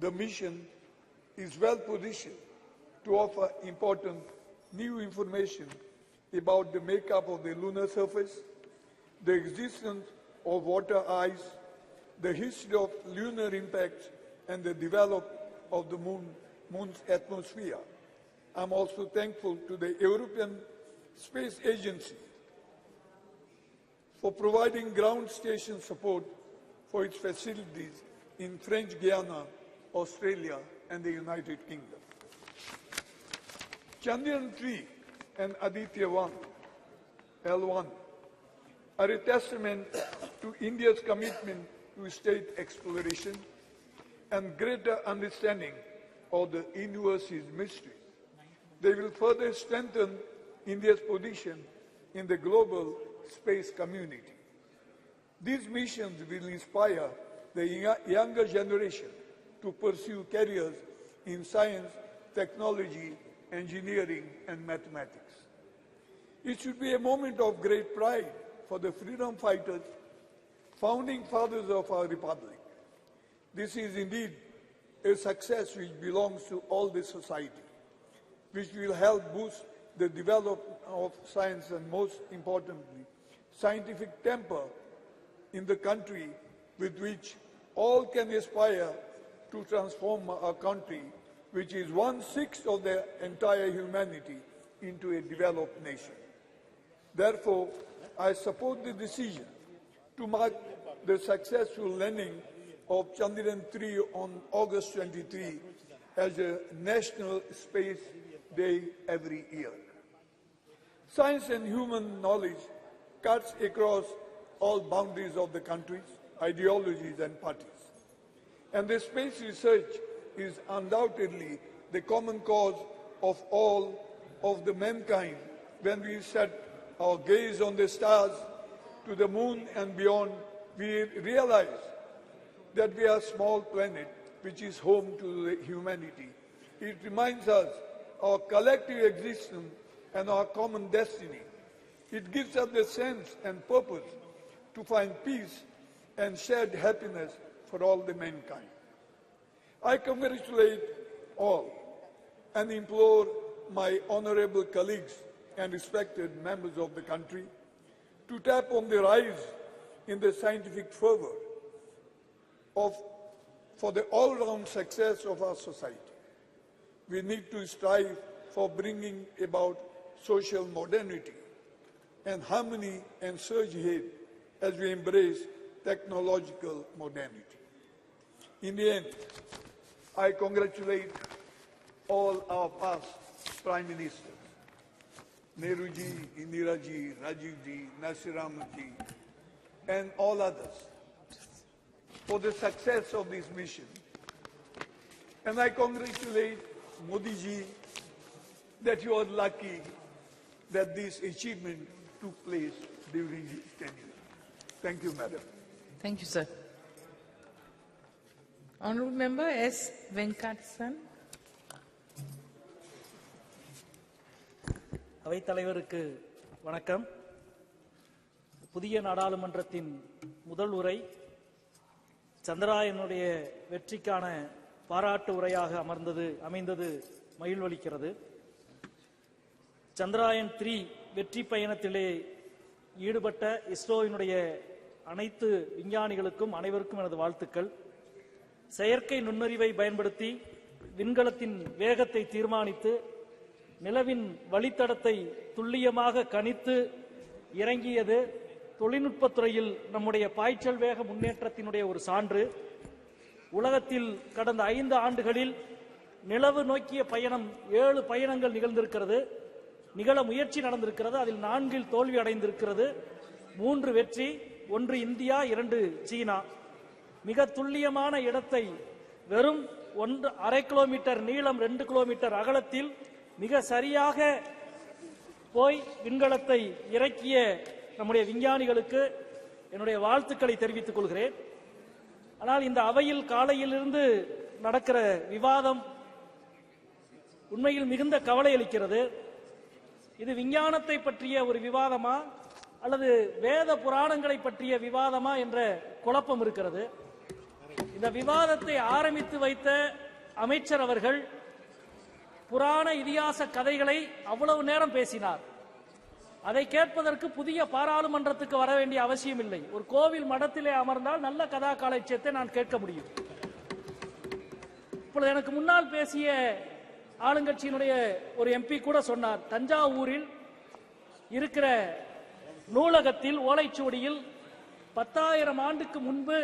The mission is well positioned to offer important new information about the makeup of the lunar surface, the existence of water ice, the history of lunar impacts, and the development of the moon's atmosphere. I'm also thankful to the European Space Agency for providing ground station support for its facilities in French Guiana, Australia, and the United Kingdom. Chandrayaan-3 and Aditya-1, L1, are a testament to India's commitment to state exploration and greater understanding of the universe's mystery. They will further strengthen India's position in the global space community. These missions will inspire the younger generation to pursue careers in science, technology, engineering, and mathematics. It should be a moment of great pride for the freedom fighters, founding fathers of our republic. This is indeed a success which belongs to all the society, which will help boost the development of science and, most importantly, scientific temper in the country, with which all can aspire to transform our country, which is 1/6 of the entire humanity, into a developed nation. Therefore, I support the decision to mark the successful landing of Chandrayaan-3 on August 23 as a National Space Day every year. Science and human knowledge cuts across all boundaries of the countries, ideologies and parties. And the space research is undoubtedly the common cause of all of the mankind when we set our gaze on the stars, to the moon and beyond. We realize that we are a small planet which is home to the humanity. It reminds us our collective existence and our common destiny. It gives us the sense and purpose to find peace and shared happiness for all the mankind. I congratulate all and implore my honorable colleagues and respected members of the country to tap on the rise in the scientific fervor for the all-round success of our society. We need to strive for bringing about social modernity and harmony and surge ahead as we embrace technological modernity. In the end, I congratulate all our past Prime Ministers, Nehru ji, Indira ji, Rajiv ji, Nasiraman ji, and all others for the success of this mission. And I congratulate Modi ji that you are lucky that this achievement took place during his tenure. Thank you, Madam. Thank you, sir. Honorable Member S. Venkatasan. அவைத்தலைவருக்கு வணக்கம். புதிய நாடாளுமன்றத்தின் முதல் உரை சந்திராயனுடைய வெற்றிக்கான பாராட்டு உரையாக அமைந்தது மகிழ்வளிக்கிறது. Chandrayaan-3 வெற்றி பயணத்திலே ஈடுபட்ட இஸ்ரோவினுடைய அனைத்து விஞ்ஞானிகளுக்கும் அனைவருக்கும் எனது வாழ்த்துக்கள். செயற்கை நுண்ணறிவை பயன்படுத்தி விண்கலத்தின் வேகத்தை தீர்மானித்து நிலவின் வழித்தடத்தை துல்லியமாக கணித்து இறங்கியது தொழில்நுட்பத்துறையில் நம்முடைய பாய்ச்சல் வேக முன்னேற்றத்தினுடைய ஒரு சான்று. உலகத்தில் கடந்த 5 ஆண்டுகளில் நிலவு நோக்கிய பயணம் 7 பயணங்கள் நிகழ்ந்திருக்கிறது. நிகழ முயற்சி நடந்திருக்கிறது. அதில் 4 தோல்வி அடைந்திருக்கிறது. 3 வெற்றி, 1 இந்தியா, 2 சீனா. மிக துல்லியமான இடத்தை வெறும் 1/2 கிலோமீட்டர் நீளம், 2 கிலோமீட்டர் அகலத்தில் மிக சரியாக போய் விண்கலத்தை இறக்கிய நம்முடைய விஞ்ஞானிகளுக்கு என்னுடைய வாழ்த்துக்களை தெரிவித்துக் கொள்கிறேன். ஆனால் இந்த அவையில் காலையிலிருந்து நடக்கிற விவாதம் உண்மையில் மிகுந்த கவலை அளிக்கிறது. இது விஞ்ஞானத்தை பற்றிய ஒரு விவாதமா அல்லது வேத புராணங்களை பற்றிய விவாதமா என்ற குழப்பம் இருக்கிறது. இந்த விவாதத்தை ஆரம்பித்து வைத்த அமைச்சர் அவர்கள் புராண இதிகாச கதைகளை அவ்வளவு நேரம் பேசினார். அதை கேட்பதற்கு புதிய பாராளுமன்றத்துக்கு வர வேண்டிய அவசியம் இல்லை. ஒரு கோவில் மடத்திலே அமர்ந்தால் நல்ல கதா காலட்சியத்தை நான் கேட்க முடியும். இப்பொழுது எனக்கு முன்னால் பேசிய ஆளுங்கட்சியினுடைய ஒரு எம்பி கூட சொன்னார், தஞ்சாவூரில் இருக்கிற நூலகத்தில் ஓலைச்சுவடியில் 10,000 ஆண்டுக்கு முன்பு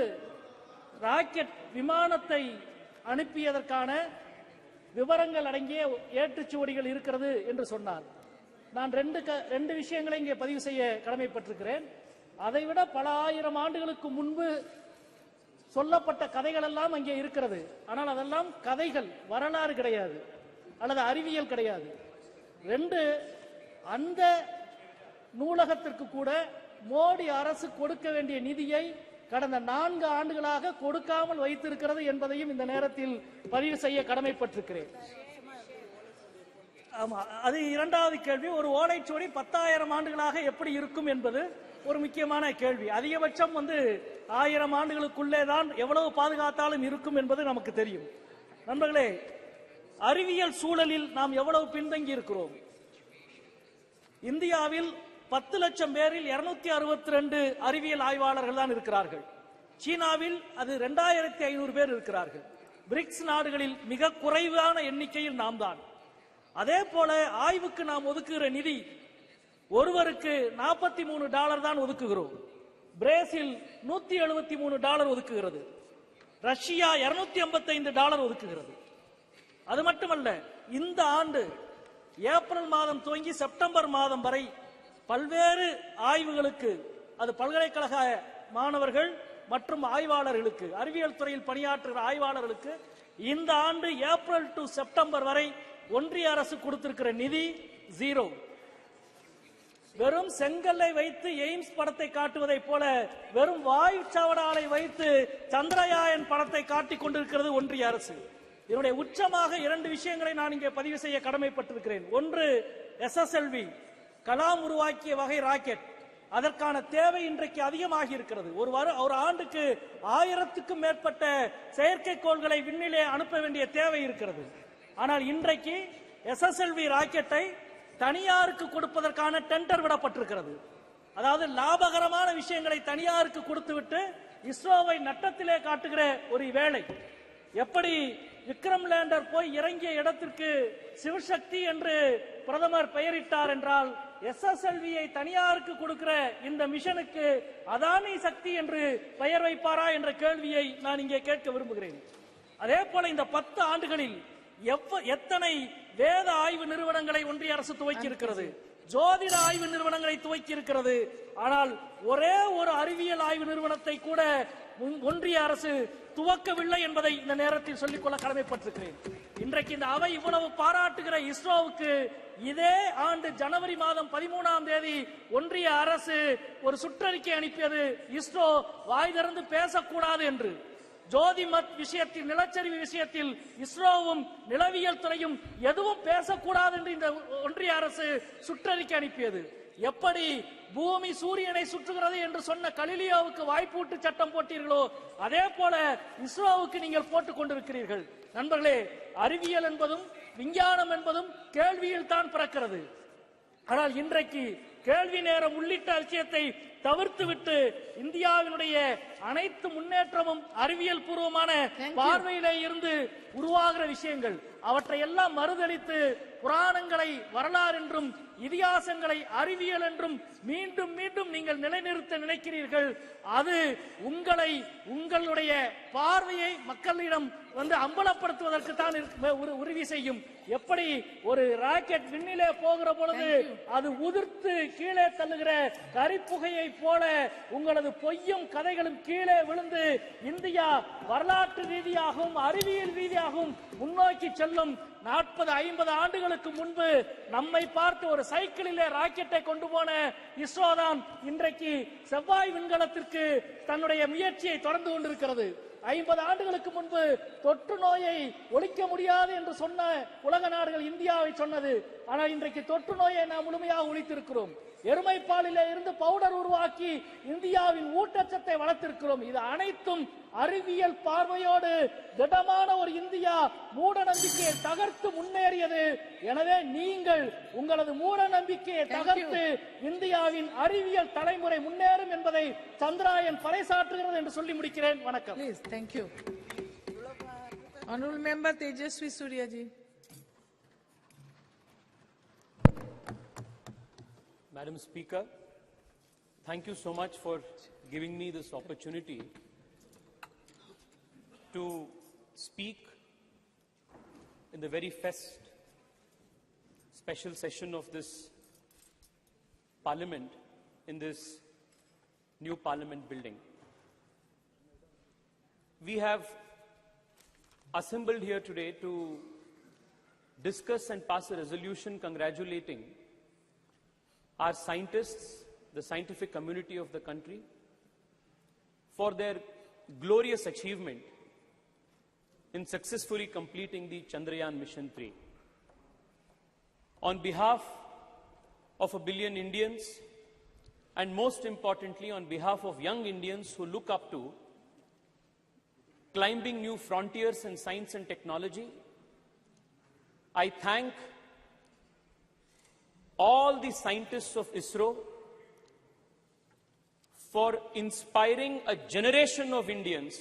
ராக்கெட் விமானத்தை அனுப்பியதற்கான விவரங்கள் அடங்கிய ஏற்றுச்சுவடிகள் இருக்கிறது என்று சொன்னார். நான் ரெண்டு விஷயங்களை இங்கே பதிவு செய்ய கடமைப்பட்டிருக்கிறேன். அதைவிட பல ஆயிரம் ஆண்டுகளுக்கு முன்பு சொல்லப்பட்ட கதைகள் எல்லாம் அங்கே இருக்கிறது. ஆனால் அதெல்லாம் கதைகள், வரலாறு கிடையாது அல்லது அறிவியல் கிடையாது. 2, அந்த நூலகத்திற்கு கூட மோடி அரசு கொடுக்க வேண்டிய நிதியை கடந்த 4 ஆண்டுகளாக கொடுக்காமல் வைத்திருக்கிறது என்பதையும் இந்த நேரத்தில் பதிவு செய்ய கடமைப்பட்டிருக்கிறேன். ஆமா, அது இரண்டாவது கேள்வி. ஒரு ஓலைச்சுவடி 10,000 ஆண்டுகளாக எப்படி இருக்கும் என்பது ஒரு முக்கியமான கேள்வி. அதிகபட்சம் 1000 ஆண்டுகளுக்குள்ளே தான் எவ்வளவு பாதுகாத்தாலும் இருக்கும் என்பது நமக்கு தெரியும். நண்பர்களே, அறிவியல் சூழலில் நாம் எவ்வளவு பின்தங்கி இருக்கிறோம். இந்தியாவில் 10 லட்சம் பேரில் 262 அறிவியல் ஆய்வாளர்கள் தான் இருக்கிறார்கள். சீனாவில் அது 2500 பேர் இருக்கிறார்கள். பிரிக்ஸ் நாடுகளில் மிக குறைவான எண்ணிக்கையில் நாம் தான். அதே போல ஆய்வுக்கு நாம் ஒதுக்குகிற நிதி ஒருவருக்கு $43 தான் ஒதுக்குகிறோம். பிரேசில் $173 ஒதுக்குகிறது. ரஷ்யா $255 ஒதுக்குகிறது. அது மட்டுமல்ல, இந்த ஆண்டு ஏப்ரல் மாதம் துவங்கி செப்டம்பர் மாதம் வரை பல்வேறு ஆய்வுகளுக்கு, அது பல்கலைக்கழக மாணவர்கள் மற்றும் ஆய்வாளர்களுக்கு, அறிவியல் துறையில் பணியாற்றுகிற ஆய்வாளர்களுக்கு இந்த ஆண்டு ஏப்ரல் டு செப்டம்பர் வரை ஒன்றிய அரசு கொடுத்திருக்கிற நிதி 0. வெறும் செங்கல்லை வைத்து எய்ம்ஸ் படத்தை காட்டுவதை போல வெறும் வாயு சாவடாலை வைத்து சந்திரயான் படத்தை காட்டிக் கொண்டிருக்கிறது ஒன்றிய அரசு. இதனுடைய உச்சமாக 2 விஷயங்களை நான் இங்கே பதிவு செய்ய கடமைப்பட்டிருக்கிறேன். ஒன்று, SSLV கலாம் உருவாக்கிய வகை ராக்கெட். அதற்கான தேவை இன்றைக்கு அதிகமாகி இருக்கிறது. ஒரு ஆண்டுக்கு 1000க்கும் மேற்பட்ட செயற்கைக்கோள்களை விண்ணிலே அனுப்ப வேண்டிய தேவை இருக்கிறது. ஆனால் இன்றைக்கு SSLV ராக்கெட்டை தனியாருக்கு கொடுப்பதற்கான டெண்டர் விடப்பட்டிருக்கிறது. அதாவது லாபகரமான விஷயங்களை தனியாருக்கு கொடுத்துவிட்டு இஸ்ரோவை நட்டத்திலே காட்டுகிற ஒரு வேளை. எப்படி விக்ரம் லேண்டர் போய் இறங்கிய இடத்திற்கு சிவசக்தி என்று பிரதமர் பெயரிட்டார் என்றால், SSLV-யை தனியாருக்கு கொடுக்கிற இந்த மிஷனுக்கு அதானி சக்தி என்று பெயர் வைப்பாரா என்ற கேள்வியை நான் இங்கே கேட்க விரும்புகிறேன். அதே போல இந்த 10 ஆண்டுகளில் எத்தனை வேத ஆய்வு நிறுவனங்களை ஒன்றிய அரசு துவக்கி இருக்கிறது, ஜோதிட ஆய்வு நிறுவனங்களை துவக்கி இருக்கிறது. ஆனால் ஒரே ஒரு அறிவியல் ஆய்வு நிறுவனத்தை கூட ஒன்றிய அரசு துவக்கவில்லை என்பதை இந்த நேரத்தில் சொல்லிக்கொள்ள கடமைப்பட்டிருக்கிறேன். இன்றைக்கு இந்த அவை இவ்வளவு பாராட்டுகிற இஸ்ரோவுக்கு இதே ஆண்டு ஜனவரி மாதம் 13ஆம் தேதி ஒன்றிய அரசு ஒரு சுற்றறிக்கை அனுப்பியது, இஸ்ரோ வாய் திறந்து பேசக்கூடாது என்று. ஜோதிமத் விஷயத்தில், நிலச்சரிவு விஷயத்தில் இஸ்ரோவும் நிலவியல் துறையும் எதுவும் பேசக்கூடாது என்று இந்த ஒன்றிய அரசு சுற்றறிக்கை அனுப்பியது. எப்படி பூமி சூரியனை சுற்றுகிறது என்று சொன்ன கலிலியோவுக்கு வாய்ப்பூட்டு சட்டம் போட்டீர்களோ அதே போல இஸ்ரோவுக்கு நீங்கள் போட்டுக் கொண்டிருக்கிறீர்கள். நண்பர்களே, அறிவியல் என்பதும் விஞ்ஞானம் என்பதும் கேள்வியில் தான் பிறக்கிறது. ஆனால் இன்றைக்கு கேள்வி நேரம் உள்ளிட்ட விஷயத்தை தவிர்த்துவிட்டு இந்தியாவினுடைய அனைத்து முன்னேற்றமும் அறிவியல் பூர்வமான பார்வையிலே இருந்து உருவாகிற விஷயங்கள், அவற்றை எல்லாம் மறுதலித்து புராணங்களை வரலாறு என்றும் இதிகாசங்களை அறிவியல் என்றும் மீண்டும் மீண்டும் நீங்கள் நிலைநிறுத்த நினைக்கிறீர்கள். அது உங்களுடைய பார்வையை மக்களிடம் அம்பலப்படுத்துவதற்கு தான் உறுதி செய்யும். எப்படி ஒரு ராக்கெட் விண்ணிலே போகிற பொழுது அது உதிர்த்து கீழே தள்ளுகிற கரிப்புகையை போல உங்களது பொய்யும் கதைகளும் கீழே விழுந்து இந்தியா வரலாற்று ரீதியாகவும் அறிவியல் ரீதியாகவும் முன்னோக்கி செல்லும். 40-50 ஆண்டுகளுக்கு முன்பு நம்மை பார்த்து ஒரு சைக்கிளிலே ராக்கெட்டை கொண்டு போன இஸ்ரோ தான் இன்றைக்கு செவ்வாய் விண்கலத்திற்கு தன்னுடைய முயற்சியை தொடர்ந்து கொண்டிருக்கிறது. 50 ஆண்டுகளுக்கு முன்பு தொற்று நோயை ஒழிக்க முடியாது என்று சொன்ன உலக நாடுகள் இந்தியாவை சொன்னது. ஆனால் இன்றைக்கு தொற்று நோயை நாம் முழுமையாக ஒழித்திருக்கிறோம். எருமைப்பாலிலே இருந்து பவுடர் உருவாக்கி இந்தியாவின் ஊட்டச்சத்தை வளர்த்திருக்கிறோம். இது அனைத்தும் அறிவியல் பார்வையோடு திடமான ஒரு இந்தியா மூட நம்பிக்கையை தகர்த்து முன்னேறியது. எனவே நீங்கள் உங்களது மூட நம்பிக்கையை தகர்த்து இந்தியாவின் அறிவியல் தலைமுறை முன்னேறும் என்பதை சந்திராயன் பறைசாற்றுகிறது என்று சொல்லி முடிக்கிறேன். வணக்கம். Please, thank you. Honorable Member Tejaswi Surya ji. Madam Speaker, thank you so much for giving me this opportunity to speak in the very first special session of this Parliament in this new Parliament building. We have assembled here today to discuss and pass a resolution congratulating our scientists, the scientific community of the country, for their glorious achievement in successfully completing the Chandrayaan Mission 3. On behalf of 1 billion Indians, and most importantly on behalf of young Indians who look up to climbing new frontiers in science and technology, I thank all the scientists of ISRO for inspiring a generation of Indians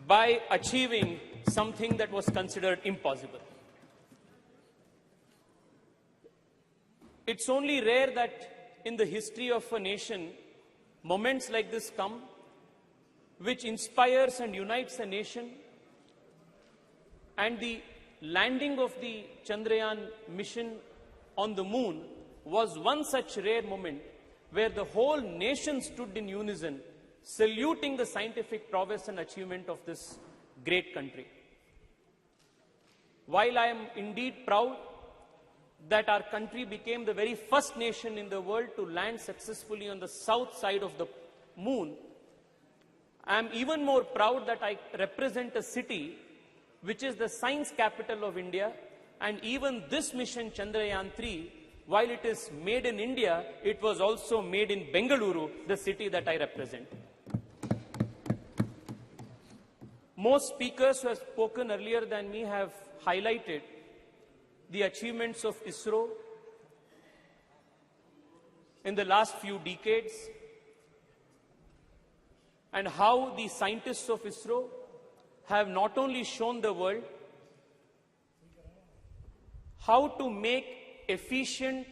by achieving something that was considered impossible. It's only rare that in the history of a nation, moments like this come, which inspires and unites a nation, and the landing of the Chandrayaan mission on the moon was one such rare moment where the whole nation stood in unison, saluting the scientific prowess and achievement of this great country. While I am indeed proud that our country became the very first nation in the world to land successfully on the south side of the moon, I am even more proud that I represent a city which is the science capital of India, and even this mission Chandrayaan 3, while it is made in India, it was also made in Bengaluru, the city that I represent. Most speakers who have spoken earlier than me have highlighted the achievements of ISRO in the last few decades and how the scientists of ISRO have not only shown the world how to make efficient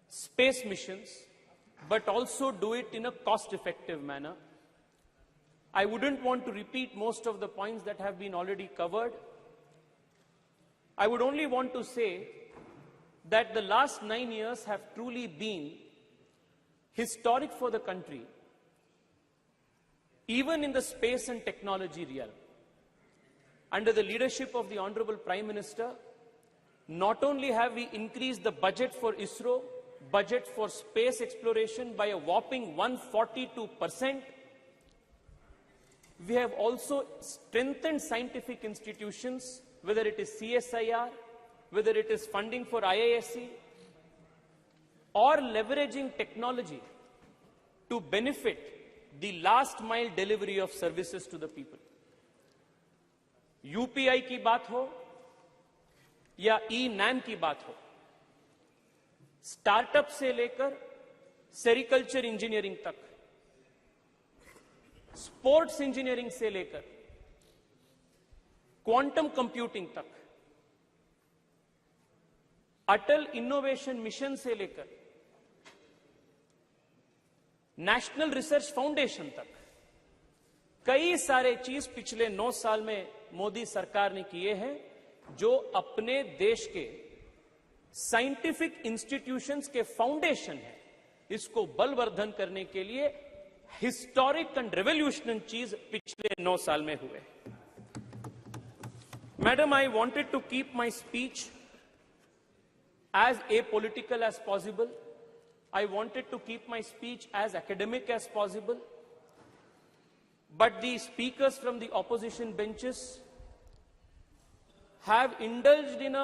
space missions, but also do it in a cost-effective manner. I wouldn't want to repeat most of the points that have been already covered. I would only want to say that the last 9 years have truly been historic for the country, even in the space and technology realm. Under the leadership of the Honorable Prime Minister, not only have we increased the budget for ISRO, budget for space exploration by a whopping 142%, we have also strengthened scientific institutions, whether it is CSIR, whether it is funding for IISc, or leveraging technology to benefit the last mile delivery of services to the people. UPI की बात हो या ई-नैम की बात हो, startup से लेकर sericulture engineering तक, स्पोर्ट्स इंजीनियरिंग से लेकर क्वांटम कंप्यूटिंग तक, अटल इनोवेशन मिशन से लेकर नेशनल रिसर्च फाउंडेशन तक कई सारे चीज पिछले 9 साल में मोदी सरकार ने किए हैं, जो अपने देश के साइंटिफिक इंस्टीट्यूशंस के फाउंडेशन है, इसको बलवर्धन करने के लिए हिस्टोरिक एंड रेवोल्यूशनरी चीज पिछले 9 साल में हुए. Madam, I wanted to keep my speech as apolitical as possible. I wanted to keep my speech as academic as possible. But the speakers from the opposition benches have indulged in a